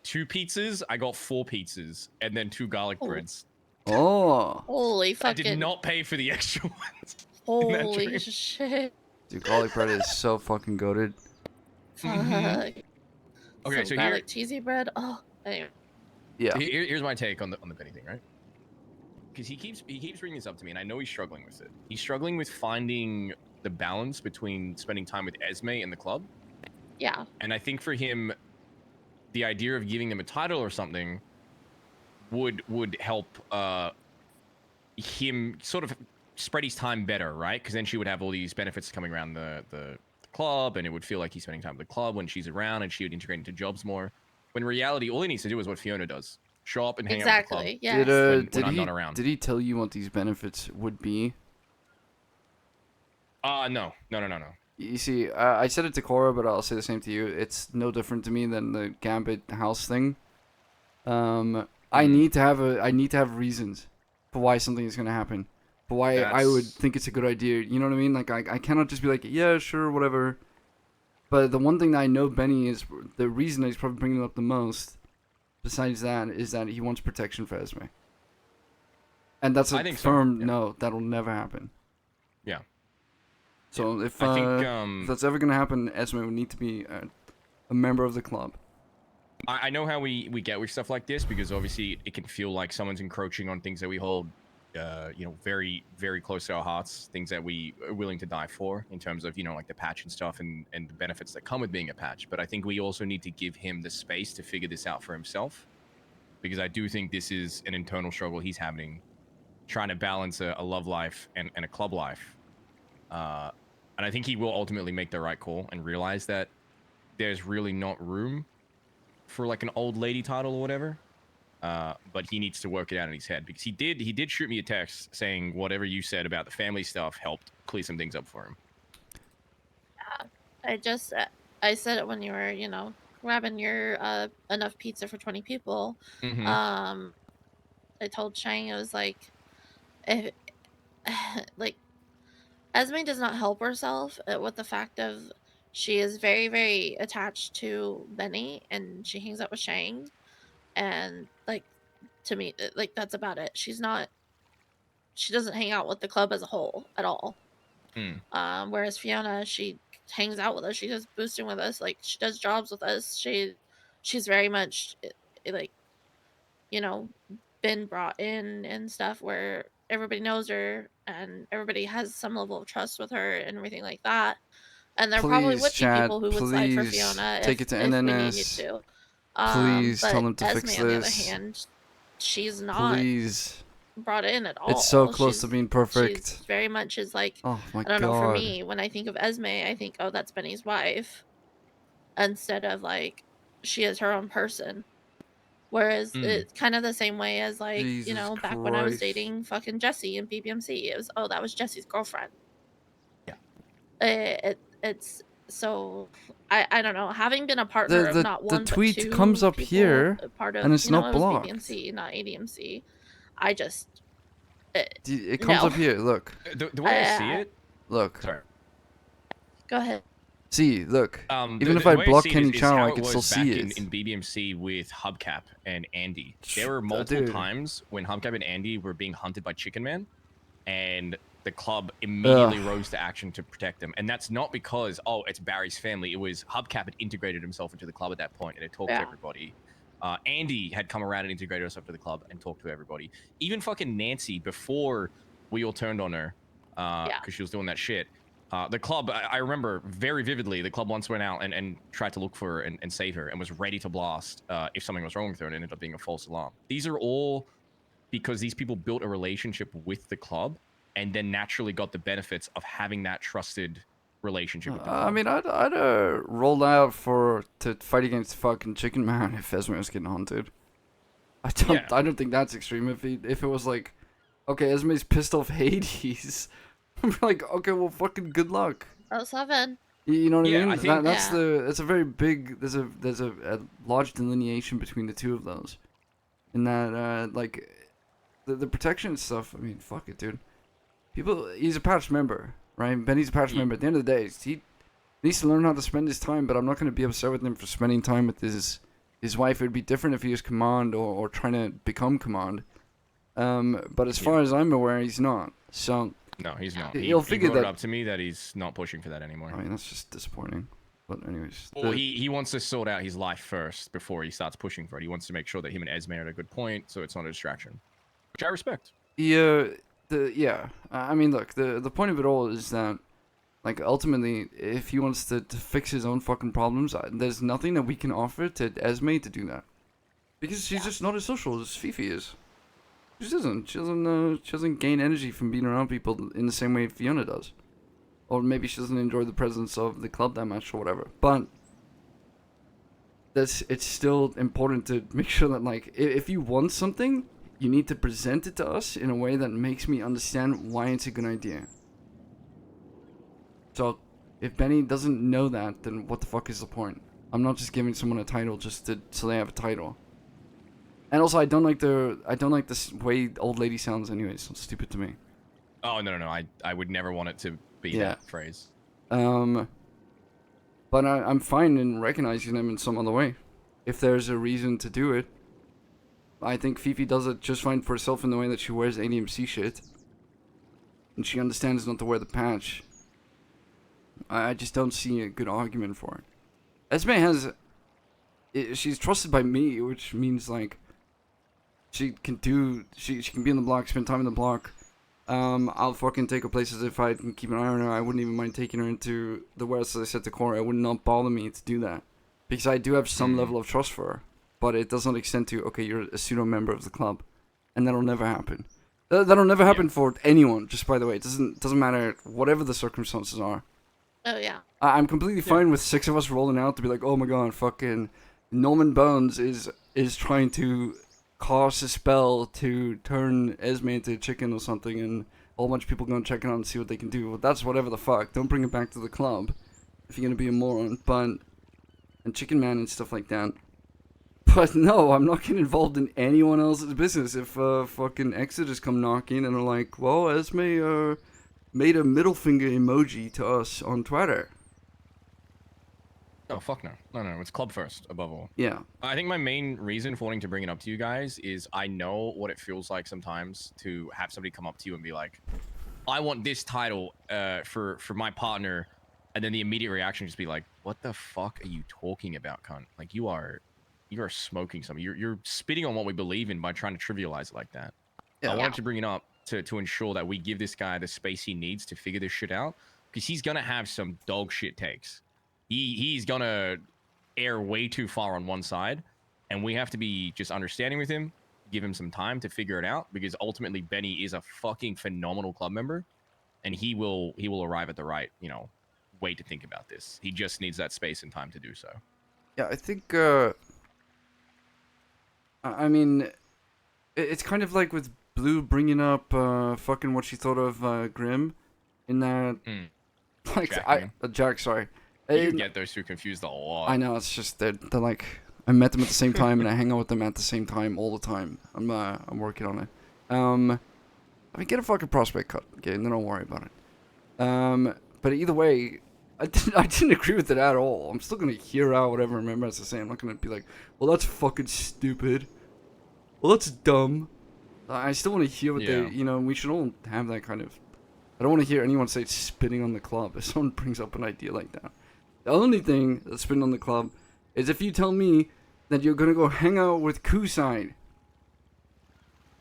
2 pizzas, I got 4 pizzas and then 2 garlic breads. Oh. Holy I fucking. did not pay for the extra ones. Holy shit. Dude, garlic bread is so fucking goated. Fuck. Okay, Some so garlic cheesy bread. Oh, anyway. Yeah. So here's my take on the Benny thing, right? Because he keeps bringing this up to me, and I know he's struggling with it. He's struggling with finding the balance between spending time with Esme and the club. Yeah. And I think for him, the idea of giving them a title or something would help him sort of spread his time better, right? Because then she would have all these benefits coming around the club, and it would feel like he's spending time with the club when she's around, and she would integrate into jobs more. When in reality, all he needs to do is what Fiona does: show up and hang out with the club. Yes. When I'm not around. Did he tell you what these benefits would be? No. You see, I said it to Cora, but I'll say the same to you. It's no different to me than the Gambit house thing. I need to have reasons for why something is gonna happen, for why I would think it's a good idea. You know what I mean? Like I cannot just be like, yeah, sure, whatever. But the one thing that I know Benny is the reason that he's probably bringing it up the most, besides that, is that he wants protection for Esme. And that's a firm no. That'll never happen. Yeah. So if I think, if that's ever gonna happen, Esme would need to be a member of the club. I know how we get with stuff like this, because obviously it can feel like someone's encroaching on things that we hold, very, very close to our hearts, things that we are willing to die for in terms of, like the patch and stuff and the benefits that come with being a patch. But I think we also need to give him the space to figure this out for himself, because I do think this is an internal struggle he's having, trying to balance a love life and a club life. And I think he will ultimately make the right call and realize that there's really not room for like an old lady title or whatever, but he needs to work it out in his head, because he did shoot me a text saying whatever you said about the family stuff helped clear some things up for him. I said it when you were, grabbing your enough pizza for 20 people. Mhm. I told Shang, it was like, if, like, Esme does not help herself with the fact of she is very, very attached to Benny, and she hangs out with Shang, and like, to me, like, that's about it. She doesn't hang out with the club as a whole at all. Whereas Fiona, she hangs out with us, she does boosting with us, like she does jobs with us, she's very much like, been brought in and stuff where everybody knows her and everybody has some level of trust with her and everything like that. And there probably Please, would be chat, people who would slide for please Fiona take it to if we needed NNS. to. Please but tell them to Esme, fix on the other this. hand, she's not Please. brought in at all. It's so close to being perfect. She's very much is like, Oh my I don't know, for God. me, when I think of Esme, I think, oh, that's Benny's wife, instead of like, she is her own person. Whereas it's kind of the same way as like, Jesus back when I was Christ. dating fucking Jessie in BBMC, it was, oh, that was Jessie's girlfriend. Yeah. It's so, I don't know, having been a partner of not The one but tweet two comes up people, here, part of, and it's not it was blocked. BBMC, not ADMC. I just, It comes no. up here. Look. The way I see it. Look. Sorry. Go ahead. See, look. Even The if I way block see it Kenny is Channel, how I it can was still see back it. in BBMC with Hubcap and Andy. There were multiple dude. times when Hubcap and Andy were being hunted by Chicken Man, and the club immediately rose to action to protect them. And that's not because, oh, it's Barry's family. It was Hubcap had integrated himself into the club at that point and had talked to everybody. Andy had come around and integrated herself to the club and talked to everybody. Even fucking Nancy, before we all turned on her, because she was doing that shit, The club, I remember very vividly, the club once went out and tried to look for her and save her and was ready to blast if something was wrong with her, and it ended up being a false alarm. These are all because these people built a relationship with the club and then naturally got the benefits of having that trusted relationship with the club. I mean, I'd roll out to fight against fucking Chicken Man if Esme was getting hunted. I don't think that's extreme. If it was like, okay, Esme's pissed off Hades, I'm like, okay, well, fucking good luck. Oh, 7. You know what I mean? I think It's a very big. There's a large delineation between the two of those, in that like the protection stuff. I mean, fuck it, dude. He's a patch member, right? Benny's a patch member. At the end of the day, he needs to learn how to spend his time. But I'm not going to be upset with him for spending time with his wife. It would be different if he was command or trying to become command. But as far as I'm aware, he's not. So no, he's not. He'll figure he brought that it up to me that he's not pushing for that anymore. I mean, that's just disappointing. But anyways, Well, he wants to sort out his life first before he starts pushing for it. He wants to make sure that him and Esme are at a good point, so it's not a distraction, which I respect. I mean, look, the point of it all is that, like, ultimately, if he wants to fix his own fucking problems, there's nothing that we can offer to Esme to do that, because she's just not as social as Fifi is. She doesn't. She doesn't gain energy from being around people in the same way Fiona does, or maybe she doesn't enjoy the presence of the club that much or whatever. But it's still important to make sure that, like, if you want something, you need to present it to us in a way that makes me understand why it's a good idea. So, if Benny doesn't know that, then what the fuck is the point? I'm not just giving someone a title just so they have a title. And also, I don't like this way old lady sounds anyways. So it's stupid to me. Oh no! I would never want it to be that phrase. But I'm fine in recognizing them in some other way, if there's a reason to do it. I think Fifi does it just fine for herself in the way that she wears ADMC shit. And she understands not to wear the patch. I just don't see a good argument for it. Esme she's trusted by me, which means, like, she can be in the block, spend time in the block. I'll fucking take her places if I can keep an eye on her. I wouldn't even mind taking her into the west, as I said to Corey. It would not bother me to do that. Because I do have some level of trust for her. But it does not extend to, okay, you're a pseudo member of the club, and that'll never happen. That'll never happen for anyone. Just by the way, it doesn't matter whatever the circumstances are. Oh yeah. I'm completely fine with 6 of us rolling out to be like, oh my god, fucking Norman Bones is trying to cast a spell to turn Esme into a chicken or something, and a whole bunch of people gonna check it out and see what they can do. Well, that's whatever the fuck. Don't bring it back to the club if you're gonna be a moron. And Chicken Man and stuff like that. But no, I'm not getting involved in anyone else's business. If fucking Exodus come knocking and are like, well, Esme made a middle finger emoji to us on Twitter. Oh, fuck no. No, it's club first, above all. Yeah. I think my main reason for wanting to bring it up to you guys is I know what it feels like sometimes to have somebody come up to you and be like, I want this title for my partner, and then the immediate reaction just be like, what the fuck are you talking about, cunt? Like, you are smoking something. You're spitting on what we believe in by trying to trivialize it like that. I wanted to bring it up to ensure that we give this guy the space he needs to figure this shit out, because he's gonna have some dog shit takes. He's gonna err way too far on one side, and we have to be just understanding with him, give him some time to figure it out, because ultimately Benny is a fucking phenomenal club member, and he will arrive at the right, way to think about this. He just needs that space and time to do so. Yeah, I think I mean, it's kind of like with Blue bringing up fucking what she thought of Grim in that like Jack, sorry. You get those two confused a lot. I know, it's just they're like, I met them at the same time and I hang out with them at the same time all the time. I'm working on it. I mean, get a fucking prospect cut, okay, and then don't worry about it. But either way, I didn't agree with it at all. I'm still gonna hear out whatever Remember has to say. I'm not gonna be like, well, that's fucking stupid. Well, that's dumb. I still want to hear what they, we should all have that kind of. I don't want to hear anyone say spitting on the club if someone brings up an idea like that. The only thing that's spitting on the club is if you tell me that you're gonna go hang out with Kusai.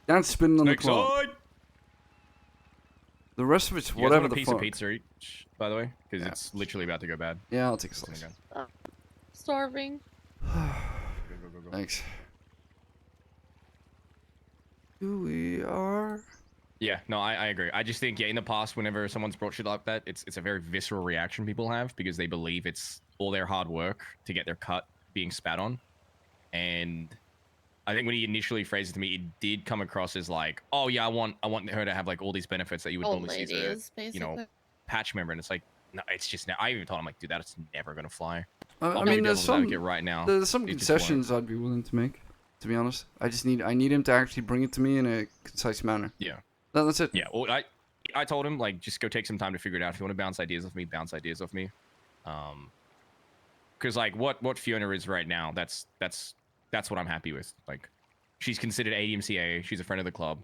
That's spitting on the club. The rest of it's You guys whatever want a the piece fuck. of pizza each, by the way, because it's literally about to go bad. Yeah, I'll take a slice. Starving. Go. Thanks. Who we are? Yeah, no, I agree. I just think, yeah, in the past, whenever someone's brought shit like that, it's a very visceral reaction people have because they believe it's all their hard work to get their cut being spat on. And I think when he initially phrased it to me, it did come across as like, oh yeah, I want her to have like all these benefits that you would Old normally see as a, ladies, you know, basically. patch member. And it's like, no, it's just, I even told him like, dude, that's never gonna fly. I I'll mean, be there's devil's some advocate right now. there's some It just won't. concessions I'd be willing to make. To be honest, I need him to actually bring it to me in a concise manner. Yeah. That's it. Yeah. Well, I told him like just go take some time to figure it out. If you want to bounce ideas off me, bounce ideas off me. Because like what Fiona is right now, that's what I'm happy with. Like, she's considered ADMC. She's a friend of the club.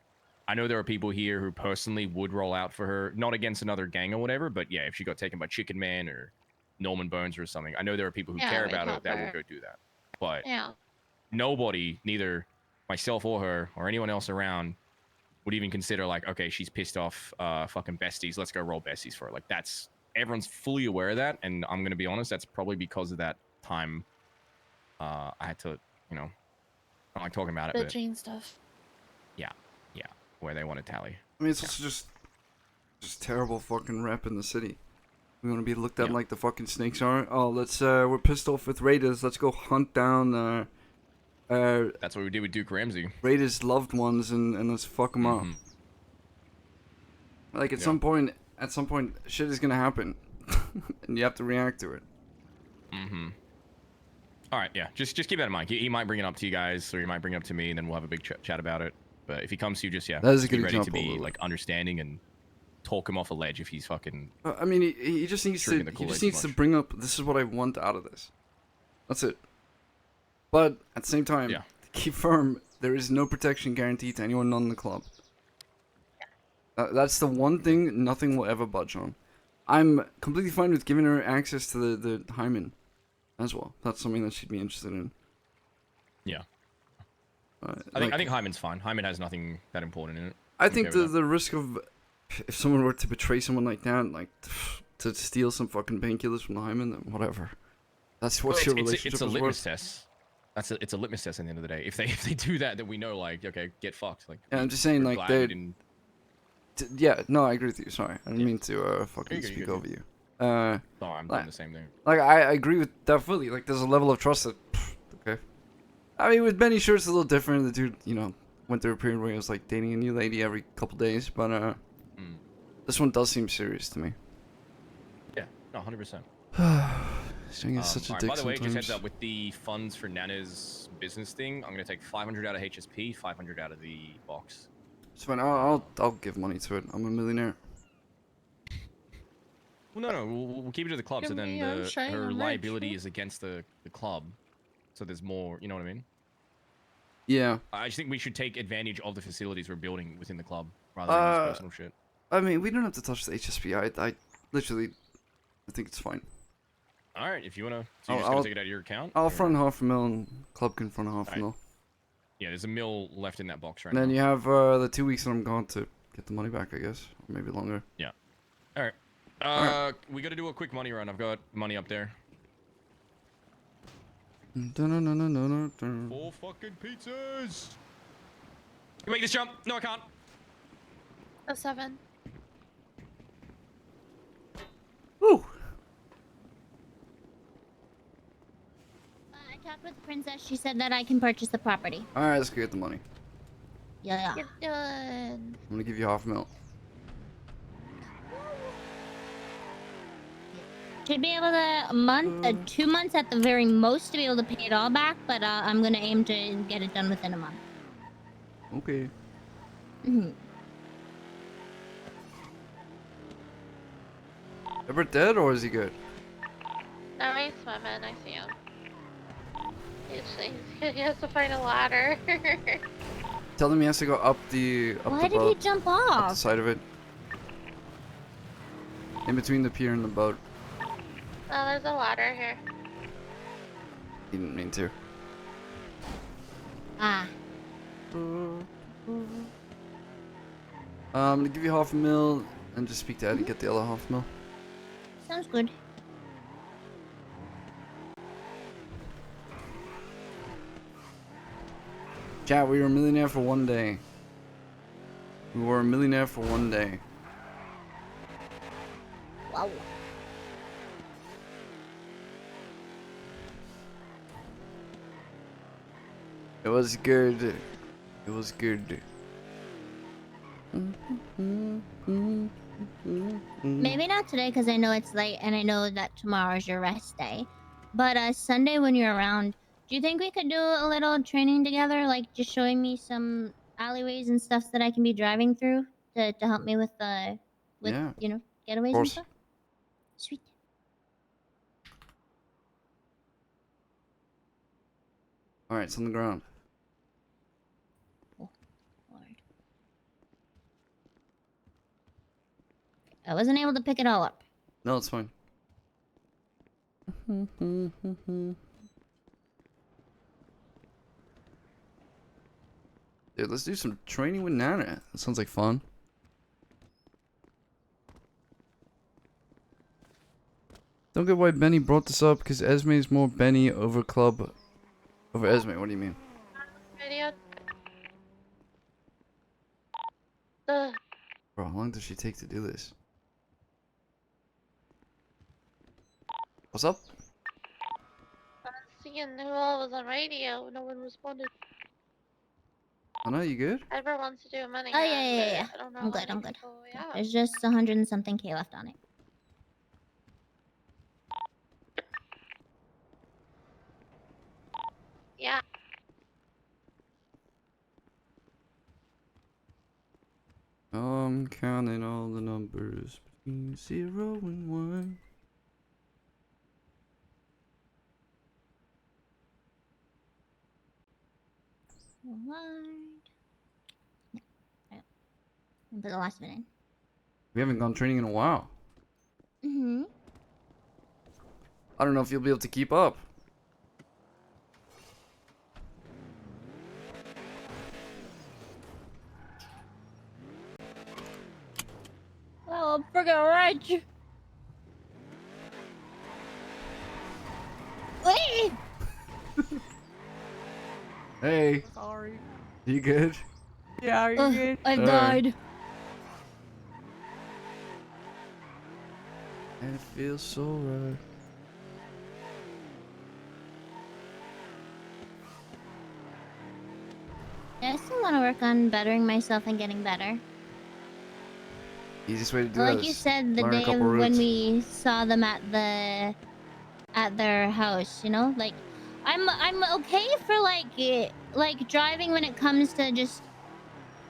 I know there are people here who personally would roll out for her, not against another gang or whatever, but yeah, if she got taken by Chicken Man or Norman Bones or something, I know there are people who care about her that will go do that. But nobody, neither myself or her or anyone else around, would even consider like, okay, she's pissed off fucking besties, let's go roll besties for her. Like, that's, everyone's fully aware of that, and I'm gonna be honest, that's probably because of that time I had to, you know, I don't like talking about it, The but Jane stuff. yeah, where they want to tally. I mean, it's also just terrible fucking rep in the city. We want to be looked at like the fucking snakes are. Oh, we're pissed off with Raiders. Let's go hunt down that's what we did with Duke Ramsey. Raiders' loved ones and let's fuck them up. Like at some point, shit is gonna happen, and you have to react to it. All right, yeah, just keep that in mind. He might bring it up to you guys, or he might bring it up to me, and then we'll have a big chat about it. But if he comes to you, just That is a just be good ready to example, be like understanding and talk him off a ledge if he's fucking. I mean, he just needs to drinking the he Kool-Aid just too needs to much. bring up, this is what I want out of this. That's it. But at the same time, to keep firm, there is no protection guaranteed to anyone not in the club. That's the one thing nothing will ever budge on. I'm completely fine with giving her access to the hymen as well. That's something that she'd be interested in. Yeah. I think Hyman's fine. Hyman has nothing that important in it. I I'm think okay with the risk of, if someone were to betray someone like that, like to steal some fucking painkillers from the hymen, then whatever. That's what your relationship it's a is litmus worth. test. It's a litmus test at the end of the day. If they do that, then we know like, okay, get fucked. Like, Yeah, I'm just saying, we're like, glad they... we didn't- Yeah, no, I agree with you. Sorry. I didn't mean to fucking You're good, speak you're good. over you. No, I'm doing the same thing. Like, I agree with that fully. Like, there's a level of trust that... Okay. I mean, with Benny, sure, it's a little different. The dude, you know, went through a period where he was, like, dating a new lady every couple days. But, this one does seem serious to me. Yeah, no, 100%. Shang is such a dick By the way, just heads sometimes. up, with the funds for Nana's business thing, I'm gonna take 500 out of HSP, 500 out of the box. It's fine. I'll give money to it. I'm a millionaire. Well, no, we'll keep it to the club, so Give then me, I'm Shang, her I'm rich. liability is against the club, so there's more. You know what I mean? Yeah. I just think we should take advantage of the facilities we're building within the club rather than just personal shit. I mean, we don't have to touch the HSP. I literally, I think it's fine. All right, if you wanna, so you're just gonna take it out of your account. I'll or- front $500,000 and club can front $500,000. Yeah, there's $1 million left in that box right And then now. you have the 2 weeks that I'm gone to get the money back, I guess, or maybe longer. Yeah. All right. We gotta do a quick money run. I've got money up there. 4 fucking pizzas. You make this jump? No, I can't. A 7. Woo. I talked with the princess. She said that I can purchase the property. All right, let's go get the money. Yeah. You're done. I'm gonna give you $500,000. Should be able to a month, 2 months at the very most to be able to pay it all back, but I'm gonna aim to get it done within a month. Okay. Ever dead or is he good? No, he's swimming. I see him. He has to find a ladder. Tell him he has to go up the Why did he boat. jump Up the off? side of it. In between the pier and the boat. Oh, there's a ladder here. He didn't mean to. Ah. I'm gonna give you $500,000. and just speak to Eddie, get the other half mil. Sounds good. Chat, we were a millionaire for one day. We were a millionaire for one day. Wow. It was good. It was good. Maybe not today because I know it's late and I know that tomorrow's your rest day. But Sunday when you're around, do you think we could do a little training together? Like just showing me some alleyways and stuff that I can be driving through to help me with Yeah. you know, getaways and course. stuff? Sweet. Alright, it's on the ground. I wasn't able to pick it all up. No, it's fine. Dude, let's do some training with Nana. That sounds like fun. Don't get why Benny brought this up, because Esme is more Benny over Club over Esme. What do you mean? Video. Bro, how long does she take to do this? What's up? I was seeing who all was on radio. No one responded. Oh no, you good? Ever wants to do a money. Oh yeah. I don't know I'm how good. many I'm good. people we have. There's just 100 and something K left on it. Yeah. I'm counting all the numbers between 0 and 1. For the last minute. We haven't gone training in a while. Mm-hmm. I don't know if you'll be able to keep up. Oh, I'm freaking rich. Wait! Hey. Sorry. You good? Yeah, are you good? I Alright. died. And it feels so right. Yeah, I still want to work on bettering myself and getting better. Easiest way to do Well, that like you is said, the learn a day couple when routes. we saw them at their house, you know, like I'm okay for like driving when it comes to just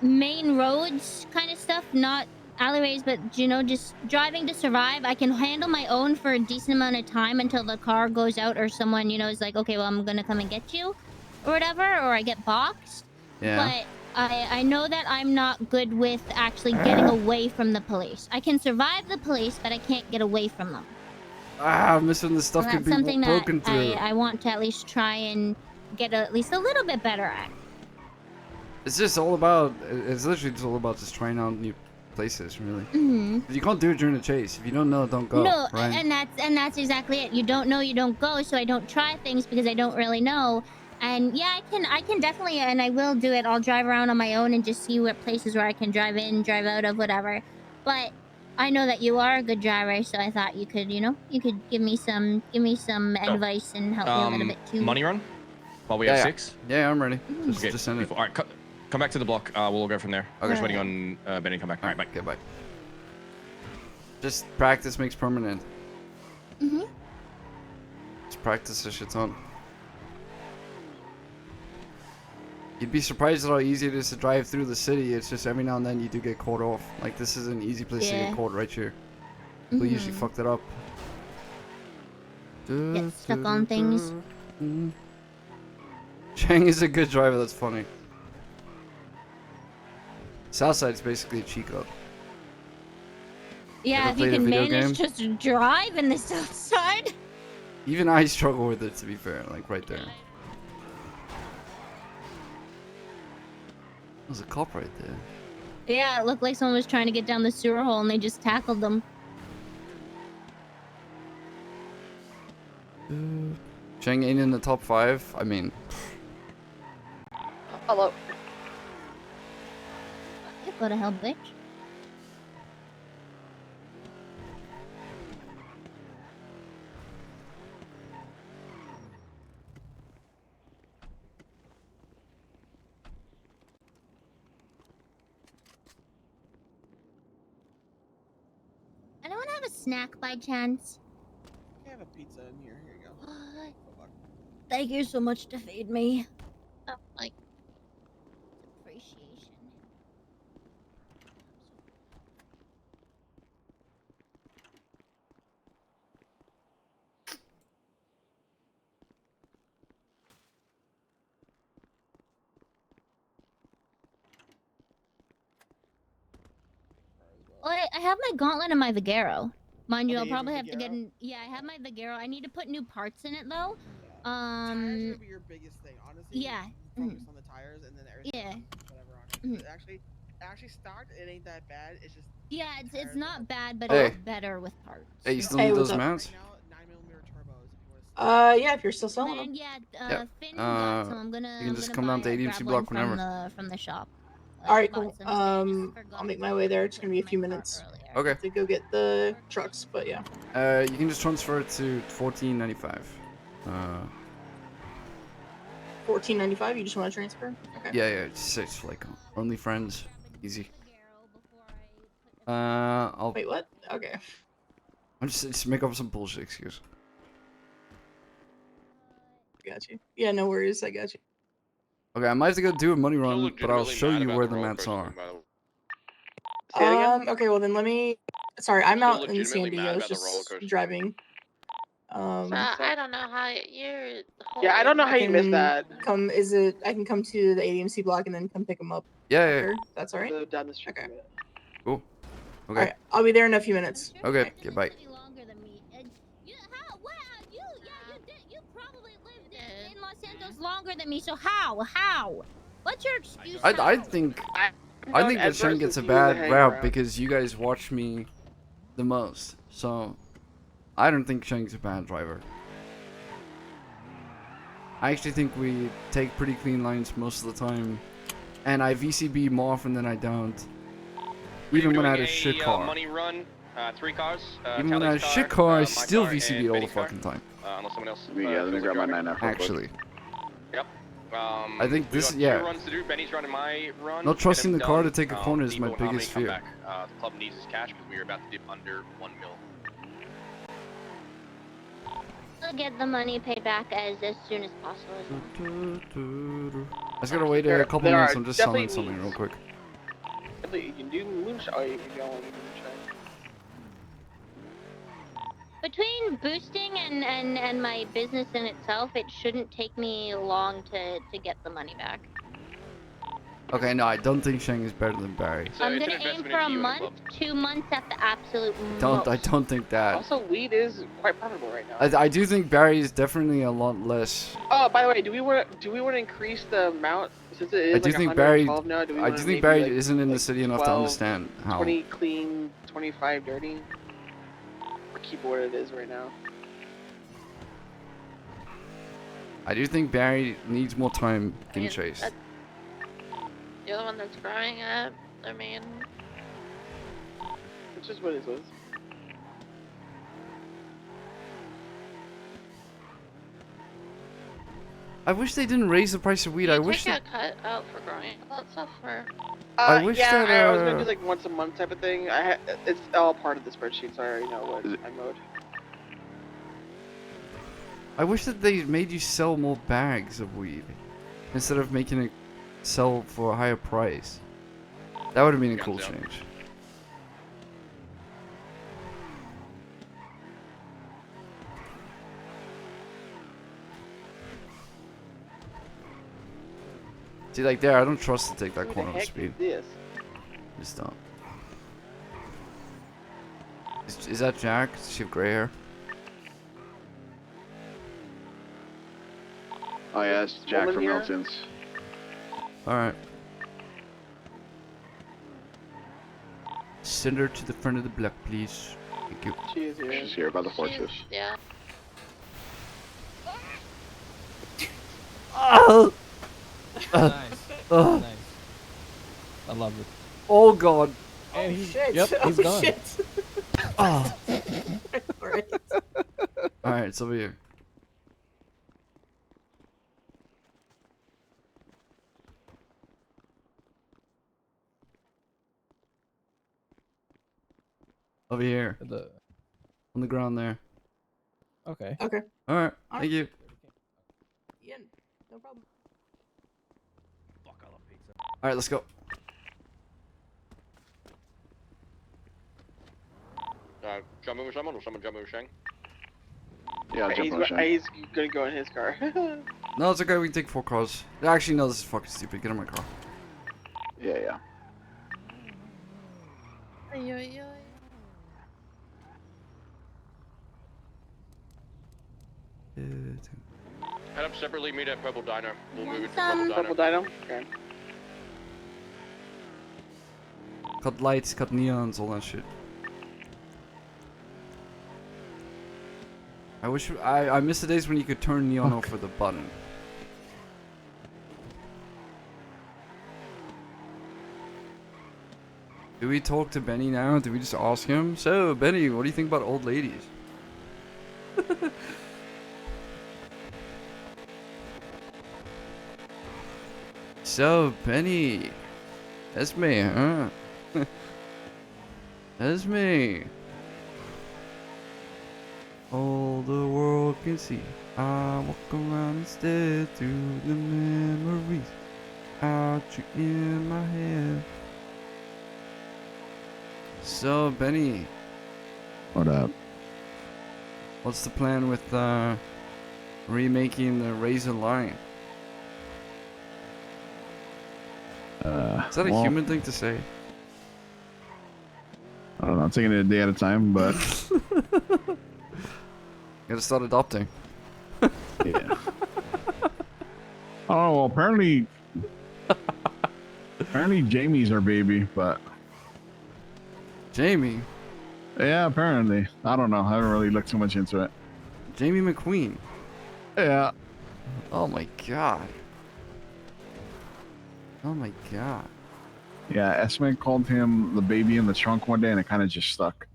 main roads kind of stuff, not alleyways, but you know, just driving to survive. I can handle my own for a decent amount of time until the car goes out or someone, you know, is like, okay, well, I'm gonna come and get you or whatever, or I get boxed. Yeah. But I know that I'm not good with actually getting away from the police. I can survive the police, but I can't get away from them. Ah, missing the stuff And could that's be something broken that through. I want to at least try and get at least a little bit better at. It's just all about. It's literally just all about just trying out new places, really. Mm-hmm. You can't do it during the chase. If you don't know, don't go. No, right? and that's exactly it. You don't know, you don't go. So I don't try things because I don't really know. And yeah, I can definitely, and I will do it. I'll drive around on my own and just see what places where I can drive in, drive out of, whatever. But I know that you are a good driver, so I thought you could, you know, you could give me some advice and help me a little bit too. Money run? While we Yeah, have yeah. 6? Yeah, I'm ready. Okay, Just send it. All right, come back to the block. We'll all go from there. I'm just Okay. waiting on Benny to come back. All right, bye. Okay, bye. Just practice makes permanent. Mm-hmm. Just practice this shit ton. You'd be surprised at how easy it is to drive through the city. It's just every now and then you do get caught off. Like, this is an easy place to Yeah. get caught right here. People usually Mhm. fuck that up. Get stuck on things. Shang is a good driver, that's funny. Southside's basically a cheat code. Yeah, Ever if you played a can video manage game? just to drive in the south side. Even I struggle with it, to be fair, like right there. There's a cop right there. Yeah, it looked like someone was trying to get down the sewer hole and they just tackled them. Shang ain't in the top 5. I mean, Hello. You go to hell, bitch. Anyone have a snack by chance? I have a pizza in here. Here you go. Thank you so much to feed me. Oh, like, Appreciation. Well, I have my gauntlet and my Vigero. Mind you, Okay, I'll you have probably a have to get Vigero? in. Yeah, I have my Vigero. I need to put new parts in it though. Tires are gonna be your biggest thing, honestly. Yeah. Focus on the tires, and then everything Yeah. else, whatever on it. 'Cause it actually stocked. It ain't that bad. It's just Yeah, it's not bad, but Hey. it's better with parts. hey, you still Hey, need what's those up? mounts? 9mm turbos. If you want to. Yeah, if you're still selling them. Man, yeah, Yep. Finn got some. I'm You gonna can just come down to grab ADMC one block whenever. from the shop. All right, She bought cool. some today. I just I'll forgot make to my way there. It's put gonna be a in few my cart minutes. earlier. Okay. To go get the trucks, but yeah. You can just transfer it to 1495. $14.95. You just want to transfer? Okay. Yeah, it's like only friends, easy. I'll Wait, what? Okay. I'm just make up some bullshit excuse. Got you. Yeah, no worries. I got you. Okay, I might have to go do a money run, but I'll legitimately show mad you about where the the roller mats coaster are. thing, by the way. Okay, well then let me. Sorry, I'm Still out in San legitimately mad Diego. about the roller Just coaster. driving. so I don't know how you're. Yeah, I don't know how you missed that. Come, is it? I can come to the ADMC block and then come pick them up. Yeah, yeah. After. That's all right. Down the street. Okay. Cool. Okay. All right, I'll be there in a few minutes. Okay. Okay. Bye. Longer than me. You probably lived in Los Santos longer than me. So how? What's your excuse? I think that Shang gets a bad route because you guys watch me the most. So I don't think Shang's a bad driver. I actually think we take pretty clean lines most of the time, and I VCB more often than I don't. Even when I had a shit car. Money run, 3 cars. Even when I had a shit car, I still VCB all the fucking time. Unless someone else. Yeah, let me grab my 9 Actually. Yep. I think we this, got yeah. 2 runs to do. Benny's running my run. Not trusting Get the him car to done. take a corner is my Debo and Harmony biggest come fear. back. The club needs his cash because we are about to dip under 1 mil. I'll get the money paid back as soon as possible. I just gotta wait a couple minutes. I'm just selling something real quick. You can do moonshine. Oh, you can go on moonshine. Between boosting and my business in itself, it shouldn't take me long to get the money back. Okay, no, I don't think Shang is better than Barry. I'm gonna aim for a month, 2 months at the absolute most. I don't think that. Also, weed is quite profitable right now. I do think Barry is definitely a lot less. Oh, by the way, do we want to increase the amount since it is I do like think Barry. 112 now? Do we I wanna do maybe, think Barry like, isn't in the city enough to 12, understand how. 20 clean, 25 dirty. Or keep it what it is right now. I do think Barry needs more time getting chased. You're the one that's growing it. I mean, It's just what it is. I wish they didn't raise the price of weed. I wish take that. a cut out for growing that stuff for. I wish yeah, that, I was gonna do like once a month type of thing. It's all part of the spreadsheet, so I already know what I mode. I wish that they made you sell more bags of weed instead of making it sell for a higher price. That would have been a cool change. See, like there, I don't trust to take that Who the corner with heck speed. is this? Just don't. Is that Jack? Does she have gray hair? Oh yeah, it's Jack Woman from here? Milton's. Alright. Send her to the front of the block, please. Thank you. She is here. She's here by the fortress. Yeah. Oh! Nice. Oh. Nice. I love it. Oh god. And he's, Shit. Yep, he's Oh, gone. shit. Oh. Alright. Alright, it's over here. Over here. On the ground there. Okay. Okay. Alright, thank you. Yeah, no problem. Alright, let's go. Jump over someone or someone jump over Shang? Yeah, I'll jump on Shang. He's gonna go in his car. No, it's okay, we can take 4 cars. Actually, no, this is fucking stupid. Get in my car. Yeah, yeah. Head up separately, meet at Purple Dino. We'll move it to Some- Purple Dino? Dino. Okay. Cut lights, cut neons, all that shit. I wish I miss the days when you could turn neon off with a button. Do we talk to Benny now? Do we just ask him? So, Benny, what do you think about old ladies? So, Benny. That's me, huh? That's me. All the world can see. I walk around instead through the memories. Out you in my head. So, Benny. What up? What's the plan with remaking the Razor line? Is that a well, human thing to say? I don't know. I'm taking it a day at a time, but Gotta start adopting. yeah. Oh, well, apparently Jamie's our baby, but Jamie? Yeah, apparently. I don't know. I haven't really looked too much into it. Jamie McQueen? Yeah. Oh my god. Oh my god. Yeah, Esme called him the baby in the trunk one day, and it kind of just stuck.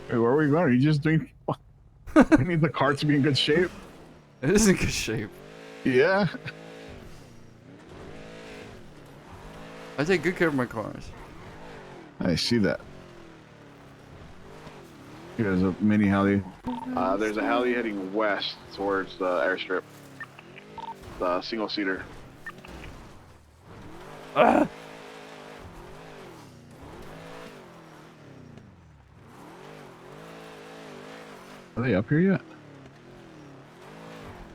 Hey, where are we going? Are you just doing... We need the car to be in good shape. It is in good shape. Yeah. I take good care of my cars. I see that. Here's a mini heli. There's a heli heading west towards the airstrip. The single-seater. Ah! Are they up here yet?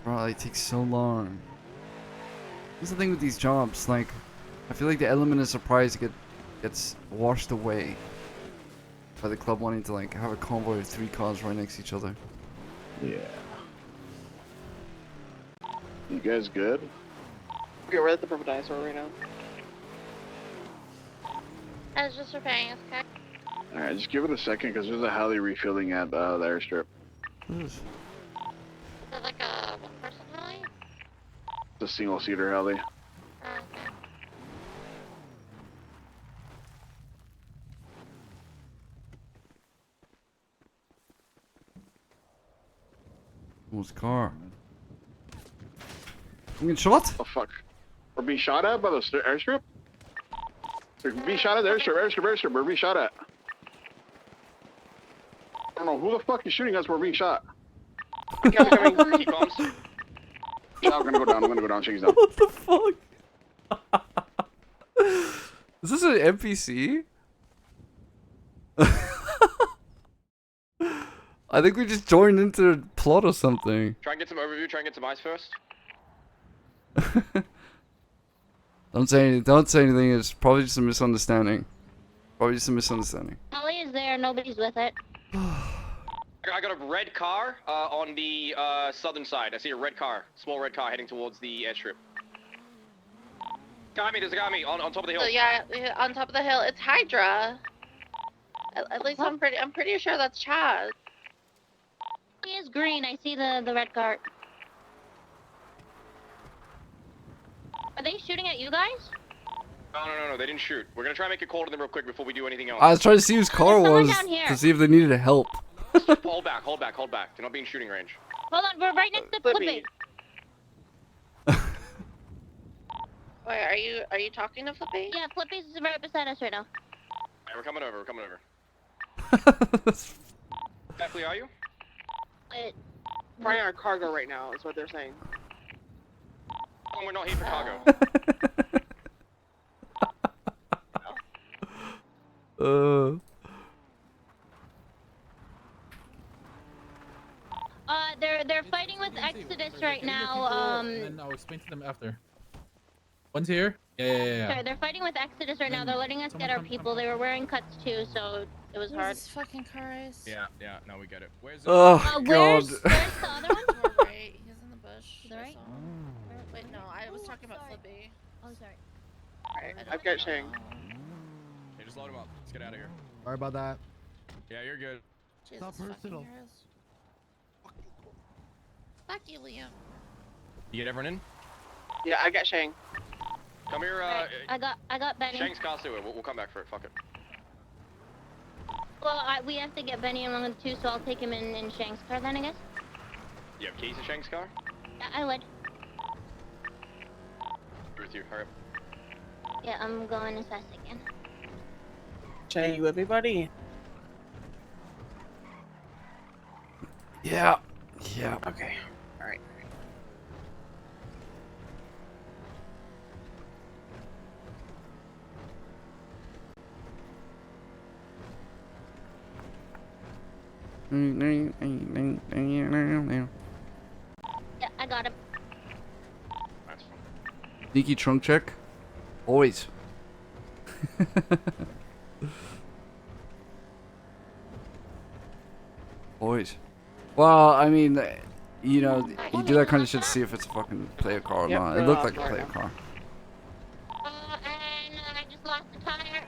Bro, it takes so long. That's the thing with these jobs, like, I feel like the element of surprise gets washed away by the club wanting to like have a convoy of 3 cars right next to each other. Yeah. You guys good? Okay, we're at the Purple Dinosaur right now. I was just repairing his car. Alright, just give it a second because there's a heli refueling at the airstrip. Is it like a one-person heli? The single-seater heli. What's car? We getting shot? Oh fuck. We're being shot at by the airstrip? We're being shot at the airstrip. We're being shot at. I don't know who the fuck is shooting us. We're being shot. Keep bombs. I'm gonna go down. I'm gonna go down. Shake down. What the fuck? Is this an NPC? I think we just joined into the plot or something. Try and get some overview, try and get some eyes first. Don't say anything, it's probably just a misunderstanding. Probably just a misunderstanding. Holly is there, nobody's with it. I got a red car on the southern side. I see a red car, small red car heading towards the airstrip. Got me. There's a guy on me on top of the hill. So yeah, on top of the hill. It's Hydra. At least I'm pretty sure that's Chaz. He is green. I see the red cart. Are they shooting at you guys? No, they didn't shoot. We're gonna try and make a call to them real quick before we do anything else. I was trying to see whose car it was down here. to see if they needed help. Hold back. They're not being shooting range. Hold on, we're right next to Flippy. Wait, are you talking to Flippy? Yeah, Flippy's right beside us right now. Alright, we're coming over. Exactly are you? Flying our cargo right now is what they're saying. Oh, we're not here for cargo. They're fighting with Exodus right now. And then I'll explain to them after. One's here. Yeah. Sorry, they're fighting with Exodus right now. They're letting us get our people. They were wearing cuts too, so it was hard. This fucking car is. Yeah, no, we get it. Where's Oh, where's God. the other one? Right, he's in the bush. To the right? Wait, no, I was talking about Flippy. Oh, sorry. Alright, I've got Shang. Hey, just load him up. Let's get out of here. Sorry about that. Yeah, you're good. Jesus Not personal. Fuck you, Liam. You get everyone in? Yeah, I got Shang. Come here. I got Benny. Shang's car's to it. We'll come back for it. Fuck it. Well, we have to get Benny along too, so I'll take him in Shang's car then, I guess. You have keys to Shang's car? Yeah, I would. With you. Hurry up. Yeah, I'm going as fast as I can. Shang, you with me, buddy? Yeah. Okay. Alright. Yeah, I got him. Sneaky trunk check. Always. Always. Well, I mean, you know, you do that kind of shit to see if it's a fucking player car or Yep, not. It looked like a player car. And I just lost the tire.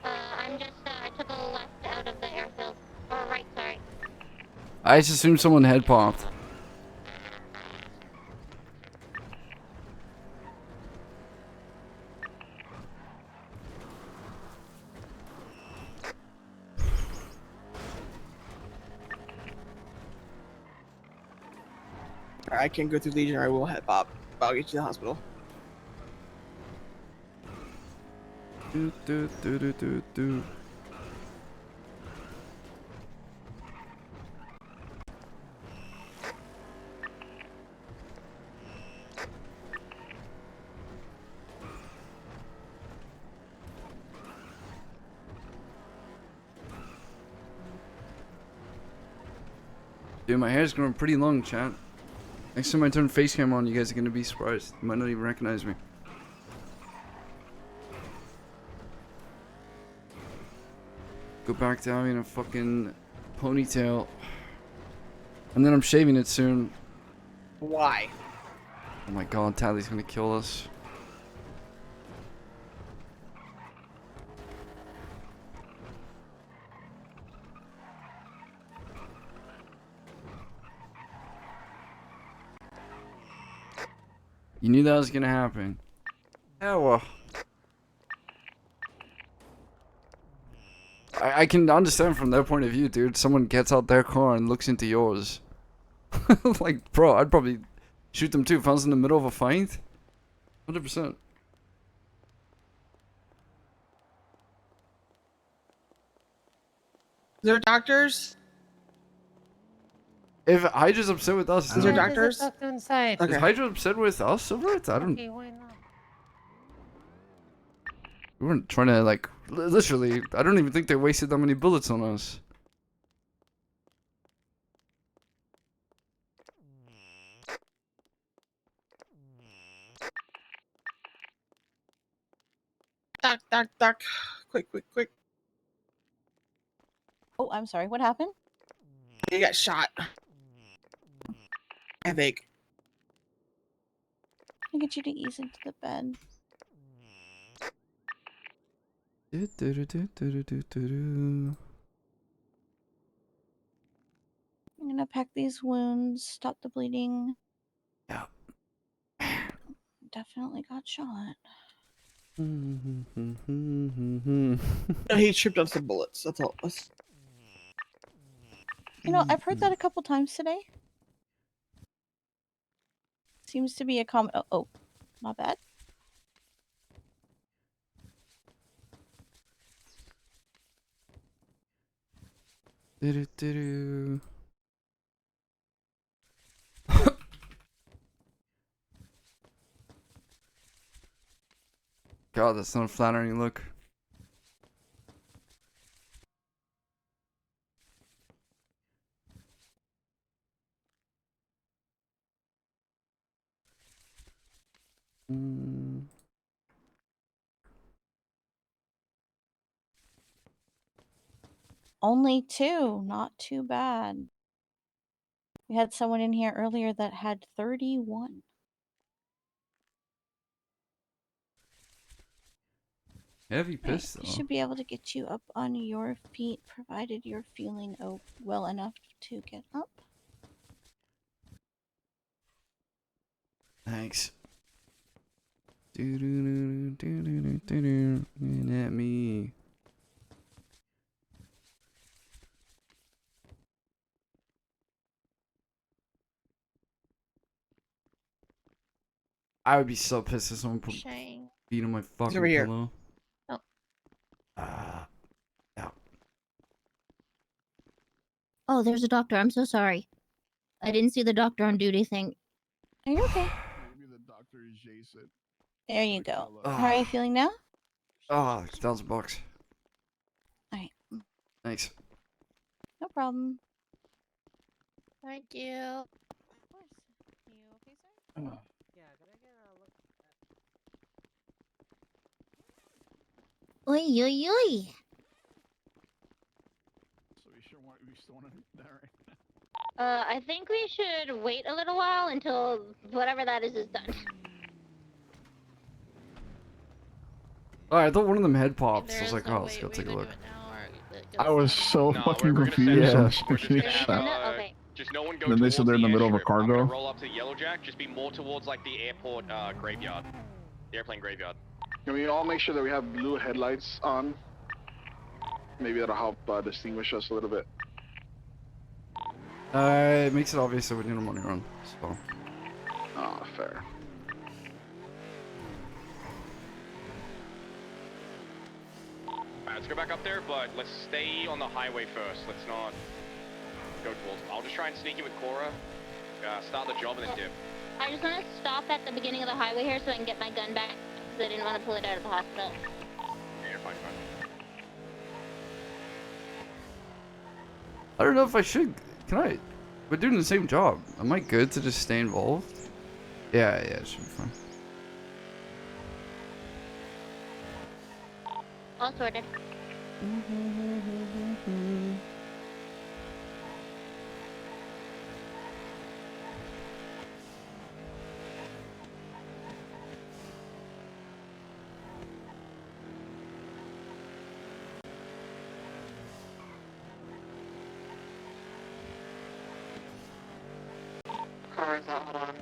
I'm just, I took a left out of the airfield. Or right, sorry. I just assumed someone head popped. I can't go through Legion or I will head Bob. I'll get you to the hospital. Do. Dude, my hair's growing pretty long, chat. Next time I turn face cam on, you guys are gonna be surprised. You might not even recognize me. Go back to having a fucking ponytail. And then I'm shaving it soon. Why? Oh my god, Tally's gonna kill us. You knew that was gonna happen. Yeah, well. I can understand from their point of view, dude. Someone gets out their car and looks into yours. Like, bro, I'd probably shoot them too if I was in the middle of a fight. 100%. Is there doctors? If Hydra's upset with us, Is there doctors? Inside. Is Hydra upset with us over it? I don't. Okay, why not? We weren't trying to, like, literally. I don't even think they wasted that many bullets on us. Doc. Quick. Oh, I'm sorry. What happened? He got shot. I think. I'll get you to ease into the bed. I'm gonna pack these wounds, stop the bleeding. Yeah. Definitely got shot. He tripped on some bullets. That's all. You know, I've heard that a couple times today. Seems to be a common. Oh, my bad. God, that's not a flattering look. Only 2, not too bad. We had someone in here earlier that had 31. Heavy Right, pistol. we should be able to get you up on your feet, provided you're feeling well enough to get up. Thanks. Looking at me. I would be so pissed if someone put Shang. feet on my fucking over here. pillow. Oh. Yeah. Oh, there's a doctor. I'm so sorry. I didn't see the doctor on duty thing. Are you okay? Maybe the doctor is Jason. There you go. How are you feeling now? Ah, $1,000. Alright. Thanks. No problem. Thank you. Oi, oi, oi. So we still want to do that, right? I think we should wait a little while until whatever that is done. Alright, I thought one of them head pops. I There was is like, no oh, let's wait, go we take a either look. do it now or I was so No, fucking we're gonna send confused. it. I was We're just gonna confused. have, Okay. just no one go Then they said towards they're in the middle of a airstrip. I'm cargo. gonna roll up to Yellow Jack. Just be more towards like the airport graveyard, the airplane graveyard. Can we all make sure that we have blue headlights on? Maybe that'll help distinguish us a little bit. It makes it obvious that we need a money run. So. Ah, fair. Alright, let's go back up there, but let's stay on the highway first. Let's not go towards. I'll just try and sneak in with Cora, start the job, and then dip. I just want to stop at the beginning of the highway here so I can get my gun back because I didn't want to pull it out of the hospital. Yeah, you're fine, fine. I don't know if I should. Can I? We're doing the same job. Am I good to just stay involved? Yeah, it should be fine. All sorted. Hold on.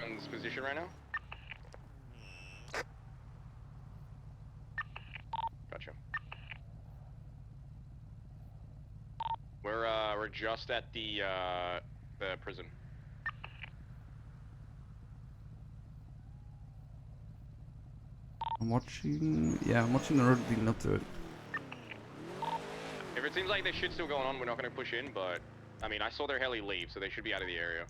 Gun's position right now. Gotcha. We're just at the prison. I'm watching. Yeah, I'm watching the road leading up to it. If it seems like there's shit still going on, we're not going to push in, but I mean, I saw their heli leave, so they should be out of the area.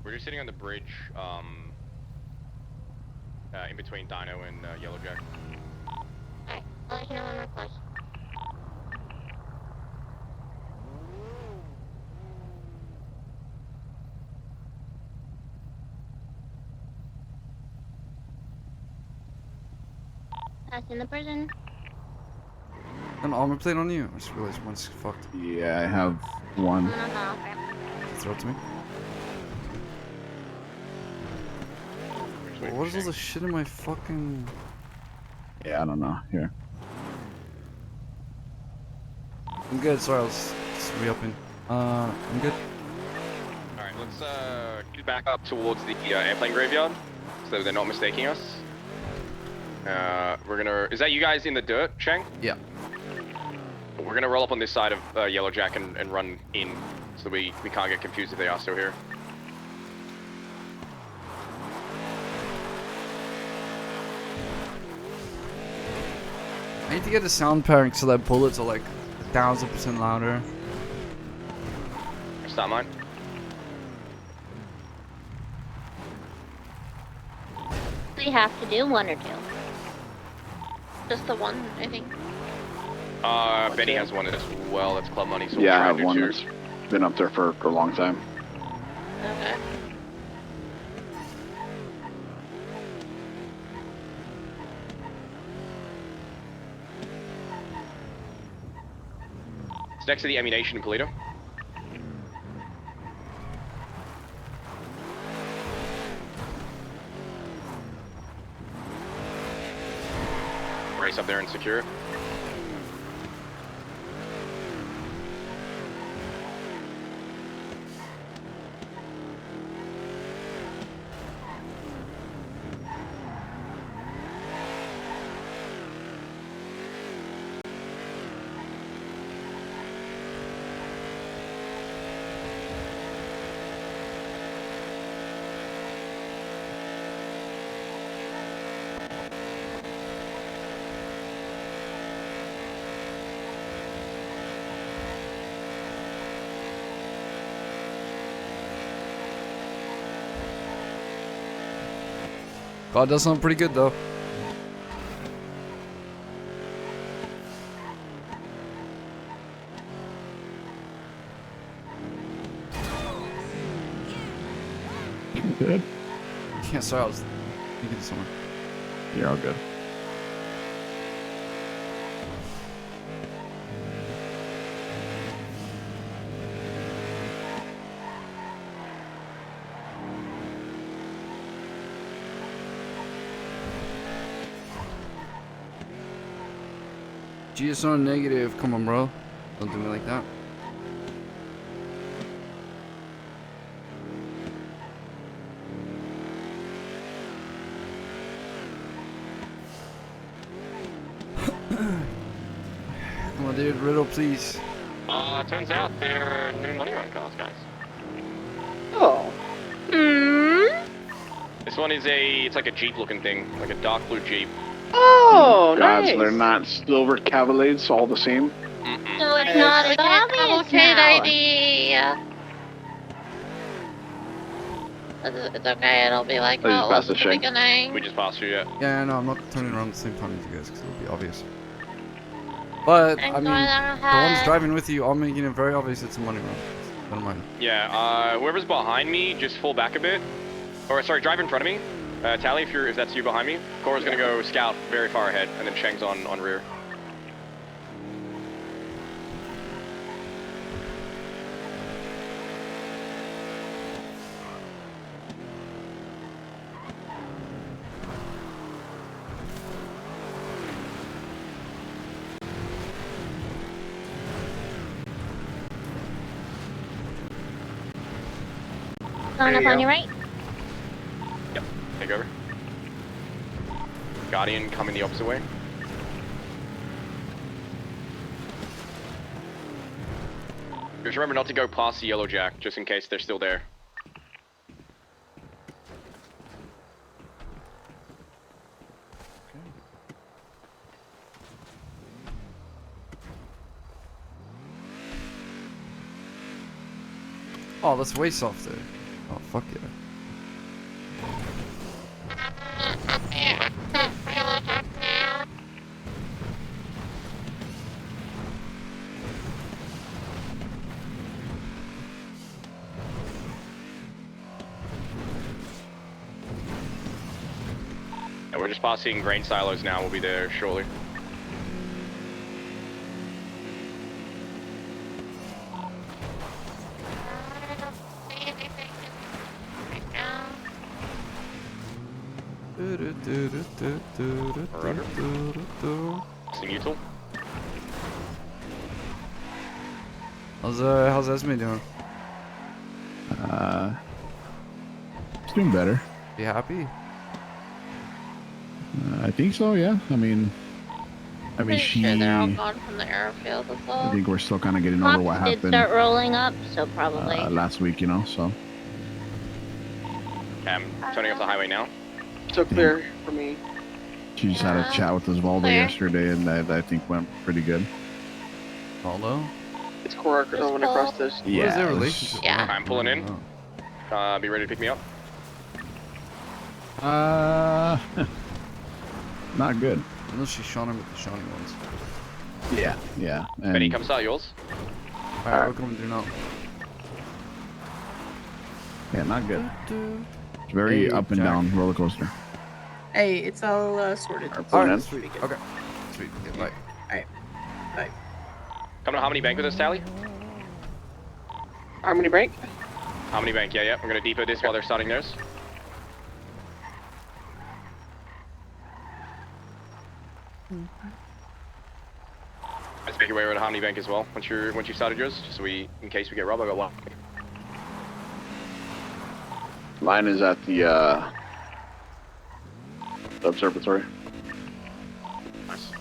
We're just sitting on the bridge, in between Dino and Yellowjack. Alright, I'll let you know when we're close. Passing the prison. An armor plate on you? I just realized one's fucked. Yeah, I have one. Coming on the off ramp. Throw it to me. What is all the shit in my fucking... Yeah, I don't know. Here. I'm good, sorry, I was just re-upping. I'm good. Alright, let's get back up towards the airplane graveyard, so they're not mistaking us. We're gonna... Is that you guys in the dirt, Shang? Yeah. We're gonna roll up on this side of Yellowjack and run in, so we can't get confused if they are still here. I need to get a sound pairing so that bullets are like 1000% louder. Start mine. We have to do one or two. Just the one, I think. Benny has one as well. That's club money. So Yeah, I we'll have try one to do that's been up there for a long time. Okay. It's next to the ammunition Polito. Race up there and secure it. God, does sound pretty good though. Good. Yeah, sorry, I was thinking of someone. You're all good. GSR negative, come on bro. Don't do me like that. Come on dude, riddle please. Turns out they're new money run cars, guys. Oh. This one is it's like a Jeep looking thing, like a dark blue Jeep. Oh, God, nice. so they're not silver Cavalades all the same? So it's not as obvious now. idea. It's okay, it'll be like I just how it was passed at the the Shang. beginning. We just passed through, yeah. Yeah, no, I'm not turning around at the same time as you guys because it'll be obvious. But, I mean, the ones driving with you are making it very obvious it's a money run. Never mind. Yeah, whoever's behind me, just fall back a bit. Or, sorry, drive in front of me. Tally, if that's you behind me. Cora's gonna go scout very far ahead, and then Shang's on rear. Going There up you on go. your right. Yep, take over. Guardian coming the opposite way. Just remember not to go past the Yellowjack, just in case they're still there. Oh, that's way softer. Oh, fuck yeah. And we're just passing grain silos now. We'll be there shortly. Mutual. How's Esme doing? It's doing better. You happy? I think so. Yeah. I mean, Pretty she. sure they're all gone from the airfield as well. I think we're still kind of getting over what Cops did happened start rolling up, so probably. last week, you know. So. Okay, I'm turning off the highway now. Still clear for me. She just had a chat with Osvaldo Clear. yesterday, and that I think went pretty good. Osvaldo? It's Korak going across this. What is their relationship? Yeah. I'm pulling in. Be ready to pick me up. Not good. Unless she shot him with the Shawnee ones. Yeah, yeah. And Benny, come start yours. Alright, we're coming through now. yeah, not good. It's very Hey, up and Jack. down roller coaster. Hey, it's all sorted. Alright, sweet. Okay. Sweet. Okay, bye. Alright. Bye. Come to Harmony Bank with us, Tally. Harmony Bank? Harmony Bank, yeah. We're gonna depot this while they're starting theirs. Let's make your way over to Harmony Bank as well. Once you started yours, just so in case we get robbed, I got one. Mine is at the observatory. Nice.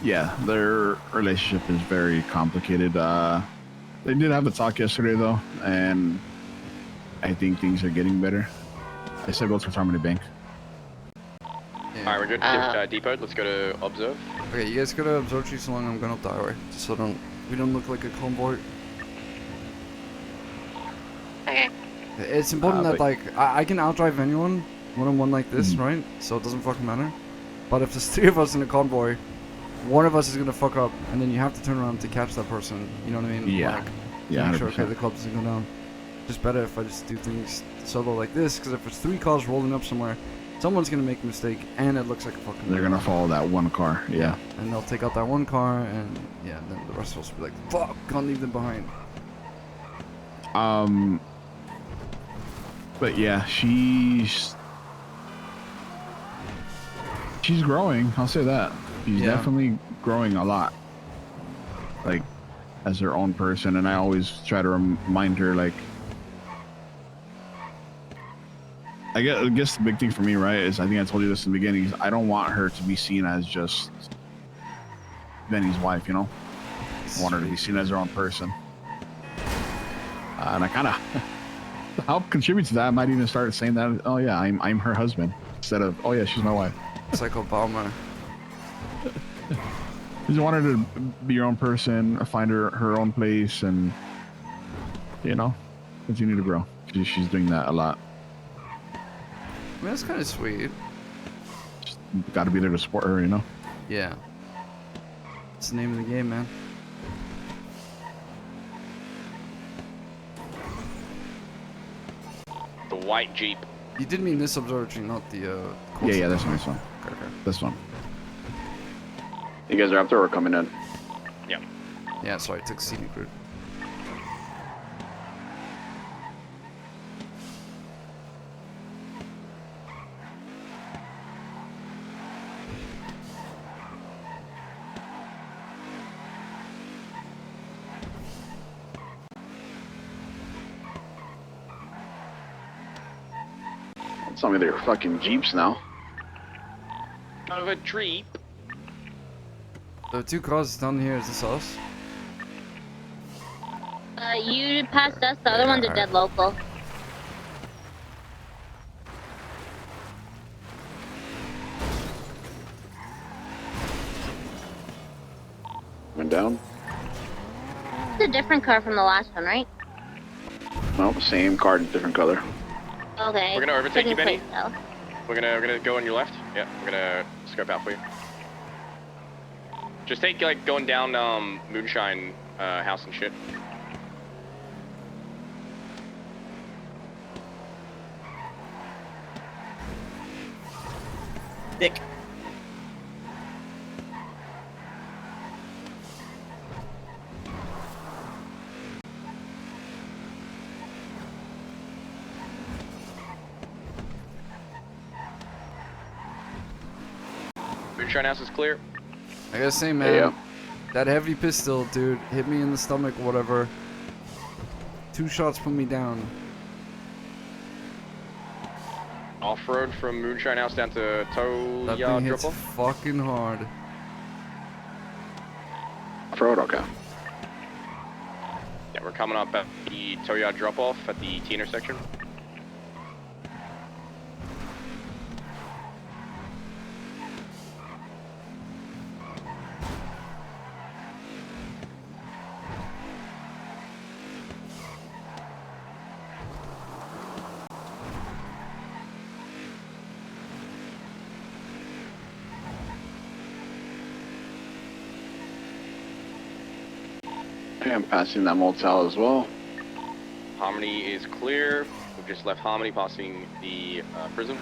Yeah, their relationship is very complicated. They did have a talk yesterday though, and I think things are getting better. I said go to Harmony Bank. Alright, we're good. Just depot. Let's go to observe. Okay, you guys go to observatory so long I'm going up the highway. Just so we don't look like a convoy. Okay. It's important that, like, I can outdrive anyone one-on-one like this, Mm-hmm. right? So it doesn't fucking matter. But if there's 3 of us in a convoy, one of us is gonna fuck up, and then you have to turn around to catch that person. You know what I mean? Yeah. Like, Yeah, make sure, 100%. okay, the club doesn't go down. Just better if I just do things solo like this, because if it's 3 cars rolling up somewhere, someone's gonna make a mistake, and it looks like a fucking. They're gonna follow that one car. Yeah. And they'll take out that one car, and yeah, then the rest of us will be like, fuck, can't leave them behind. But yeah, she's growing. I'll say that. She's definitely growing a lot. Like, as her own person, and I always try to remind her, like, I guess the big thing for me, right, is I think I told you this in the beginning, is I don't want her to be seen as just Benny's wife, you know? I want her to be seen as her own person. And I kind of help contribute to that. I might even start saying that, oh yeah, I'm her husband, instead of, oh yeah, she's my wife. It's like Obama. I just want her to be her own person, find her own place, and, you know, continue to grow. She's doing that a lot. I mean, that's kind of sweet. Got to be there to support her, you know? Yeah. It's the name of the game, man. The white Jeep. You did mean this observatory, not the, Yeah, this one. Okay. This one. You guys are up there or coming in? Yeah. Yeah, sorry, I took scenic route. Tell me they're fucking Jeeps now. Out of a Jeep. The 2 cars down here, is this us? You passed us. The other ones are dead local. Went down. a different car from the last one, right? Well, the same card, different color. Okay. We're gonna overtake you, couldn't Benny. quite tell. We're gonna go on your left. Yeah, we're gonna scope out for you. Just take like going down Moonshine house and shit. Dick. Moonshine house is clear. I gotta say, man, Yeah. that heavy pistol, dude, hit me in the stomach, whatever. 2 shots put me down. Off-road from Moonshine house down to tow That yard thing hits drop off. fucking hard. Off-road, okay. Yeah, we're coming up at the tow yard drop off at the T intersection. Okay, I'm passing that motel as well. Harmony is clear. We've just left Harmony, passing the prison.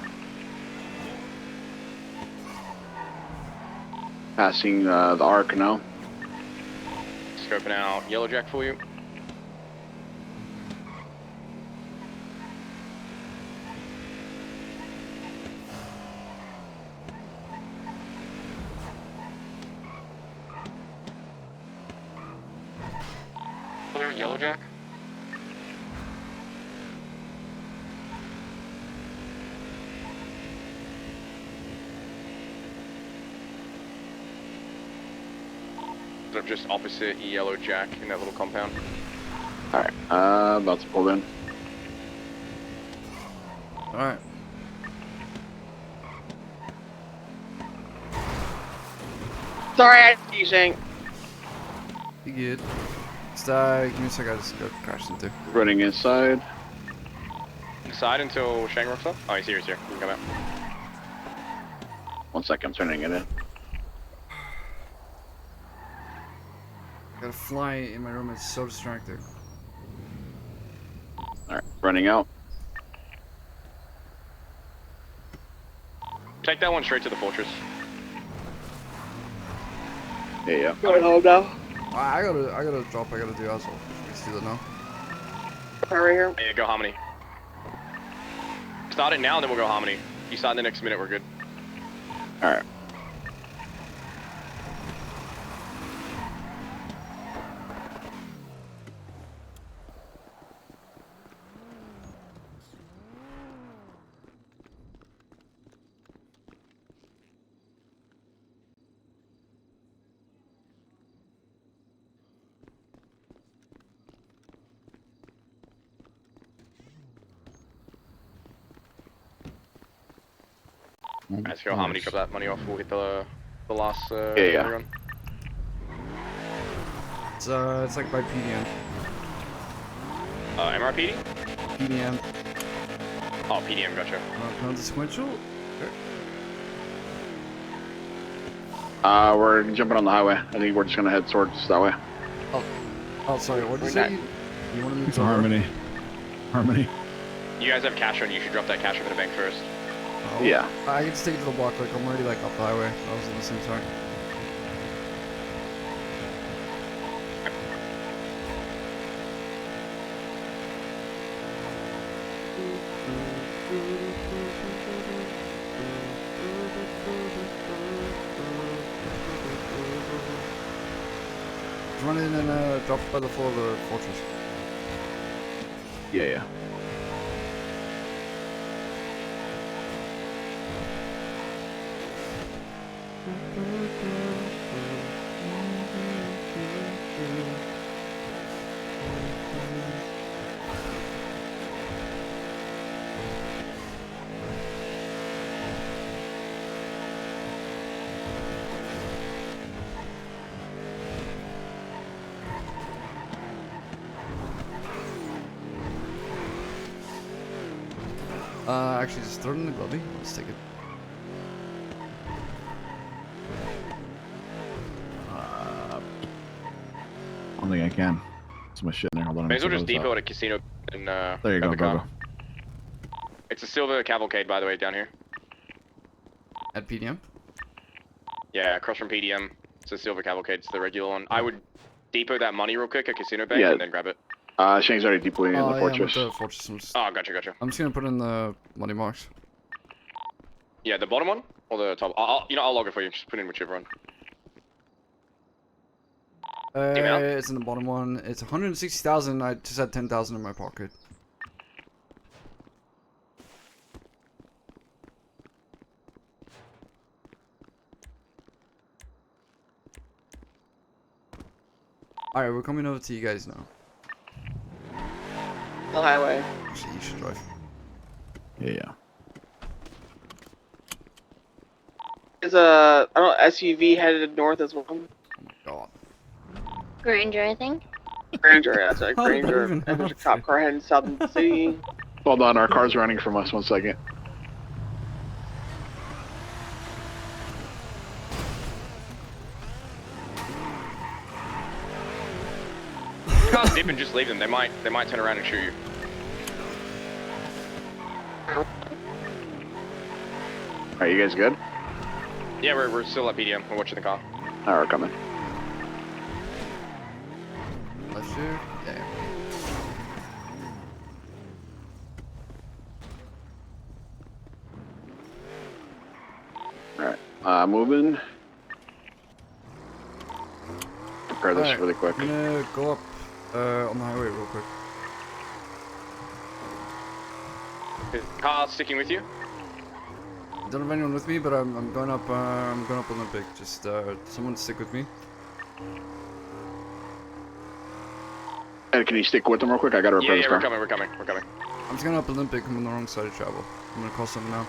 Passing the Arc now. Scoping out Yellowjack for you. Clear Yellowjack. So just opposite Yellowjack in that little compound. Alright, about to pull in. Alright. Sorry, I didn't see you saying. You good? Just, give me a second, I just got crashed into. Running inside. Inside until Shang rocks up. Oh, he's here, he's here. You can come out. 1 second, I'm turning it in. Got a fly in my room, it's so distracting. Alright, running out. Take that one straight to the fortress. Yeah. Going home now. I gotta drop, I gotta do asshole. You see that now? Right here. Yeah, go Harmony. Start it now, and then we'll go Harmony. You start in the next minute, we're good. Alright. Let's go Harmony, drop that money off. We'll hit the last Yeah. run. It's like by PDM. MRPD? PDM. Oh, PDM, gotcha. Consequential? We're jumping on the highway. I think we're just gonna head towards that way. Oh, sorry, what did you say? You wanted me It's to Harmony. Harmony. You guys have cash on you. You should drop that cash into the bank first. Oh, Yeah. I can just take it to the block, like I'm already like up the highway. I was listening, sorry. Just run in and drop by the floor of the fortress. Yeah. Actually, just throw it in the globby. Let's take it. I don't think I can. Too much shit in there. Hold on. May as well let me just take all depot this at a casino and out. There you grab go. the Go, car. go. It's a silver cavalcade, by the way, down here. At PDM? Yeah, across from PDM. It's a silver cavalcade. It's the regular one. I would depot that money real quick at Casino Bank Yeah. and then grab it. Shang's already depoting in the Yeah, fortress. I'm with the fortress. Oh, gotcha. I'm just gonna put in the money marks. Yeah, the bottom one or the top? I'll log it for you. Just put in whichever one. It's in the bottom one. It's 160,000. I just had 10,000 in my pocket. Alright, we're coming over to you guys now. The highway. Actually, you should drive. Yeah. Is a SUV headed north as well. Oh my god. Granger, I think. Granger, that's right. How did that Granger. even And there's a happen? cop car heading south into the city. Hold on, our car's running from us. 1 second. You can't dip and just leave them. They might turn around and shoot you. Are you guys good? Yeah, we're still at PDM. We're watching the car. Alright, we're coming. Left here? Yeah. Alright, moving. Prepare this Alright, really quick. I'm gonna go up on the highway real quick. Is the car sticking with you? Don't have anyone with me, but I'm going up Olympic. Just someone stick with me. Ed, can you stick with them real quick? I gotta repair Yeah, this car. we're coming. I'm just going up Olympic. I'm on the wrong side of travel. I'm gonna call someone now.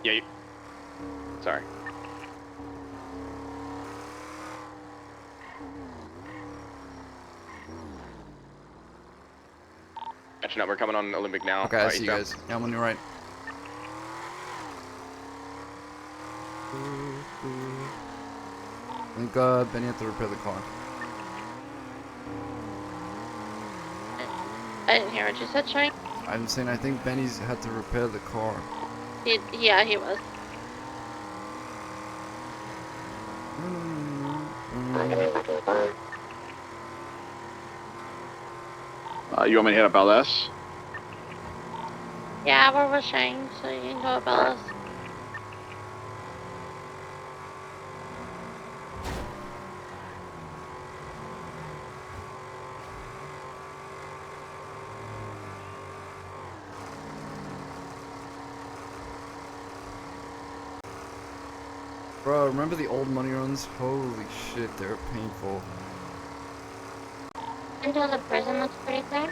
Yeah. Sorry. Catching up. We're coming on Olympic now. Okay, I see you guys. Yeah, I'm on your right. I think Benny had to repair the car. I didn't hear what you said, Shang. I'm saying I think Benny's had to repair the car. Yeah, he was. You want me to hit up LS? Yeah, we're with Shang, so you can go up Ellis. Bro, remember the old money runs? Holy shit, they're painful. Until the prison looks pretty clear.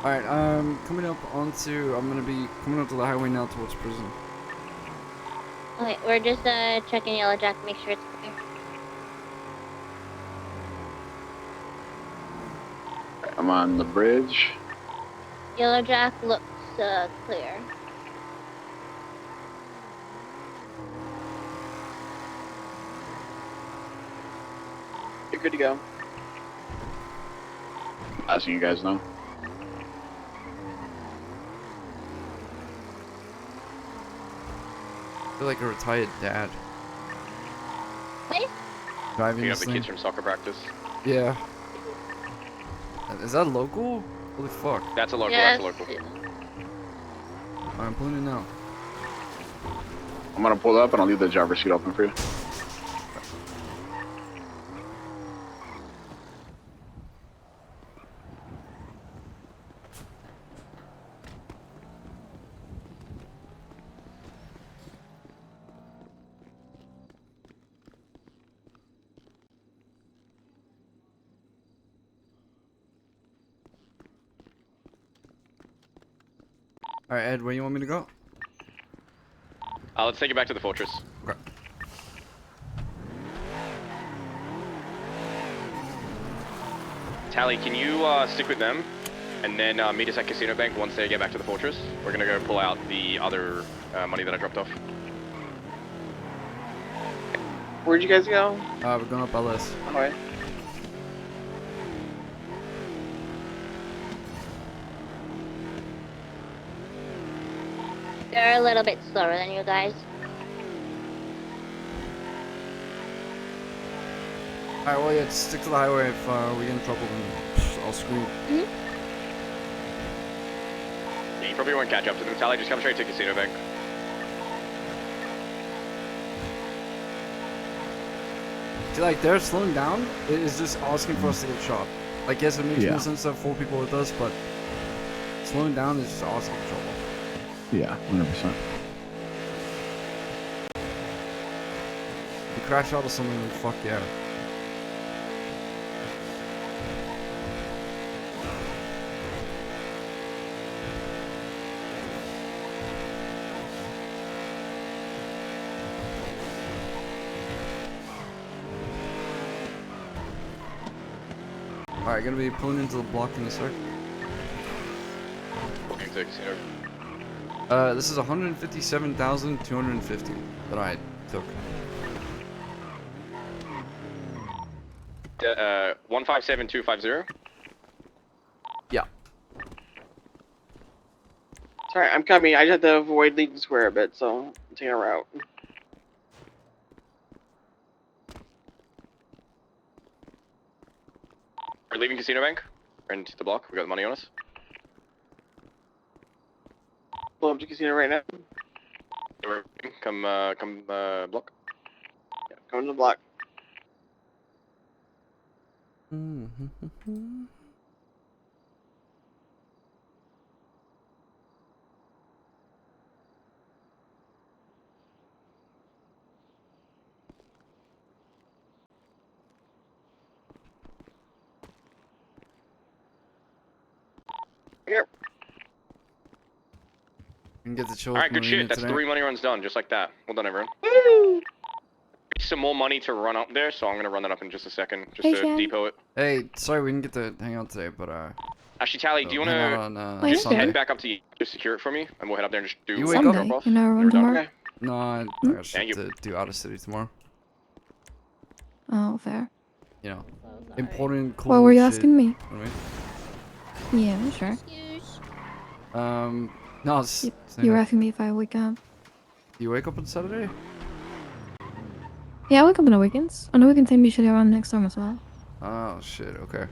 Alright, coming up onto, I'm gonna be coming up to the highway now towards prison. Okay, we're just checking Yellow Jack to make sure it's clear. I'm on the bridge. Yellow Jack looks clear. You're good to go. Asking you guys know. I feel like a retired dad. Wait? Driving You this have the thing. kids from soccer practice. Yeah. Is that local? Holy fuck. That's a local. Yes. That's a local. I'm pulling it now. I'm gonna pull up and I'll leave the driver's seat open for you. Alright, Ed, where you want me to go? Let's take it back to the fortress. Okay. Tally, can you stick with them, and then meet us at Casino Bank once they get back to the fortress? We're gonna go pull out the other money that I dropped off. Where'd you guys go? We're going up LS. Alright. They're a little bit slower than you guys. Alright, well, yeah, just stick to the highway. If we get in trouble, then I'll scream. Yeah, you probably won't catch up to them. Tally, just come straight to Casino Bank. See, like, they're slowing down. It is just asking for us to get shot. Like, yes, it makes more sense to have 4 people with us, but slowing down is just asking for trouble. Yeah, 100%. If you crash out of something, then fuck yeah. Alright, gonna be pulling into the block in a sec. Walking to Casino. This is 157,250 that I took. 157250. Yeah. Sorry, I'm coming. I just have to avoid Legion Square a bit, so I'm taking a route. We're leaving Casino Bank. We're into the block. We got the money on us. Pull up to Casino right now. Come block. Yeah, come to the block. Here. You can get the chill. Alright, good shit. That's 3 money runs done, just like that. Well done, everyone. Woo! Some more money to run up there, so I'm gonna run that up in just a second, just Hey, to Shang. depot it. Hey, sorry we didn't get to hang out today, but Actually, Tally, do you hang out wanna on, just Sunday. head back up to you, just secure it for me, and we'll head up there and just do You one wake up? drop off? You know, We're done. Okay. No, I got shit to do out of city tomorrow. Oh, fair. You know, important, cool What were you shit. asking me? You know what I mean? Yeah, sure. No, it's, You were asking me if I wake up. You wake up on Saturday? Yeah, I wake up on the weekends. On the weekends, I'm usually around next time as well. Oh shit. Okay.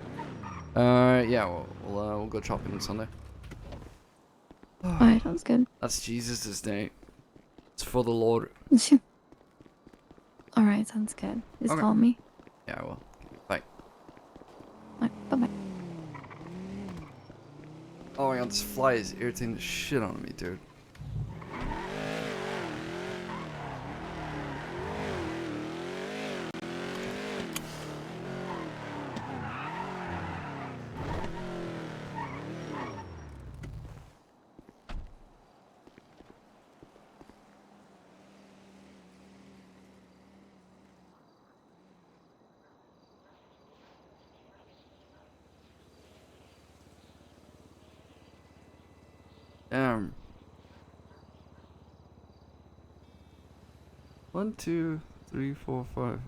Yeah. We'll go shopping on Sunday. Alright, sounds good. That's Jesus' day. It's for the Lord. Alright, sounds good. Just Okay. call me. Yeah, I will. Bye. Alright, bye-bye. Oh my god, this fly is irritating the shit out of me, dude. Damn. 1, 2, 3, 4, 5.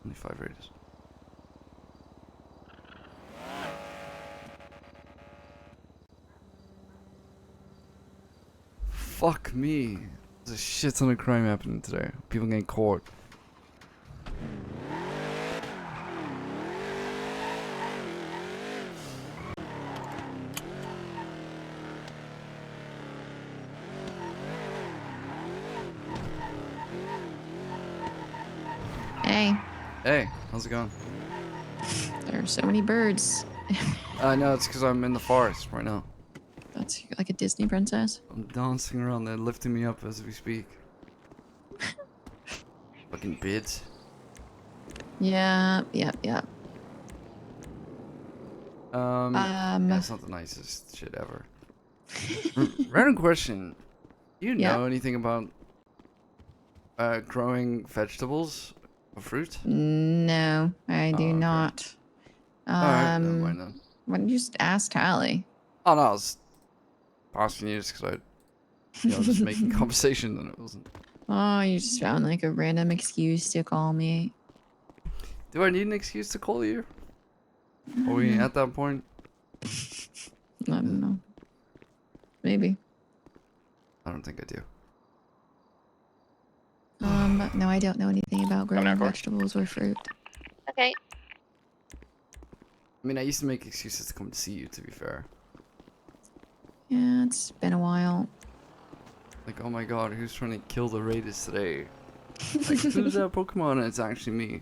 Only 5 raiders. Fuck me. There's a shit ton of crime happening today. People getting caught. Hey, Hey, how's it going? there are so many birds. No, it's because I'm in the forest right now. That's like a Disney princess. I'm dancing around. They're lifting me up as we speak. Fucking bids. Yeah. Yeah, it's not the nicest shit ever. Random question. Do you Yeah. know anything about growing vegetables or fruit? No, I do Oh, okay. not. Alright, never mind then. Why don't you just ask Tally? Oh no, I was asking you just because just making conversation and it wasn't. Oh, you just found like a random excuse to call me. Do I need an excuse to call you? Are we at that point? I don't know. Maybe. I don't think I do. No, I don't know anything about growing out, Corey. vegetables or fruit. Okay. I mean, I used to make excuses to come to see you, to be fair. Yeah, it's been a while. Like, oh my god, who's trying to kill the raiders today? Like, who's that Pokemon? And it's actually me.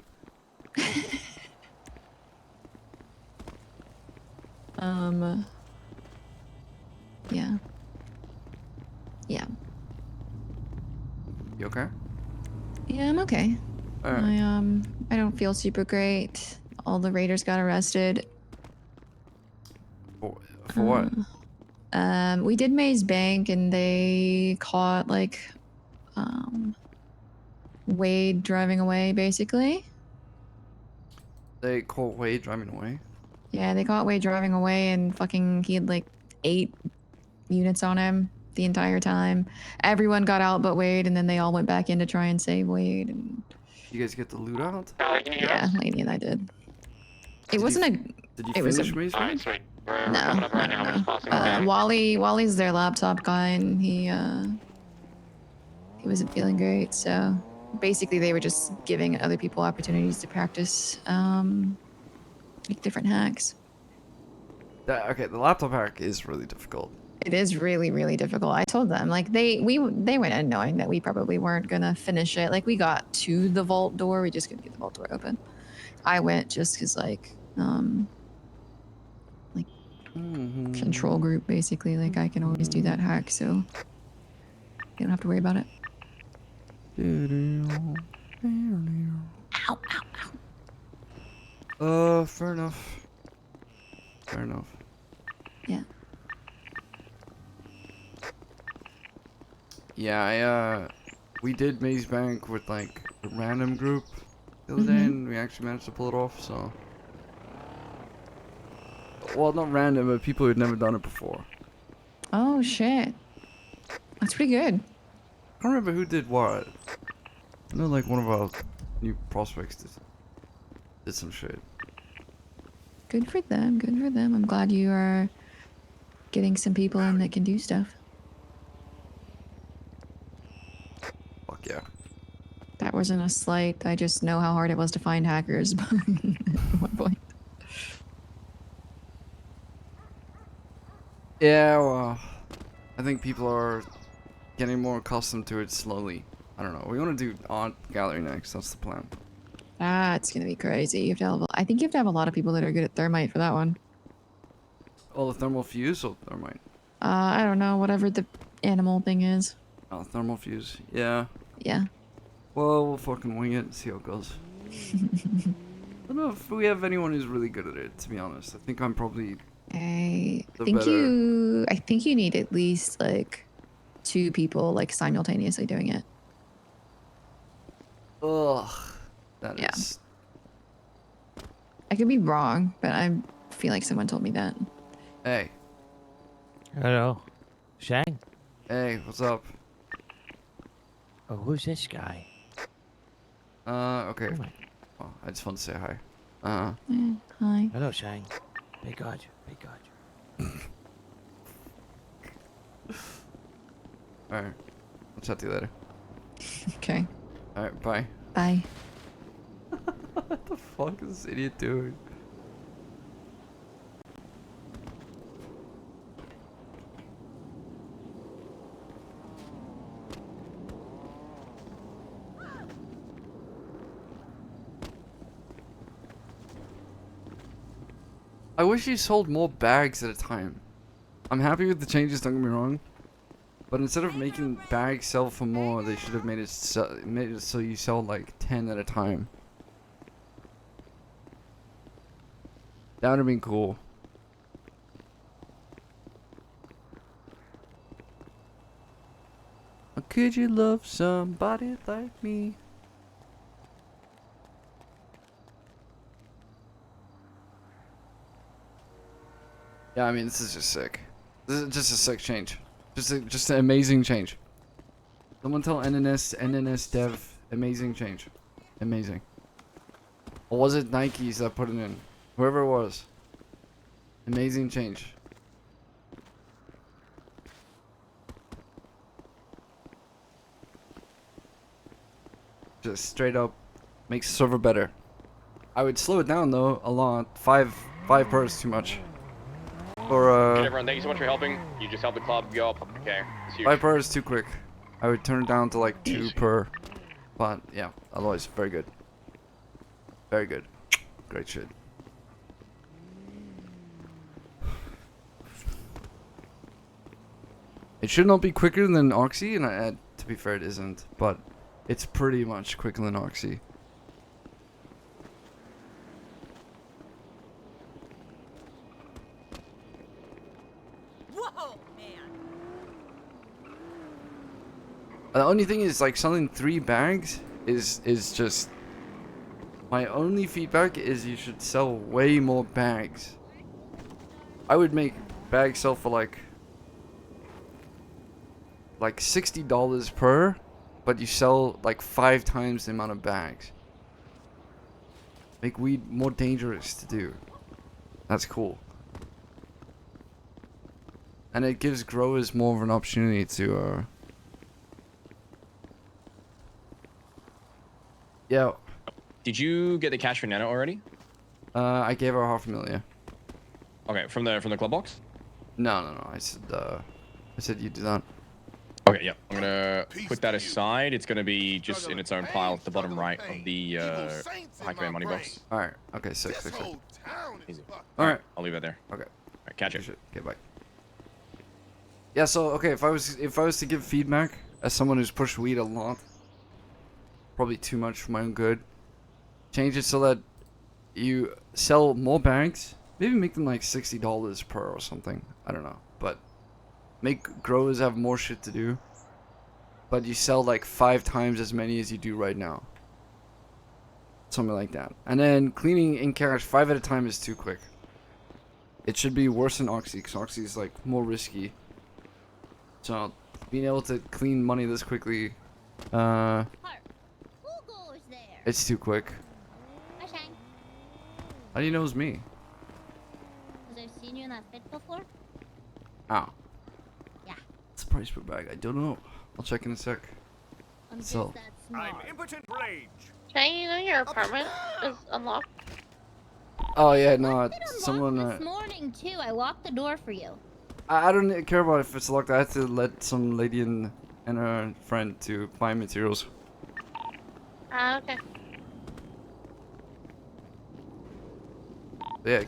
Yeah. Yeah. You okay? Yeah, I'm okay. Alright. I don't feel super great. All the raiders got arrested. For what? We did Maze Bank and they caught like Wade driving away basically. They caught Wade driving away? Yeah, they caught Wade driving away and fucking he had like 8 units on him the entire time. Everyone got out but Wade and then they all went back in to try and save Wade and You guys get the loot out? yeah, Lady and I did. It wasn't a Did you it was finish a Maze Bank? no. Wally's their laptop guy and he wasn't feeling great, so basically they were just giving other people opportunities to practice like different hacks. Okay, the laptop hack is really difficult. It is really, really difficult. I told them like they went in knowing that we probably weren't gonna finish it. Like we got to the vault door, we just couldn't get the vault door open. I went just because like control group basically. Like I can always do that hack, so you don't have to worry about it. Ow, ow, ow. Fair enough. Fair enough. Yeah. Yeah, we did Maze Bank with like a random group the other day and we actually managed to pull it off, so. Well, not random, but people who'd never done it before. Oh shit. That's pretty good. I can't remember who did what. I know like one of our new prospects did some shit. Good for them. Good for them. I'm glad you are getting some people in that can do stuff. Fuck yeah. That wasn't a slight. I just know how hard it was to find hackers at one point. Yeah, well, I think people are getting more accustomed to it slowly. I don't know. We want to do Art Gallery next. That's the plan. Ah, it's gonna be crazy. You have to have. I think you have to have a lot of people that are good at thermite for that one. Oh, the thermal fuse or thermite? I don't know. Whatever the animal thing is. Oh, thermal fuse. Yeah. Yeah. Well, we'll fucking wing it and see how it goes. I don't know if we have anyone who's really good at it, to be honest. I think I'm probably I the think better. I think you need at least like 2 people like simultaneously doing it. Ugh. That is. I could be wrong, but I feel like someone told me that. Hey. Hello. Shang? Hey, what's up? Oh, who's this guy? Okay. Oh, I just want to say hi. Hi. Hello, Shang. Hey, God. Hey, God. Alright. I'll chat to you later. Okay. Alright, bye. Bye. What the fuck is this idiot doing? I wish you sold more bags at a time. I'm happy with the changes, don't get me wrong. But instead of making bags sell for more, they should have made it so you sell like 10 at a time. That would have been cool. How could you love somebody like me? Yeah, I mean, this is just sick. This is just a sick change. Just an amazing change. Someone tell NNS dev, amazing change. Amazing. Or was it Nikes that put it in? Whoever it was. Amazing change. Just straight up makes server better. I would slow it down though a lot. Five per is too much. Or Good, everyone, thank you so much for helping. You just helped the club go up. Okay, it's huge. 5 per is too quick. I would turn it down to like 2 per. But yeah, otherwise very good. Very good. Great shit. It should not be quicker than Oxy, and to be fair, it isn't. But it's pretty much quicker than Oxy. Whoa, man. The only thing is, like, selling 3 bags is just... My only feedback is you should sell way more bags. I would make bags sell for like $60 per, but you sell like 5 times the amount of bags. Make weed more dangerous to do. That's cool. And it gives growers more of an opportunity to yeah. Did you get the cash for Nana already? I gave her $500,000. Okay, from the club box? No. I said you do that. Okay, yeah. I'm gonna put that aside. It's gonna be just in its own pile at the bottom right of the high command money box. Alright, okay, sick. Easy. Alright. I'll leave it there. Okay. Alright, catch it. Okay, bye. Yeah, so okay, if I was to give feedback as someone who's pushed weed a lot, probably too much for my own good, change it so that you sell more bags. Maybe make them like $60 per or something. I don't know, but make growers have more shit to do. But you sell like 5 times as many as you do right now. Something like that. And then cleaning in cash 5 at a time is too quick. It should be worse than Oxy, because Oxy is like more risky. So being able to clean money this quickly, it's too quick. Hi, Shang. How do you know it's me? Because I've seen you in that fit before. Ow. Yeah. What's the price per bag? I don't know. I'll check in a sec. I'm just So. that smart. I'm impotent rage. Shang, you know your apartment is unlocked? Oh yeah, no, It unlocked someone. this morning too. I locked the door for you. I don't care about if it's locked. I had to let some lady and her friend to buy materials. Ah, okay. Yeah,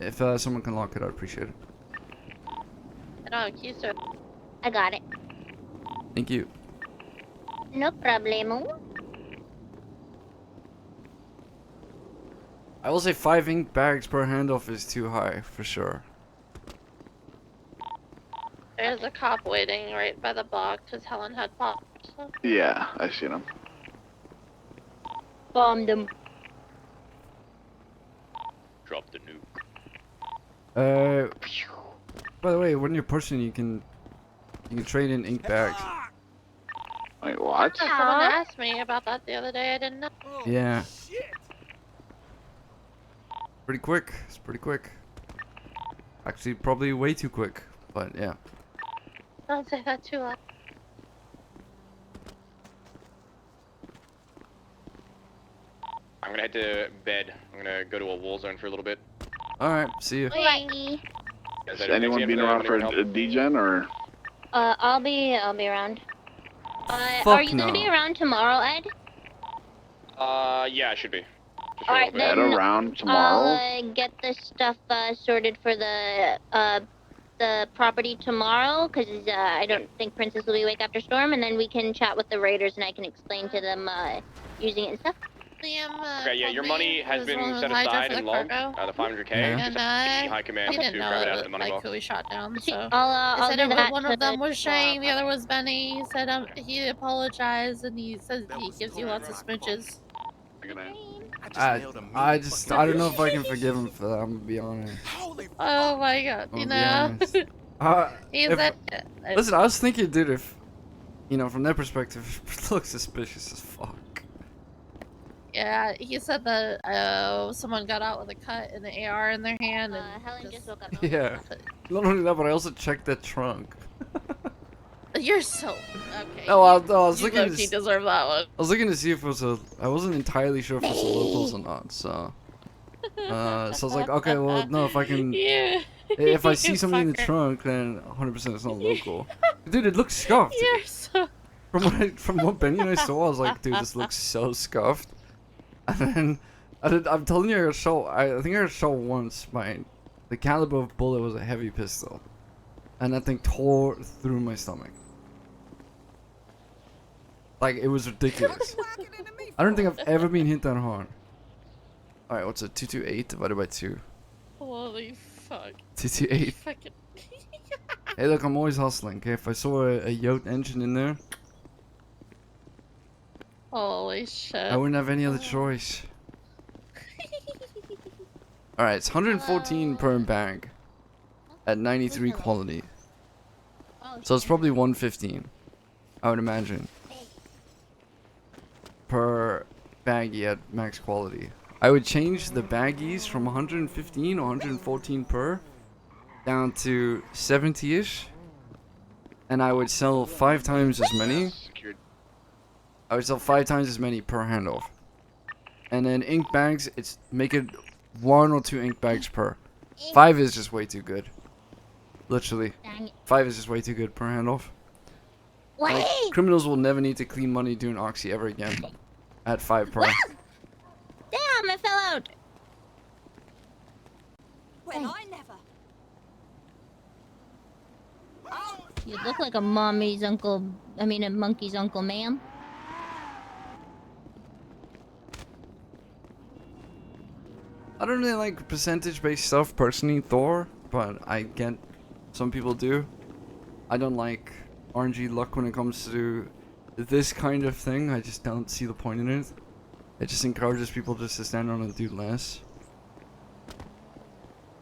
if someone can lock it, I'd appreciate it. I don't have keys to it. I got it. Thank you. No problemo. I will say 5 ink bags per handoff is too high for sure. There's a cop waiting right by the box because Helen had popped. So. Yeah, I seen him. Bombed him. Drop the nuke. By the way, when you're pushing, you can trade in ink bags. Wait, what? Someone asked me about that the other day. I didn't know. Yeah. Pretty quick. It's pretty quick. Actually, probably way too quick. But yeah. Don't say that too loud. I'm gonna head to bed. I'm gonna go to a war zone for a little bit. Alright, see you. Bye. Is anyone being around for a D-Gen or? I'll be around. Fuck are you no. gonna be around tomorrow, Ed? Yeah, I should be. Alright, then around tomorrow? I'll get the stuff sorted for the property tomorrow, because I don't think Princess will be awake after Storm, and then we can chat with the raiders and I can explain to them using it and stuff. Okay, yeah, your money has been set aside and logged. The 500K. Yeah. Just have the high command he didn't to know grab it out of that, the money like, box. who we shot down, so... I'll He said do that. one of them was Shang, the other was Benny. He said he apologized, and he says he gives you lots of smooches. I don't know if I can forgive him for that. I'm gonna be honest. Oh my god, I'm you gonna be know? honest. He If- said... listen, I was thinking, dude, if from their perspective, it looks suspicious as fuck. Yeah, he said that someone got out with a cut and an AR in their hand, and Helen just woke up. Yeah. Not only that, but I also checked that trunk. You're so... Okay. No, I was you looking to low-key deserve that one. I was looking to see if it was I wasn't entirely sure if it was the locals or not, so. So I was like, okay, well, no, if I can. Yeah. If I see You something in the fucker. trunk, then 100% it's not local. Dude, it looks scuffed. You're so... From what Benny and I saw, I was like, dude, this looks so scuffed. And then, I'm telling you, I got shot. I think I got shot once. The caliber of bullet was a heavy pistol, and that thing tore through my stomach. Like, it was ridiculous. I don't think I've ever been hit that hard. Alright, what's it? 228 divided by 2. Holy fuck. 228. Fucking... Hey, look, I'm always hustling. Okay, if I saw a Yote engine in there, Holy shit. I wouldn't have any other choice. Alright, it's 114 per bag at 93 quality. So it's probably 115, I would imagine, per baggie at max quality. I would change the baggies from 115 or 114 per down to 70-ish, and I would sell 5 times as many. I would sell 5 times as many per handoff. And then ink bags, make it 1 or 2 ink bags per. 5 is just way too good. Literally. 5 is just way too good per handoff. Like, criminals will never need to clean money doing Oxy ever again. At 5 per. Damn, I fell out. Well, I never. You look like a mommy's uncle. I mean, a monkey's uncle, ma'am. I don't really like percentage-based stuff personally, Thor, but I get some people do. I don't like RNG luck when it comes to this kind of thing. I just don't see the point in it. It just encourages people just to stand on and do less.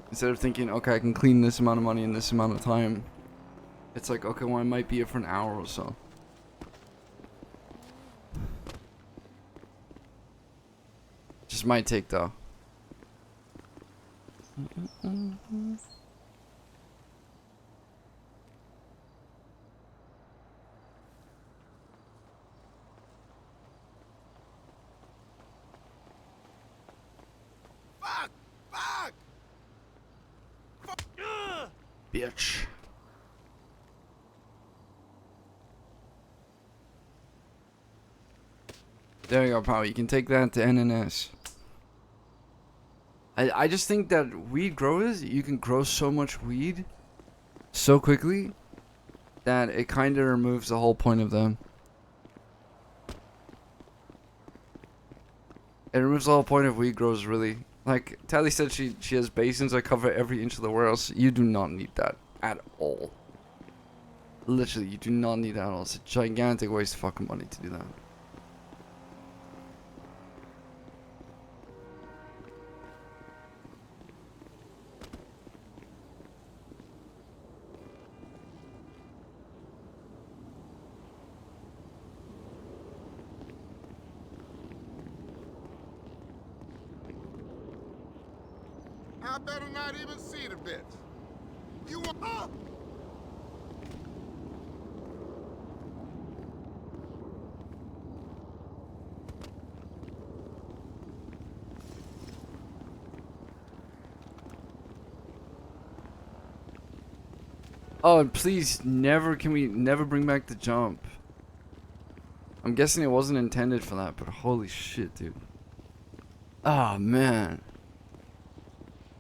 Instead of thinking, okay, I can clean this amount of money in this amount of time. It's like, okay, well, I might be here for an hour or so. Just my take, though. Bitch. There you go, pal. You can take that to NNS. I just think that weed growers, you can grow so much weed so quickly that it kind of removes the whole point of them. It removes the whole point of weed growers, really. Like, Tally said she has basins that cover every inch of the warehouse. You do not need that at all. Literally, you do not need that at all. It's a gigantic waste of fucking money to do that. I better not even see the bitch. You want... Oh, and please, can we never bring back the jump? I'm guessing it wasn't intended for that, but holy shit, dude. Ah, man.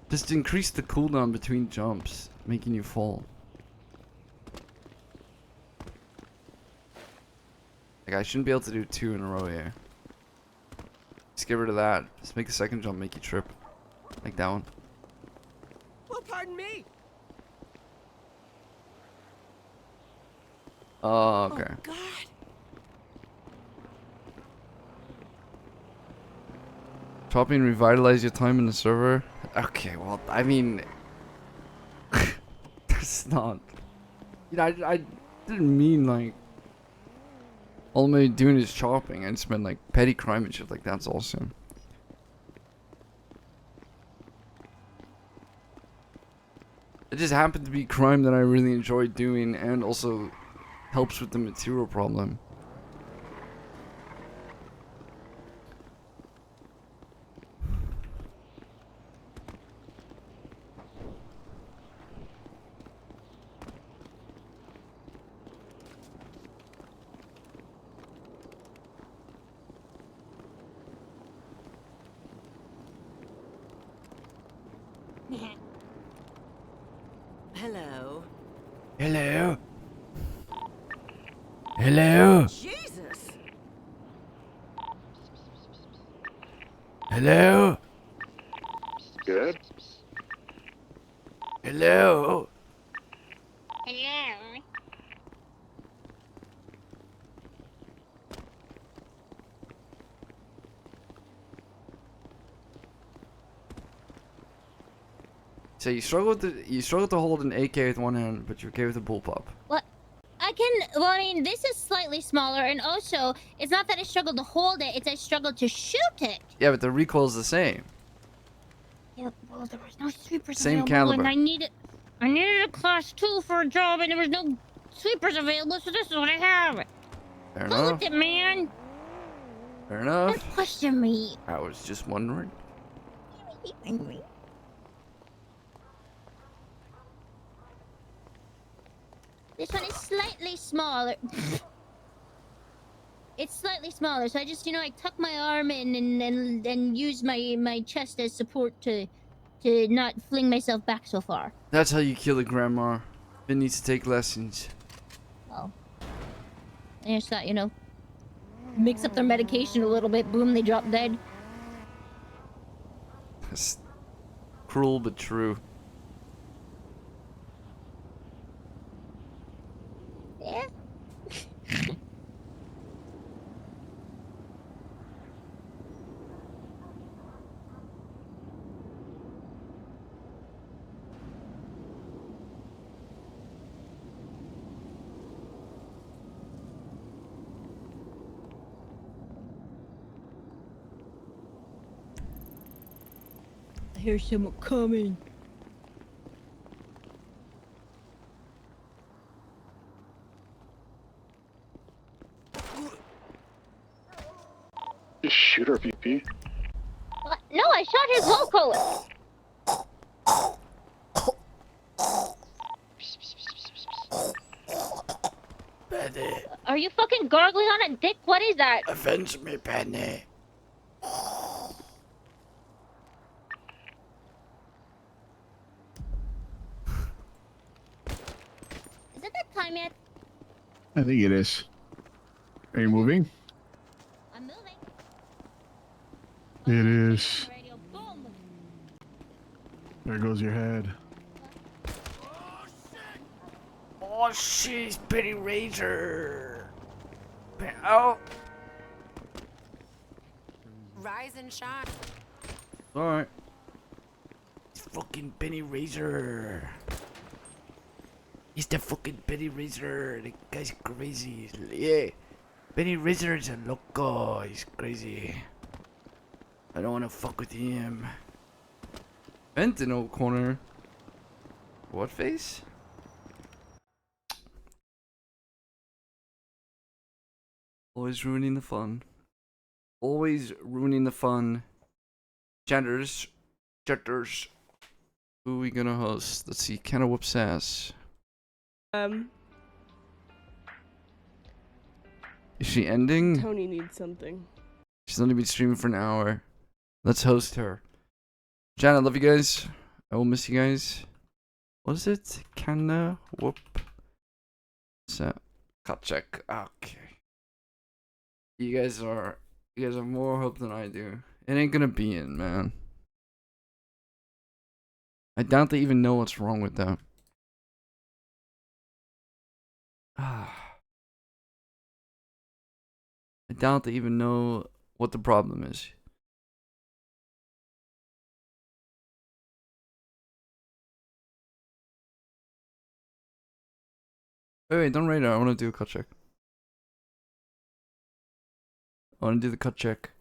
Just increase the cooldown between jumps, making you fall. Like, I shouldn't be able to do 2 in a row here. Just get rid of that. Just make the second jump make you trip. Like that one. Well, pardon me. Oh, okay. Oh, God. Chopping revitalize your time in the server. Okay, well, I mean, that's not. You know, I didn't mean like. All I'm doing is chopping. I just meant like petty crime and shit like that's awesome. It just happened to be crime that I really enjoyed doing and also helps with the material problem. Hello. Hello. Hello. Jesus. Hello. Good. Hello. Hello. So you struggle to hold an AK with one hand, but you're okay with a bullpup. What? I can. Well, I mean, this is slightly smaller, and also, it's not that I struggle to hold it; it's I struggle to shoot it. Yeah, but the recoil's the same. Yeah, well, there was no sweepers Same available, caliber. and I needed a class 2 for a job, and there was no sweepers available, so this is what I have. Fair Go enough. with it, man. Fair enough. Don't question me. I was just wondering. This one is slightly smaller. It's slightly smaller, so I just, I tuck my arm in and use my chest as support to not fling myself back so far. That's how you kill a grandma. It needs to take lessons. Oh. I just thought, mix up their medication a little bit, boom, they drop dead. That's cruel but true. Yeah. I hear someone coming. Just shoot our VP. No, I shot his loco. Penny. Are you fucking gargling on a dick? What is that? Avenge me, Penny. Is it that time yet? I think it is. Are you moving? I'm moving. It is. Radio, boom. There goes your head. Oh, she's Penny Razor. Oh. Rise and shine. Alright. It's fucking Penny Razor. He's the fucking Penny Razor. The guy's crazy. Yeah. Penny Razor is a loco. He's crazy. I don't want to fuck with him. Fentanyl corner. What face? Always ruining the fun. Always ruining the fun. Chatters. Who are we gonna host? Let's see. Kinda whoops ass. Is she ending? Tony needs something. She's only been streaming for an hour. Let's host her. Jan, I love you guys. I will miss you guys. What is it? Kinda whoop. So, cut check. Okay. You guys have more hope than I do. It ain't gonna be in, man. I doubt they even know what's wrong with them. I doubt they even know what the problem is. Wait, don't rate it. I want to do a cut check. I want to do the cut check.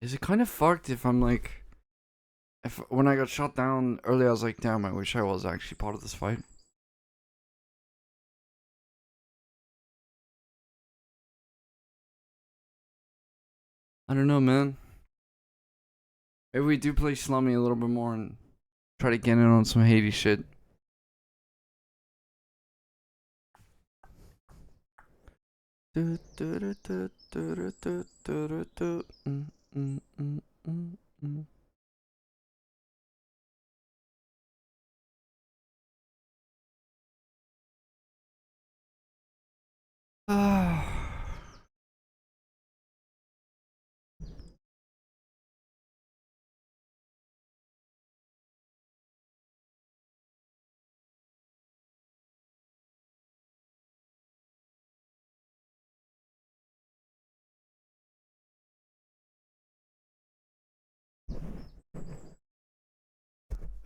Is it kind of fucked if I'm like, if when I got shot down earlier, I was like, damn, I wish I was actually part of this fight. I don't know, man. Maybe we do play Slummy a little bit more and try to get in on some Haiti shit.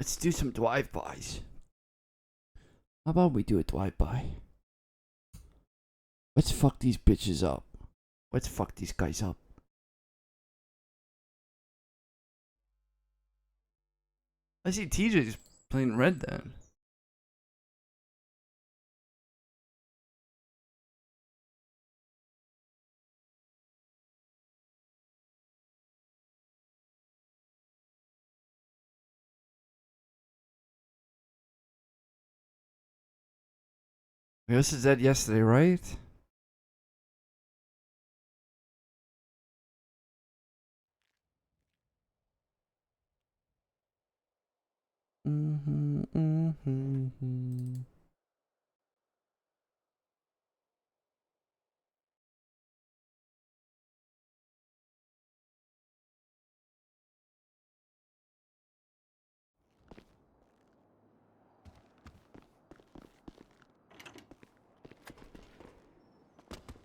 Let's do some drive-bys. How about we do a drive-by? Let's fuck these bitches up. Let's fuck these guys up. I see TJ's playing Red Dead. This is dead yesterday, right? Mm-hmm.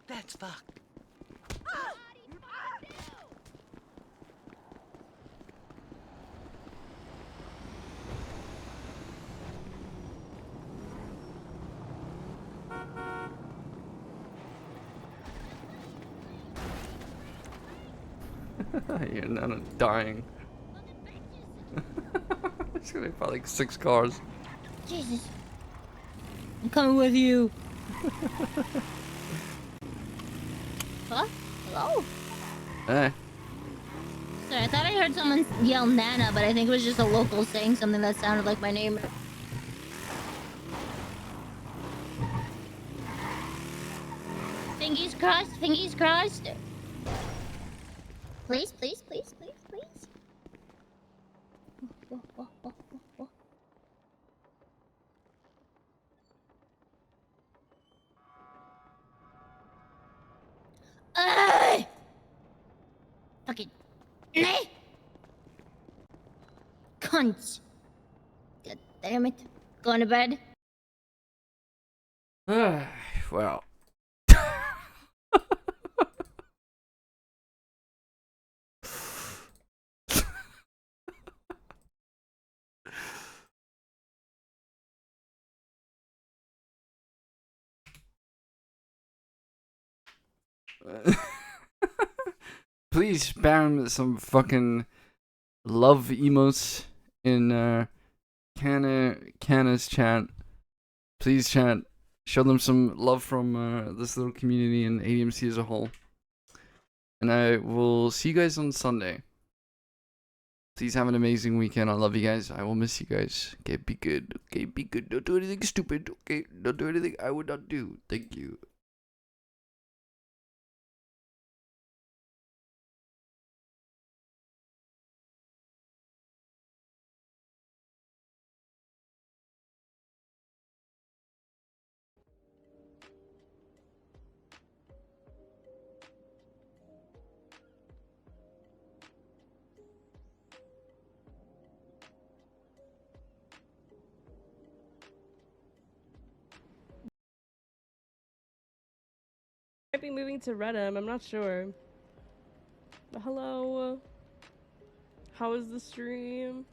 That's fucked. You're not dying. It's gonna be probably like 6 cars. Jesus. I'm coming with you. Huh? Hello? Hey. Sorry, I thought I heard someone yell Nana, but I think it was just a local saying something that sounded like my name. Fingies crossed, fingies crossed. Please, please, please, please, please. Hey! Fucking. Nay! Cunts. God damn it. Going to bed? Well. please spam some fucking love emotes in Canna's chat. Please chat. Show them some love from this little community and ADMC as a whole. And I will see you guys on Sunday. Please have an amazing weekend. I love you guys. I will miss you guys. Okay, be good. Okay, be good. Don't do anything stupid. Okay, don't do anything I would not do. Thank you. Might be moving to Redham. I'm not sure. But hello. How is the stream?